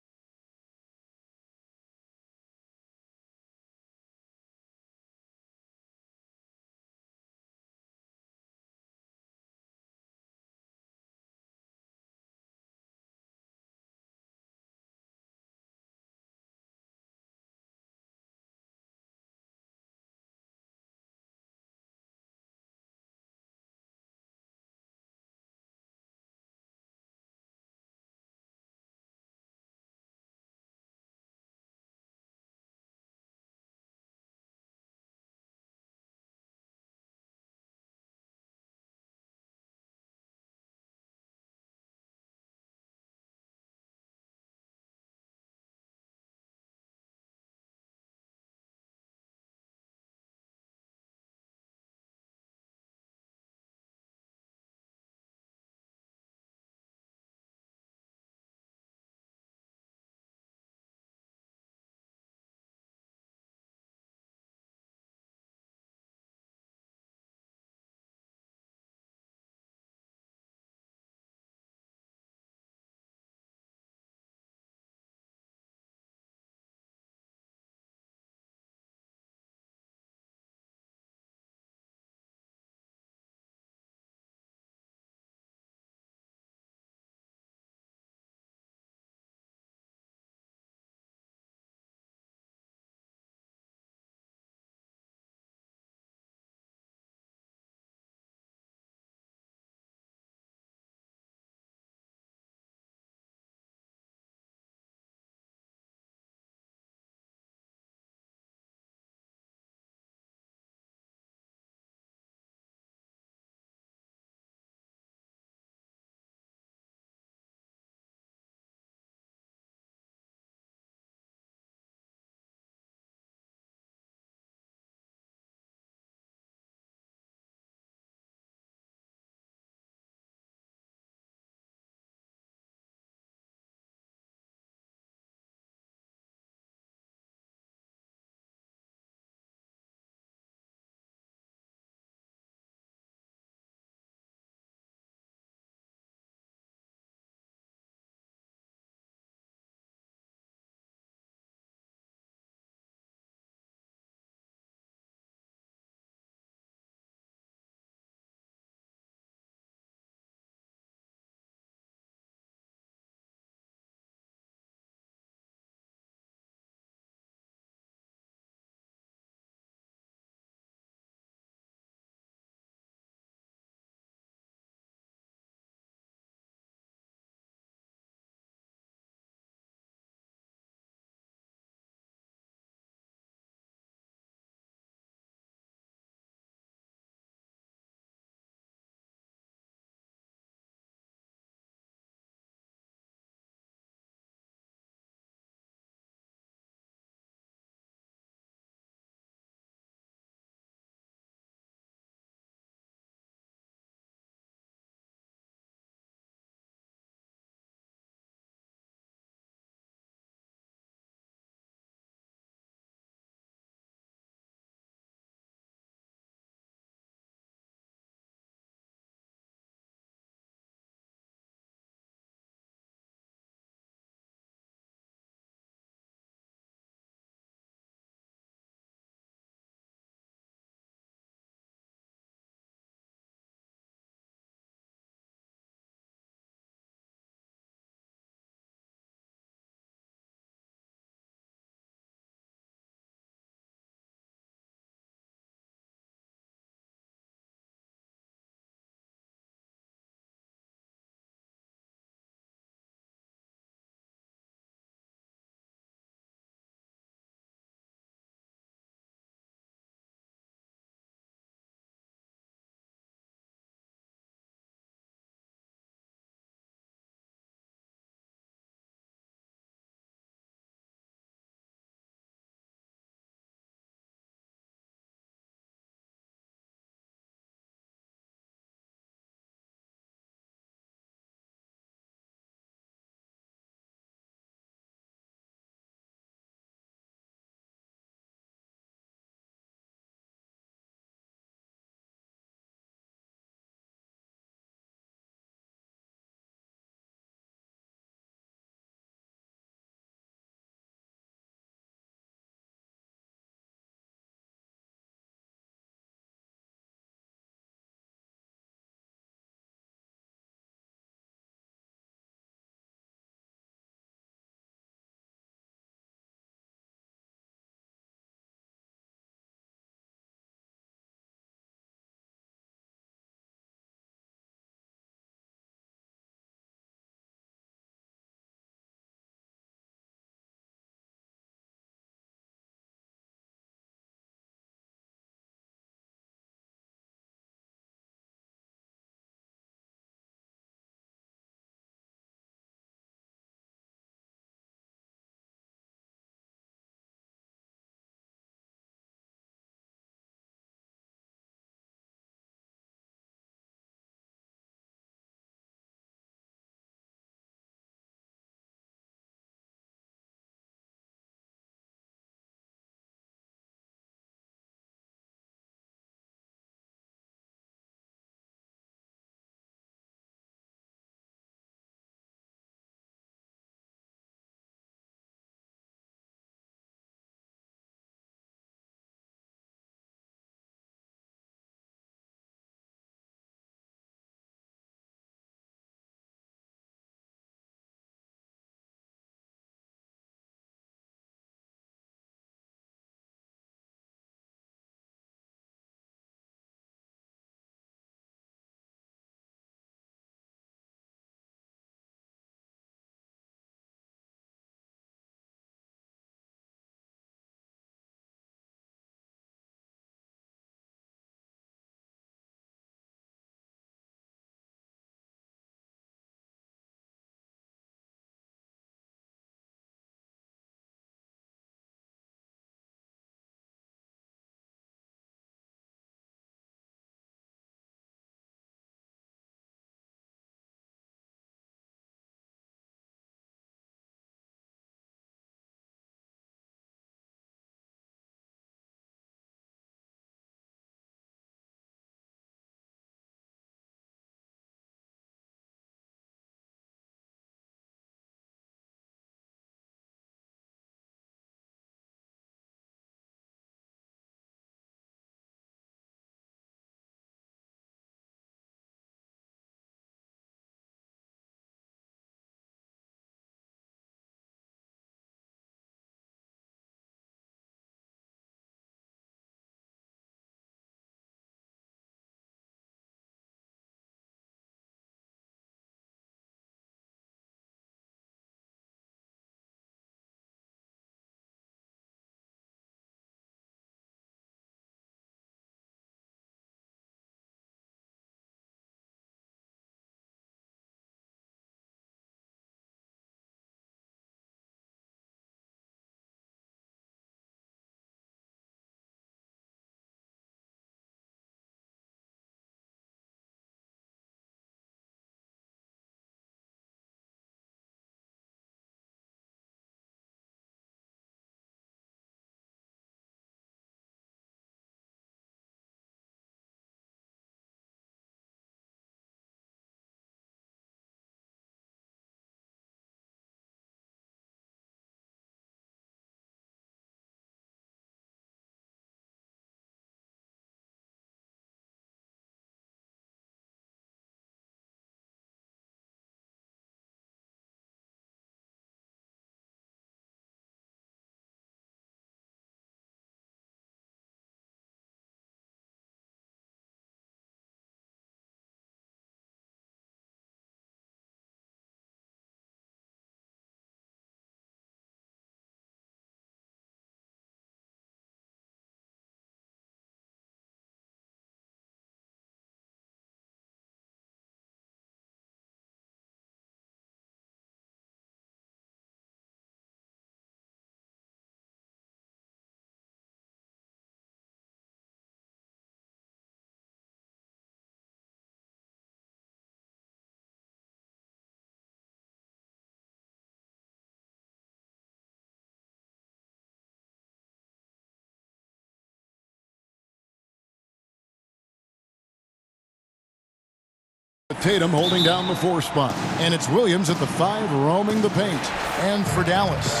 with Tatum holding down the 4 spot. And it's Williams at the 5 roaming the paint. And for Dallas,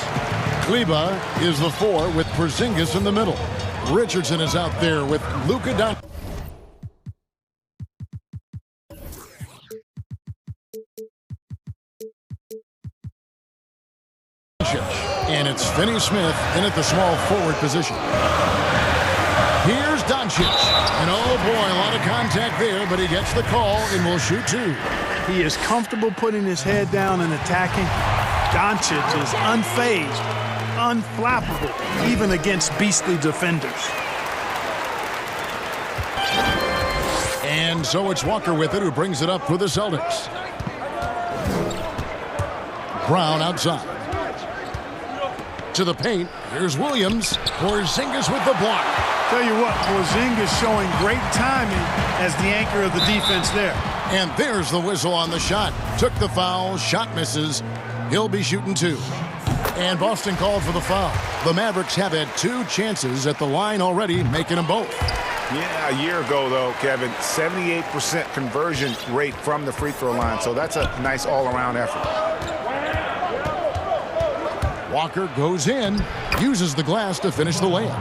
Kleba is the 4 with Porzingis in the middle. Richardson is out there with Luka Doncic. And it's Finney Smith in at the small forward position. Here's Doncic. And oh boy, a lot of contact there, but he gets the call and will shoot 2. He is comfortable putting his head down and attacking. Doncic is unfazed, unflappable, even against beastly defenders. And so it's Walker with it, who brings it up for the Celtics. Brown outside. To the paint. Here's Williams. Porzingis with the block. Tell you what, Porzingis showing great timing as the anchor of the defense there. And there's the whistle on the shot. Took the foul. Shot misses. He'll be shooting 2. And Boston called for the foul. The Mavericks have had 2 chances at the line already, making them both. Yeah, a year ago, though, Kevin, 78% conversion rate from the free throw line. So that's a nice all-around effort. Walker goes in, uses the glass to finish the layup.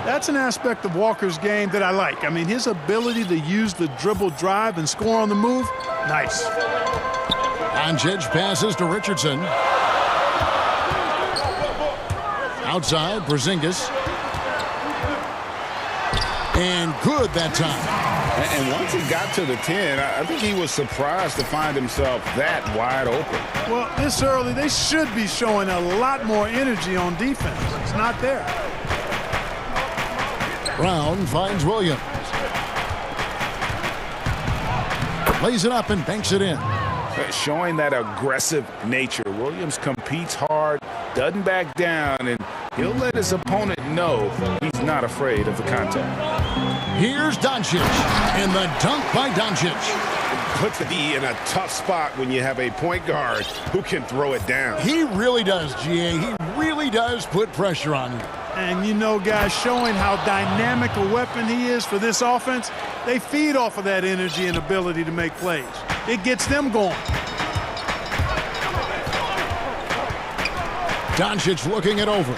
That's an aspect of Walker's game that I like. I mean, his ability to use the dribble drive and score on the move, nice. Doncic passes to Richardson. Outside, Porzingis. And good that time. And once he got to the 10, I think he was surprised to find himself that wide open. Well, this early, they should be showing a lot more energy on defense. It's not there. Brown finds Williams. Lays it up and banks it in. Showing that aggressive nature. Williams competes hard, doesn't back down, and he'll let his opponent know he's not afraid of the contact. Here's Doncic, and the dunk by Doncic. Puts the D in a tough spot when you have a point guard who can throw it down. He really does, GA. He really does put pressure on you. And you know, guys, showing how dynamic a weapon he is for this offense, they feed off of that energy and ability to make plays. It gets them going. Doncic looking it over.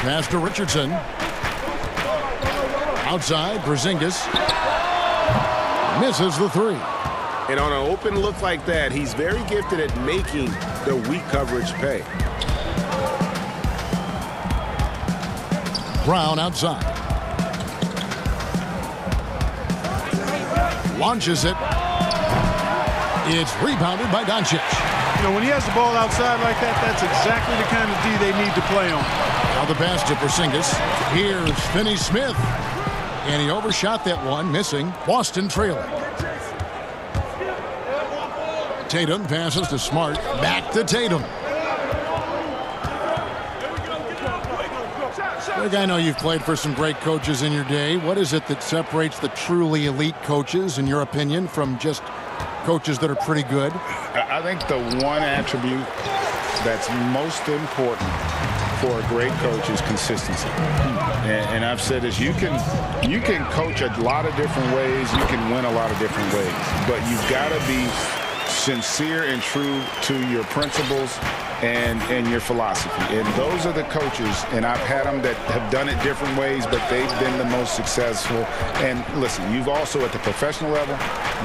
Pass to Richardson. Outside, Porzingis. Misses the 3. And on an open look like that, he's very gifted at making the weak coverage pay. Brown outside. Launches it. It's rebounded by Doncic. You know, when he has the ball outside like that, that's exactly the kind of D they need to play on. Now the pass to Porzingis. Here's Finney Smith. And he overshot that one, missing. Boston trailing. Tatum passes to Smart. Back to Tatum. Greg, I know you've played for some great coaches in your day. What is it that separates the truly elite coaches, in your opinion, from just coaches that are pretty good? I think the one attribute that's most important for a great coach is consistency. And I've said this, you can coach a lot of different ways, you can win a lot of different ways, but you've got to be sincere and true to your principles and your philosophy. And those are the coaches, and I've had them that have done it different ways, but they've been the most successful. And listen, you've also at the professional level,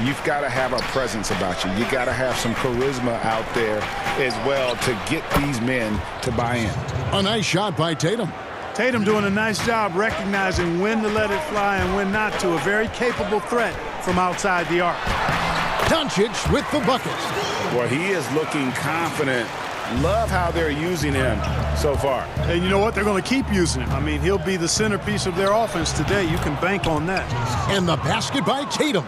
you've got to have a presence about you. You got to have some charisma out there as well to get these men to buy in. A nice shot by Tatum. Tatum doing a nice job recognizing when to let it fly and when not to. A very capable threat from outside the arc. Doncic with the bucket. Well, he is looking confident. Love how they're using him so far. And you know what? They're going to keep using him. I mean, he'll be the centerpiece of their offense today. You can bank on that. And the basket by Tatum.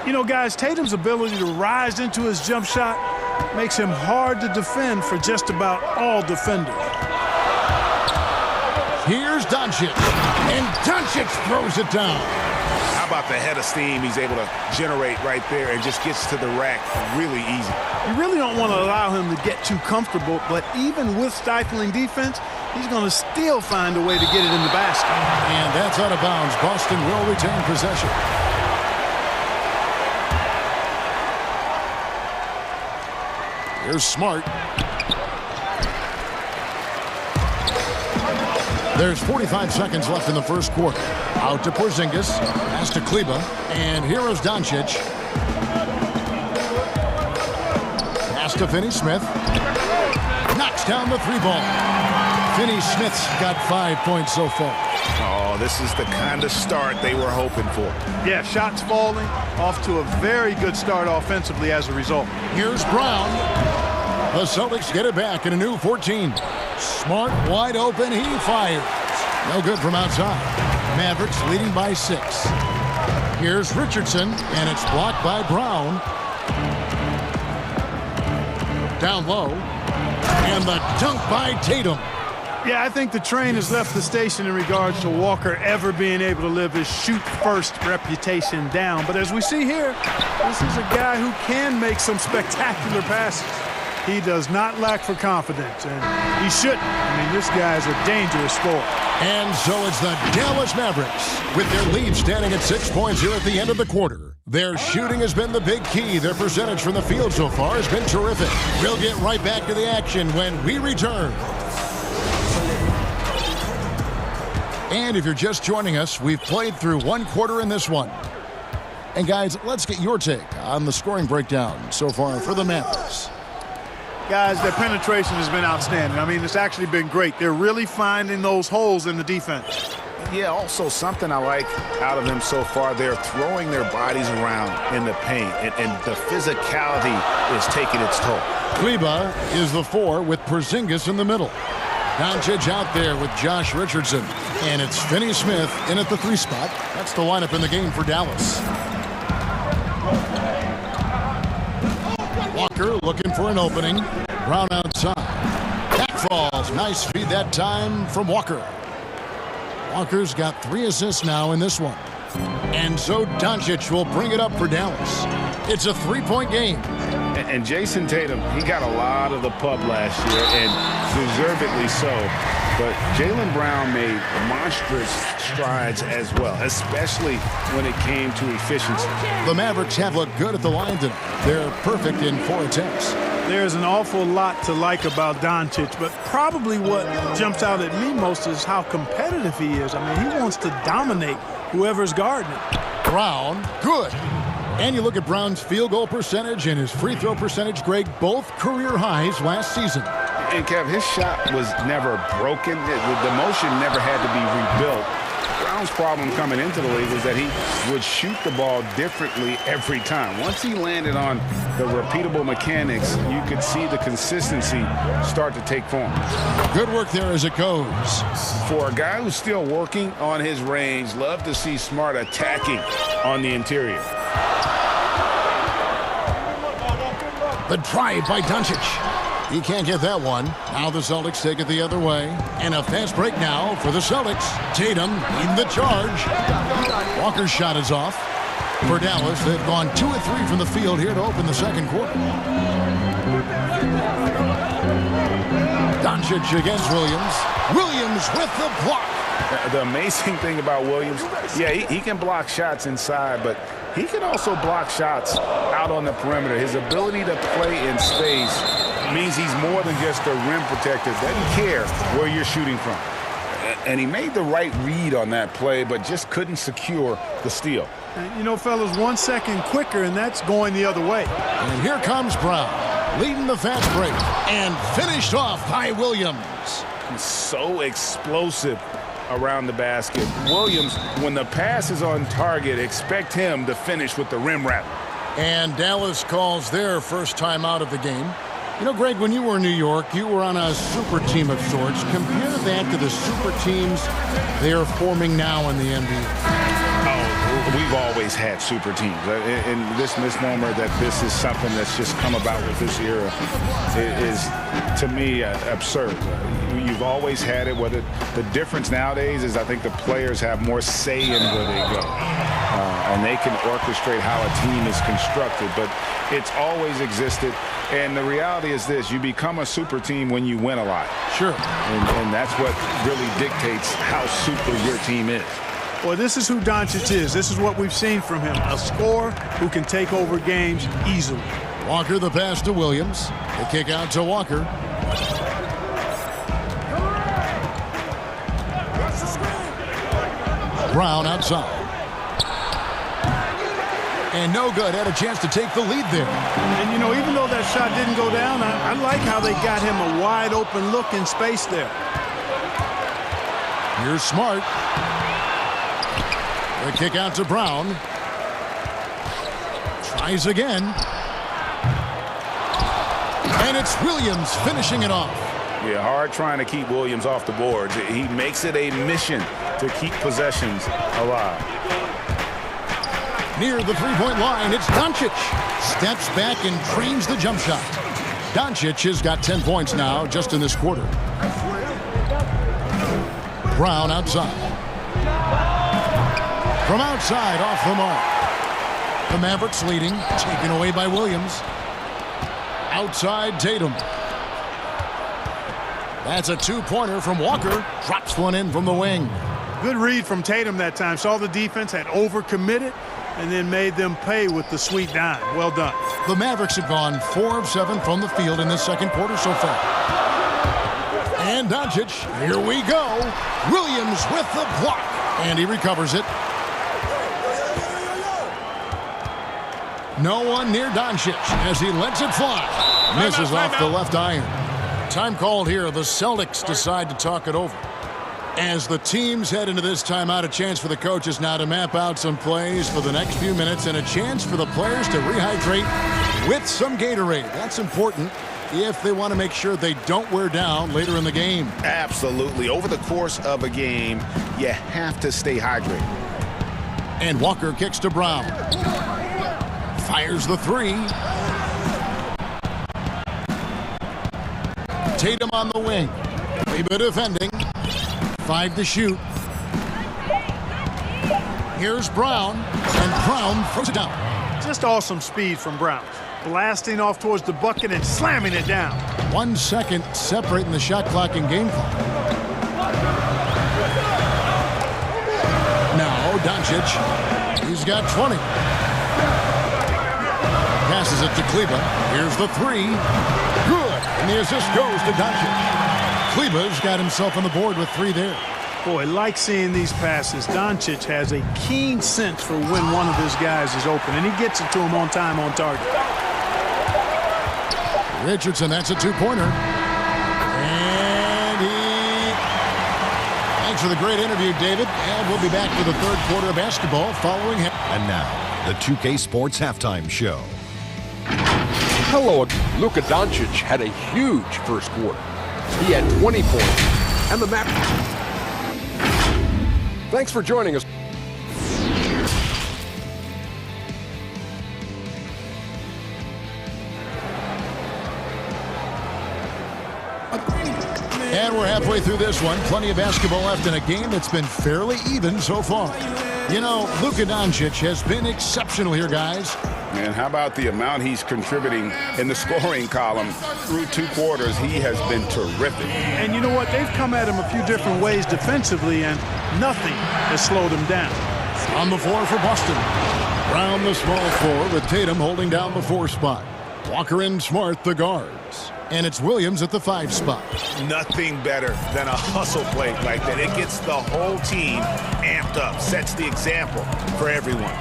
You know, guys, Tatum's ability to rise into his jump shot makes him hard to defend for just about all defenders. Here's Doncic. And Doncic throws it down. How about the head of steam he's able to generate right there and just gets to the rack really easy. You really don't want to allow him to get too comfortable, but even with stifling defense, he's going to still find a way to get it in the basket. And that's out of bounds. Boston will retain possession. Here's Smart. There's 45 seconds left in the first quarter. Out to Porzingis. Pass to Kleba. And here is Doncic. Pass to Finney-Smith. Knocks down the three ball. Finney-Smith's got 5 points so far. Oh, this is the kind of start they were hoping for. Yeah, shots falling. Off to a very good start offensively as a result. Here's Brown. The Celtics get it back in a new 14. Smart wide open. He fires. No good from outside. Mavericks leading by 6. Here's Richardson, and it's blocked by Brown. Down low. And the dunk by Tatum. Yeah, I think the train has left the station in regards to Walker ever being able to live his shoot-first reputation down. But as we see here, this is a guy who can make some spectacular passes. He does not lack for confidence, and he shouldn't. I mean, this guy is a dangerous scorer. And so it's the Dallas Mavericks with their lead standing at 6 points here at the end of the quarter. Their shooting has been the big key. Their percentage from the field so far has been terrific. We'll get right back to the action when we return. And if you're just joining us, we've played through one quarter in this one. And guys, let's get your take on the scoring breakdown so far for the Mavericks. Guys, their penetration has been outstanding. I mean, it's actually been great. They're really finding those holes in the defense. Yeah, also something I like out of them so far, they're throwing their bodies around in the paint, and the physicality is taking its toll. Kleba is the 4 with Porzingis in the middle. Doncic out there with Josh Richardson. And it's Finney-Smith in at the 3 spot. That's the lineup in the game for Dallas. Walker looking for an opening. Brown outside. Back falls. Nice feed that time from Walker. Walker's got 3 assists now in this one. And so Doncic will bring it up for Dallas. It's a 3-point game. And Jason Tatum, he got a lot of the pub last year, and deservedly so. But Jaylen Brown made monstrous strides as well, especially when it came to efficiency. The Mavericks have looked good at the line tonight. They're perfect in 4 attempts. There's an awful lot to like about Doncic, but probably what jumps out at me most is how competitive he is. I mean, he wants to dominate whoever's guarding him. Brown, good. And you look at Brown's field goal percentage and his free throw percentage, Greg, both career highs last season. And Kev, his shot was never broken. The motion never had to be rebuilt. Brown's problem coming into the league was that he would shoot the ball differently every time. Once he landed on the repeatable mechanics, you could see the consistency start to take form. Good work there as it goes. For a guy who's still working on his range, love to see Smart attacking on the interior. The drive by Doncic. He can't get that one. Now the Celtics take it the other way. And a fast break now for the Celtics. Tatum in the charge. Walker's shot is off. For Dallas, they've gone 2 of 3 from the field here to open the second quarter. Doncic against Williams. Williams with the block. The amazing thing about Williams, yeah, he can block shots inside, but he can also block shots out on the perimeter. His ability to play in space means he's more than just a rim protector. Doesn't care where you're shooting from. And he made the right read on that play, but just couldn't secure the steal. And, you know, fellas, 1 second quicker, and that's going the other way. And here comes Brown, leading the fast break, and finished off by Williams. He's so explosive around the basket. Williams, when the pass is on target, expect him to finish with the rim wrap. And Dallas calls their first time out of the game. You know, Greg, when you were in New York, you were on a super team of sorts. Compare that to the super teams they are forming now in the NBA. Oh, we've always had super teams. And this misnomer that this is something that's just come about with this era is, to me, absurd. You've always had it. Whether the difference nowadays is I think the players have more say in where they go. And they can orchestrate how a team is constructed. But it's always existed. And the reality is this, you become a super team when you win a lot. Sure. And that's what really dictates how super your team is. Well, this is who Doncic is. This is what we've seen from him. A scorer who can take over games easily. Walker the pass to Williams. The kick out to Walker. Brown outside. And no good. Had a chance to take the lead there. And, you know, even though that shot didn't go down, I like how they got him a wide open look in space there. Here's Smart. The kick out to Brown. Tries again. And it's Williams finishing it off. Yeah, hard trying to keep Williams off the boards. He makes it a mission to keep possessions alive. Near the three-point line, it's Doncic. Steps back and trains the jump shot. Doncic has got 10 points now just in this quarter. Brown outside. From outside, off the mark. The Mavericks leading, taken away by Williams. Outside Tatum. That's a two-pointer from Walker. Drops one in from the wing. Good read from Tatum that time. Saw the defense had overcommitted and then made them pay with the sweet dime. Well done. The Mavericks have gone 4 of 7 from the field in this second quarter so far. And Doncic, here we go. Williams with the block. And he recovers it. No one near Doncic as he lets it fly. Misses off the left iron. Time called here. The Celtics decide to talk it over. As the teams head into this timeout, a chance for the coaches now to map out some plays for the next few minutes and a chance for the players to rehydrate with some Gatorade. That's important if they want to make sure they don't wear down later in the game. Absolutely. Over the course of a game, you have to stay hydrated. And Walker kicks to Brown. Fires the three. Tatum on the wing. Reba defending. 5 to shoot. Here's Brown. And Brown throws it down. Just awesome speed from Brown. Blasting off towards the bucket and slamming it down. 1 second separating the shot clock and game clock. Now Doncic. He's got 20. Passes it to Kleba. Here's the three. Good. And the assist goes to Doncic. Kleba's got himself on the board with 3 there. Boy, like seeing these passes. Doncic has a keen sense for when one of his guys is open, and he gets it to him on time, on target. Richardson, that's a two-pointer. And thanks for the great interview, David. And we'll be back for the third quarter of basketball following him. And now, the 2K Sports Halftime Show. Hello. Luka Doncic had a huge first quarter. He had 20 points, and the Mavericks. Thanks for joining us. And we're halfway through this one. Plenty of basketball left in a game that's been fairly even so far. You know, Luka Doncic has been exceptional here, guys. And how about the amount he's contributing in the scoring column through 2 quarters? He has been terrific. And you know what? They've come at him a few different ways defensively, and nothing has slowed him down. On the floor for Boston. Brown the small 4 with Tatum holding down the 4 spot. Walker and Smart the guards. And it's Williams at the 5 spot. Nothing better than a hustle play like that. It gets the whole team amped up, sets the example for everyone.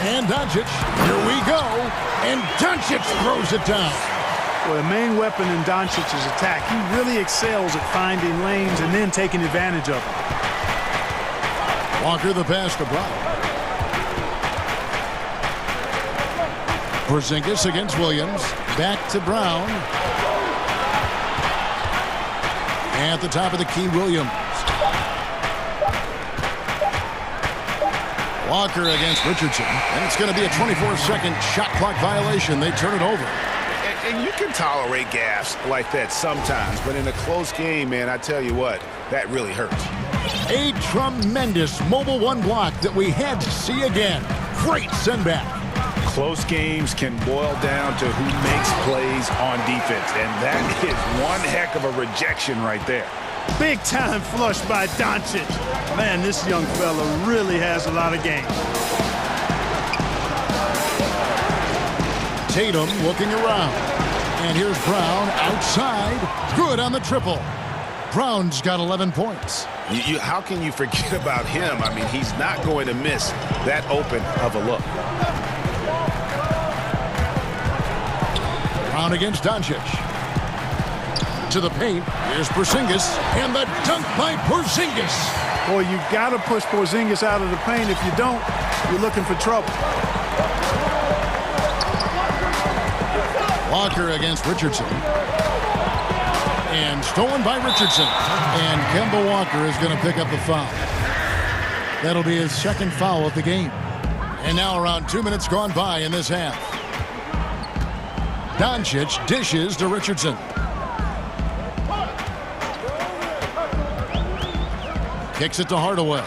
And Doncic, here we go. And Doncic throws it down. Well, the main weapon in Doncic's attack, he really excels at finding lanes and then taking advantage of them. Walker the pass to Brown. Porzingis against Williams. Back to Brown. At the top of the key, Williams. Walker against Richardson. And it's going to be a 24-second shot clock violation. They turn it over. And you can tolerate gaffes like that sometimes, but in a close game, man, I tell you what, that really hurts. A tremendous mobile 1 block that we had to see again. Great send back. Close games can boil down to who makes plays on defense, and that is one heck of a rejection right there. Big time flush by Doncic. Man, this young fella really has a lot of game. Tatum looking around. And here's Brown outside. Good on the triple. Brown's got 11 points. How can you forget about him? I mean, he's not going to miss that open of a look. Brown against Doncic. To the paint. Here's Porzingis. And the dunk by Porzingis. Boy, you got to push Porzingis out of the paint. If you don't, you're looking for trouble. Walker against Richardson. And stolen by Richardson. And Kemba Walker is going to pick up the foul. That'll be his second foul of the game. And now around 2 minutes gone by in this half. Doncic dishes to Richardson. Kicks it to Hardaway.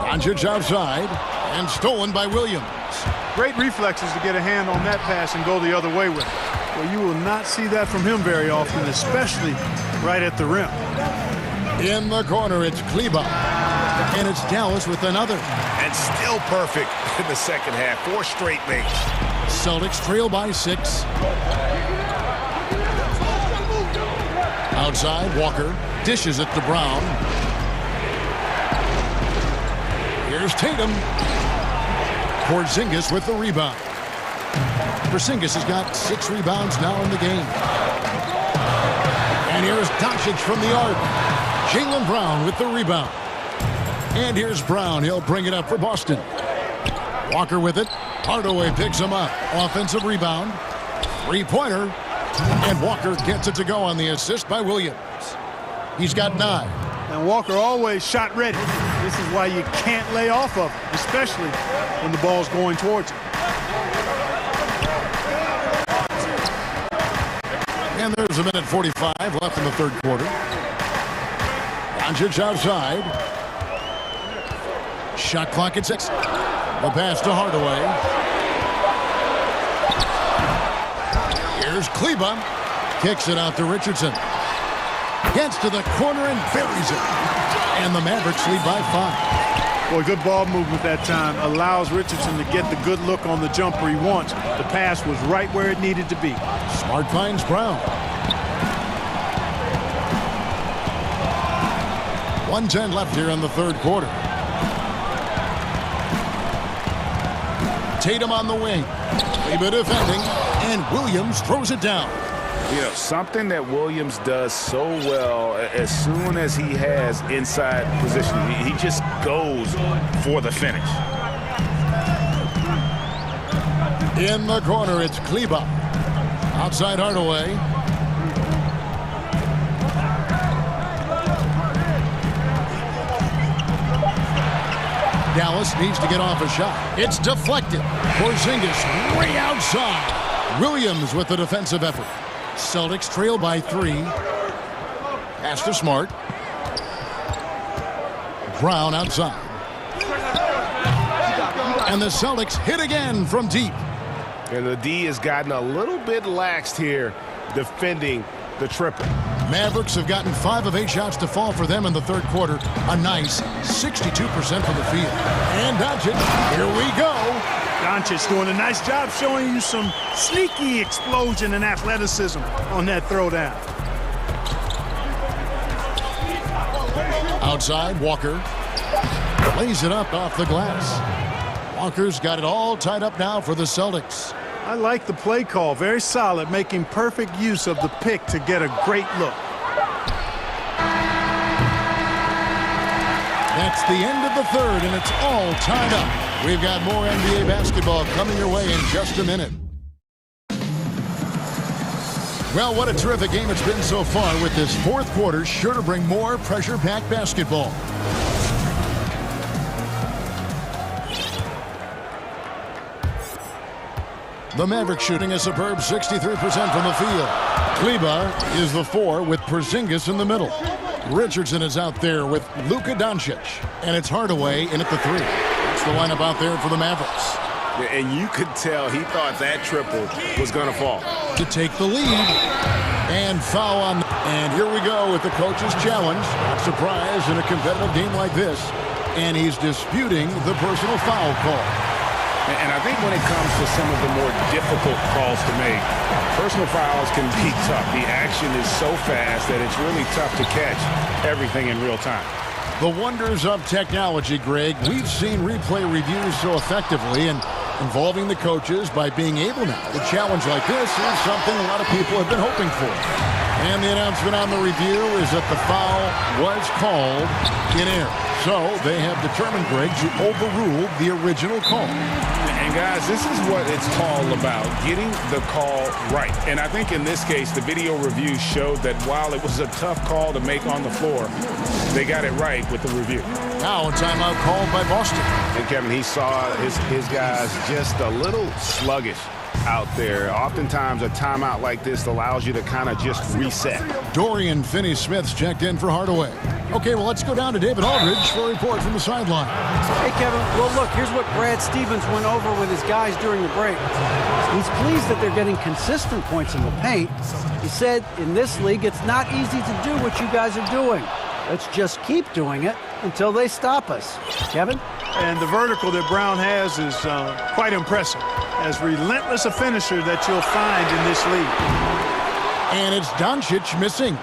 Doncic outside. And stolen by Williams. Great reflexes to get a hand on that pass and go the other way with it. Well, you will not see that from him very often, especially right at the rim. In the corner, it's Kleba. And it's Dallas with another. And still perfect in the second half. 4 straight makes. Celtics trail by 6. Outside, Walker dishes it to Brown. Here's Tatum. Porzingis with the rebound. Porzingis has got 6 rebounds now in the game. And here's Doncic from the arc. Jaylen Brown with the rebound. And here's Brown. He'll bring it up for Boston. Walker with it. Hardaway picks him up. Offensive rebound. 3-pointer. And Walker gets it to go on the assist by Williams. He's got 9. And Walker always shot ready. This is why you can't lay off of him, especially when the ball's going towards him. And there's 1:45 left in the third quarter. Doncic outside. Shot clock at 6. The pass to Hardaway. Here's Kleba. Kicks it out to Richardson. Gets to the corner and buries it. And the Mavericks lead by 5. Boy, good ball movement that time. Allows Richardson to get the good look on the jumper he wants. The pass was right where it needed to be. Smart finds Brown. 1:10 left here in the third quarter. Tatum on the wing. Kleba defending. And Williams throws it down. You know, something that Williams does so well, as soon as he has inside position, he just goes for the finish. In the corner, it's Kleba. Outside Hardaway. Dallas needs to get off a shot. It's deflected. Porzingis way outside. Williams with the defensive effort. Celtics trail by 3. Pass to Smart. Brown outside. And the Celtics hit again from deep. And the D has gotten a little bit laxed here defending the triple. Mavericks have gotten 5 of 8 shots to fall for them in the third quarter. A nice 62% from the field. And Doncic, here we go. Doncic doing a nice job showing you some sneaky explosion and athleticism on that throwdown. Outside, Walker lays it up off the glass. Walker's got it all tied up now for the Celtics. I like the play call. Very solid, making perfect use of the pick to get a great look. That's the end of the third, and it's all tied up. We've got more NBA basketball coming your way in just a minute. Well, what a terrific game it's been so far, with this fourth quarter sure to bring more pressure-packed basketball. The Mavericks shooting a superb 63% from the field. Kleba is the 4 with Porzingis in the middle. Richardson is out there with Luka Doncic. And it's Hardaway in at the 3. That's the lineup out there for the Mavericks. And you could tell he thought that triple was going to fall. To take the lead. And foul on. And here we go with the coach's challenge. Not surprised in a competitive game like this. And he's disputing the personal foul call. And I think when it comes to some of the more difficult calls to make, personal fouls can be tough. The action is so fast that it's really tough to catch everything in real time. The wonders of technology, Greg. We've seen replay reviews so effectively, and involving the coaches by being able now to challenge like this is something a lot of people have been hoping for. And the announcement on the review is that the foul was called in error. So they have determined, Greg, to overrule the original call. And guys, this is what it's all about, getting the call right. And I think in this case, the video review showed that while it was a tough call to make on the floor, they got it right with the review. Now a timeout called by Boston. And Kevin, he saw his guys just a little sluggish out there. Oftentimes a timeout like this allows you to kind of just reset. Dorian Finney-Smith's checked in for Hardaway. Okay, well, let's go down to David Aldridge for a report from the sideline. Hey, Kevin. Well, look, here's what Brad Stevens went over with his guys during the break. He's pleased that they're getting consistent points in the paint. He said, in this league, it's not easy to do what you guys are doing. Let's just keep doing it until they stop us. Kevin? And the vertical that Brown has is quite impressive. As relentless a finisher that you'll find in this league. And it's Doncic missing.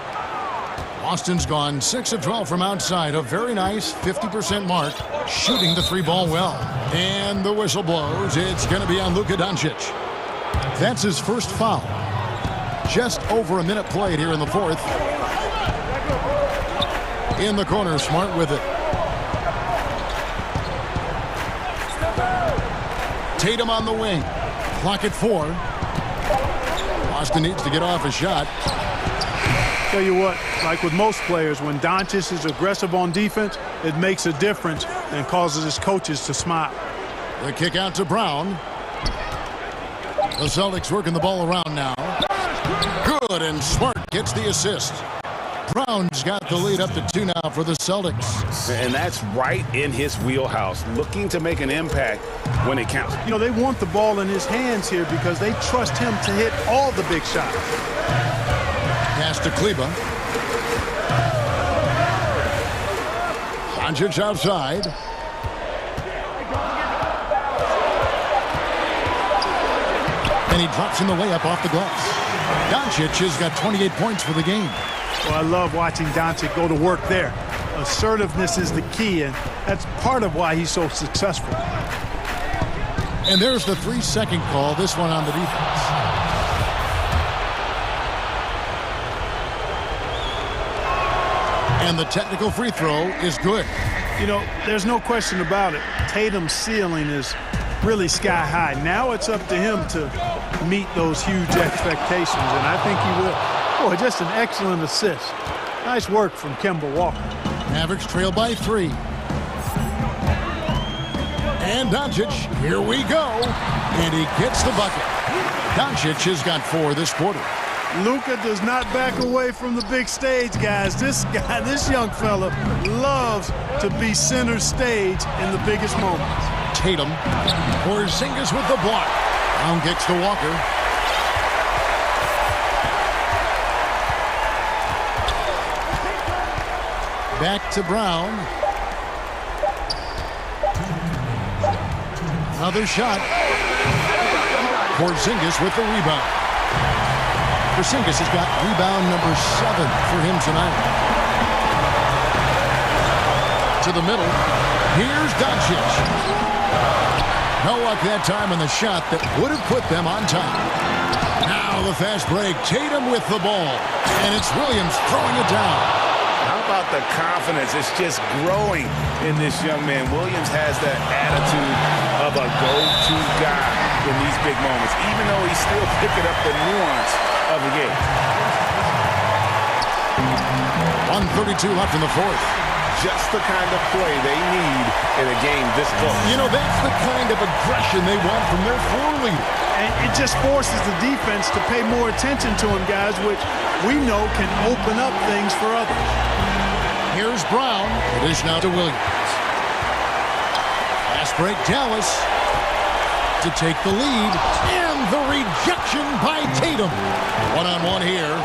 Boston's gone 6 of 12 from outside. A very nice 50% mark, shooting the three ball well. And the whistle blows. It's going to be on Luka Doncic. That's his first foul. Just over a minute played here in the fourth. In the corner, Smart with it. Tatum on the wing. Clock at 4. Boston needs to get off a shot. Tell you what, like with most players, when Doncic is aggressive on defense, it makes a difference and causes his coaches to smile. The kick out to Brown. The Celtics working the ball around now. Good, and Smart gets the assist. Brown's got the lead up to 2 now for the Celtics. And that's right in his wheelhouse, looking to make an impact when it counts. You know, they want the ball in his hands here because they trust him to hit all the big shots. Pass to Kleba. Doncic outside. And he drops in the layup off the glass. Doncic has got 28 points for the game. Well, I love watching Doncic go to work there. Assertiveness is the key, and that's part of why he's so successful. And there's the 3-second call, this one on the defense. And the technical free throw is good. You know, there's no question about it. Tatum's ceiling is really sky high. Now it's up to him to meet those huge expectations, and I think he will. Boy, just an excellent assist. Nice work from Kemba Walker. Mavericks trail by 3. And Doncic, here we go. And he gets the bucket. Doncic has got 4 this quarter. Luka does not back away from the big stage, guys. This young fella loves to be center stage in the biggest moments. Tatum, Porzingis with the block. Brown gets to Walker. Back to Brown. Another shot. Porzingis with the rebound. Porzingis has got rebound number 7 for him tonight. To the middle. Here's Doncic. No luck that time on the shot that would have put them on top. Now the fast break. Tatum with the ball. And it's Williams throwing it down. How about the confidence? It's just growing in this young man. Williams has that attitude of a go-to guy in these big moments, even though he's still picking up the nuance of the game. 1:32 left in the fourth. Just the kind of play they need in a game this close. You know, that's the kind of aggression they want from their floor leader. And it just forces the defense to pay more attention to him, guys, which we know can open up things for others. Here's Brown. It is now to Williams. Fast break, Dallas to take the lead. And the rejection by Tatum. One-on-one here.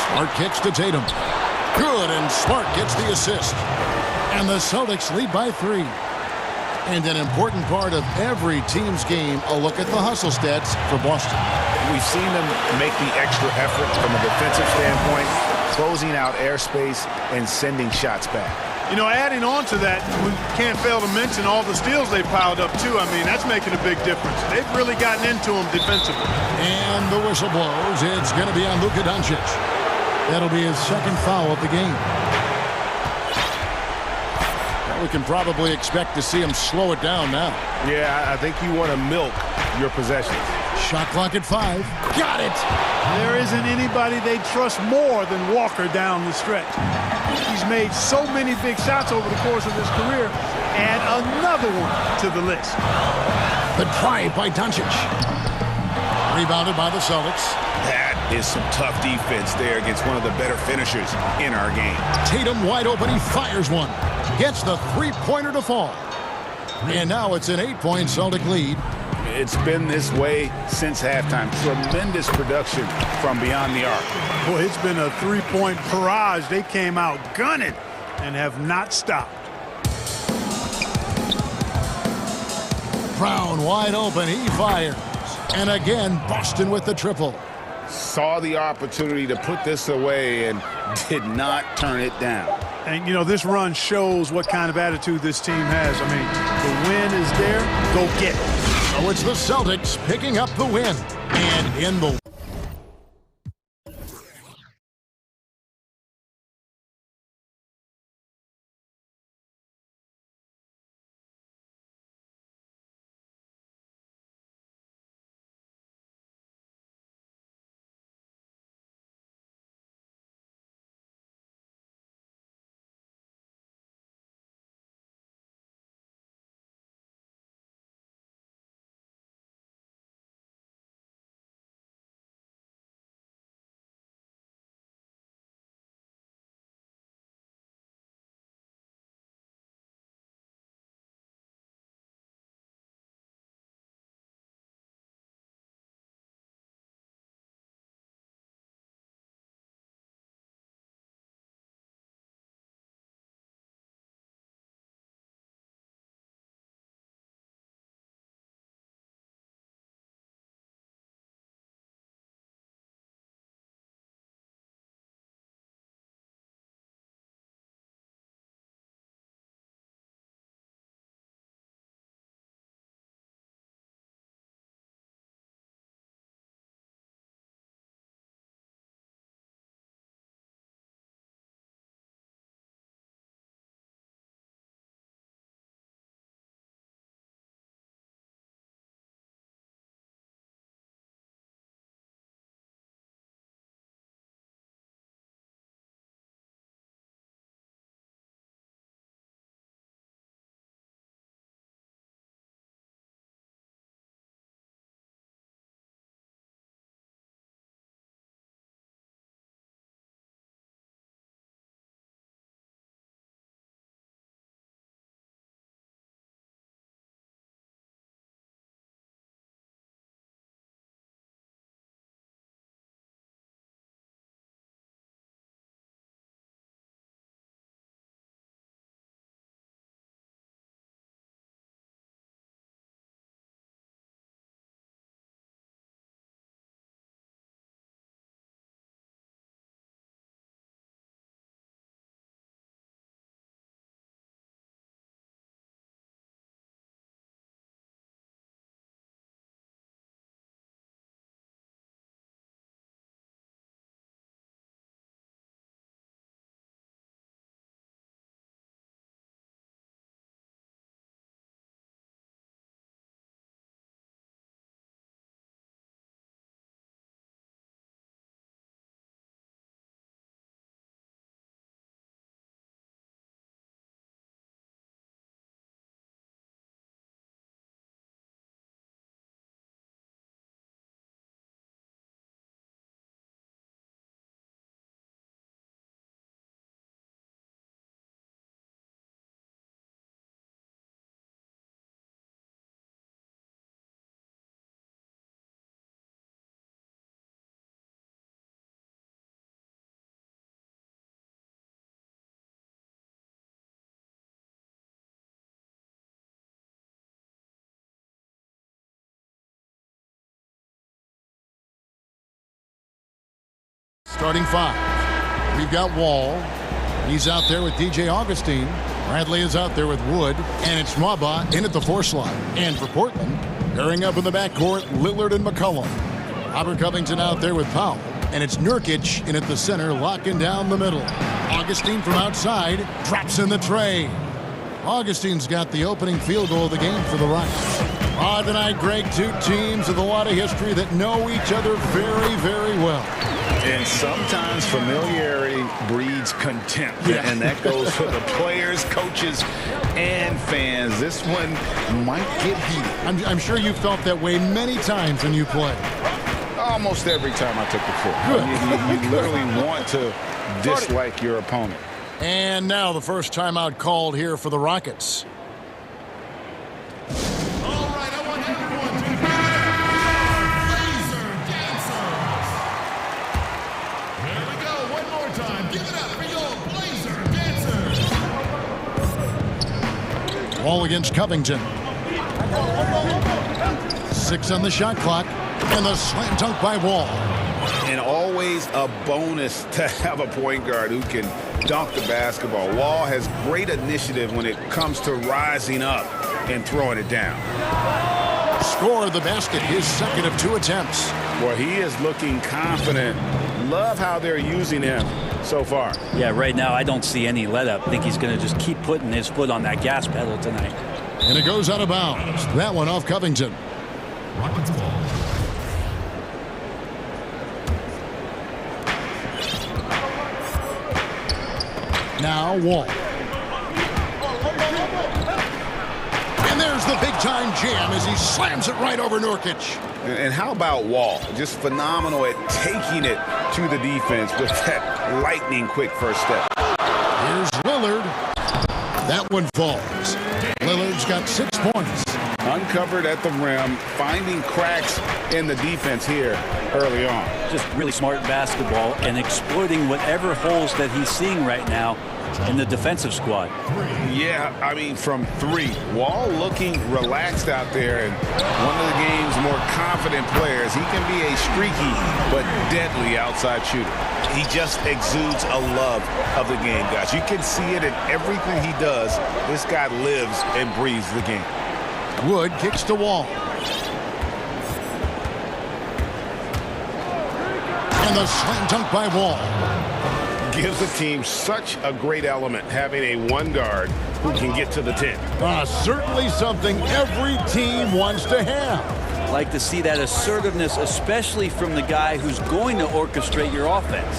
Smart kicks to Tatum. Good, and Smart gets the assist. And the Celtics lead by 3. And an important part of every team's game, a look at the hustle stats for Boston. We've seen them make the extra effort from a defensive standpoint, closing out airspace and sending shots back. You know, adding on to that, we can't fail to mention all the steals they piled up, too. I mean, that's making a big difference. They've really gotten into them defensively. And the whistle blows. It's going to be on Luka Doncic. That'll be his second foul of the game. We can probably expect to see him slow it down now. Yeah, I think you want to milk your possessions. Shot clock at 5. Got it! There isn't anybody they trust more than Walker down the stretch. He's made so many big shots over the course of his career. Add another one to the list. The drive by Doncic. Rebounded by the Celtics. That is some tough defense there against one of the better finishers in our game. Tatum wide open. He fires one. Gets the three-pointer to fall. And now it's an 8-point Celtic lead. It's been this way since halftime. Tremendous production from beyond the arc. Boy, it's been a three-point barrage. They came out gunning and have not stopped. Brown wide open. He fires. And again, Boston with the triple. Saw the opportunity to put this away and did not turn it down. And, you know, this run shows what kind of attitude this team has. I mean, the win is there. Go get it. So it's the Celtics picking up the win. And in the starting five. We've got Wall. He's out there with DJ Augustine. Bradley is out there with Wood. And it's Mwaba in at the 4 slot. And for Portland, pairing up in the backcourt, Lillard and McCollum. Robert Covington out there with Powell. And it's Nurkic in at the center, locking down the middle. Augustine from outside drops in the tray. Augustine's got the opening field goal of the game for the Rockets. Tonight, Greg, two teams with a lot of history that know each other very, very well. And sometimes familiarity breeds contempt. Yeah. And that goes for the players, coaches, and fans. This one might get heated. I'm sure you felt that way many times when you play. Almost every time I took the floor. Good. You literally want to dislike your opponent. And now the first timeout called here for the Rockets. Wall against Covington. 6 on the shot clock. And the slam dunk by Wall. And always a bonus to have a point guard who can dunk the basketball. Wall has great initiative when it comes to rising up and throwing it down. Scored the basket, his second of 2 attempts. Well, he is looking confident. Love how they're using him so far. Yeah, right now I don't see any let up. I think he's going to just keep putting his foot on that gas pedal tonight. And it goes out of bounds. That one off Covington. Rockets ball. Now Wall. And there's the big-time jam as he slams it right over Nurkic. And how about Wall? Just phenomenal at taking it to the defense with that lightning-quick first step. Here's Lillard. That one falls. Lillard's got 6 points. Uncovered at the rim, finding cracks in the defense here early on. Just really smart basketball and exploiting whatever holes that he's seeing right now in the defensive squad. Yeah, I mean, from 3. Wall looking relaxed out there, and one of the game's more confident players. He can be a streaky but deadly outside shooter. He just exudes a love of the game, guys. You can see it in everything he does. This guy lives and breathes the game. Wood kicks to Wall. And the slam dunk by Wall. Gives the team such a great element having a 1 guard who can get to the 10. Certainly something every team wants to have. Like to see that assertiveness, especially from the guy who's going to orchestrate your offense.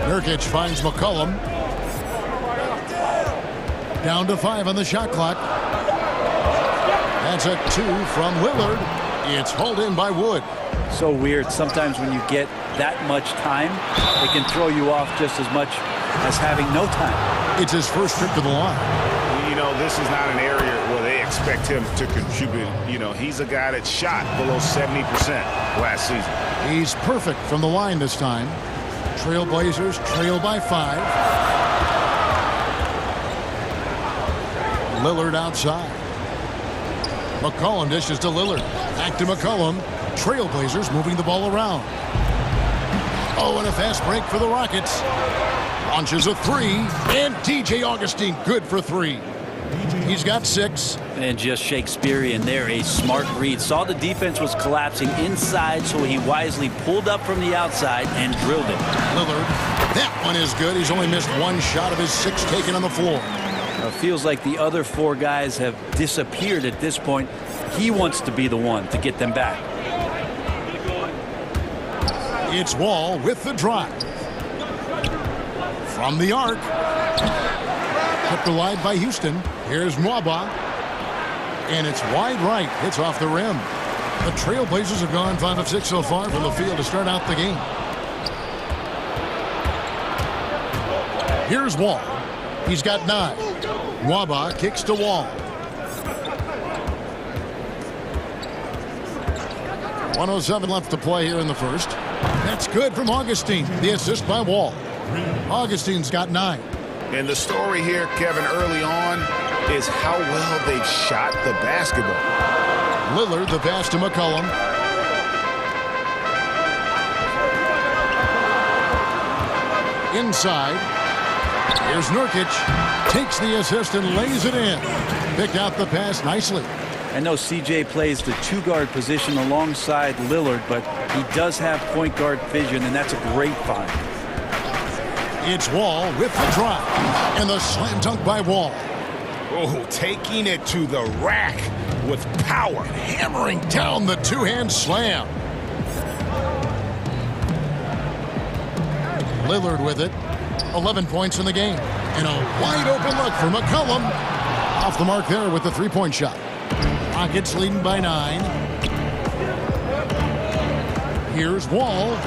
Nurkic finds McCollum. Down to 5 on the shot clock. That's a 2 from Lillard. It's hauled in by Wood. So weird. Sometimes when you get that much time, it can throw you off just as much as having no time. It's his first trip to the line. You know, this is not an area where they expect him to contribute. You know, he's a guy that shot below 70% last season. He's perfect from the line this time. Trailblazers trail by 5. Lillard outside. McCollum dishes to Lillard. Back to McCollum. Trailblazers moving the ball around. Oh, and a fast break for the Rockets. Launches a 3. And DJ Augustine good for 3. He's got 6. And just Shakespearean there, a smart read. Saw the defense was collapsing inside, so he wisely pulled up from the outside and drilled it. Lillard, that one is good. He's only missed 1 shot of his 6 taken on the floor. Feels like the other 4 guys have disappeared at this point. He wants to be the one to get them back. It's Wall with the drive. From the arc. Kept alive by Houston. Here's Mwaba. And it's wide right. Hits off the rim. The Trailblazers have gone 5 of 6 so far from the field to start out the game. Here's Wall. He's got 9. Mwaba kicks to Wall. 1:07 left to play here in the first. That's good from Augustine. The assist by Wall. Augustine's got 9. And the story here, Kevin, early on is how well they've shot the basketball. Lillard, the pass to McCollum. inside. Here's Nurkic. Takes the assist and lays it in. Picked out the pass nicely. I know CJ plays the two-guard position alongside Lillard, but he does have point guard vision, and that's a great find. It's Wall with the drive. And the slam dunk by Wall. Oh, taking it to the rack with power. Hammering down the two-hand slam. Lillard with it. 11 points in the game. And a wide open look for McCollum. Off the mark there with the three-point shot. Rockets leading by 9. Here's Wall.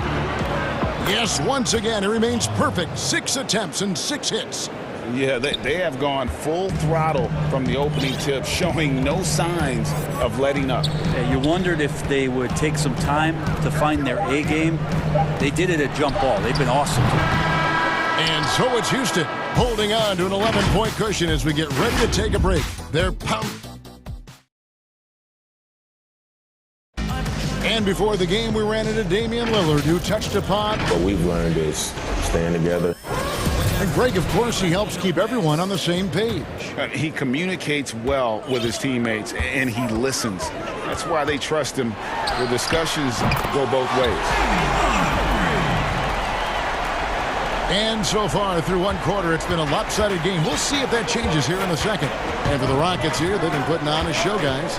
Yes, once again, it remains perfect. 6 attempts and 6 hits. Yeah, they have gone full throttle from the opening tip, showing no signs of letting up. Yeah, you wondered if they would take some time to find their A game. They did it at jump ball. They've been awesome. And so it's Houston holding on to an 11-point cushion as we get ready to take a break. They're pounding. And before the game, we ran into Damian Lillard, who touched upon. What we've learned is staying together. And Greg, of course, he helps keep everyone on the same page. He communicates well with his teammates, and he listens. That's why they trust him. The discussions go both ways. And so far, through one quarter, it's been a lopsided game. We'll see if that changes here in the second. And for the Rockets here, they've been putting on a show, guys.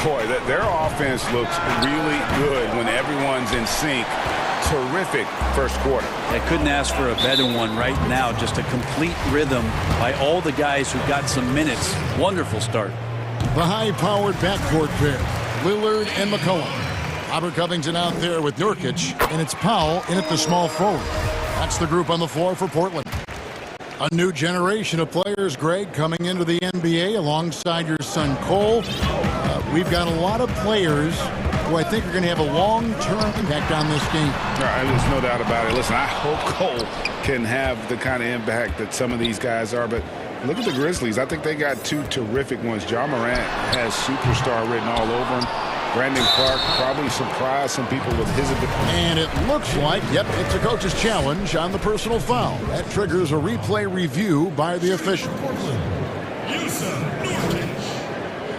Boy, their offense looks really good when everyone's in sync. Terrific first quarter. I couldn't ask for a better one right now. Just a complete rhythm by all the guys who got some minutes. Wonderful start. The high-powered backcourt pair, Lillard and McCollum. Robert Covington out there with Nurkic, and it's Powell in at the small forward. That's the group on the floor for Portland. A new generation of players, Greg, coming into the NBA alongside your son Cole. We've got a lot of players who I think are going to have a long-term impact on this game. There's no doubt about it. Listen, I hope Cole can have the kind of impact that some of these guys are, but look at the Grizzlies. I think they got 2 terrific ones. Ja Morant has superstar written all over him. Brandon Clark probably surprised some people with his ability. And it looks like, yep, it's a coach's challenge on the personal foul. That triggers a replay review by the officials.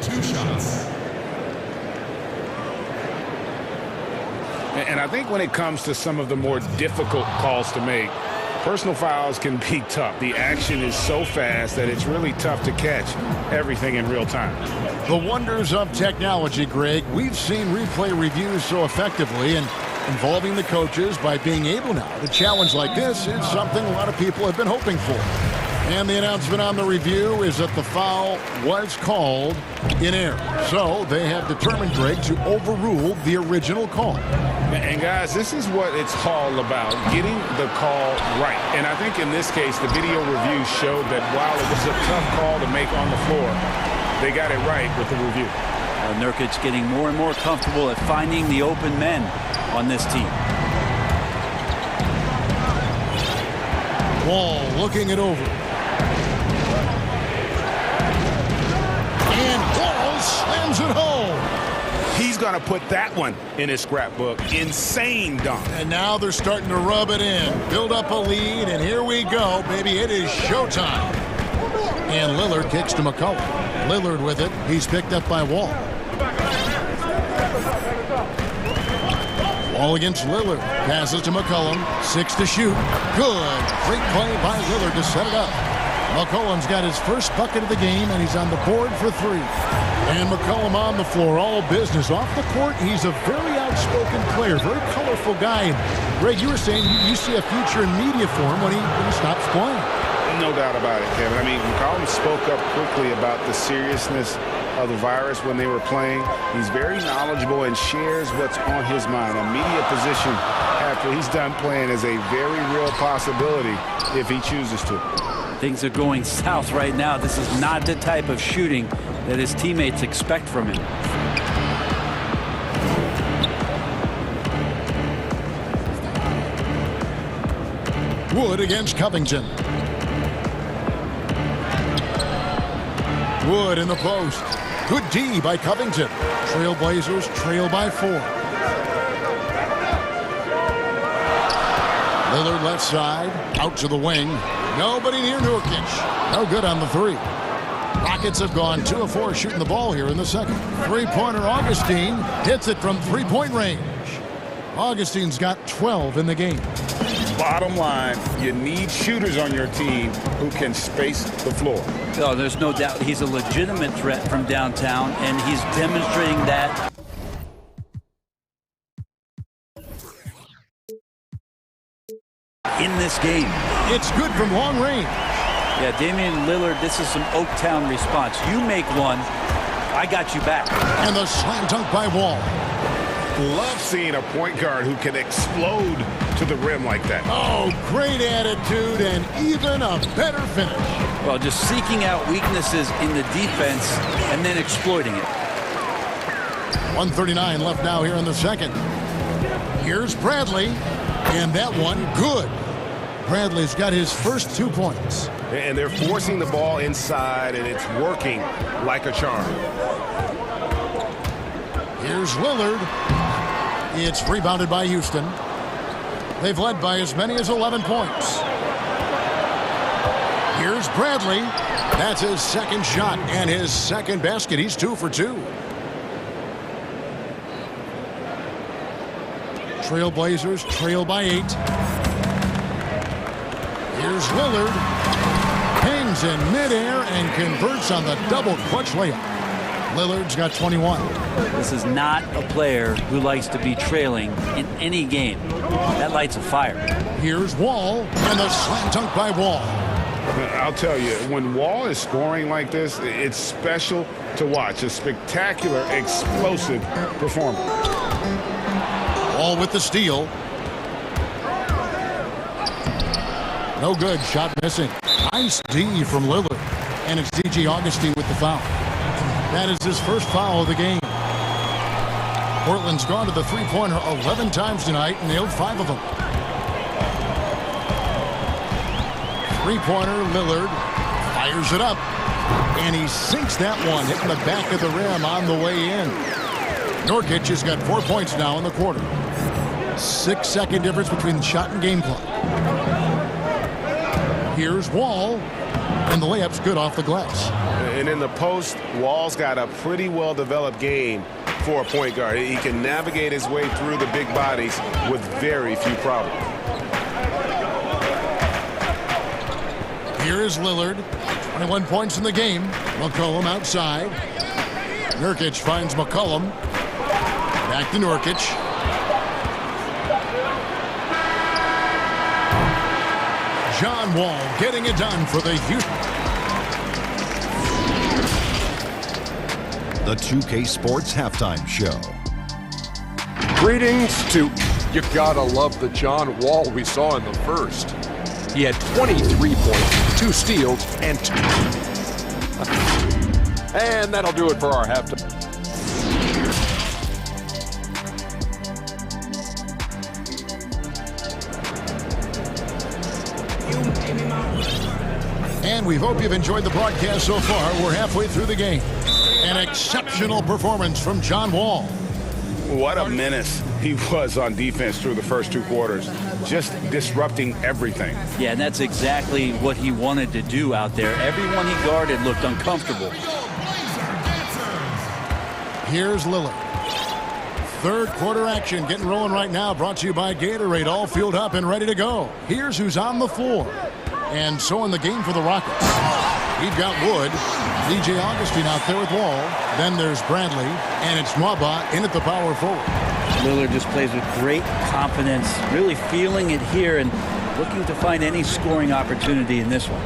2 shots. And I think when it comes to some of the more difficult calls to make, personal fouls can be tough. The action is so fast that it's really tough to catch everything in real time. The wonders of technology, Greg. We've seen replay reviews so effectively, and involving the coaches by being able now to challenge like this is something a lot of people have been hoping for. And the announcement on the review is that the foul was called in error. So they have determined, Greg, to overrule the original call. And guys, this is what it's all about, getting the call right. And I think in this case, the video review showed that while it was a tough call to make on the floor, they got it right with the review. Nurkic getting more and more comfortable at finding the open men on this team. Wall looking it over. And Wall slams it home. He's going to put that one in his scrapbook. Insane dunk. And now they're starting to rub it in. Build up a lead, and here we go, baby. It is showtime. And Lillard kicks to McCollum. Lillard with it. He's picked up by Wall. Wall against Lillard. Passes to McCollum. 6 to shoot. Good. Great play by Lillard to set it up. McCollum's got his first bucket of the game, and he's on the board for 3. And McCollum on the floor, all business. Off the court, he's a very outspoken player, very colorful guy. And Greg, you were saying you see a future in media for him when he stops playing. No doubt about it, Kevin. I mean, McCollum spoke up quickly about the seriousness of the virus when they were playing. He's very knowledgeable and shares what's on his mind. A media position after he's done playing is a very real possibility if he chooses to. Things are going south right now. This is not the type of shooting that his teammates expect from him. Wood against Covington. Wood in the post. Good D by Covington. Trailblazers trail by 4. Lillard left side, out to the wing. Nobody near Nurkic. No good on the three. Rockets have gone 2 of 4 shooting the ball here in the second. Three-pointer Augustine hits it from three-point range. Augustine's got 12 in the game. Bottom line, you need shooters on your team who can space the floor. Oh, there's no doubt he's a legitimate threat from downtown, and he's demonstrating that. In this game. It's good from long range. Yeah, Damian Lillard, this is some Oaktown response. You make one, I got you back. And the slam dunk by Wall. Love seeing a point guard who can explode to the rim like that. Oh, great attitude and even a better finish. Well, just seeking out weaknesses in the defense and then exploiting it. 1:39 left now here in the second. Here's Bradley, and that one good. Bradley's got his first 2 points. And they're forcing the ball inside, and it's working like a charm. Here's Lillard. It's rebounded by Houston. They've led by as many as 11 points. Here's Bradley. That's his second shot and his second basket. He's 2 for 2. Trailblazers trail by 8. Here's Lillard. Hangs in midair and converts on the double clutch layup. Lillard's got 21. This is not a player who likes to be trailing in any game. That lights a fire. Here's Wall, and the slam dunk by Wall. I'll tell you, when Wall is scoring like this, it's special to watch. A spectacular, explosive performance. Wall with the steal. No good. Shot missing. Nice D from Lillard. And it's DJ Augustine with the foul. That is his first foul of the game. Portland's gone to the three-pointer 11 times tonight and nailed 5 of them. Three-pointer, Lillard fires it up. And he sinks that one, hitting the back of the rim on the way in. Nurkic has got 4 points now in the quarter. 6-second difference between the shot and game clock. Here's Wall, and the layup's good off the glass. And in the post, Wall's got a pretty well-developed game for a point guard. He can navigate his way through the big bodies with very few problems. Here is Lillard, 21 points in the game. McCollum outside. Nurkic finds McCollum. Back to Nurkic. John Wall getting it done for the Houston. The 2K Sports Halftime Show. Greetings to... You gotta love the John Wall we saw in the first. He had 23 points, 2 steals, and 2... And that'll do it for our halftime. And we hope you've enjoyed the broadcast so far. We're halfway through the game. An exceptional performance from John Wall. What a menace he was on defense through the first 2 quarters. Just disrupting everything. Yeah, and that's exactly what he wanted to do out there. Everyone he guarded looked uncomfortable. Here's Lillard. Third quarter action getting rolling right now. Brought to you by Gatorade. All fueled up and ready to go. Here's who's on the floor. And so in the game for the Rockets. We've got Wood. DJ Augustine out there with Wall. Then there's Bradley. And it's Nwaba in at the power forward. Lillard just plays with great confidence. Really feeling it here and looking to find any scoring opportunity in this one.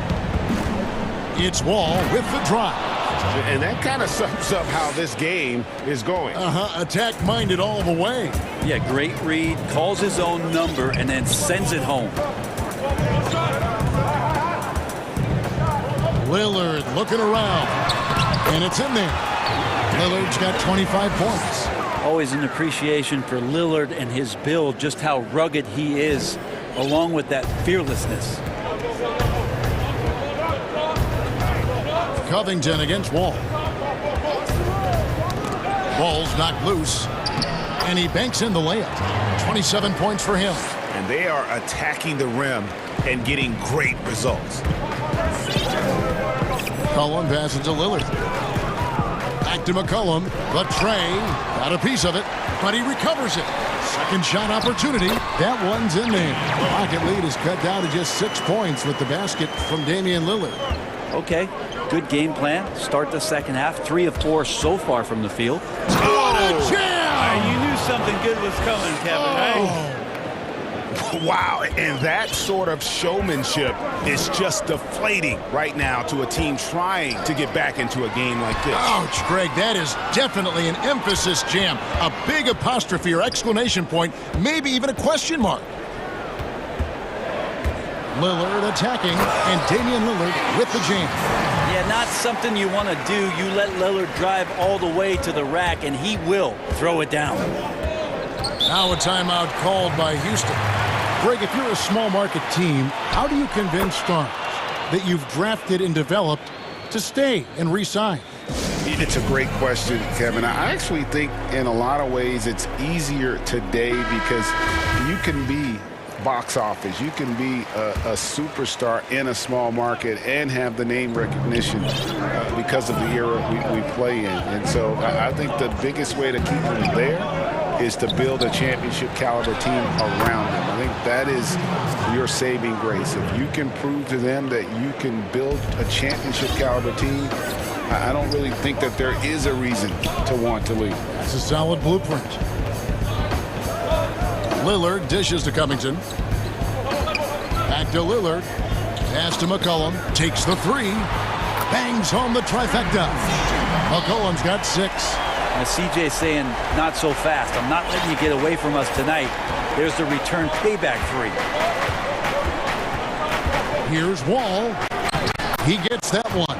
It's Wall with the drive. And that kind of sums up how this game is going. Attack-minded all the way. Yeah, great read. Calls his own number and then sends it home. Lillard looking around, and it's in there. Lillard's got 25 points. Always an appreciation for Lillard and his build, just how rugged he is, along with that fearlessness. Covington against Wall. Wall's knocked loose, and he banks in the layup. 27 points for him. And and they are attacking the rim and getting great results. McCollum passes to Lillard. Back to McCollum. The tray. Got a piece of it, but he recovers it. Second shot opportunity. That one's in there. The Rocket lead is cut down to just 6 points with the basket from Damian Lillard. Okay, good game plan. Start the second half. 3 of 4 so far from the field. What a jam! You knew something good was coming, Kevin, right? Wow, and that sort of showmanship is just deflating right now to a team trying to get back into a game like this. Ouch, Greg, that is definitely an emphasis jam. A big apostrophe or exclamation point, maybe even a question mark. Lillard attacking, and Damian Lillard with the jam. Yeah, not something you want to do. You let Lillard drive all the way to the rack, and he will throw it down. Now a timeout called by Houston. Greg, if you're a small market team, how do you convince stars that you've drafted and developed to stay and re-sign? It's a great question, Kevin. I actually think in a lot of ways it's easier today because you can be box office. You can be a superstar in a small market and have the name recognition because of the era we play in. And so I think the biggest way to keep them there is to build a championship caliber team around them. I think that is your saving grace. If you can prove to them that you can build a championship caliber team, I don't really think that there is a reason to want to leave. It's a solid blueprint. Lillard dishes to Covington. Back to Lillard. Pass to McCollum. Takes the three. Bangs home the trifecta. McCollum's got 6. Now CJ saying, not so fast. I'm not letting you get away from us tonight. There's the return payback 3. Here's Wall. He gets that one.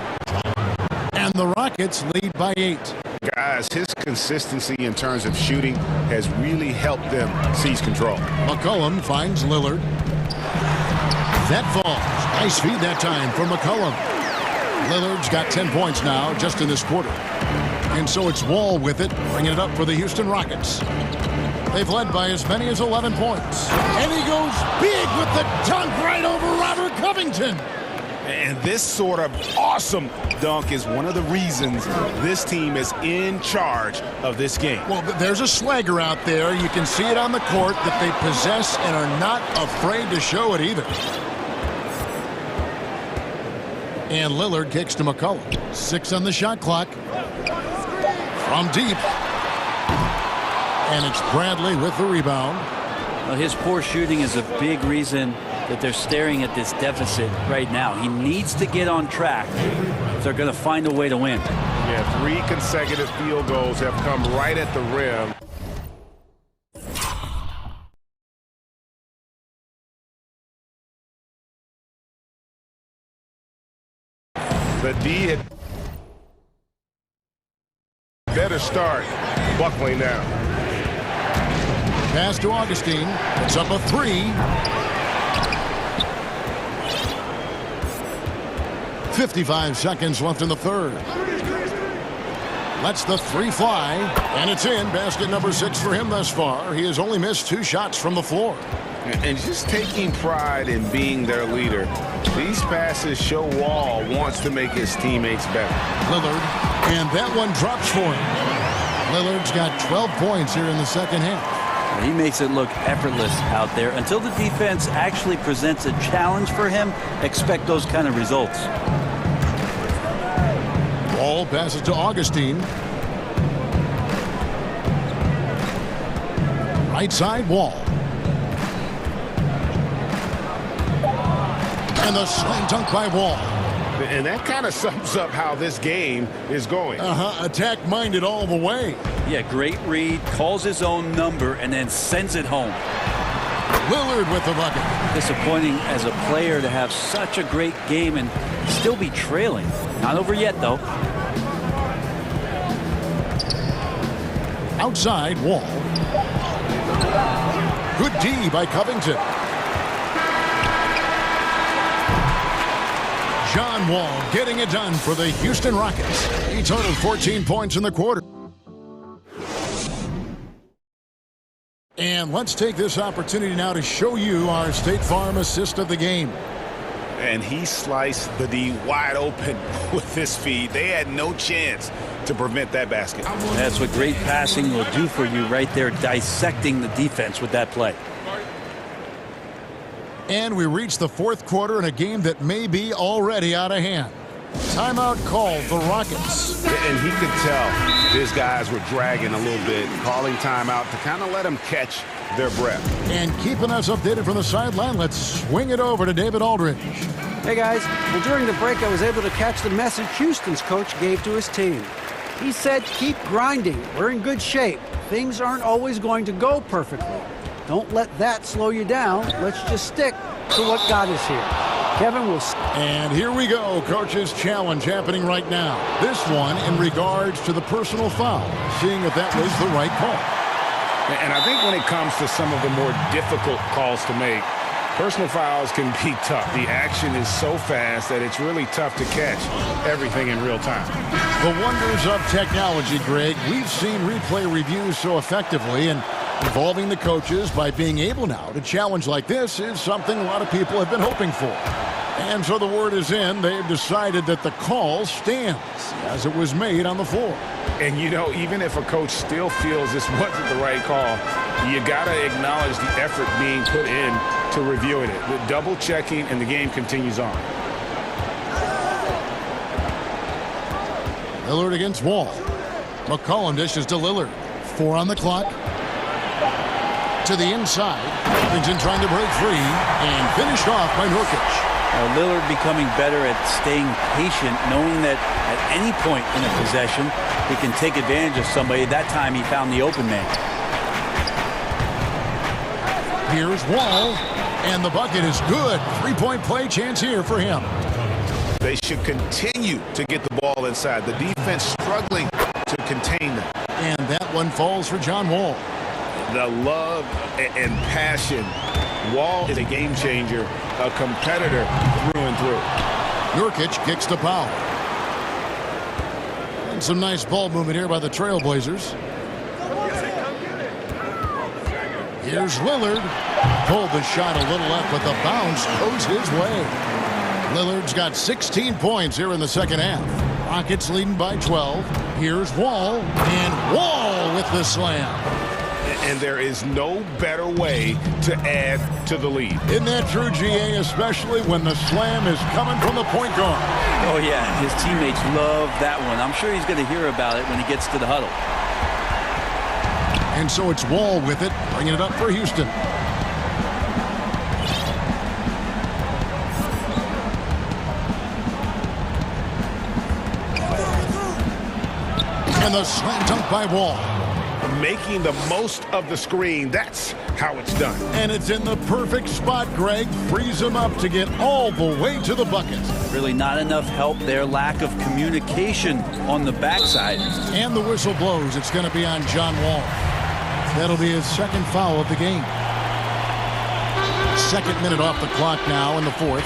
And the Rockets lead by 8. Guys, his consistency in terms of shooting has really helped them seize control. McCollum finds Lillard. That falls. Nice feed that time from McCollum. Lillard's got 10 points now just in this quarter. And so it's Wall with it, bringing it up for the Houston Rockets. They've led by as many as 11 points. And he goes big with the dunk right over Robert Covington. And this sort of awesome dunk is one of the reasons this team is in charge of this game. Well, there's a swagger out there. You can see it on the court that they possess and are not afraid to show it either. And Lillard kicks to McCollum. 6 on the shot clock. From deep. And it's Bradley with the rebound. Well, his poor shooting is a big reason that they're staring at this deficit right now. He needs to get on track if they're going to find a way to win. Yeah, 3 consecutive field goals have come right at the rim. The D had better start. Buckling now. Pass to Augustine. It's up a 3. 55 seconds left in the third. Lets the 3 fly, and it's in. Basket number 6 for him thus far. He has only missed 2 shots from the floor. And just taking pride in being their leader, these passes show Wall wants to make his teammates better. Lillard, and that one drops for him. Lillard's got 12 points here in the second half. He makes it look effortless out there. Until the defense actually presents a challenge for him, expect those kind of results. Wall passes to Augustine. Right side, Wall. And the slam dunk by Wall. And that kind of sums up how this game is going. Attack-minded all the way. Yeah, great read, calls his own number, and then sends it home. Lillard with the bucket. Disappointing as a player to have such a great game and still be trailing. Not over yet, though. Outside, Wall. Good D by Covington. John Wall getting it done for the Houston Rockets. He totaled 14 points in the quarter. And let's take this opportunity now to show you our State Farm assist of the game. And he sliced the D wide open with this feed. They had no chance to prevent that basket. That's what great passing will do for you right there, dissecting the defense with that play. And we reach the fourth quarter in a game that may be already out of hand. Timeout called the Rockets. And he could tell his guys were dragging a little bit, calling timeout to kind of let them catch their breath. And keeping us updated from the sideline, let's swing it over to David Aldridge. Hey, guys. Well, during the break, I was able to catch the message Houston's coach gave to his team. He said, keep grinding. We're in good shape. Things aren't always going to go perfectly. Don't let that slow you down. Let's just stick to what got us here. Kevin will... And here we go. Coach's challenge happening right now. This one in regards to the personal foul, seeing if that was the right call. And I think when it comes to some of the more difficult calls to make, personal fouls can be tough. The action is so fast that it's really tough to catch everything in real time. The wonders of technology, Greg. We've seen replay reviews so effectively, and involving the coaches by being able now to challenge like this is something a lot of people have been hoping for. And so the word is in. They've decided that the call stands as it was made on the floor. And, you know, even if a coach still feels this wasn't the right call, you got to acknowledge the effort being put in to reviewing it. The double checking, and the game continues on. Lillard against Wall. McCollum dishes to Lillard. 4 on the clock. To the inside. Covington trying to break free and finished off by Nurkic. Lillard becoming better at staying patient, knowing that at any point in a possession, he can take advantage of somebody. That time he found the open man. Here's Wall, and the bucket is good. 3-point play chance here for him. They should continue to get the ball inside. The defense struggling to contain them. And that one falls for John Wall. The love and passion. Wall is a game changer, a competitor through and through. Nurkic kicks to Powell. And some nice ball movement here by the Trailblazers. Here's Lillard. Pulled the shot a little up, but the bounce goes his way. Lillard's got 16 points here in the second half. Rockets leading by 12. Here's Wall, and Wall with the slam. And there is no better way to add to the lead. Isn't that true, GA, especially when the slam is coming from the point guard? Oh, yeah, his teammates love that one. I'm sure he's going to hear about it when he gets to the huddle. And so it's Wall with it, bringing it up for Houston. And the slam dunk by Wall. Making the most of the screen. That's how it's done. And it's in the perfect spot, Greg. Frees him up to get all the way to the bucket. Really not enough help there. Lack of communication on the backside. And the whistle blows. It's going to be on John Wall. That'll be his second foul of the game. Second minute off the clock now in the fourth.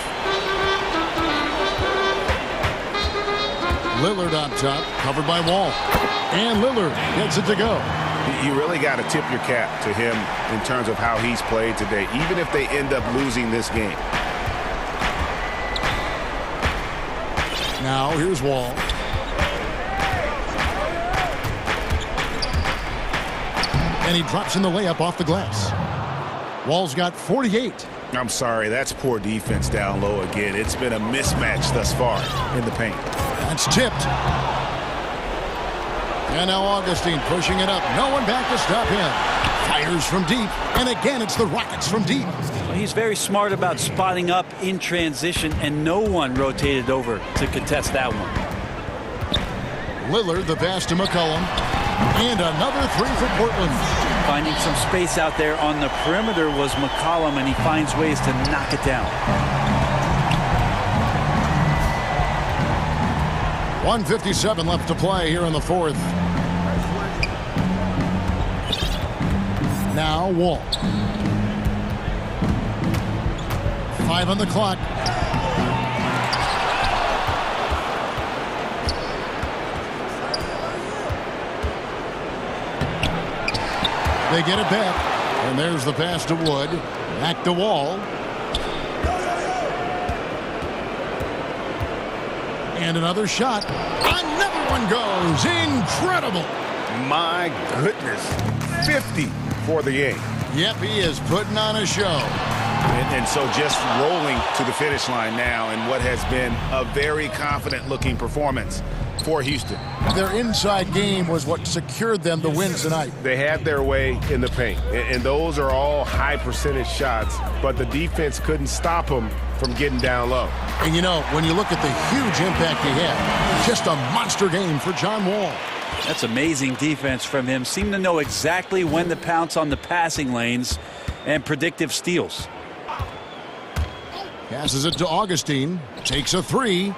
Lillard on top, covered by Wall. And Lillard gets it to go. You really got to tip your cap to him in terms of how he's played today, even if they end up losing this game. Now here's Wall. And he drops in the layup off the glass. Wall's got 48. I'm sorry, that's poor defense down low again. It's been a mismatch thus far in the paint. That's tipped. And now Augustine pushing it up. No one back to stop him. Fires from deep. And again, it's the Rockets from deep. Well, he's very smart about spotting up in transition, and no one rotated over to contest that one. Lillard, the pass to McCollum. And another three for Portland. Finding some space out there on the perimeter was McCollum, and he finds ways to knock it down. 1:57 left to play here in the fourth. Now Wall. 5 on the clock. They get it back. And there's the pass to Wood. Back to Wall. And another shot. Another one goes. Incredible. My goodness. 50 for the game. Yep, he is putting on a show. And so just rolling to the finish line now in what has been a very confident-looking performance for Houston. Their inside game was what secured them the win tonight. They had their way in the paint, and those are all high-percentage shots, but the defense couldn't stop them from getting down low. And, you know, when you look at the huge impact he had, just a monster game for John Wall. That's amazing defense from him. Seemed to know exactly when to pounce on the passing lanes and predictive steals. Passes it to Augustine. Takes a three.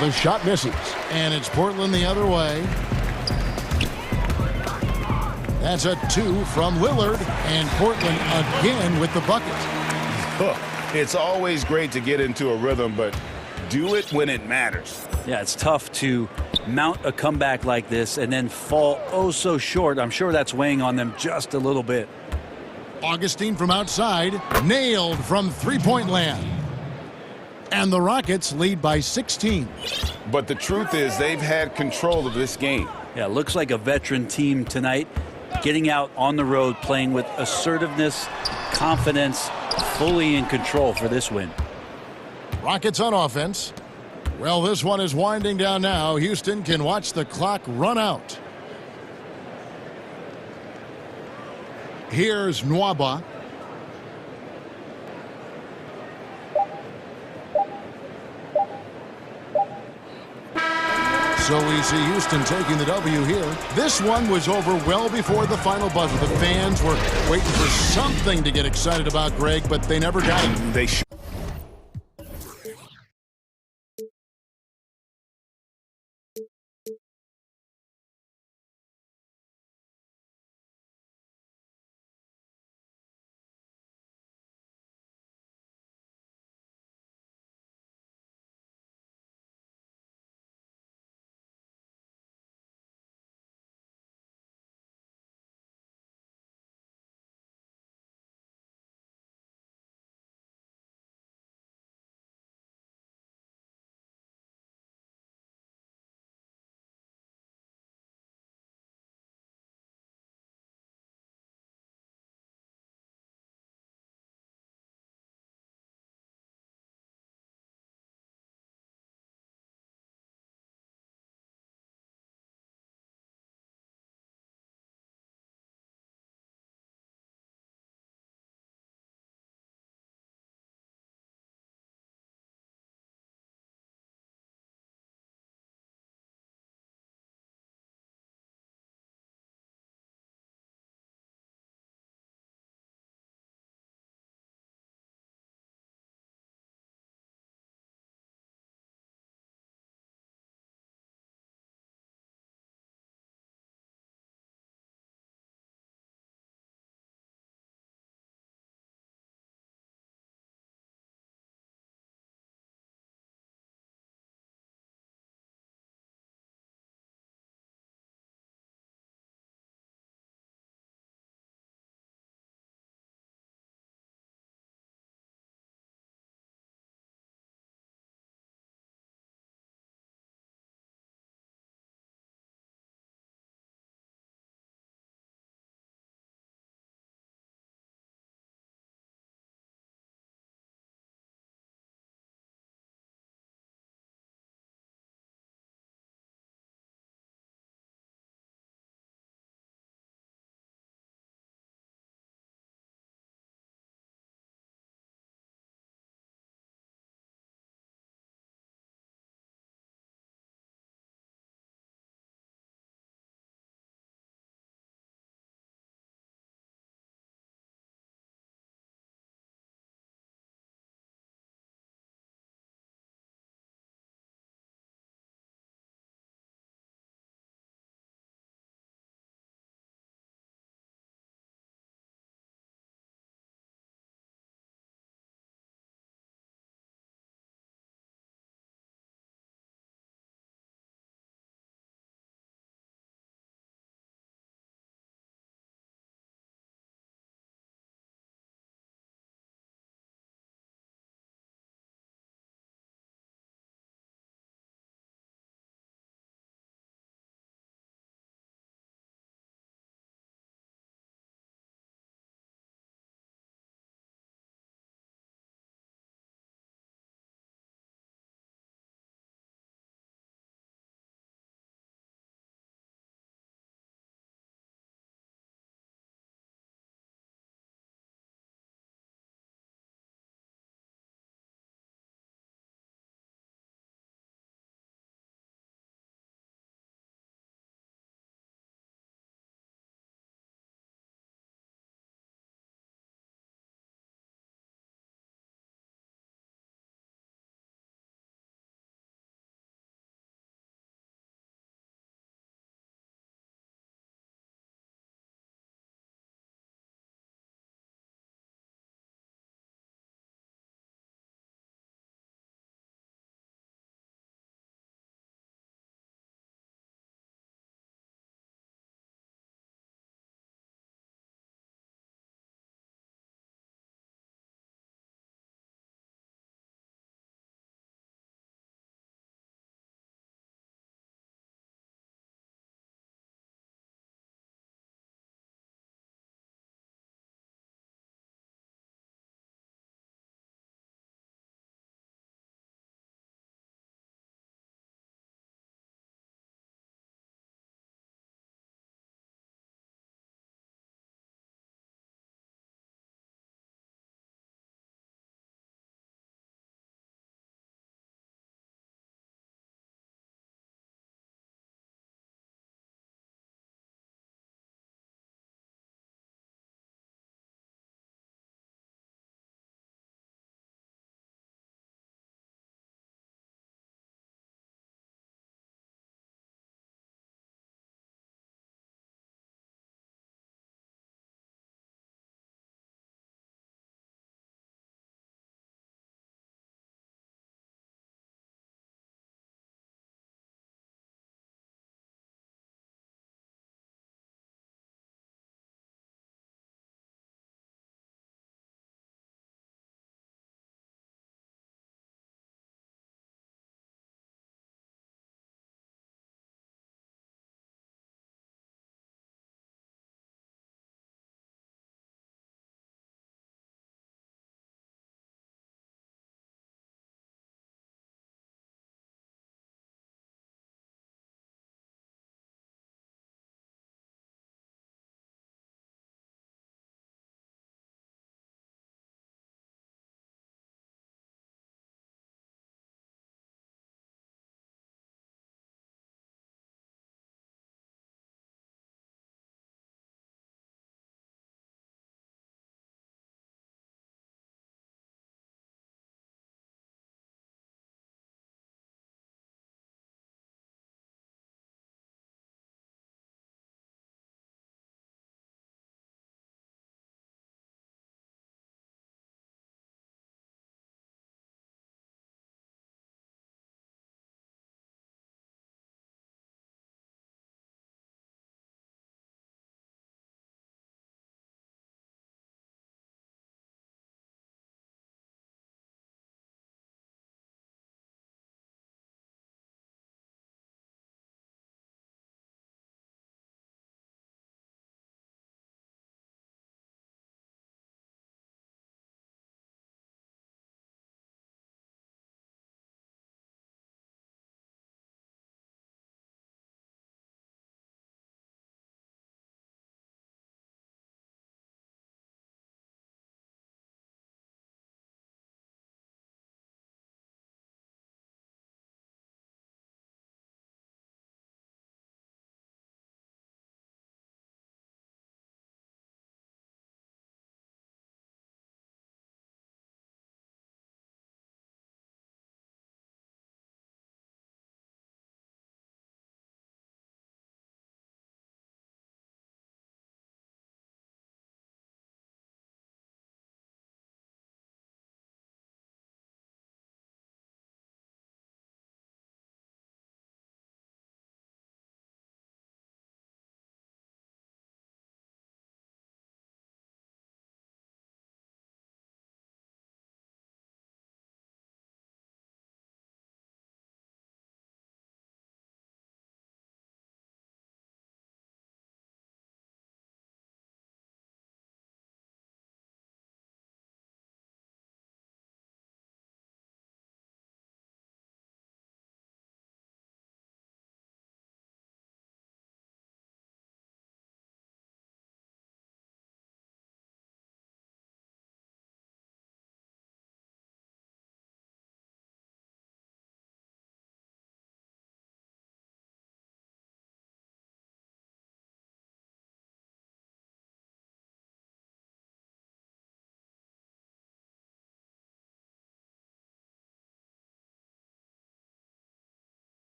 The shot misses. And it's Portland the other way. That's a two from Lillard. And Portland again with the bucket. It's always great to get into a rhythm, but do it when it matters. Yeah, it's tough to mount a comeback like this and then fall oh so short. I'm sure that's weighing on them just a little bit. Augustine from outside, nailed from three-point land. And the Rockets lead by 16. But the truth is they've had control of this game. Yeah, looks like a veteran team tonight, getting out on the road, playing with assertiveness, confidence, fully in control for this win. Rockets on offense. Well, this one is winding down now. Houston can watch the clock run out. Here's Nwaba. So we see Houston taking the W here. This one was over well before the final buzzer. The fans were waiting for something to get excited about, Greg, but they never got it. They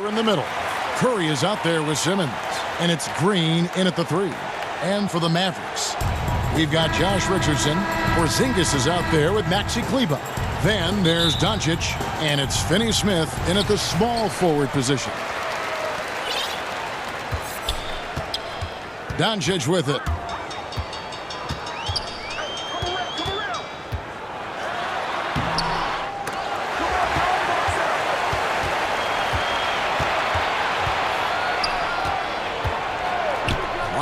in the middle. Curry is out there with Simmons. And it's Green in at the 3. And for the Mavericks, we've got Josh Richardson. Porzingis is out there with Maxi Kleber. Then there's Doncic. And it's Finney-Smith in at the small forward position. Doncic with it.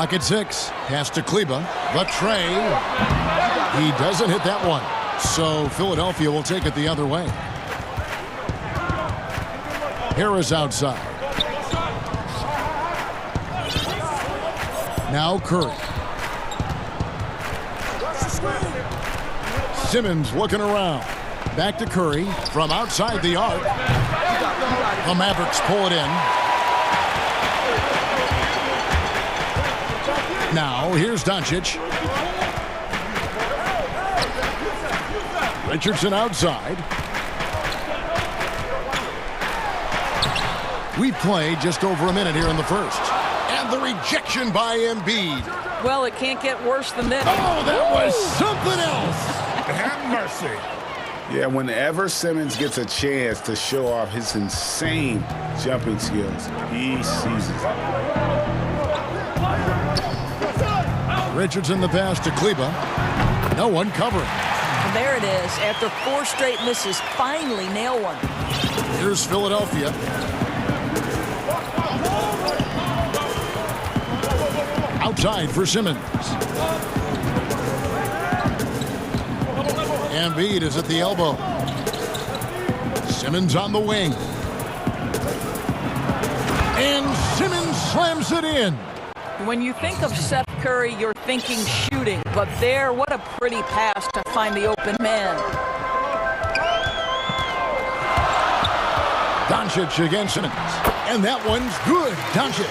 Clock at 6. Pass to Kleber. The tray. He doesn't hit that one. So Philadelphia will take it the other way. Harris outside. Now Curry. Simmons looking around. Back to Curry from outside the arc. The Mavericks pull it in. Now here's Doncic. Richardson outside. We played just over a minute here in the first. And the rejection by Embiid. Well, it can't get worse than this. Oh, that was something else. Have mercy. Yeah, whenever Simmons gets a chance to show off his insane jumping skills, he seizes it. Richardson the pass to Kleber. No one covering. And there it is. After 4 straight misses, finally nail one. Here's Philadelphia. Outside for Simmons. Embiid is at the elbow. Simmons on the wing. And Simmons slams it in. When you think of Seth Curry, you're thinking shooting. But there, what a pretty pass to find the open man. Doncic against Simmons. And that one's good. Doncic.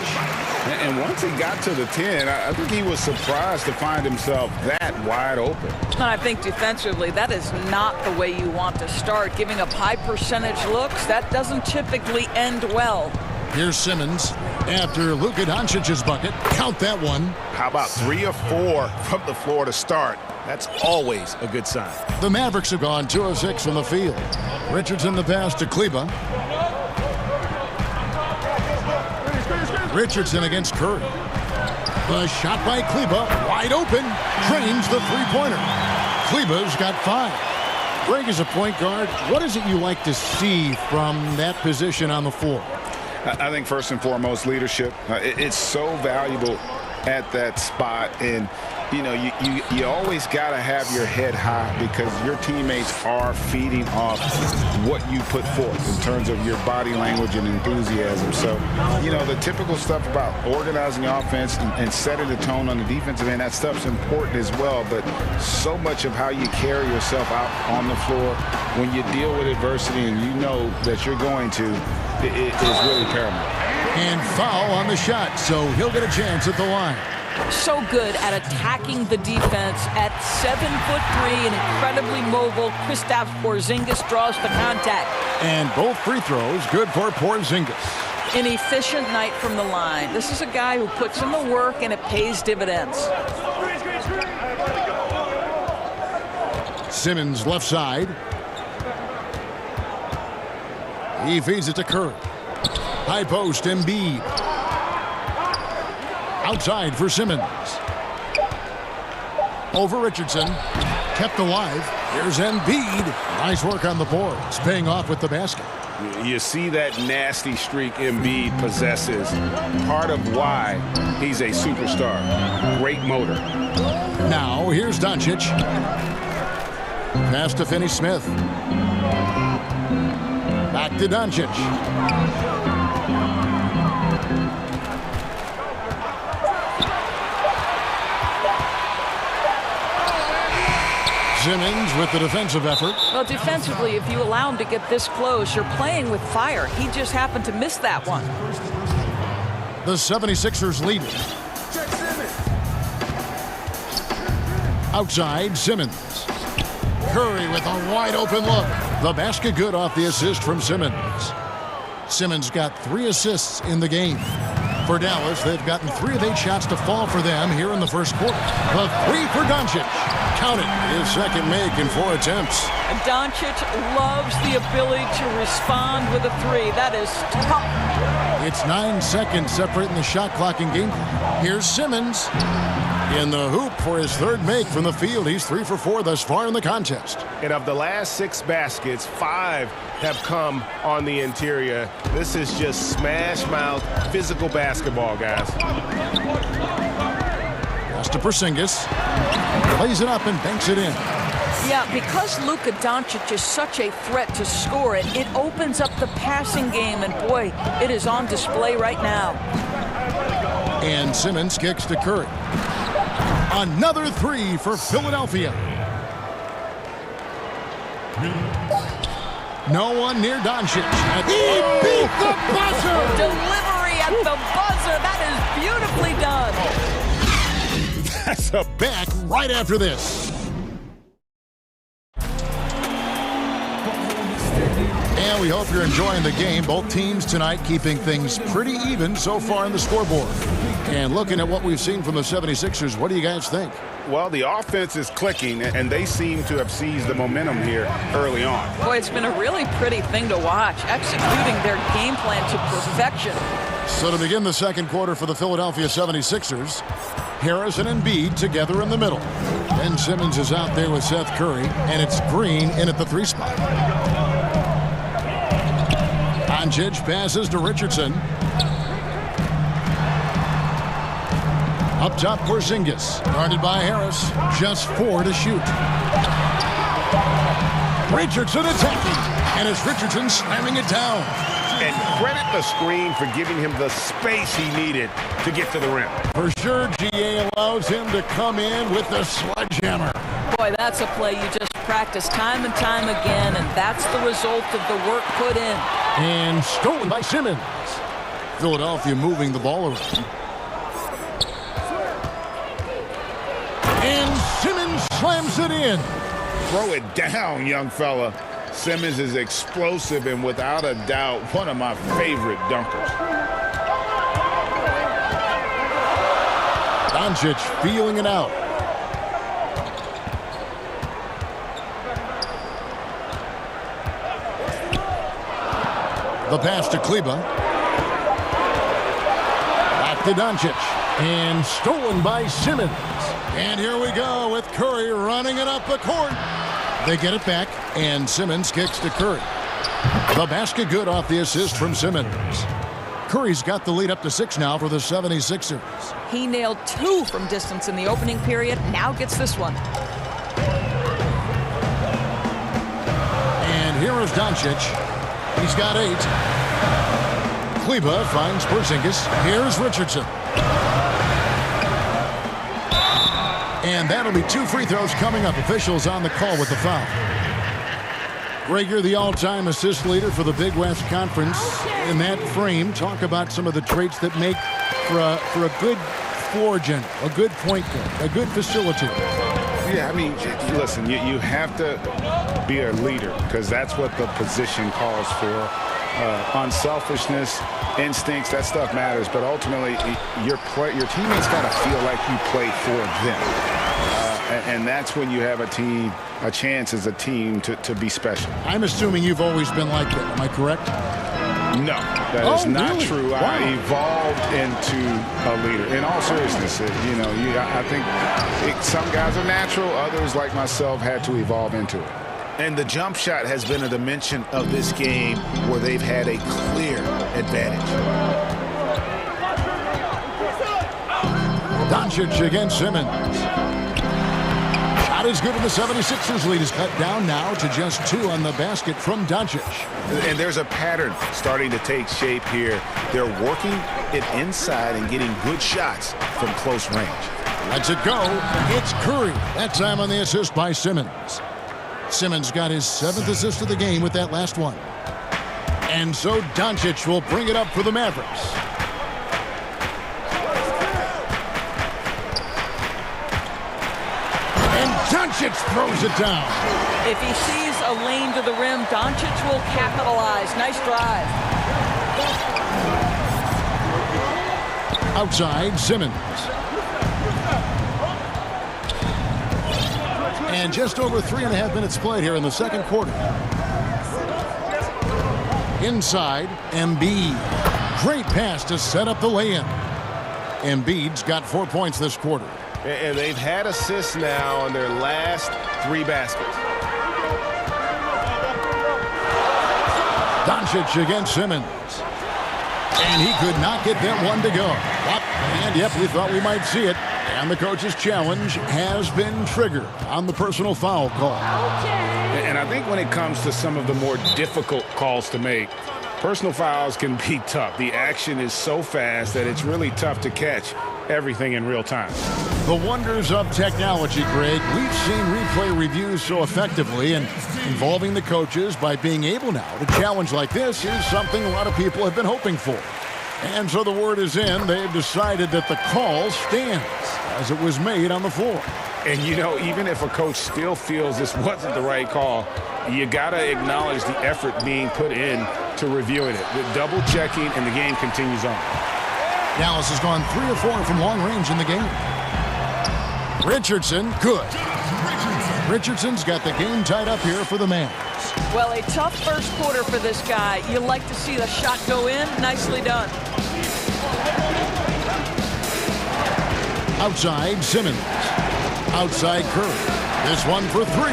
And once he got to the 10, I think he was surprised to find himself that wide open. And I think defensively, that is not the way you want to start. Giving up high percentage looks, that doesn't typically end well. Here's Simmons after Luka Doncic's bucket. Count that one. How about 3 or 4 from the floor to start? That's always a good sign. The Mavericks have gone 2 of 6 from the field. Richardson the pass to Kleber. Richardson against Curry. The shot by Kleber, wide open, drains the three-pointer. Kleber's got 5. Greg, as a point guard, what is it you like to see from that position on the floor? I think first and foremost, leadership. It's so valuable at that spot, and you know, you always got to have your head high because your teammates are feeding off what you put forth in terms of your body language and enthusiasm. So, you know, the typical stuff about organizing the offense and setting the tone on the defensive end, that stuff's important as well, but so much of how you carry yourself out on the floor when you deal with adversity and you know that you're going to, it is really paramount. And foul on the shot, so he'll get a chance at the line. So good at attacking the defense. At 7'3" and incredibly mobile, Kristaps Porzingis draws the contact. And both free throws good for Porzingis. An efficient night from the line. This is a guy who puts in the work and it pays dividends. Simmons left side. He feeds it to Curry. High post, Embiid. Outside for Simmons. Over Richardson. Kept alive. Here's Embiid. Nice work on the boards. Paying off with the basket. You see that nasty streak Embiid possesses. Part of why he's a superstar. Great motor. Now, here's Doncic. Pass to Finney-Smith. Back to Doncic. Simmons with the defensive effort. Well, defensively, if you allow him to get this close, you're playing with fire. He just happened to miss that one. The 76ers lead. Outside, Simmons. Curry with a wide open look. The basket good off the assist from Simmons. Simmons got 3 assists in the game. For Dallas, they've gotten 3 of 8 shots to fall for them here in the first quarter. The 3 for Doncic. Count it. His second make in 4 attempts. And Doncic loves the ability to respond with a 3. That is tough. It's 9 seconds separating the shot clock and game clock. Here's Simmons in the hoop for his 3rd make from the field. He's 3 for 4 thus far in the contest. And of the last 6 baskets, 5 have come on the interior. This is just smash mouth physical basketball, guys. Pass to Porzingis. Plays it up and banks it in. Yeah, because Luka Doncic is such a threat to score it, it opens up the passing game, and boy, it is on display right now. And Simmons kicks to Curry. Another 3 for Philadelphia. No one near Doncic. He beat the buzzer! Delivery at the buzzer. That is beautifully done. That's a back right after this. And we hope you're enjoying the game. Both teams tonight keeping things pretty even so far in the scoreboard. And looking at what we've seen from the 76ers, what do you guys think? Well, the offense is clicking, and they seem to have seized the momentum here early on. Boy, it's been a really pretty thing to watch, executing their game plan to perfection. So to begin the second quarter for the Philadelphia 76ers, Harris and Embiid together in the middle. Ben Simmons is out there with Seth Curry, and it's Green in at the 3 spot. Doncic passes to Richardson. Up top, Porzingis, guarded by Harris. Just 4 to shoot. Richardson attacking, and it's Richardson slamming it down. And credit the screen for giving him the space he needed to get to the rim. For sure, GA allows him to come in with the sledgehammer. Boy, that's a play you just practice time and time again, and that's the result of the work put in. And stolen by Simmons. Philadelphia moving the ball around. And Simmons slams it in. Throw it down, young fella. Simmons is explosive and without a doubt one of my favorite dunkers. Doncic feeling it out. The pass to Kleber. Back to Doncic. And stolen by Simmons. And here we go with Curry running it up the court. They get it back, and Simmons kicks to Curry. The basket good off the assist from Simmons. Curry's got the lead up to 6 now for the 76ers. He nailed 2 from distance in the opening period. Now gets this one. And here is Doncic. He's got 8. Kleber finds Porzingis. Here's Richardson. And that'll be 2 free throws coming up. Officials on the call with the foul. Greg, you're the all-time assist leader for the Big West Conference. In that frame, talk about some of the traits that make for a good floor general, a good point guard, a good facilitator. Yeah, I mean, listen, you have to be a leader because that's what the position calls for. Unselfishness, instincts, that stuff matters. But ultimately, your teammates got to feel like you play for them. And that's when you have a chance as a team to be special. I'm assuming you've always been like that. Am I correct? No, that is not really? true. Wow. I evolved into a leader. In all seriousness, I think some guys are natural. Others, like myself, had to evolve into it. And the jump shot has been a dimension of this game where they've had a clear advantage. Doncic against Simmons. Shot is good, and the 76ers lead is cut down now to just 2 on the basket from Doncic. And there's a pattern starting to take shape here. They're working it inside and getting good shots from close range. Lets it go. It's Curry. That time on the assist by Simmons. Simmons got his 7th assist of the game with that last one. And so Doncic will bring it up for the Mavericks. And Doncic throws it down. If he sees a lane to the rim, Doncic will capitalize. Nice drive. Outside, Simmons. And just over 3.5 minutes played here in the second quarter. Inside, Embiid. Great pass to set up the lay-in. Embiid's got 4 points this quarter. And they've had assists now on their last 3 baskets. Doncic against Simmons. And he could not get that one to go. And yep, we thought we might see it. And the coach's challenge has been triggered on the personal foul call. And I think when it comes to some of the more difficult calls to make, personal fouls can be tough. The action is so fast that it's really tough to catch everything in real time. The wonders of technology, Greg. We've seen replay reviews so effectively, and involving the coaches by being able now to challenge like this is something a lot of people have been hoping for. And so the word is in. They've decided that the call stands as it was made on the floor. And, you know, even if a coach still feels this wasn't the right call, you got to acknowledge the effort being put in to reviewing it. With double checking, and the game continues on. Dallas has gone 3 of 4 from long range in the game. Richardson, good. Richardson's got the game tied up here for the Mavs. Well, a tough first quarter for this guy. You like to see the shot go in. Nicely done. Outside, Simmons. Outside, Curry. This one for 3.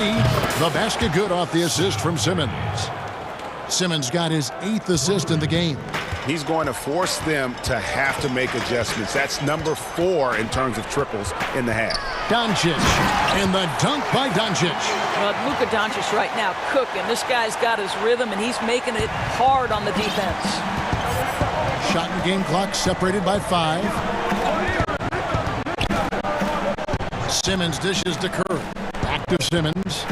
The basket good off the assist from Simmons. Simmons got his 8th assist in the game. He's going to force them to have to make adjustments. That's number 4 in terms of triples in the half. Doncic, and the dunk by Doncic. Well, Luka Doncic right now cooking. This guy's got his rhythm, and he's making it hard on the defense. Shot and game clock separated by 5. Simmons dishes to Curry. Back to Simmons.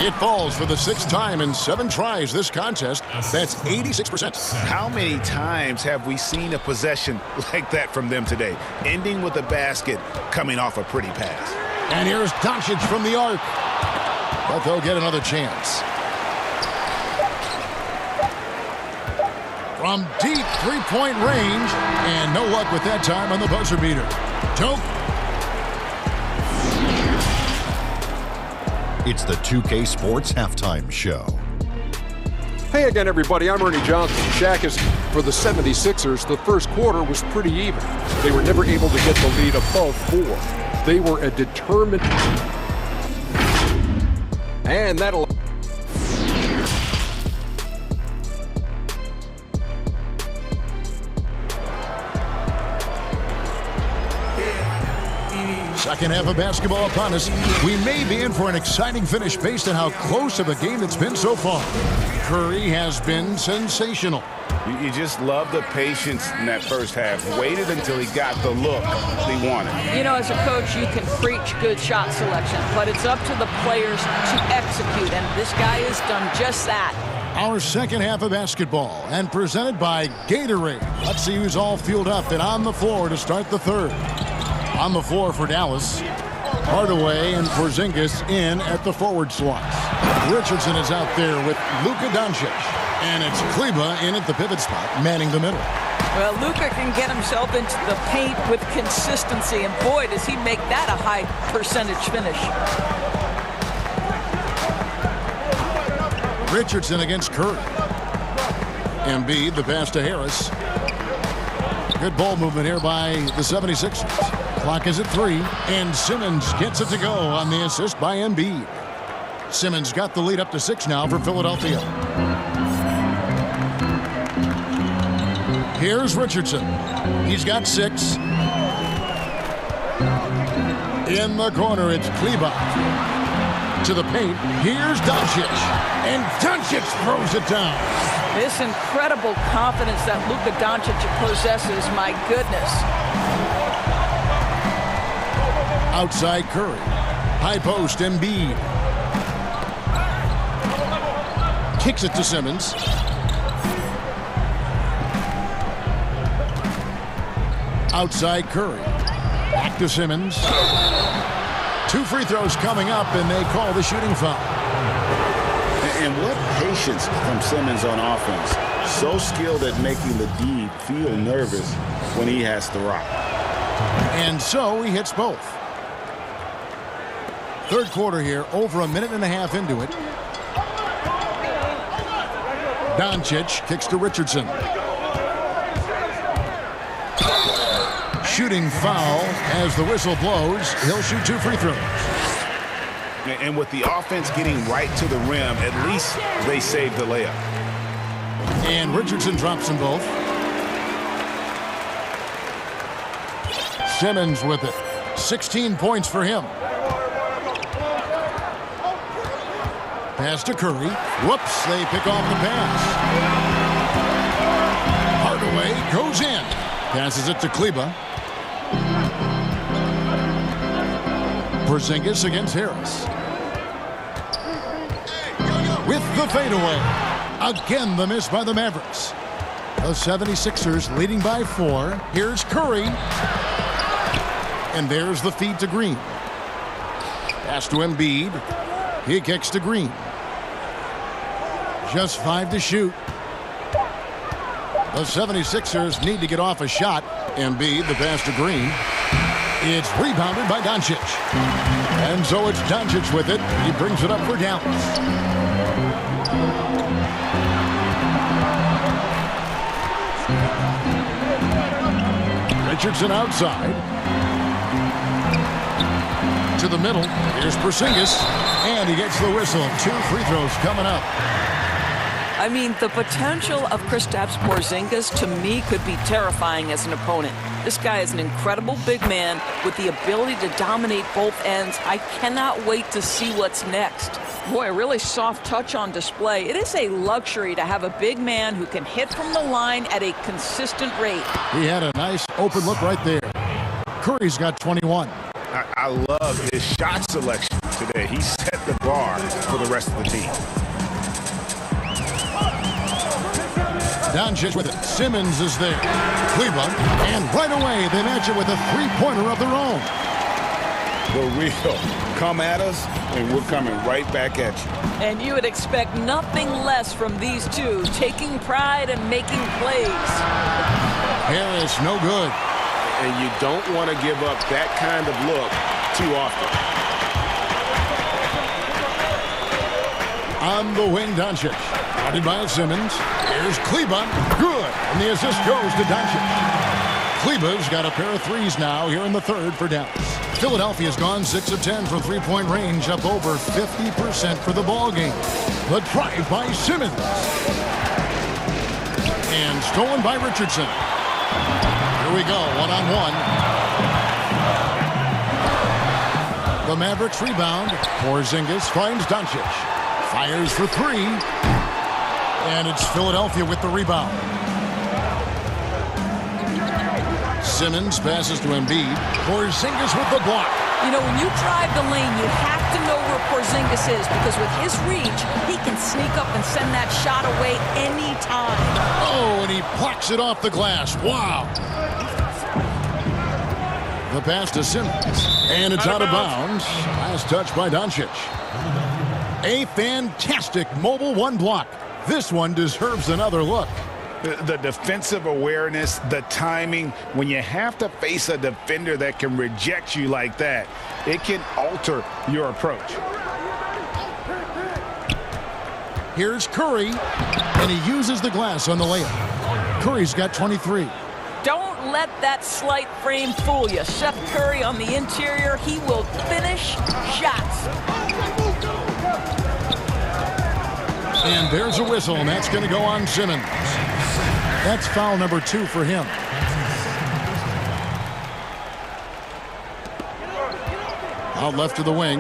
It falls for the 6th time in 7 tries this contest. That's 86%. How many times have we seen a possession like that from them today? Ending with a basket, coming off a pretty pass. And here's Doncic from the arc. But they'll get another chance. From deep 3-point range. And no luck with that time on the buzzer beater. Toke. It's the 2K Sports Halftime Show. Hey again, everybody. I'm Ernie Johnson. Shaq is for the 76ers. The first quarter was pretty even. They were never able to get the lead above 4. They were a determined... And that'll... Second half of basketball upon us. We may be in for an exciting finish based on how close of a game it's been so far. Curry has been sensational. You just love the patience in that first half. Waited until he got the look he wanted. You know, as a coach, you can preach good shot selection, but it's up to the players to execute, and this guy has done just that. Our second half of basketball, and presented by Gatorade. Let's see who's all fueled up and on the floor to start the third. On the floor for Dallas, Hardaway and Porzingis in at the forward slots. Richardson is out there with Luka Doncic, and it's Kleba in at the pivot spot, manning the middle. Well, Luka can get himself into the paint with consistency, and boy, does he make that a high percentage finish. Richardson against Curry. Embiid, the pass to Harris. Good ball movement here by the 76ers. Clock is at 3, and Simmons gets it to go on the assist by Embiid. Simmons got the lead up to 6 now for Philadelphia. Here's Richardson. He's got 6. In the corner, it's Kleba. To the paint, here's Doncic. And Doncic throws it down. This incredible confidence that Luka Doncic possesses, my goodness. Outside Curry. High post, Embiid. Kicks it to Simmons. Outside Curry. Back to Simmons. 2 free throws coming up, and they call the shooting foul. And what patience from Simmons on offense. So skilled at making the D feel nervous when he has to rock. And so he hits both. Third quarter here, over a minute and a half into it. Doncic kicks to Richardson. Shooting foul as the whistle blows. He'll shoot 2 free throws. And with the offense getting right to the rim, at least they saved the layup. And Richardson drops them both. Simmons with it. 16 points for him. Pass to Curry. Whoops, they pick off the pass. Hardaway goes in. Passes it to Kleba. Porzingis against Harris. With the fadeaway. Again, the miss by the Mavericks. The 76ers leading by 4. Here's Curry. And there's the feed to Green. Pass to Embiid. He kicks to Green. Just 5 to shoot. The 76ers need to get off a shot. Embiid, the pass to Green. It's rebounded by Doncic. And so it's Doncic with it. He brings it up for Dallas. Richardson outside. To the middle. Here's Porzingis. And he gets the whistle. 2 free throws coming up. I mean, the potential of Kristaps Porzingis, to me, could be terrifying as an opponent. This guy is an incredible big man with the ability to dominate both ends. I cannot wait to see what's next. Boy, a really soft touch on display. It is a luxury to have a big man who can hit from the line at a consistent rate. He had a nice open look right there. Curry's got 21. I love his shot selection today. He set the bar for the rest of the team. Doncic with it. Simmons is there. Cleveland. And right away, they match it with a three-pointer of their own. The real come at us, and we're coming right back at you. And you would expect nothing less from these two, taking pride and making plays. Harris, no good. And you don't want to give up that kind of look too often. On the wing, Doncic. Guarded by Simmons. Here's Kleba. Good. And the assist goes to Doncic. Kleba's got a pair of threes now here in the third for Dallas. Philadelphia's gone 6 of 10 from three-point range, up over 50% for the ball game. The drive by Simmons. And stolen by Richardson. Here we go, one-on-one. The Mavericks rebound. Porzingis finds Doncic. Fires for 3. And it's Philadelphia with the rebound. Simmons passes to Embiid. Porzingis with the block. You know, when you drive the lane, you have to know where Porzingis is, because with his reach, he can sneak up and send that shot away anytime. Oh, and he plucks it off the glass. Wow. The pass to Simmons. And it's out of bounds. Last touch by Doncic. A fantastic mobile one block. This one deserves another look. The defensive awareness, the timing, when you have to face a defender that can reject you like that, it can alter your approach. Here's Curry, and he uses the glass on the layup. Curry's got 23. Don't let that slight frame fool you. Seth Curry on the interior, he will finish shots. And there's a whistle, and that's going to go on Simmons. That's foul number 2 for him. Out left to the wing.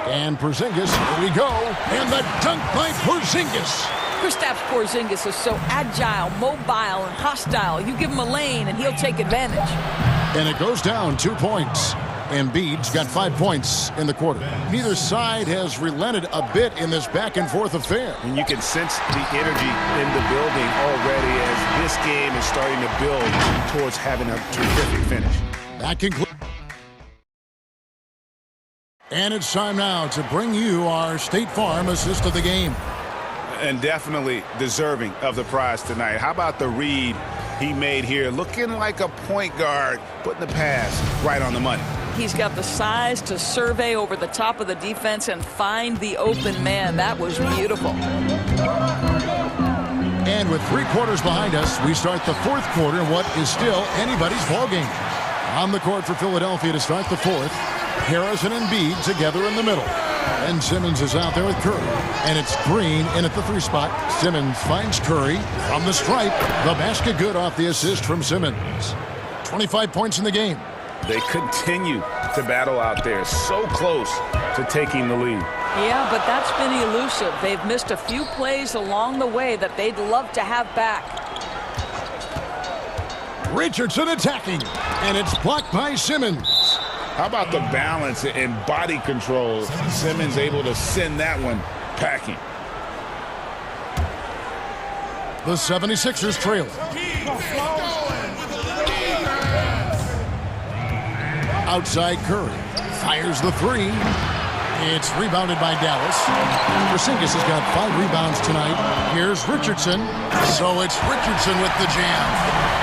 And Porzingis, here we go. And the dunk by Porzingis. Kristaps Porzingis is so agile, mobile, and hostile. You give him a lane, and he'll take advantage. And it goes down 2 points. Embiid's got 5 points in the quarter. Neither side has relented a bit in this back-and-forth affair. And you can sense the energy in the building already as this game is starting to build towards having a terrific finish. That concludes. And it's time now to bring you our State Farm assist of the game. And definitely deserving of the prize tonight. How about the read he made here? Looking like a point guard, putting the pass right on the money. He's got the size to survey over the top of the defense and find the open man. That was beautiful. And with 3 quarters behind us, we start the 4th quarter in what is still anybody's ballgame. On the court for Philadelphia to start the 4th, Harris and Embiid together in the middle. And Simmons is out there with Curry. And it's Green in at the 3 spot. Simmons finds Curry from the stripe. The basket good off the assist from Simmons. 25 points in the game. They continue to battle out there. So close to taking the lead. Yeah, but that's been elusive. They've missed a few plays along the way that they'd love to have back. Richardson attacking. And it's blocked by Simmons. How about the balance and body control? Simmons able to send that one packing. The 76ers trail. Outside Curry. Fires the 3. It's rebounded by Dallas. Porzingis has got 5 rebounds tonight. Here's Richardson. So it's Richardson with the jam.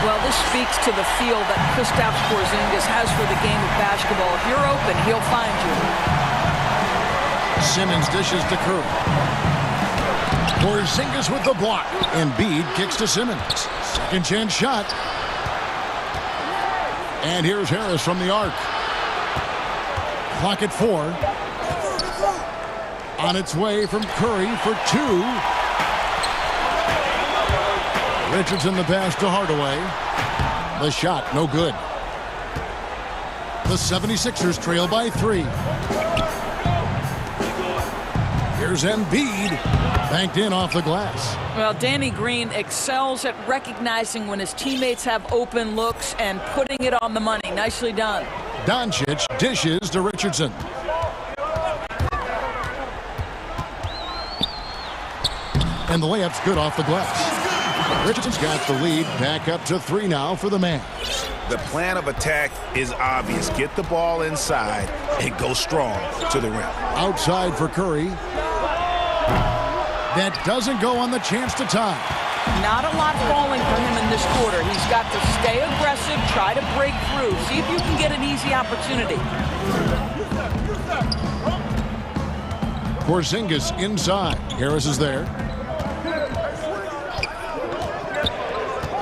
Well, this speaks to the feel that Kristaps Porzingis has for the game of basketball. If you're open, he'll find you. Simmons dishes to Curry. Porzingis with the block. Embiid kicks to Simmons. Second chance shot. And here's Harris from the arc. Clock at 4. On its way from Curry for 2. Richardson the pass to Hardaway. The shot, no good. The 76ers trail by 3. Here's Embiid. Banked in off the glass. Well, Danny Green excels at recognizing when his teammates have open looks and putting it on the money. Nicely done. Doncic dishes to Richardson. And the layup's good off the glass. Richardson's got the lead back up to 3 now for the man. The plan of attack is obvious. Get the ball inside and go strong to the rim. Outside for Curry. That doesn't go on the chance to tie. Not a lot falling for him in this quarter. He's got to stay aggressive, try to break through. See if you can get an easy opportunity. Porzingis inside. Harris is there.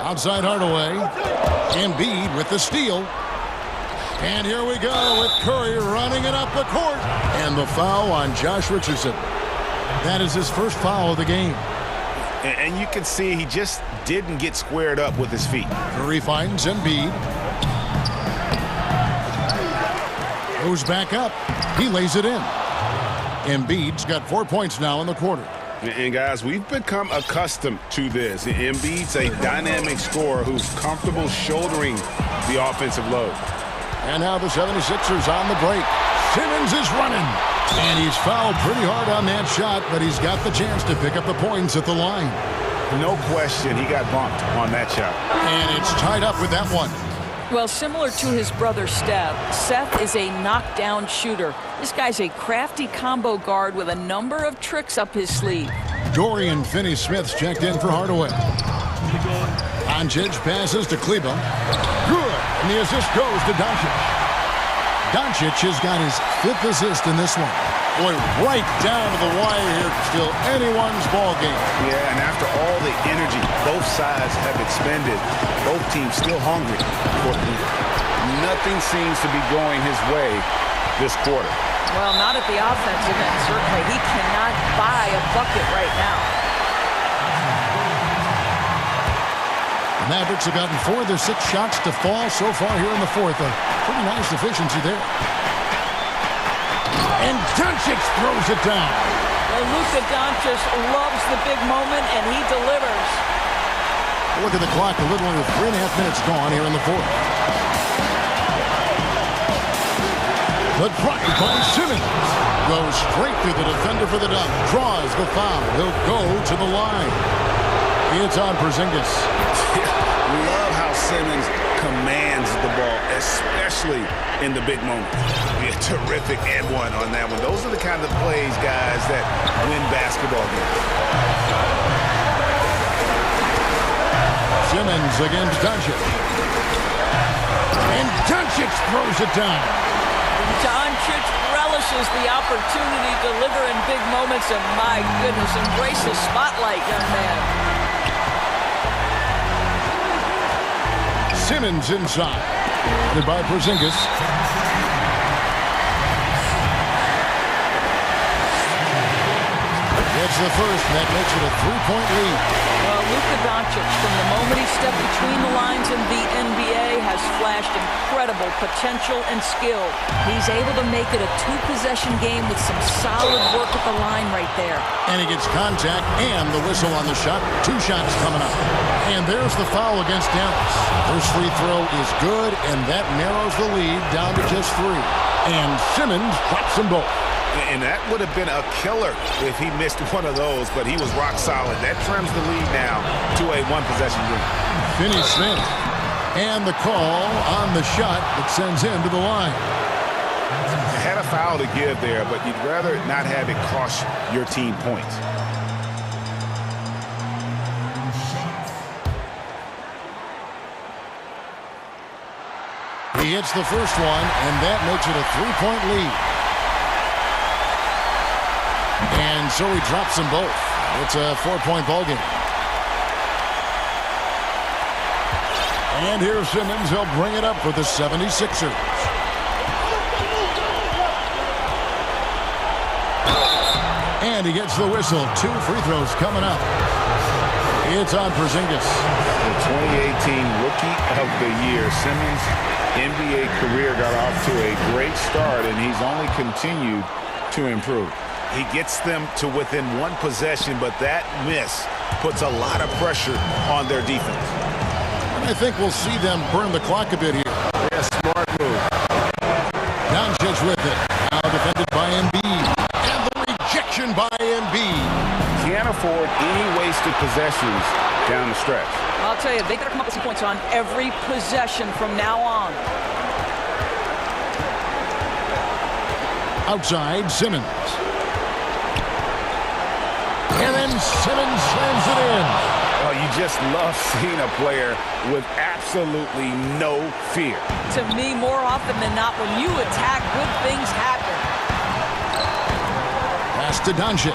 Outside Hardaway. Embiid with the steal. And here we go with Curry running it up the court. And the foul on Josh Richardson. That is his first foul of the game. And you can see he just didn't get squared up with his feet. Curry finds Embiid. Goes back up. He lays it in. Embiid's got 4 points now in the quarter. And guys, we've become accustomed to this. Embiid's a dynamic scorer who's comfortable shouldering the offensive load. And now the 76ers on the break. Simmons is running. And he's fouled pretty hard on that shot, but he's got the chance to pick up the points at the line. No question, he got bumped on that shot. And it's tied up with that one. Well, similar to his brother Steph, Seth is a knockdown shooter. This guy's a crafty combo guard with a number of tricks up his sleeve. Dorian Finney-Smith's checked in for Hardaway. Doncic passes to Kleba. Good. And the assist goes to Doncic. Doncic has got his 5th assist in this one. Boy, right down to the wire here. Still anyone's ball game. Yeah, and after all the energy both sides have expended, both teams still hungry for the lead. Nothing seems to be going his way this quarter. Well, not at the offensive end, certainly. He cannot buy a bucket right now. The Mavericks have gotten 4 of their 6 shots to fall so far here in the 4th. A pretty nice efficiency there. And Doncic throws it down. Well, Luka Doncic loves the big moment, and he delivers. Look at the clock. A little under 3.5 minutes gone here in the 4th. The drive by Simmons goes straight through the defender for the dunk. Draws the foul. He'll go to the line. It's on Porzingis. Love how Simmons commands the ball, especially in the big moment. Yeah, terrific and one on that one. Those are the kind of plays, guys, that win basketball games. Simmons against Doncic. And Doncic throws it down. Doncic relishes the opportunity to deliver in big moments, and my goodness, embrace the spotlight, young man. Simmons inside. By Porzingis. It's the first, and that makes it a 3-point lead. Well, Luka Doncic, from the moment he stepped between the lines in the NBA, has flashed incredible potential and skill. He's able to make it a two-possession game with some solid work at the line right there. And he gets contact and the whistle on the shot. 2 shots coming up. And there's the foul against Dallas. First free throw is good, and that narrows the lead down to just 3. And Simmons drops them both. And that would have been a killer if he missed one of those, but he was rock solid. That trims the lead now to a one-possession game. Finney-Smith. And the call on the shot that sends him to the line. Had a foul to give there, but you'd rather not have it cost your team points. He hits the first one, and that makes it a 3-point lead. And so he drops them both. It's a 4-point ball game. And here's Simmons. He'll bring it up for the 76ers. And he gets the whistle. 2 free throws coming up. It's on Porzingis. The 2018 Rookie of the Year. Simmons' NBA career got off to a great start, and he's only continued to improve. He gets them to within one possession, but that miss puts a lot of pressure on their defense. And I think we'll see them burn the clock a bit here. Yeah, smart move. Doncic with it. Now defended by Embiid. And the rejection by Embiid. Can't afford any wasted possessions down the stretch. I'll tell you, they better come up with some points on every possession from now on. Outside, Simmons. And then Simmons slams it in. Oh, you just love seeing a player with absolutely no fear. To me, more often than not, when you attack, good things happen. Pass to Doncic.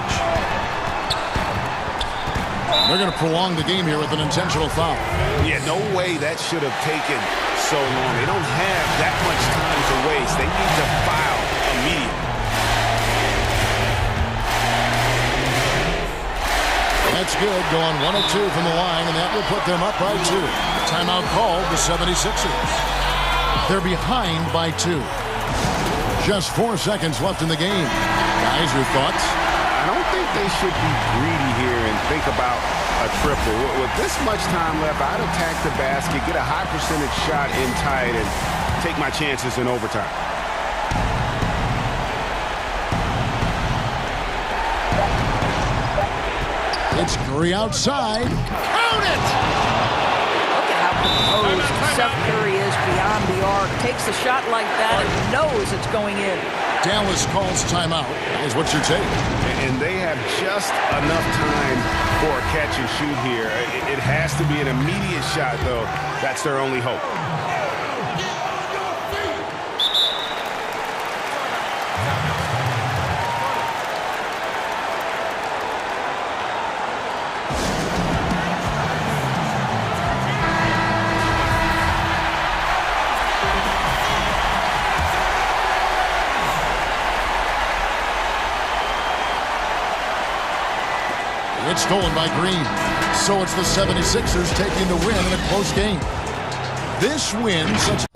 They're going to prolong the game here with an intentional foul. Yeah, no way that should have taken so long. They don't have that much time to waste. They need to foul immediately. That's good, going 1 of 2 from the line, and that will put them up by 2. Timeout called the 76ers. They're behind by 2. Just 4 seconds left in the game. Guys, your thoughts? I don't think they should be greedy here and think about a triple. With this much time left, I'd attack the basket, get a high percentage shot in tight, and take my chances in overtime. It's Curry outside. Count it! Look at how composed Seth Curry is beyond the arc. Takes the shot like that and knows it's going in. Dallas calls timeout. Is what you take. And they have just enough time for a catch and shoot here. It has to be an immediate shot, though. That's their only hope. It's stolen by Green. So it's the 76ers taking the win in a close game. This win sets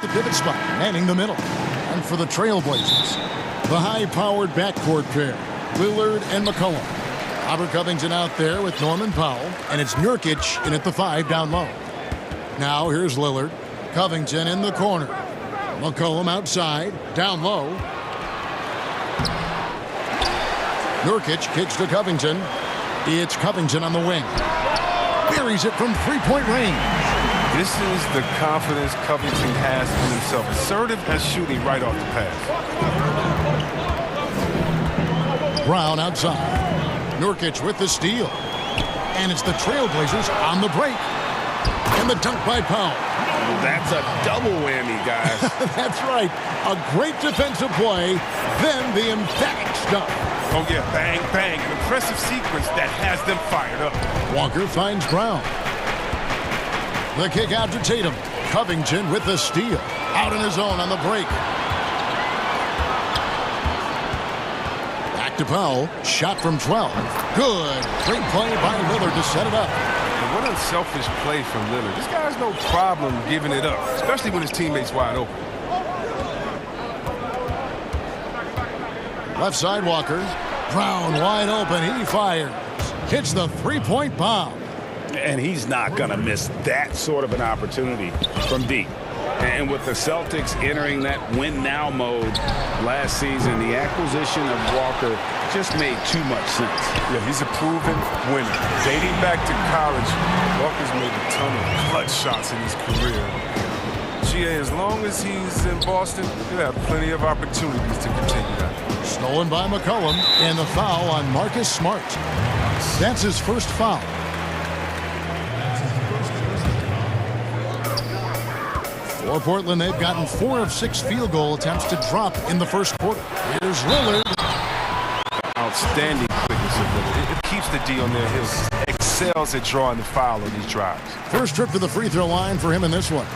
The pivot spot, manning the middle. And for the Trailblazers, the high-powered backcourt pair, Lillard and McCollum. Robert Covington out there with Norman Powell, and it's Nurkic in at the 5 down low. Now here's Lillard. Covington in the corner. McCollum outside, down low. Nurkic kicks to Covington. It's Covington on the wing. Buries it from three-point range. This is the confidence Covington has in himself. Assertive at shooting right off the pass. Brown outside. Nurkic with the steal. And it's the Trailblazers on the break. And the dunk by Powell. That's a double whammy, guys. That's right. A great defensive play, then the emphatic stuff. Oh, yeah, bang, bang. An impressive sequence that has them fired up. Walker finds Brown. The kick out to Tatum. Covington with the steal. Out in his own on the break. Back to Powell. Shot from 12. Good. Great play by Lillard to set it up. And what unselfish play from Lillard. This guy has no problem giving it up, especially when his teammate's wide open. Left side Walker. Brown wide open. He fires. Hits the three-point bomb. And he's not going to miss that sort of an opportunity from deep. And with the Celtics entering that win-now mode last season, the acquisition of Walker just made too much sense. Yeah, he's a proven winner. Dating back to college, Walker's made a ton of clutch shots in his career. GA, as long as he's in Boston, he'll have plenty of opportunities to continue that. Stolen by McCollum, and the foul on Marcus Smart. That's his first foul. For Portland, they've gotten 4 of 6 field goal attempts to drop in the first quarter. Here's Lillard. Outstanding quickness of Lillard. It keeps the D on their heels. Excels at drawing the foul on these drives. First trip to the free throw line for him in this one.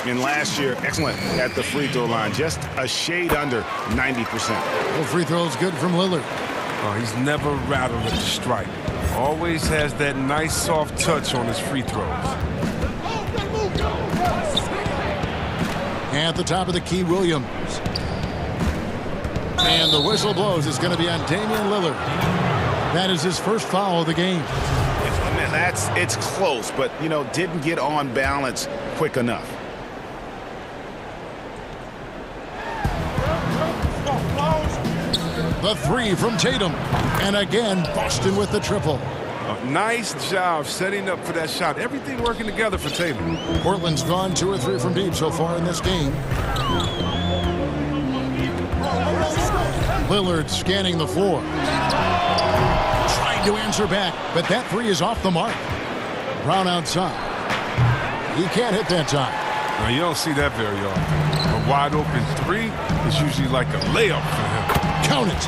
And last year, excellent at the free throw line. Just a shade under 90%. Well, free throws good from Lillard. Oh, he's never rattled at the stripe. Always has that nice soft touch on his free throws. At the top of the key, Williams. And the whistle blows. It's going to be on Damian Lillard. That is his first foul of the game. It's close, but, you know, didn't get on balance quick enough. The 3 from Tatum. And again, Boston with the triple. Nice job setting up for that shot. Everything working together for Tatum. Portland's gone 2 or 3 from deep so far in this game. Lillard scanning the floor. Trying to answer back, but that 3 is off the mark. Brown outside. He can't hit that time. Now, you don't see that very often. A wide open 3 is usually like a layup for him. Count it.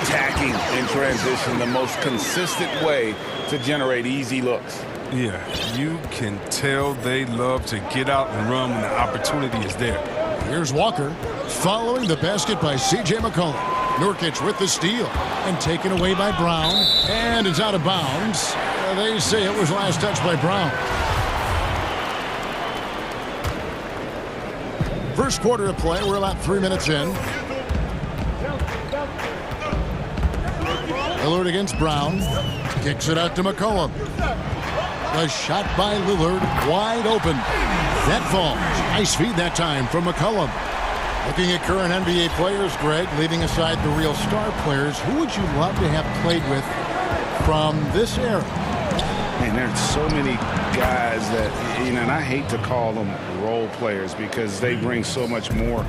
Attacking in transition, the most consistent way to generate easy looks. Yeah, you can tell they love to get out and run when the opportunity is there. Here's Walker following the basket by C.J. McCollum. Nurkic with the steal and taken away by Brown, and it's out of bounds. They say it was last touch by Brown. First quarter of play, we're about 3 minutes in. Lillard against Brown. Kicks it out to McCollum. The shot by Lillard, wide open. That falls. Nice feed that time from McCollum. Looking at current NBA players, Greg, leaving aside the real star players, who would you love to have played with from this era? Man, there's so many guys that, you know, and I hate to call them role players because they bring so much more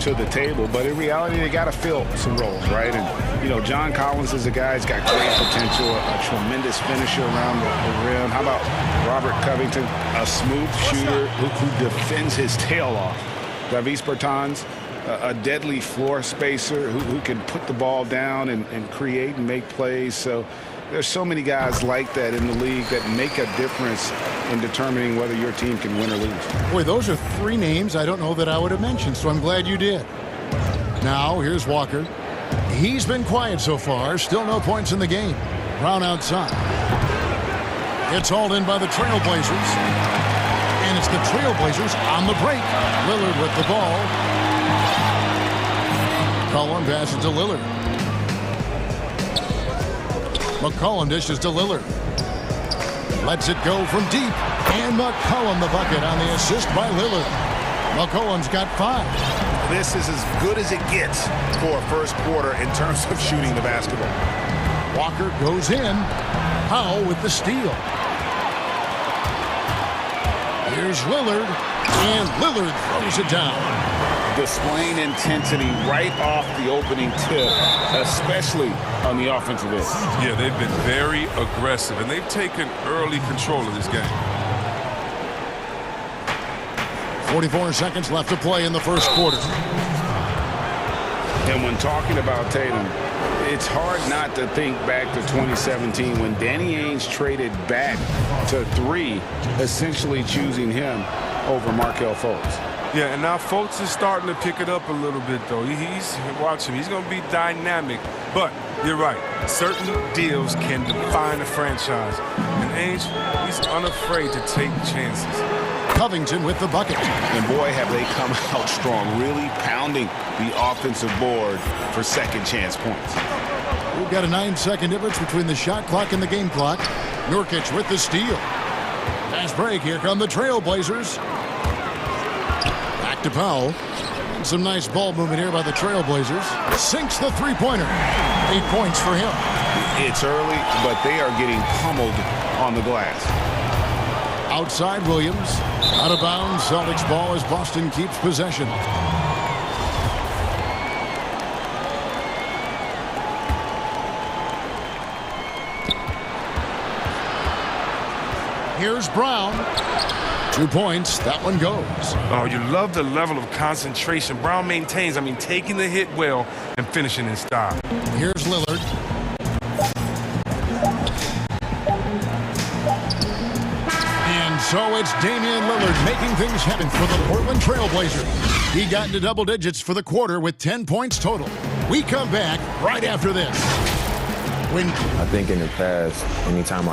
to the table. But in reality, they got to fill some roles, right? And, you know, John Collins is a guy who's got great potential, a tremendous finisher around the rim. How about Robert Covington, a smooth shooter who defends his tail off? Davis Bertans, a deadly floor spacer who can put the ball down and create and make plays. So there's so many guys like that in the league that make a difference in determining whether your team can win or lose. Boy, those are 3 names I don't know that I would have mentioned, so I'm glad you did. Now, here's Walker. He's been quiet so far. Still no points in the game. Brown outside. It's hauled in by the Trailblazers. And it's the Trailblazers on the break. Lillard with the ball. McCollum passes to Lillard. McCollum dishes to Lillard. Lets it go from deep. And McCollum the bucket on the assist by Lillard. McCollum's got 5. This is as good as it gets for a first quarter in terms of shooting the basketball. Walker goes in. Powell with the steal. Here's Lillard. And Lillard throws it down. Displaying intensity right off the opening tip, especially on the offensive end. Yeah, they've been very aggressive, and they've taken early control of this game. 44 seconds left to play in the first quarter. And when talking about Tatum, it's hard not to think back to 2017 when Danny Ainge traded back to 3, essentially choosing him over Markelle Fultz. Yeah, and now Fultz is starting to pick it up a little bit, though. Watch him. He's going to be dynamic. But you're right. Certain deals can define a franchise. And Ainge, he's unafraid to take chances. Covington with the bucket. And boy, have they come out strong, really pounding the offensive board for second chance points. We've got a 9-second difference between the shot clock and the game clock. Nurkic with the steal. Fast break. Here come the Trailblazers. Back to Powell. And some nice ball movement here by the Trailblazers. Sinks the three-pointer. 8 points for him. It's early, but they are getting pummeled on the glass. Outside Williams. Out of bounds. Celtics ball as Boston keeps possession. Here's Brown. 2 points. That one goes. Oh, you love the level of concentration Brown maintains. I mean, taking the hit well and finishing in style. Here's Lillard. And so it's Damian Lillard making things happen for the Portland Trailblazers. He got into double digits for the quarter with 10 points total. We come back right after this. I think in the past, anytime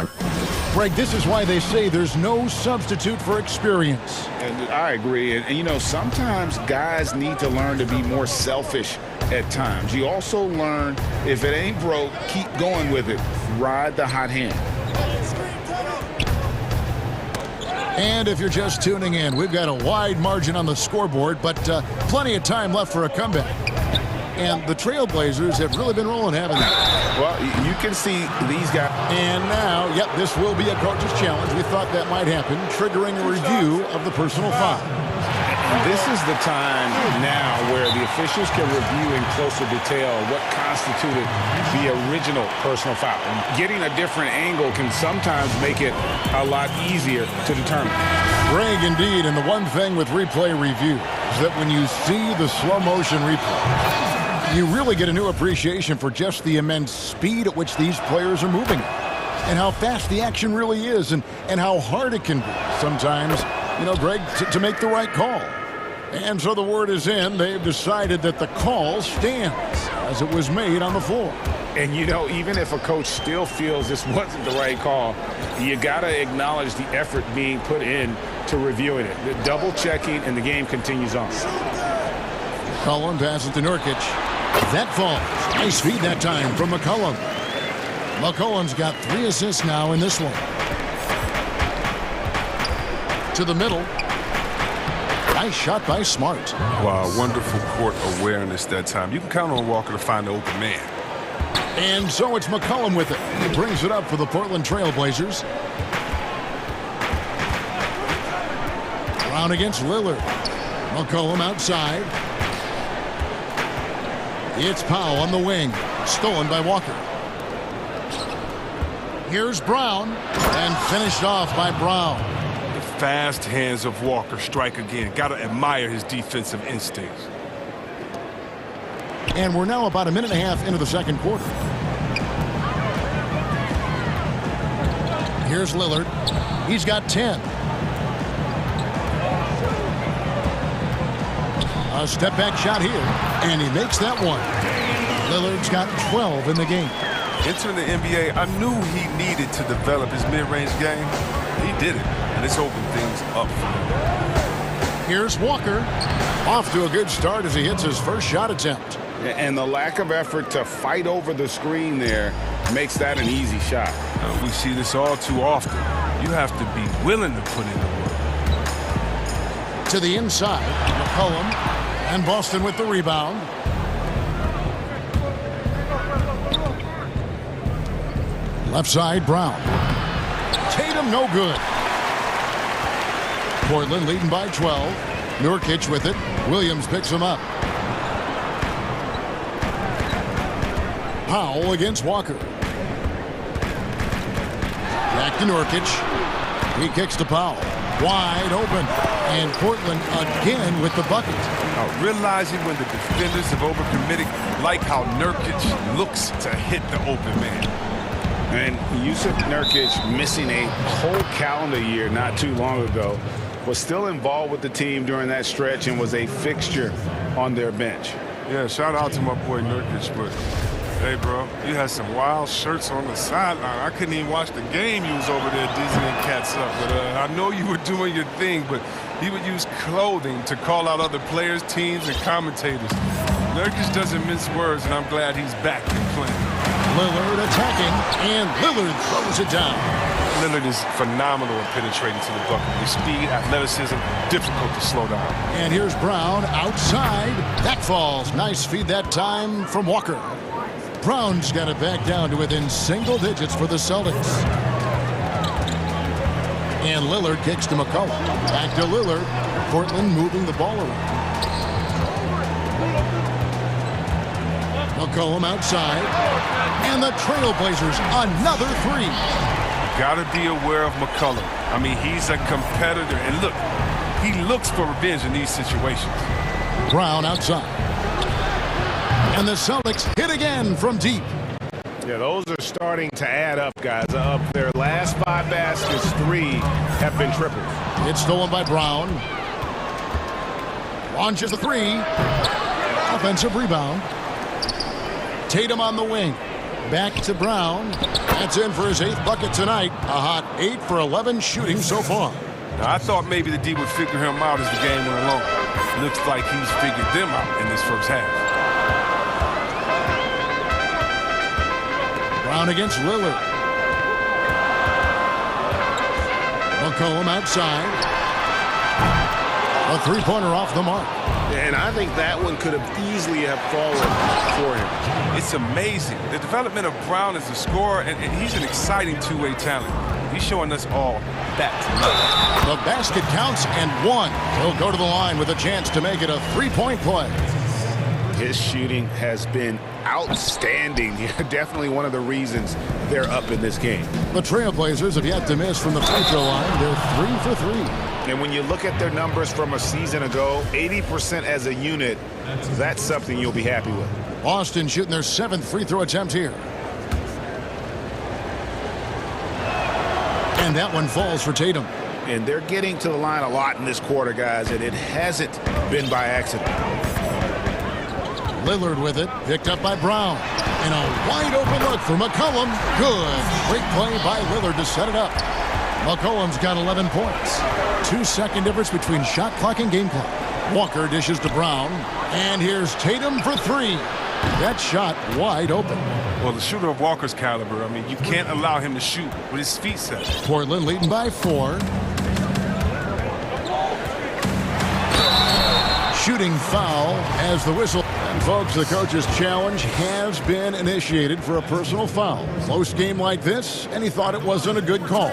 Greg, this is why they say there's no substitute for experience. And I agree. And, you know, sometimes guys need to learn to be more selfish at times. You also learn if it ain't broke, keep going with it. Ride the hot hand. And if you're just tuning in, we've got a wide margin on the scoreboard, but plenty of time left for a comeback. And the Trailblazers have really been rolling, haven't they? Well, you can see these guys. And now, yep, this will be a coach's challenge. We thought that might happen, triggering a review of the personal foul. This is the time now where the officials can review in closer detail what constituted the original personal foul. And getting a different angle can sometimes make it a lot easier to determine. Greg, indeed, and the one thing with replay review is that when you see the slow motion replay, you really get a new appreciation for just the immense speed at which these players are moving and how fast the action really is and how hard it can be sometimes, you know, Greg, to make the right call. And so the word is in. They've decided that the call stands as it was made on the floor. And, you know, even if a coach still feels this wasn't the right call, you got to acknowledge the effort being put in to reviewing it. The double checking, and the game continues on. McCollum passes to Nurkic. That falls. Nice feed that time from McCollum. McCollum's got 3 assists now in this one. To the middle. Nice shot by Smart. Wow, wonderful court awareness that time. You can count on Walker to find the open man. And so it's McCollum with it. He brings it up for the Portland Trailblazers. Brown against Lillard. McCollum outside. It's Powell on the wing. Stolen by Walker. Here's Brown. And finished off by Brown. The fast hands of Walker strike again. Got to admire his defensive instincts. And we're now about a minute and a half into the second quarter. Here's Lillard. He's got 10. A step-back shot here, and he makes that one. Lillard's got 12 in the game. Entering the NBA, I knew he needed to develop his mid-range game. He did it. and it's opened things up for him. Here's Walker. Off to a good start as he hits his first shot attempt. And the lack of effort to fight over the screen there makes that an easy shot. We see this all too often. You have to be willing to put in the work. To the inside, McCollum, and Boston with the rebound. Left side, Brown. Tatum, no good. Portland leading by 12. Nurkic with it. Williams picks him up. Powell against Walker. Back to Nurkic. He kicks to Powell. Wide open. And Portland again with the bucket. Realizing when the defenders have overcommitted, like how Nurkic looks to hit the open man. And Yusuf Nurkic, missing a whole calendar year not too long ago, was still involved with the team during that stretch and was a fixture on their bench. Yeah, shout out to my boy Nurkic, but hey, bro, you had some wild shirts on the sideline. I couldn't even watch the game you was over there dizzying cats up. But I know you were doing your thing, but he would use clothing to call out other players, teams, and commentators. Nurkic doesn't mince words, and I'm glad he's back in playing. Lillard attacking, and Lillard throws it down. Lillard is phenomenal at penetrating to the bucket. His speed, athleticism, difficult to slow down. And here's Brown outside. That falls. Nice feed that time from Walker. Brown's got it back down to within single digits for the Celtics. And Lillard kicks to McCollum. Back to Lillard. Portland moving the ball around. McCollum outside. And the Trailblazers, another three. Got to be aware of McCollum. I mean, he's a competitor. And look, he looks for revenge in these situations. Brown outside. And the Celtics hit again from deep. Yeah, those are starting to add up, guys. Up their last 5 baskets, 3 have been triples. It's stolen by Brown. Launches the 3. Offensive rebound. Tatum on the wing. Back to Brown. That's in for his 8th bucket tonight. A hot 8 for 11 shooting so far. Now, I thought maybe the D would figure him out as the game went along. Looks like he's figured them out in this first half. Brown against Lillard. McCollum outside. A three-pointer off the mark. And I think that one could have easily have fallen for him. It's amazing. The development of Brown as a scorer, and he's an exciting two-way talent. He's showing us all that tonight. The basket counts and 1. He'll go to the line with a chance to make it a three-point play. His shooting has been outstanding. Definitely one of the reasons they're up in this game. The Trailblazers have yet to miss from the free throw line. They're 3 for 3. And when you look at their numbers from a season ago, 80% as a unit, that's something you'll be happy with. Boston shooting their 7th free throw attempt here. And that one falls for Tatum. And they're getting to the line a lot in this quarter, guys, and it hasn't been by accident. Lillard with it, picked up by Brown. And a wide open look for McCollum. Good. Great play by Lillard to set it up. McCollum's got 11 points. 2-second difference between shot clock and game clock. Walker dishes to Brown. And here's Tatum for 3. That shot wide open. Well, the shooter of Walker's caliber, I mean, you can't allow him to shoot with his feet set. Portland leading by 4. Shooting foul as the whistle. And folks, the coach's challenge has been initiated for a personal foul. Close game like this, and he thought it wasn't a good call.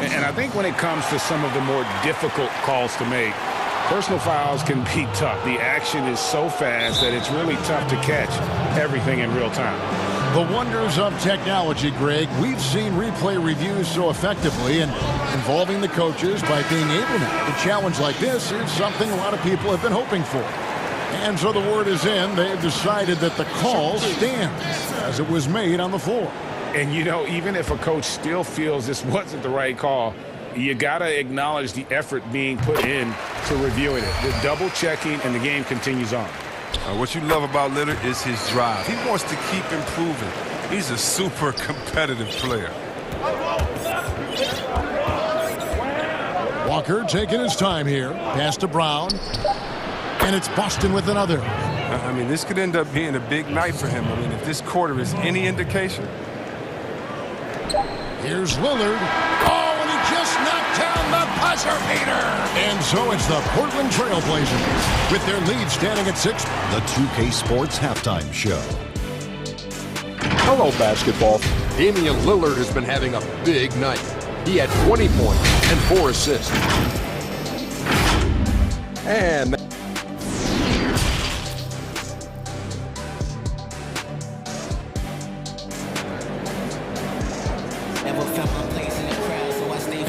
And I think when it comes to some of the more difficult calls to make, personal fouls can be tough. The action is so fast that it's really tough to catch everything in real time. The wonders of technology, Greg. We've seen replay reviews so effectively, and involving the coaches by being able now to challenge like this is something a lot of people have been hoping for. And so the word is in. They've decided that the call stands as it was made on the floor. And, you know, even if a coach still feels this wasn't the right call, you got to acknowledge the effort being put in to reviewing it. The double checking, and the game continues on. What you love about Lillard is his drive. He wants to keep improving. He's a super competitive player. Walker taking his time here. Pass to Brown. And it's Boston with another. I mean, this could end up being a big night for him. I mean, if this quarter is any indication. Here's Lillard. Oh, and he just knocked down the buzzer beater. And so it's the Portland Trailblazers with their lead standing at 6. The 2K Sports Halftime Show. Hello, basketball. Damian Lillard has been having a big night. He had 20 points and 4 assists. And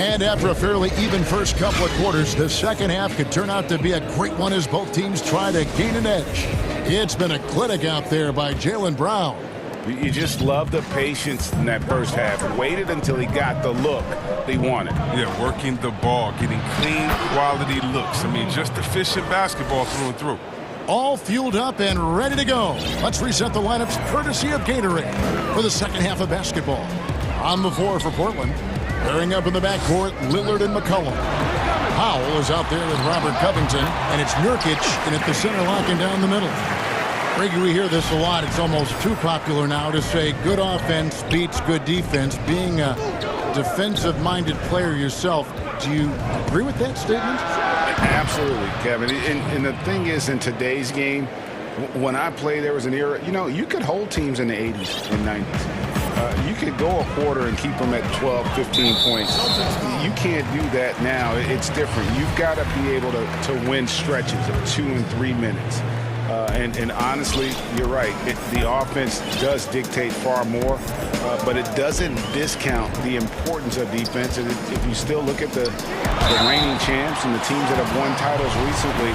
And after a fairly even first couple of quarters, the second half could turn out to be a great one as both teams try to gain an edge. It's been a clinic out there by Jaylen Brown. You just love the patience in that first half. Waited until he got the look he wanted. Yeah, working the ball, getting clean, quality looks. I mean, just efficient basketball through and through. All fueled up and ready to go. Let's reset the lineups courtesy of Gatorade for the second half of basketball. On the floor for Portland. Pairing up in the backcourt, Lillard and McCollum. Powell is out there with Robert Covington, and it's Nurkic in at the center locking down the middle. Greg, we hear this a lot. It's almost too popular now to say good offense beats good defense. Being a defensive-minded player yourself, do you agree with that statement? Absolutely, Kevin. And the thing is, in today's game, when I play, there was an era, you could hold teams in the 80s and 90s. You could go a quarter and keep them at 12, 15 points. You can't do that now. It's different. You've got to be able to win stretches of 2 and 3 minutes. And honestly, you're right. The offense does dictate far more, but it doesn't discount the importance of defense. And if you still look at the reigning champs and the teams that have won titles recently,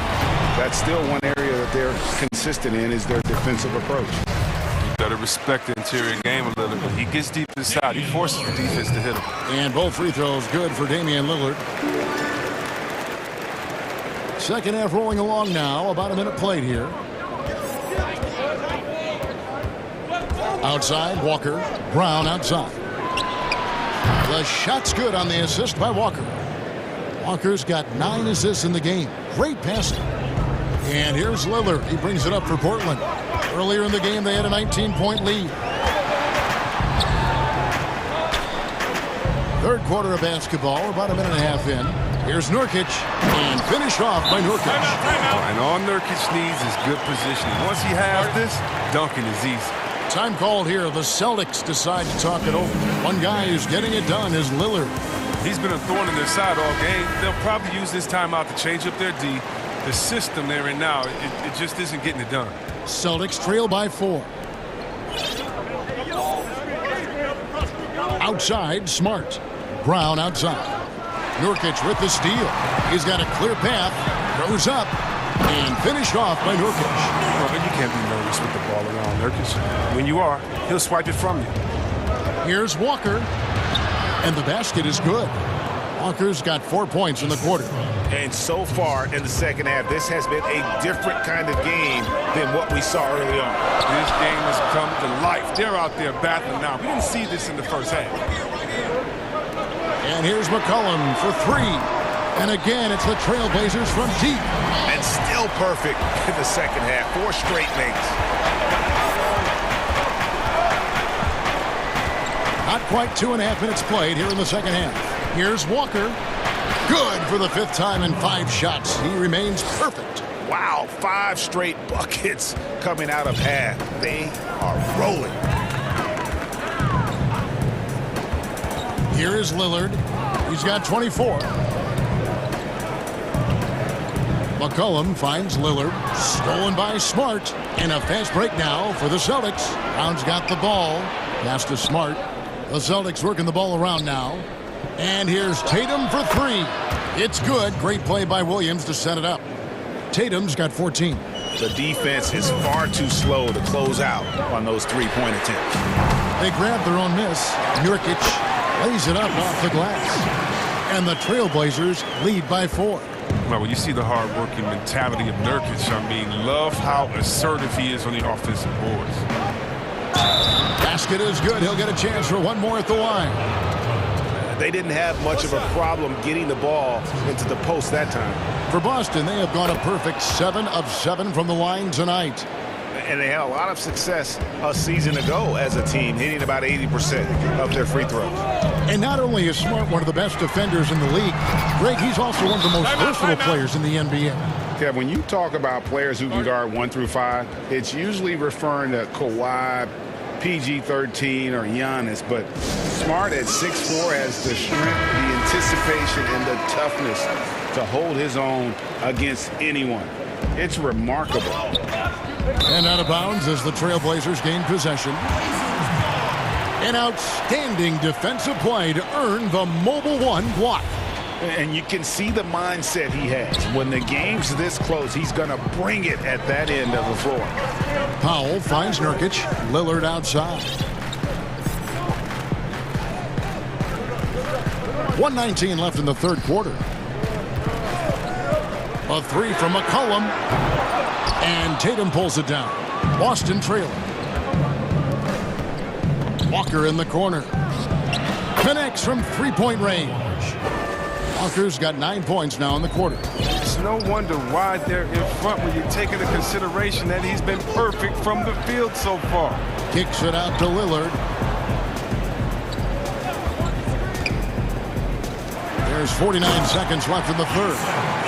that's still one area that they're consistent in is their defensive approach. You got to respect the interior game a little bit. He gets deep inside. He forces the defense to hit him. And both free throws good for Damian Lillard. Second half rolling along now. About a minute played here. Outside, Walker. Brown outside. The shot's good on the assist by Walker. Walker's got 9 assists in the game. Great passing. And here's Lillard. He brings it up for Portland. Earlier in the game, they had a 19-point lead. Third quarter of basketball, about a minute and a half in. Here's Nurkic, and finished off by Nurkic. And all Nurkic needs is good positioning. Once he has this, dunking is easy. Time called here. The Celtics decide to talk it over. One guy who's getting it done is Lillard. He's been a thorn in their side all game. They'll probably use this timeout to change up their D. The system they're in now, it just isn't getting it done. Celtics trail by 4. Outside, Smart. Brown outside. Nurkic with the steal. He's got a clear path. Goes up. And finished off by Nurkic. Well, you can't be nervous with the ball around Nurkic. When you are, he'll swipe it from you. Here's Walker. And the basket is good. Walker's got 4 points in the quarter. And so far in the second half, this has been a different kind of game than what we saw early on. This game has come to life. They're out there battling now. We didn't see this in the first half. And here's McCollum for 3. And again, it's the Trailblazers from deep. And still perfect in the second half. 4 straight makes. Not quite 2.5 minutes played here in the second half. Here's Walker. Good for the 5th time in 5 shots. He remains perfect. Wow, 5 straight buckets coming out of half. They are rolling. Here is Lillard. He's got 24. McCollum finds Lillard. Stolen by Smart. And a fast break now for the Celtics. Brown's got the ball. Pass to Smart. The Celtics working the ball around now. And here's Tatum for 3. It's good. Great play by Williams to set it up. Tatum's got 14. The defense is far too slow to close out on those 3-point attempts. They grab their own miss. Nurkic lays it up off the glass. And the Trailblazers lead by 4. Well, when you see the hard-working mentality of Nurkic, I mean, love how assertive he is on the offensive boards. Basket is good. He'll get a chance for one more at the line. They didn't have much of a problem getting the ball into the post that time. For Boston, they have gone a perfect 7 of 7 from the line tonight. And they had a lot of success a season ago as a team, hitting about 80% of their free throws. And not only is Smart one of the best defenders in the league, Greg, he's also one of the most versatile players in the NBA. Kev, when you talk about players who can guard 1 through 5, it's usually referring to Kawhi, PG-13, or Giannis, but Smart at 6'4" has the strength, the anticipation, and the toughness to hold his own against anyone. It's remarkable. And out of bounds as the Trailblazers gain possession. An outstanding defensive play to earn the Mobile One block. And you can see the mindset he has. When the game's this close, he's going to bring it at that end of the floor. Powell finds Nurkic. Lillard outside. 1:19 left in the third quarter. A three from McCollum. And Tatum pulls it down. Boston trailing. Walker in the corner. Connects from three-point range. Walker's got 9 points now in the quarter. It's no wonder why they're in front when you take into consideration that he's been perfect from the field so far. Kicks it out to Lillard. There's 49 seconds left in the third.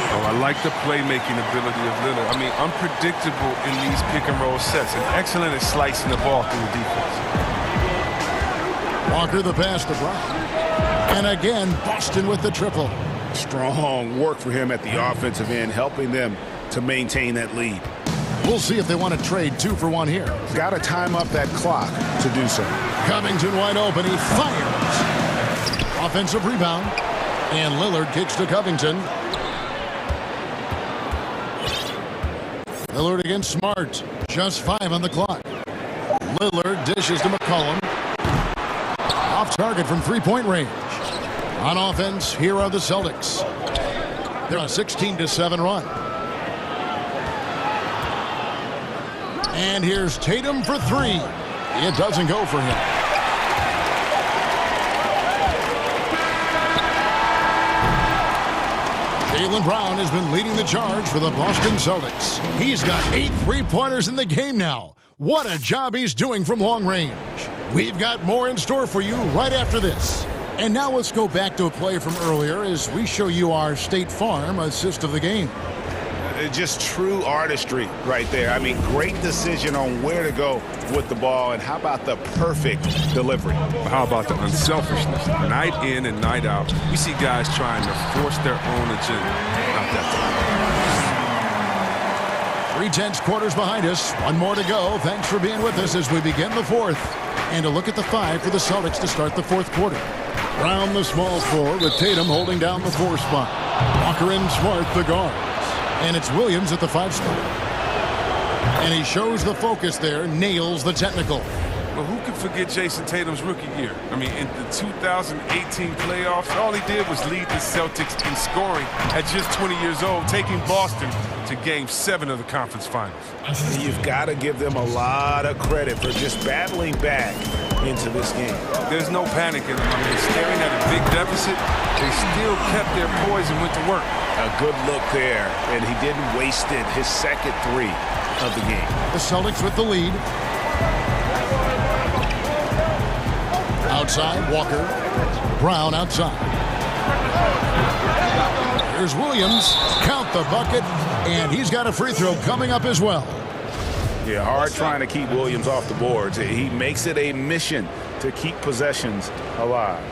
Oh, I like the playmaking ability of Lillard. I mean, unpredictable in these pick-and-roll sets. And excellent at slicing the ball through the defense. Walker the pass to Brown. And again, Boston with the triple. Strong work for him at the offensive end, helping them to maintain that lead. We'll see if they want to trade 2 for 1 here. Got to time up that clock to do so. Covington wide open. He fires. Offensive rebound. And Lillard kicks to Covington. Lillard against Smart. Just 5 on the clock. Lillard dishes to McCollum. Off target from three-point range. On offense, here are the Celtics. They're on a 16-7 run. And here's Tatum for 3. It doesn't go for him. Jaylen Brown has been leading the charge for the Boston Celtics. He's got 8 three-pointers in the game now. What a job he's doing from long range. We've got more in store for you right after this. And now let's go back to a play from earlier as we show you our State Farm assist of the game. Just true artistry right there. I mean, great decision on where to go with the ball, and how about the perfect delivery? How about the unselfishness? Night in and night out, we see guys trying to force their own agenda. Not that time. 3/10 quarters behind us. 1 more to go. Thanks for being with us as we begin the fourth. And a look at the 5 for the Celtics to start the fourth quarter. Brown the small forward with Tatum holding down the 4 spot. Walker and Smart the guards. And it's Williams at the 5 spot. And he shows the focus there, nails the technical. Well, who can forget Jason Tatum's rookie year? I mean, in the 2018 playoffs, all he did was lead the Celtics in scoring at just 20 years old, taking Boston to Game 7 of the conference finals. And you've got to give them a lot of credit for just battling back into this game. There's no panic in them. I mean, staring at a big deficit, they still kept their poise and went to work. A good look there, and he didn't waste it. His second 3 of the game. The Celtics with the lead. Outside, Walker. Brown outside. Here's Williams. Count the bucket, and he's got a free throw coming up as well. Yeah, hard trying to keep Williams off the boards. He makes it a mission to keep possessions alive.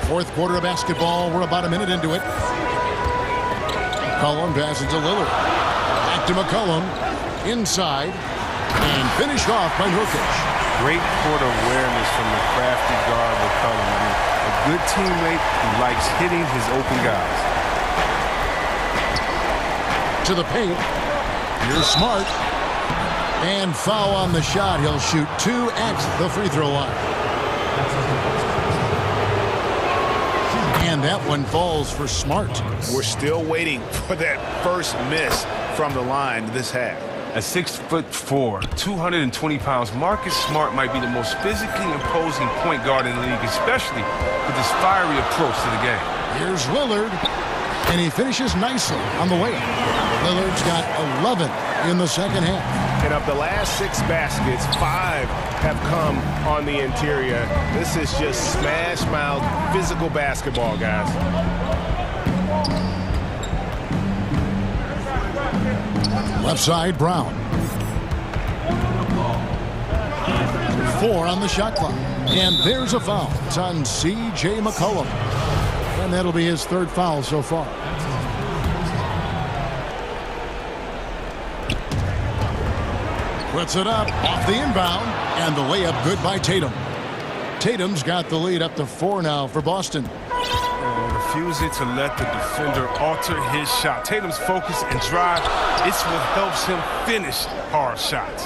Fourth quarter of basketball. We're about a minute into it. McCollum passes to Lillard. Back to McCollum. Inside. And finished off by Nurkic. Great court awareness from the crafty guard McCollum. I mean, a good teammate who likes hitting his open guys. To the paint. Here's Smart. And foul on the shot. He'll shoot 2 at the free throw line. And that one falls for Smart. We're still waiting for that first miss from the line this half. At 6'4", 220 pounds, Marcus Smart might be the most physically imposing point guard in the league, especially with his fiery approach to the game. Here's Lillard, and he finishes nicely on the way. Lillard's got 11 in the second half. And of the last 6 baskets, 5 have come on the interior. This is just smash mouth physical basketball, guys. Left side, Brown. 4 on the shot clock. And there's a foul. It's on C.J. McCollum. And that'll be his 3rd foul so far. Puts it up off the inbound. And the layup good by Tatum. Tatum's got the lead up to 4 now for Boston. Refusing to let the defender alter his shot. Tatum's focus and drive, it's what helps him finish hard shots.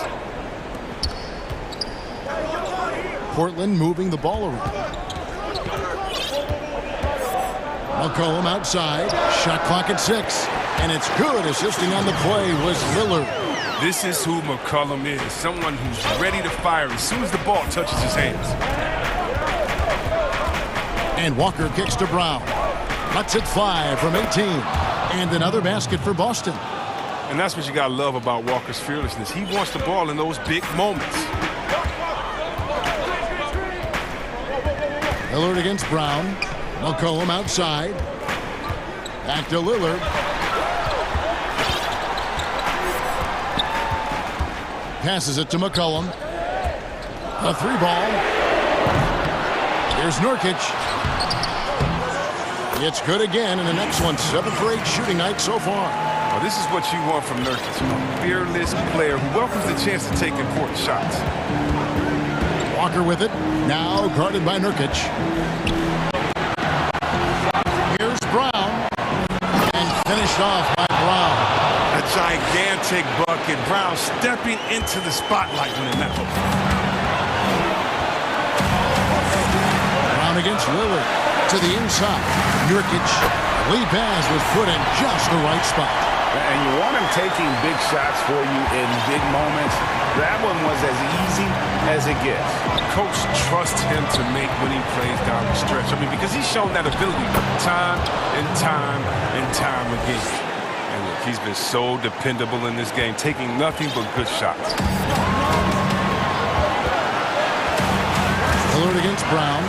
Portland moving the ball around. McCollum outside. Shot clock at 6. And it's good. Assisting on the play was Lillard. This is who McCollum is. Someone who's ready to fire as soon as the ball touches his hands. And Walker kicks to Brown. Cuts it 5 from 18. And another basket for Boston. And that's what you got to love about Walker's fearlessness. He wants the ball in those big moments. Lillard against Brown. McCollum outside. Back to Lillard. Passes it to McCollum. A 3 ball. Here's Nurkic. It's good again, and the next one 7 for 8 shooting night so far. Well, this is what you want from Nurkic, a fearless player who welcomes the chance to take important shots. Walker with it, now guarded by Nurkic. Here's Brown, and finished off by Brown. A gigantic bucket. Brown stepping into the spotlight when it mattered. Brown against Lillard. To the inside. Nurkic. Lead pass was put in just the right spot. And you want him taking big shots for you in big moments. That one was as easy as it gets. Coach trusts him to make winning plays down the stretch. I mean, because he's shown that ability time and time and time again. And look, he's been so dependable in this game, taking nothing but good shots. Lillard against Brown.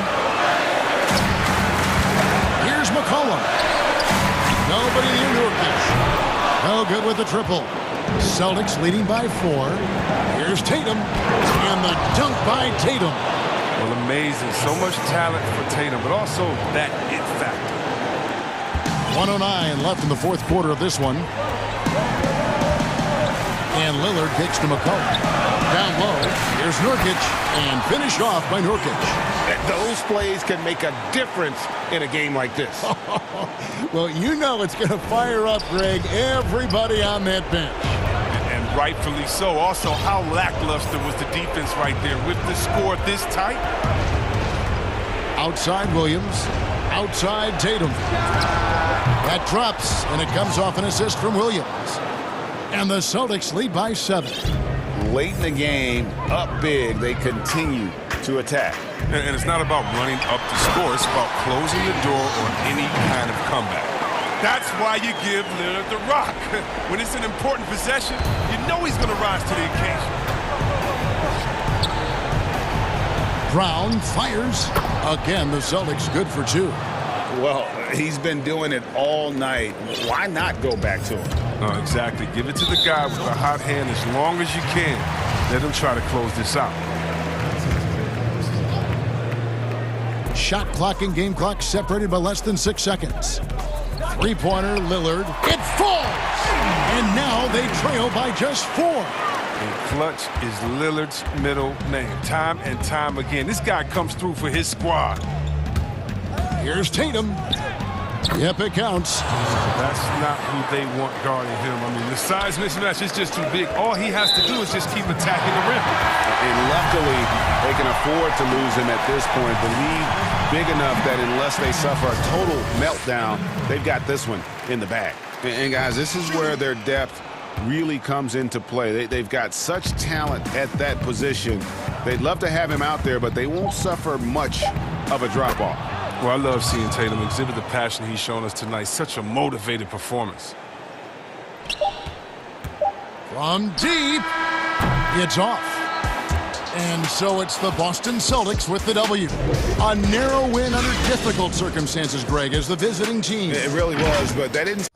Here's McCollum. Nobody near Nurkic. No good with the triple. Celtics leading by 4. Here's Tatum. And the dunk by Tatum. Well, amazing. So much talent for Tatum, but also that it factor. 1:09 left in the 4th quarter of this one. And Lillard kicks to McCollum. Down low. Here's Nurkic. And finished off by Nurkic. Those plays can make a difference in a game like this. Well, you know it's going to fire up, Greg, everybody on that bench. And rightfully so. Also, how lackluster was the defense right there with the score this tight? Outside Williams. Outside Tatum. That drops, and it comes off an assist from Williams. And the Celtics lead by 7. Late in the game, up big, they continue to attack. And it's not about running up to score. It's about closing the door on any kind of comeback. That's why you give Lillard the rock. When it's an important possession, you know he's going to rise to the occasion. Brown fires. Again, the Celtics good for 2. Well, he's been doing it all night. Why not go back to him? No, exactly. Give it to the guy with the hot hand as long as you can. Let him try to close this out. Shot clock and game clock separated by less than 6 seconds. 3-pointer, Lillard. It falls! And now they trail by just 4. And clutch is Lillard's middle name. Time and time again. This guy comes through for his squad. Here's Tatum. Yep, it counts. That's not who they want guarding him. I mean, the size mismatch is just too big. All he has to do is just keep attacking the rim. And luckily, they can afford to lose him at this point. The lead big enough that unless they suffer a total meltdown, they've got this one in the bag. And guys, this is where their depth really comes into play. They've got such talent at that position. They'd love to have him out there, but they won't suffer much of a drop-off. Well, I love seeing Tatum exhibit the passion he's shown us tonight. Such a motivated performance. From deep, it's off. And so it's the Boston Celtics with the W. A narrow win under difficult circumstances, Greg, as the visiting team. It really was, but that didn't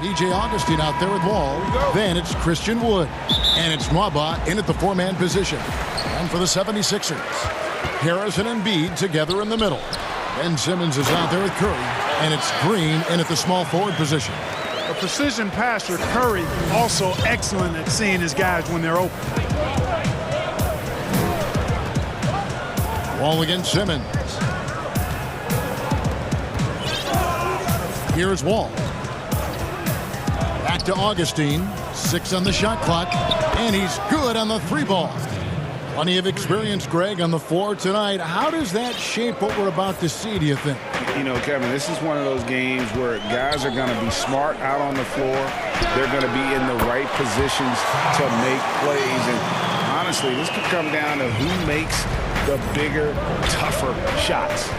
PJ Augustine out there with Wall. Then it's Christian Wood. And it's Nwaba in at the four-man position. And for the 76ers, Harrison and Embiid together in the middle. Ben Simmons is out there with Curry. And it's Green in at the small forward position. A precision passer, Curry, also excellent at seeing his guys when they're open. Wall against Simmons. Here's Wall. Back to Augustine. 6 on the shot clock. And he's good on the three ball. Plenty of experience, Greg, on the floor tonight. How does that shape what we're about to see, do you think? You know, Kevin, this is one of those games where guys are going to be smart out on the floor. They're going to be in the right positions to make plays. And honestly, this could come down to who makes the bigger, tougher shots.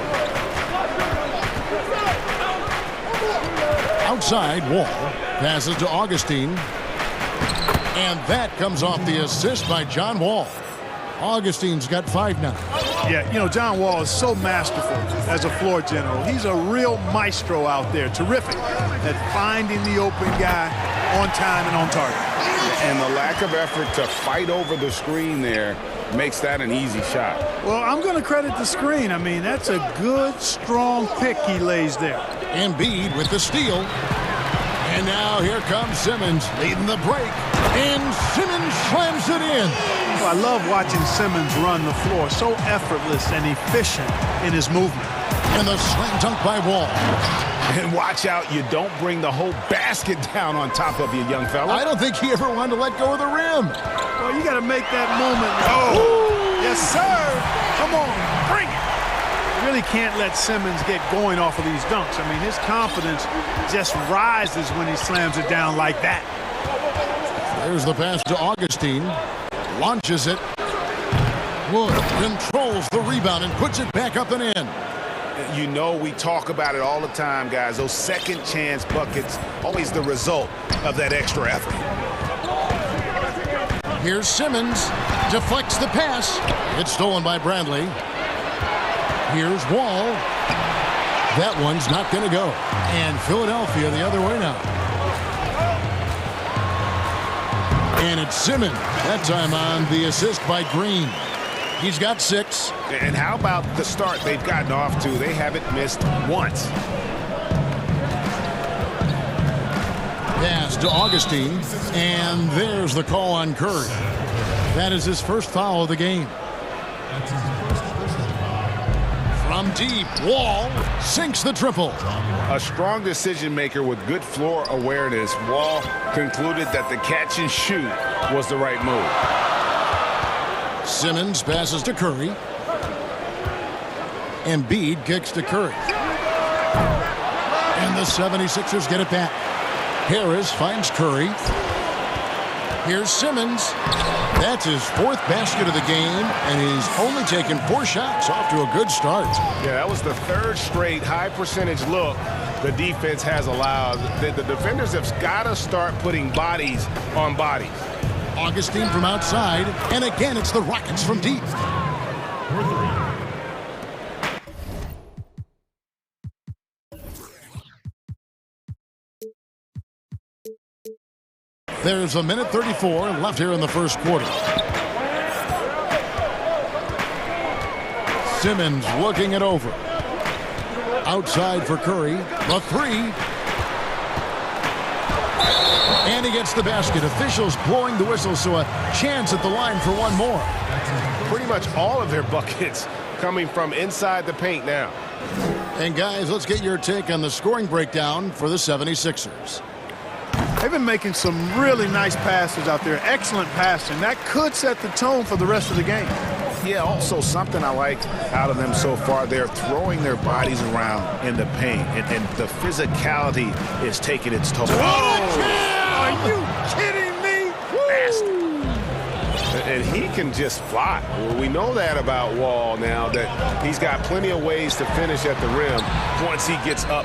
Outside, Wall passes to Augustine. And that comes off the assist by John Wall. Augustine's got 5 now. Yeah, you know, John Wall is so masterful as a floor general. He's a real maestro out there. Terrific at finding the open guy on time and on target. And the lack of effort to fight over the screen there makes that an easy shot. Well, I'm going to credit the screen. I mean, that's a good, strong pick he lays there. Embiid with the steal. And now here comes Simmons leading the break. And Simmons slams it in. Well, I love watching Simmons run the floor. So effortless and efficient in his movement. And the slam dunk by Wall. And watch out, you don't bring the whole basket down on top of you, young fella. I don't think he ever wanted to let go of the rim. Well, you got to make that moment. Oh, yes, sir. Come on, bring it. You really can't let Simmons get going off of these dunks. I mean, his confidence just rises when he slams it down like that. There's the pass to Augustine. Launches it. Wood controls the rebound and puts it back up and in. You know, we talk about it all the time, guys. Those second chance buckets, always the result of that extra effort. Here's Simmons. Deflects the pass. It's stolen by Bradley. Here's Wall. That one's not going to go. And Philadelphia the other way now. And it's Simmons. That time on the assist by Green. He's got 6. And how about the start they've gotten off to? They haven't missed once. Pass to Augustine. And there's the call on Curry. That is his first foul of the game. From deep, Wall sinks the triple. A strong decision maker with good floor awareness. Wall concluded that the catch and shoot was the right move. Simmons passes to Curry. Embiid kicks to Curry. And the 76ers get it back. Harris finds Curry. Here's Simmons. That's his 4th basket of the game, and he's only taken 4 shots. Off to a good start. Yeah, that was the 3rd straight high percentage look the defense has allowed. The defenders have got to start putting bodies on bodies. Augustine from outside, and again it's the Rockets from deep. There's a minute 34 left here in the first quarter. Simmons looking it over. Outside for Curry. The 3. And he gets the basket. Officials blowing the whistle, so a chance at the line for one more. Pretty much all of their buckets coming from inside the paint now. And guys, let's get your take on the scoring breakdown for the 76ers. They've been making some really nice passes out there. Excellent passing. That could set the tone for the rest of the game. Yeah, also something I like out of them so far, they're throwing their bodies around in the paint, and the physicality is taking its toll. Are you kidding me? Nasty. And he can just fly. Well, we know that about Wall now, that he's got plenty of ways to finish at the rim once he gets up,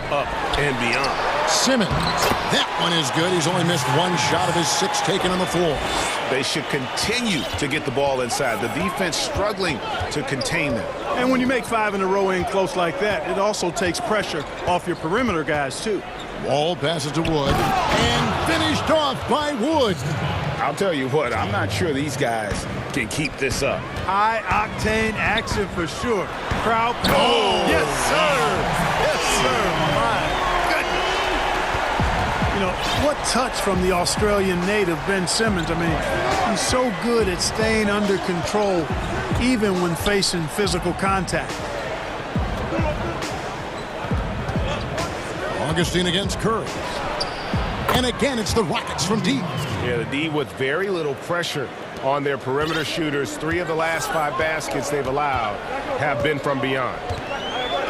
and beyond. Simmons, that one is good. He's only missed 1 shot of his 6 taken on the floor. They should continue to get the ball inside. The defense struggling to contain them. And when you make 5 in a row in close like that, it also takes pressure off your perimeter guys, too. Wall passes to Wood, and finished off by Wood. I'll tell you what, I'm not sure these guys can keep this up. High-octane action for sure. Crowd. Oh, yes, sir. Yes, sir. My goodness. You know, what touch from the Australian native, Ben Simmons. I mean, he's so good at staying under control, even when facing physical contact. Augustine against Curry. And again, it's the Rockets from deep. Yeah, the D with very little pressure on their perimeter shooters. 3 of the last 5 baskets they've allowed have been from beyond.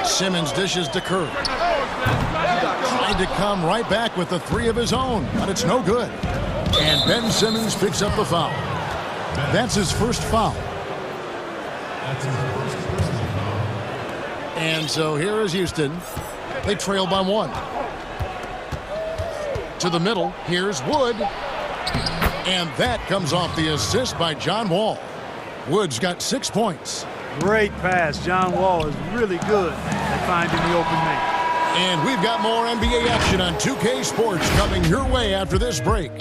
Simmons dishes to Curry. Tried to come right back with the 3 of his own, but it's no good. And Ben Simmons picks up the foul. That's his first foul. And so here is Houston. They trail by 1. To the middle, here's Wood. And that comes off the assist by John Wall. Wood's got 6 points. Great pass. John Wall is really good at finding the open man. And we've got more NBA action on 2K Sports coming your way after this break.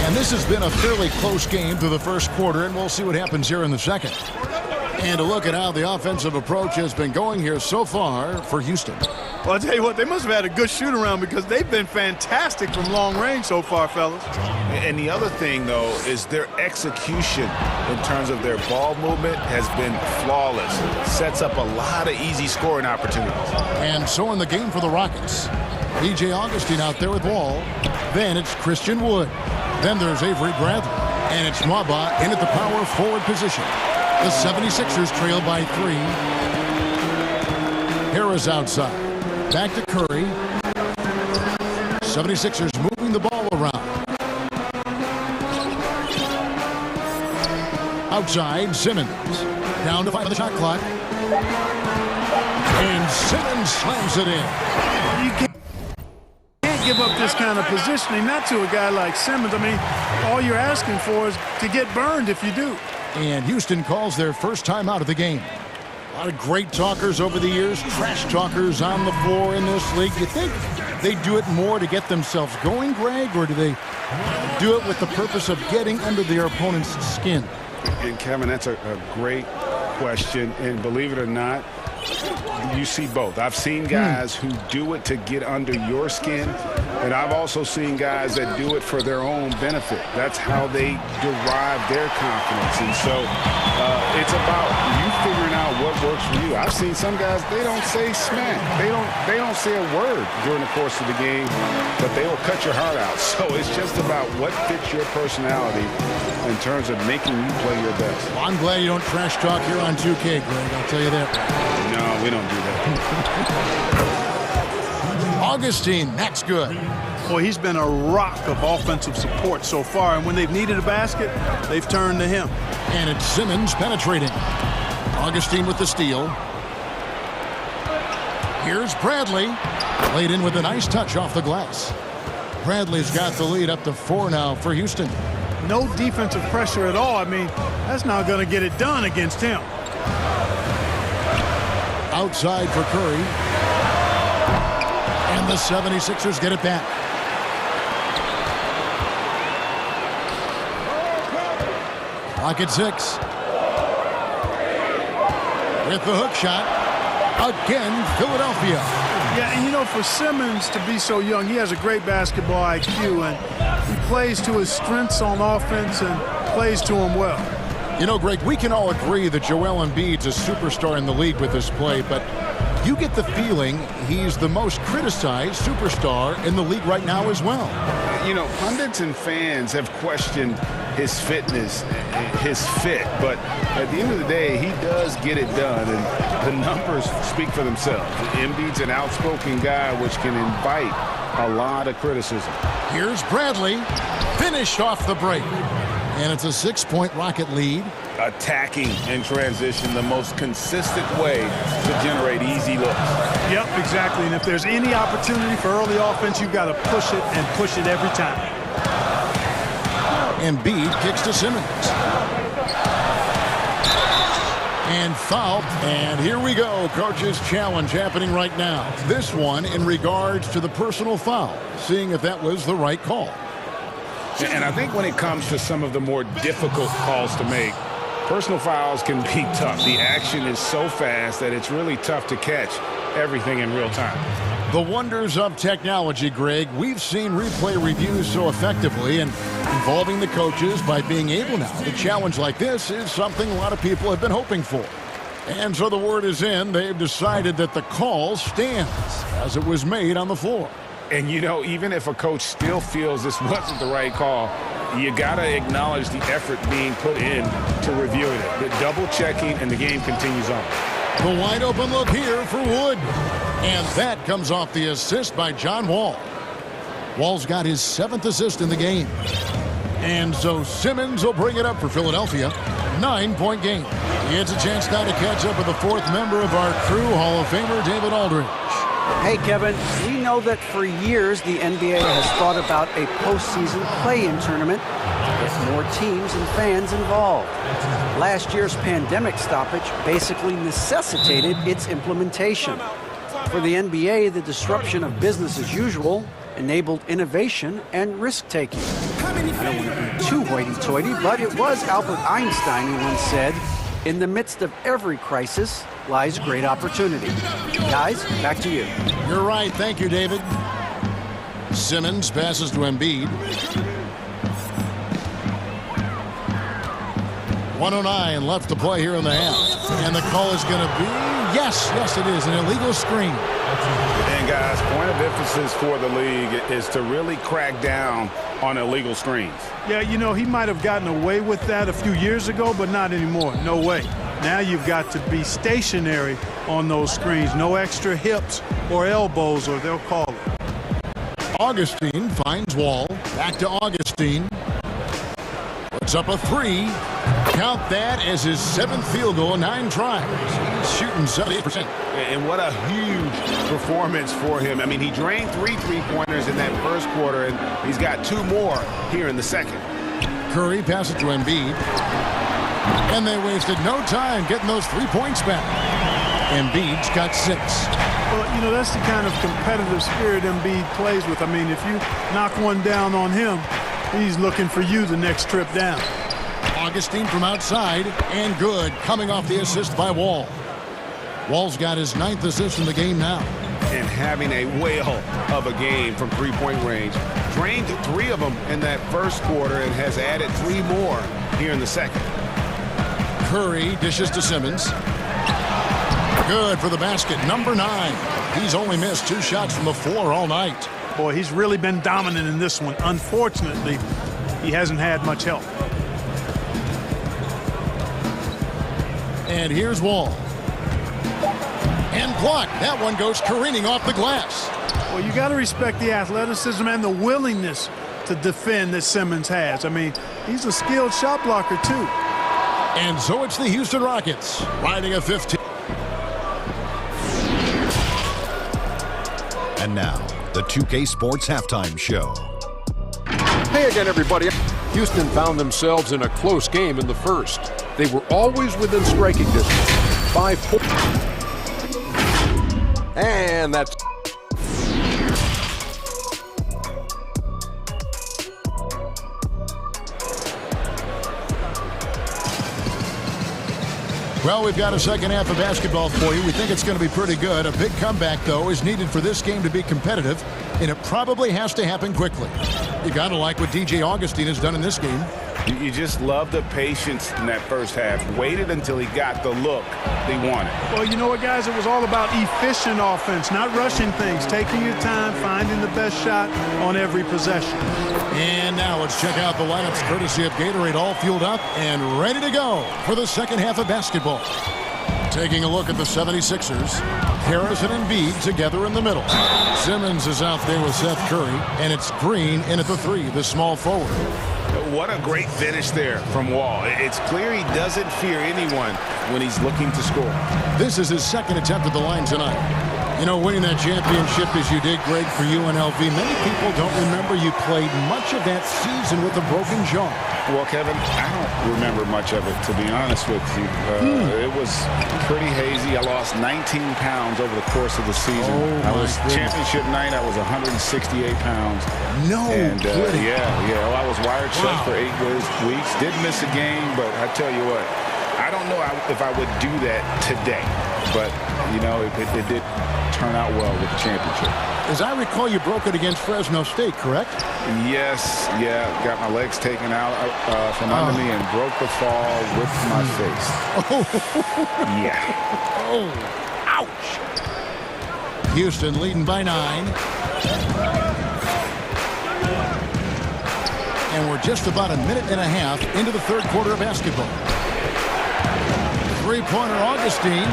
And this has been a fairly close game through the first quarter, and we'll see what happens here in the second. And a look at how the offensive approach has been going here so far for Houston. Well, I'll tell you what, they must have had a good shoot-around because they've been fantastic from long range so far, fellas. And the other thing, though, is their execution in terms of their ball movement has been flawless. Sets up a lot of easy scoring opportunities. And so in the game for the Rockets, DJ Augustine out there with Wall. Then it's Christian Wood. Then there's Avery Bradley. And it's Mwaba in at the power forward position. The 76ers trail by 3. Harris outside. Back to Curry. 76ers moving the ball around. Outside, Simmons. Down to 5 on the shot clock. And Simmons slams it in. You can't give up this kind of positioning, not to a guy like Simmons. I mean, all you're asking for is to get burned if you do. And Houston calls their first time out of the game. A lot of great talkers over the years, trash talkers on the floor in this league. You think they do it more to get themselves going, Greg, or do they do it with the purpose of getting under their opponent's skin? And Kevin, that's a great question. And believe it or not, you see both. I've seen guys who do it to get under your skin, and I've also seen guys that do it for their own benefit. That's how they derive their confidence. And so it's about you figuring out what works for you. I've seen some guys, they don't say smack. They don't say a word during the course of the game, but they will cut your heart out. So it's just about what fits your personality in terms of making you play your best. Well, I'm glad you don't trash talk here on 2K, Greg. I'll tell you that. No, we don't do that. Augustine, that's good. Boy, he's been a rock of offensive support so far, and when they've needed a basket, they've turned to him. And it's Simmons penetrating. Augustine with the steal. Here's Bradley. Laid in with a nice touch off the glass. Bradley's got the lead up to 4 now for Houston. No defensive pressure at all. I mean, that's not going to get it done against him. Outside for Curry. And the 76ers get it back. Clock at 6. With the hook shot. Again, Philadelphia. Yeah, and you know, for Simmons to be so young, he has a great basketball IQ, and he plays to his strengths on offense and plays to him well. You know, Greg, we can all agree that Joel Embiid's a superstar in the league with his play, but you get the feeling he's the most criticized superstar in the league right now as well. You know, pundits and fans have questioned his fitness, his fit, but at the end of the day, he does get it done, and the numbers speak for themselves. Embiid's an outspoken guy, which can invite a lot of criticism. Here's Bradley, finished off the break, and it's a 6-point Rocket lead. Attacking in transition, the most consistent way to generate easy looks. Yep, exactly. And if there's any opportunity for early offense, you've got to push it and push it every time. Embiid kicks to Simmons. And foul. And here we go. Coach's challenge happening right now. This one in regards to the personal foul. Seeing if that was the right call. And I think when it comes to some of the more difficult calls to make, personal fouls can be tough. The action is so fast that it's really tough to catch everything in real time. The wonders of technology, Greg. We've seen replay reviews so effectively, and involving the coaches by being able now to challenge like this is something a lot of people have been hoping for. And so the word is in. They've decided that the call stands as it was made on the floor. And, you know, even if a coach still feels this wasn't the right call, you got to acknowledge the effort being put in to reviewing it. The double checking, and the game continues on. The wide open look here for Wood. And that comes off the assist by John Wall. Wall's got his 7th assist in the game. And so Simmons will bring it up for Philadelphia. 9-point game. He gets a chance now to catch up with the 4th member of our crew, Hall of Famer David Aldridge. Hey, Kevin, we know that for years the NBA has thought about a postseason play-in tournament with more teams and fans involved. Last year's pandemic stoppage basically necessitated its implementation. For the NBA, the disruption of business as usual enabled innovation and risk-taking. I don't want to be too hoity-toity, but it was Albert Einstein who once said, "In the midst of every crisis lies great opportunity." Guys, back to you. You're right. Thank you, David. Simmons passes to Embiid. 1:09 left to play here in the half. And the call is going to be, yes, it is, an illegal screen. And, guys, point of emphasis for the league is to really crack down on illegal screens. Yeah, you know, he might have gotten away with that a few years ago, but not anymore. No way. Now you've got to be stationary on those screens. No extra hips or elbows, or they'll call it. Augustine finds Wall. Back to Augustine. Puts up a 3. Count that as his 7th field goal in 9 tries. He's shooting 78%. And what a huge performance for him. I mean, he drained 3 3-pointers in that first quarter, and he's got 2 more here in the second. Curry passes to Embiid. And they wasted no time getting those 3 points back. Embiid's got 6. Well, you know, that's the kind of competitive spirit Embiid plays with. I mean, if you knock one down on him, he's looking for you the next trip down. Augustine from outside, and good, coming off the assist by Wall. Wall's got his 9th assist in the game now. And having a whale of a game from 3-point range. Drained 3 of them in that first quarter and has added 3 more here in the second. Curry dishes to Simmons. Good for the basket, number 9. He's only missed 2 shots from the floor all night. Boy, he's really been dominant in this one. Unfortunately, he hasn't had much help. And here's Wall. And blocked. That one goes careening off the glass. Well, you got to respect the athleticism and the willingness to defend that Simmons has. I mean, he's a skilled shot blocker, too. And so it's the Houston Rockets riding a 15. And now, the 2K Sports Halftime Show. Hey again, everybody. Houston found themselves in a close game in the first. They were always within striking distance. 5 points. And that's... Well, we've got a second half of basketball for you. We think it's going to be pretty good. A big comeback, though, is needed for this game to be competitive, and it probably has to happen quickly. You got to like what DJ Augustine has done in this game. You just love the patience in that first half. Waited until he got the look they wanted. Well, you know what, guys? It was all about efficient offense, not rushing things, taking your time, finding the best shot on every possession. And now let's check out the lineups courtesy of Gatorade, all fueled up and ready to go for the second half of basketball. Taking a look at the 76ers, Harris and Embiid together in the middle. Simmons is out there with Seth Curry, and it's Green in at the 3, the small forward. What a great finish there from Wall. It's clear he doesn't fear anyone when he's looking to score. This is his second attempt at the line tonight. You know, winning that championship as you did, Greg, for UNLV, many people don't remember you played much of that season with a broken jaw. Well, Kevin, I don't remember much of it, to be honest with you. It was pretty hazy. I lost 19 pounds over the course of the season. I was championship night. I was 168 pounds. No kidding. Yeah. Well, I was wired shut for 8 weeks. Did miss a game, but I tell you what, I don't know if I would do that today. But, you know, it did turn out well with the championship. As I recall, you broke it against Fresno State, correct? Yes, got my legs taken out from under me and broke the fall with my face. Yeah. Oh, ouch. Houston leading by 9. And we're just about a minute and a half into the third quarter of basketball. Three-pointer Augustine.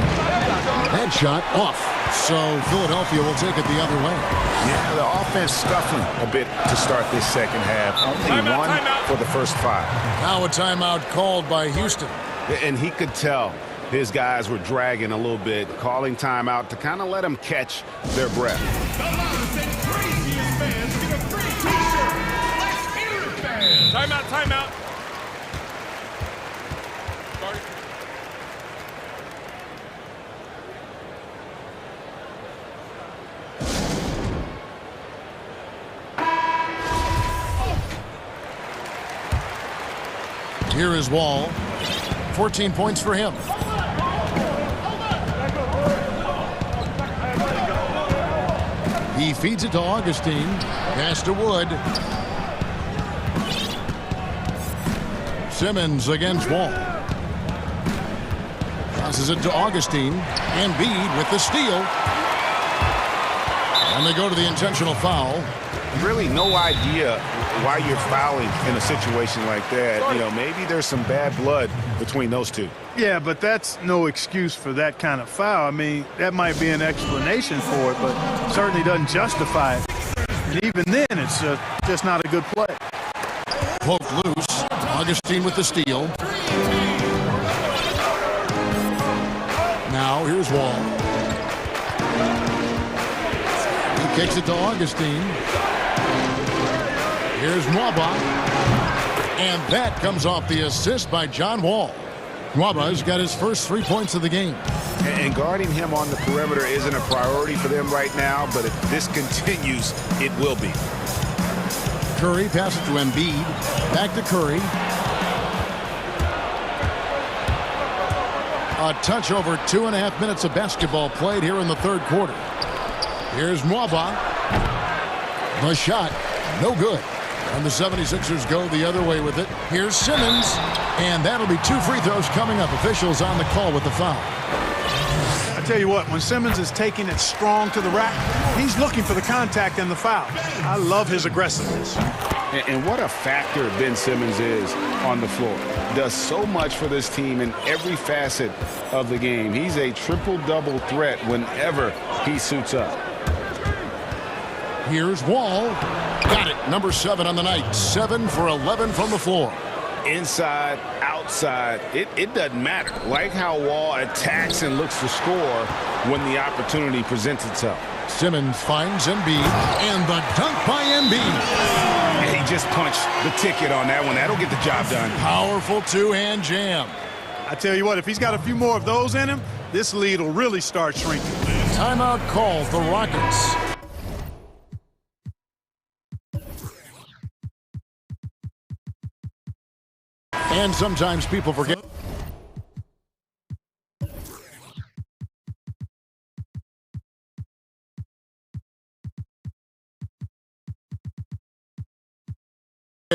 Headshot off. So Philadelphia will take it the other way. Yeah, the offense scuffling a bit to start this second half. Only one for the first 5. Now a timeout called by Houston. And he could tell his guys were dragging a little bit, calling timeout to kind of let them catch their breath. Timeout. Here is Wall. 14 points for him. He feeds it to Augustine. Pass to Wood. Simmons against Wall. Passes it to Augustine. Embiid with the steal. And they go to the intentional foul. Really no idea why you're fouling in a situation like that. You know, maybe there's some bad blood between those two. Yeah, but that's no excuse for that kind of foul. I mean, that might be an explanation for it, but certainly doesn't justify it. And even then, it's just not a good play. Poked loose. Augustine with the steal. Now, here's Wall. He kicks it to Augustine. Here's Nwaba. And that comes off the assist by John Wall. Nwaba's got his first 3 points of the game. And guarding him on the perimeter isn't a priority for them right now, but if this continues, it will be. Curry passes to Embiid. Back to Curry. A touch over 2.5 minutes of basketball played here in the third quarter. Here's Nwaba. The shot, no good. And the 76ers go the other way with it. Here's Simmons. And that'll be 2 free throws coming up. Officials on the call with the foul. I tell you what, when Simmons is taking it strong to the rack, he's looking for the contact and the foul. I love his aggressiveness. And what a factor Ben Simmons is on the floor. Does so much for this team in every facet of the game. He's a triple-double threat whenever he suits up. Here's Wall. Got it. Number 7 on the night. 7 for 11 from the floor. Inside, outside, it doesn't matter. Like how Wall attacks and looks to score when the opportunity presents itself. Simmons finds Embiid, and the dunk by Embiid. And he just punched the ticket on that one. That'll get the job done. Powerful two-hand jam. I tell you what, if he's got a few more of those in him, this lead will really start shrinking. Timeout calls the Rockets. And sometimes people forget.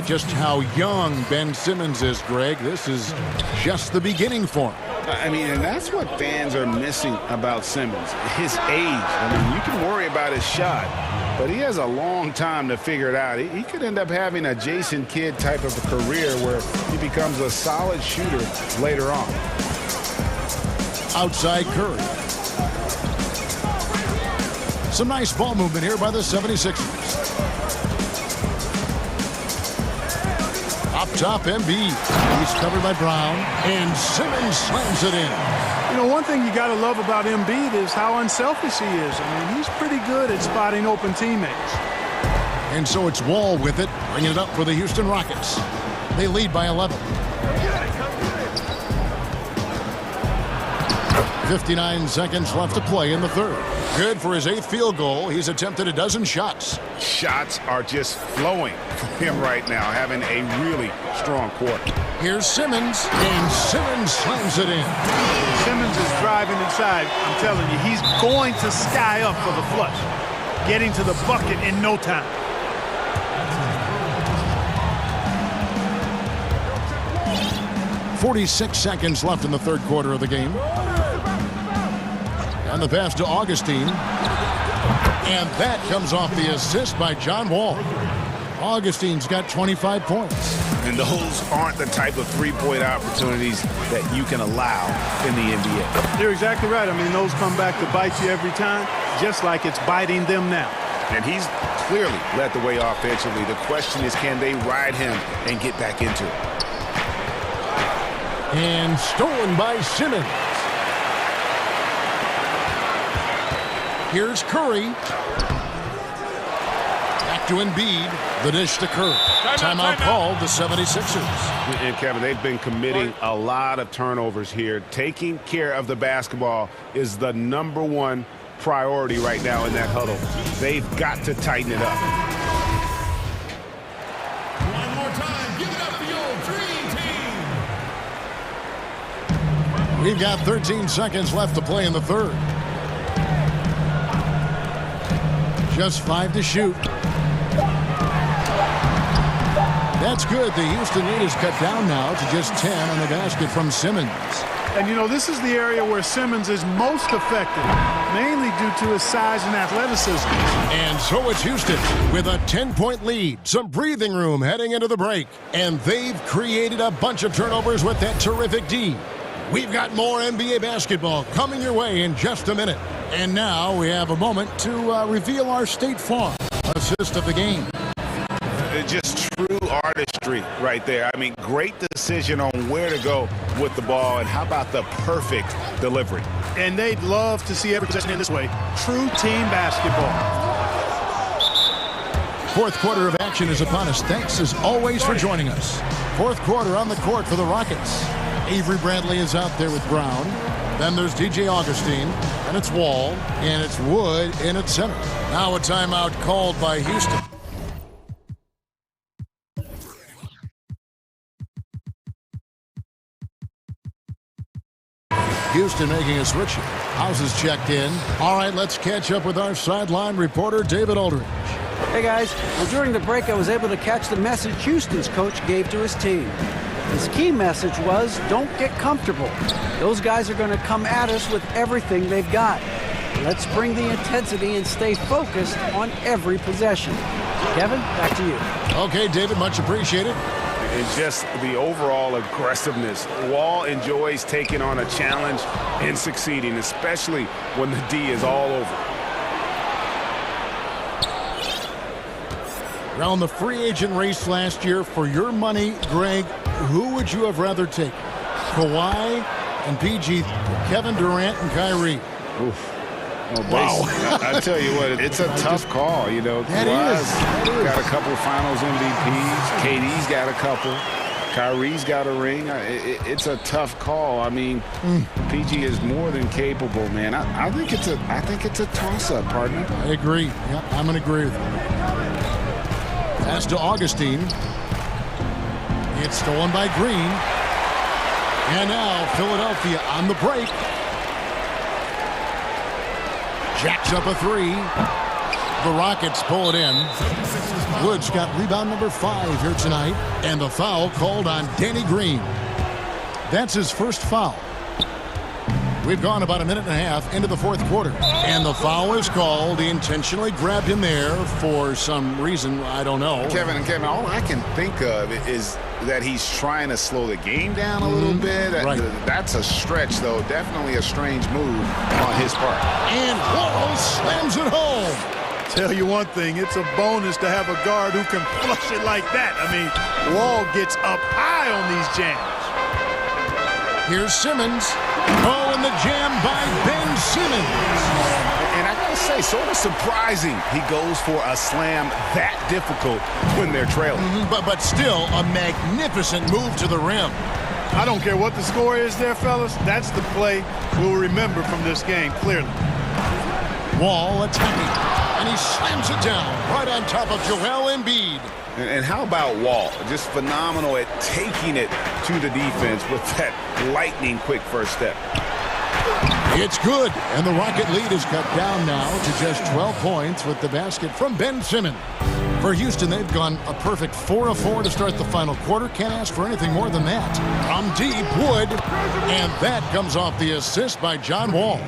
Just how young Ben Simmons is, Greg. This is just the beginning for him. I mean, and that's what fans are missing about Simmons, his age. I mean, you can worry about his shot, but he has a long time to figure it out. He could end up having a Jason Kidd type of a career where he becomes a solid shooter later on. Outside Curry. Some nice ball movement here by the 76ers. Up top, Embiid. He's covered by Brown, and Simmons slams it in. You know, one thing you got to love about Embiid is how unselfish he is. I mean, he's pretty good at spotting open teammates. And so it's Wall with it, bringing it up for the Houston Rockets. They lead by 11. 59 seconds left to play in the third. Good for his 8th field goal. He's attempted a dozen shots. Shots are just flowing for him right now, having a really strong quarter. Here's Simmons, and Simmons slams it in. Simmons is driving inside. I'm telling you, he's going to sky up for the flush. Getting to the bucket in no time. .46 seconds left in the third quarter of the game. And the pass to Augustine. And that comes off the assist by John Wall. Augustine's got 25 points. And those aren't the type of three-point opportunities that you can allow in the NBA. You're exactly right. I mean, those come back to bite you every time, just like it's biting them now. And he's clearly led the way offensively. The question is, can they ride him and get back into it? And stolen by Simmons. Here's Curry. Back to Embiid. The dish to Curry. Timeout called the 76ers. And Kevin, they've been committing a lot of turnovers here. Taking care of the basketball is the #1 priority right now in that huddle. They've got to tighten it up. One more time, give it up for your dream team. We've got 13 seconds left to play in the third. Just 5 to shoot. That's good. The Houston lead is cut down now to just 10 on the basket from Simmons. And, you know, this is the area where Simmons is most effective, mainly due to his size and athleticism. And so it's Houston with a 10-point lead. Some breathing room heading into the break. And they've created a bunch of turnovers with that terrific D. We've got more NBA basketball coming your way in just a minute. And now we have a moment to reveal our State Farm assist of the game. Just true artistry right there. I mean, great decision on where to go with the ball, and how about the perfect delivery? And they'd love to see every possession in this way. True team basketball. Fourth quarter of action is upon us. Thanks as always for joining us. Fourth quarter on the court for the Rockets. Avery Bradley is out there with Brown. Then there's DJ Augustine, and it's Wall, and it's Wood in at center. Now a timeout called by Houston. Houston making a switch. House is checked in. All right, let's catch up with our sideline reporter, David Aldridge. Hey, guys. Well, during the break, I was able to catch the message Houston's coach gave to his team. His key message was, don't get comfortable. Those guys are going to come at us with everything they've got. Let's bring the intensity and stay focused on every possession. Kevin, back to you. Okay, David, much appreciated. And just the overall aggressiveness. Wall enjoys taking on a challenge and succeeding, especially when the D is all over. Around the free agent race last year, for your money, Greg, who would you have rather taken? Kawhi and PG, Kevin Durant and Kyrie. Oof. Well, wow. I tell you what, it's a tough call. You know, Kawhi's got a couple finals MVPs. KD's got a couple. Kyrie's got a ring. It's a tough call. I mean, PG is more than capable, man. I think it's a toss-up, partner. I agree. Yeah, I'm going to agree with you. Pass to Augustine. It's stolen by Green. And now Philadelphia on the break. Jacks up a three. The Rockets pull it in. Woods got rebound number 5 here tonight. And the foul called on Danny Green. That's his first foul. We've gone about a minute and a half into the fourth quarter. And the foul is called. He intentionally grabbed him there for some reason. I don't know. Kevin, all I can think of is that he's trying to slow the game down a little bit. Right. That's a stretch, though. Definitely a strange move on his part. And Wall slams it home. Tell you one thing, it's a bonus to have a guard who can flush it like that. I mean, Wall gets up high on these jams. Here's Simmons. Oh, and the jam by Ben Simmons. And I gotta must say, sort of surprising he goes for a slam that difficult when they're trailing. But still, a magnificent move to the rim. I don't care what the score is there, fellas. That's the play we'll remember from this game, clearly. Wall attacking, and he slams it down right on top of Joel Embiid. And how about Wall? Just phenomenal at taking it to the defense with that lightning quick first step. It's good, and the Rocket lead is cut down now to just 12 points with the basket from Ben Simmons. For Houston, they've gone a perfect 4 of 4 to start the final quarter. Can't ask for anything more than that. From deep, Wood, and that comes off the assist by John Wall.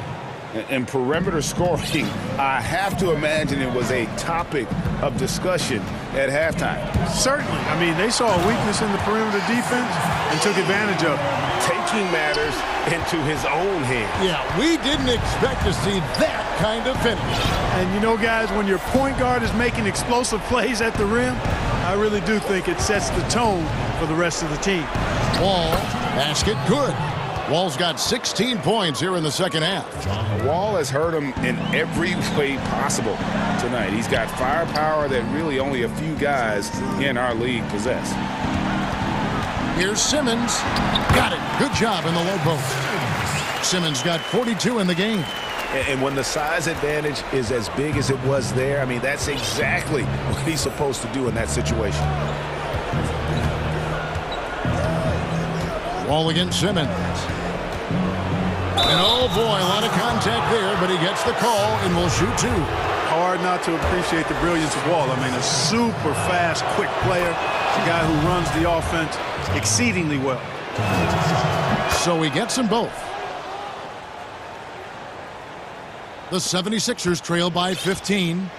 And perimeter scoring, I have to imagine it was a topic of discussion at halftime. Certainly. I mean, they saw a weakness in the perimeter defense and took advantage of it. Taking matters into his own hands. Yeah, we didn't expect to see that kind of finish. And you know, guys, when your point guard is making explosive plays at the rim, I really do think it sets the tone for the rest of the team. Wall, basket, good. Wall's got 16 points here in the second half. Wall has hurt him in every way possible tonight. He's got firepower that really only a few guys in our league possess. Here's Simmons. Got it. Good job in the low post. Simmons got 42 in the game. And when the size advantage is as big as it was there, I mean, that's exactly what he's supposed to do in that situation. Wall against Simmons. And oh boy, a lot of contact there, but he gets the call and will shoot two. Hard not to appreciate the brilliance of Wall. I mean, a super fast, quick player. A guy who runs the offense exceedingly well. So he gets them both. The 76ers trail by 15.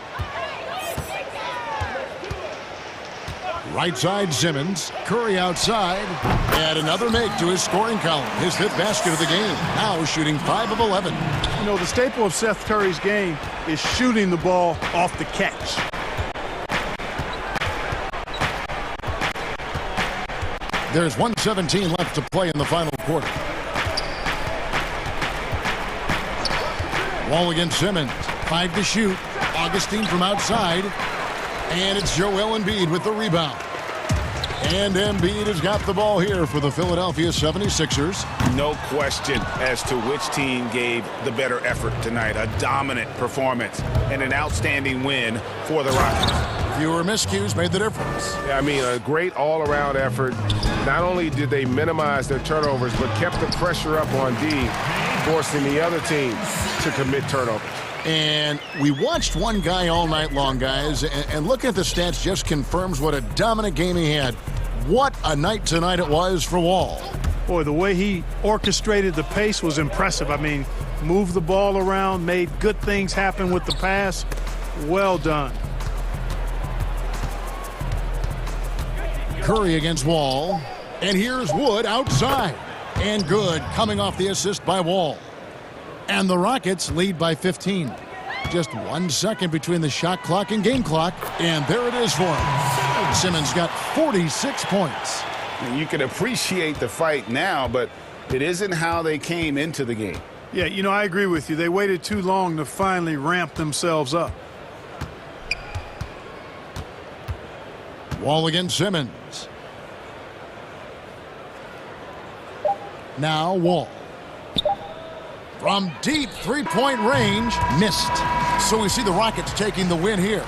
Right side, Simmons. Curry outside. And another make to his scoring column. His 5th basket of the game. Now shooting 5 of 11. You know, the staple of Seth Curry's game is shooting the ball off the catch. There's 1:17 left to play in the final quarter. Wall against Simmons. 5 to shoot. Augustine from outside. And it's Joel Embiid with the rebound. And Embiid has got the ball here for the Philadelphia 76ers. No question as to which team gave the better effort tonight. A dominant performance and an outstanding win for the Rockets. Fewer miscues made the difference. Yeah, I mean, a great all-around effort. Not only did they minimize their turnovers, but kept the pressure up on D, forcing the other team to commit turnovers. And we watched one guy all night long, guys, and looking at the stats just confirms what a dominant game he had. What a night tonight it was for Wall. Boy, the way he orchestrated the pace was impressive. I mean, moved the ball around, made good things happen with the pass. Well done. Curry against Wall. And here's Wood outside. And good, coming off the assist by Wall. And the Rockets lead by 15. Just 1 second between the shot clock and game clock. And there it is for him. Simmons got 46 points. You can appreciate the fight now, but it isn't how they came into the game. Yeah, you know, I agree with you. They waited too long to finally ramp themselves up. Wall against Simmons. Now Wall. From deep three-point range, missed. So we see the Rockets taking the win here.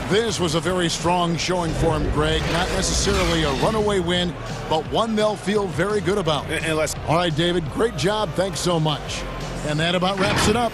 This was a very strong showing for him, Greg. Not necessarily a runaway win, but one they'll feel very good about. All right, David, great job. Thanks so much. And that about wraps it up.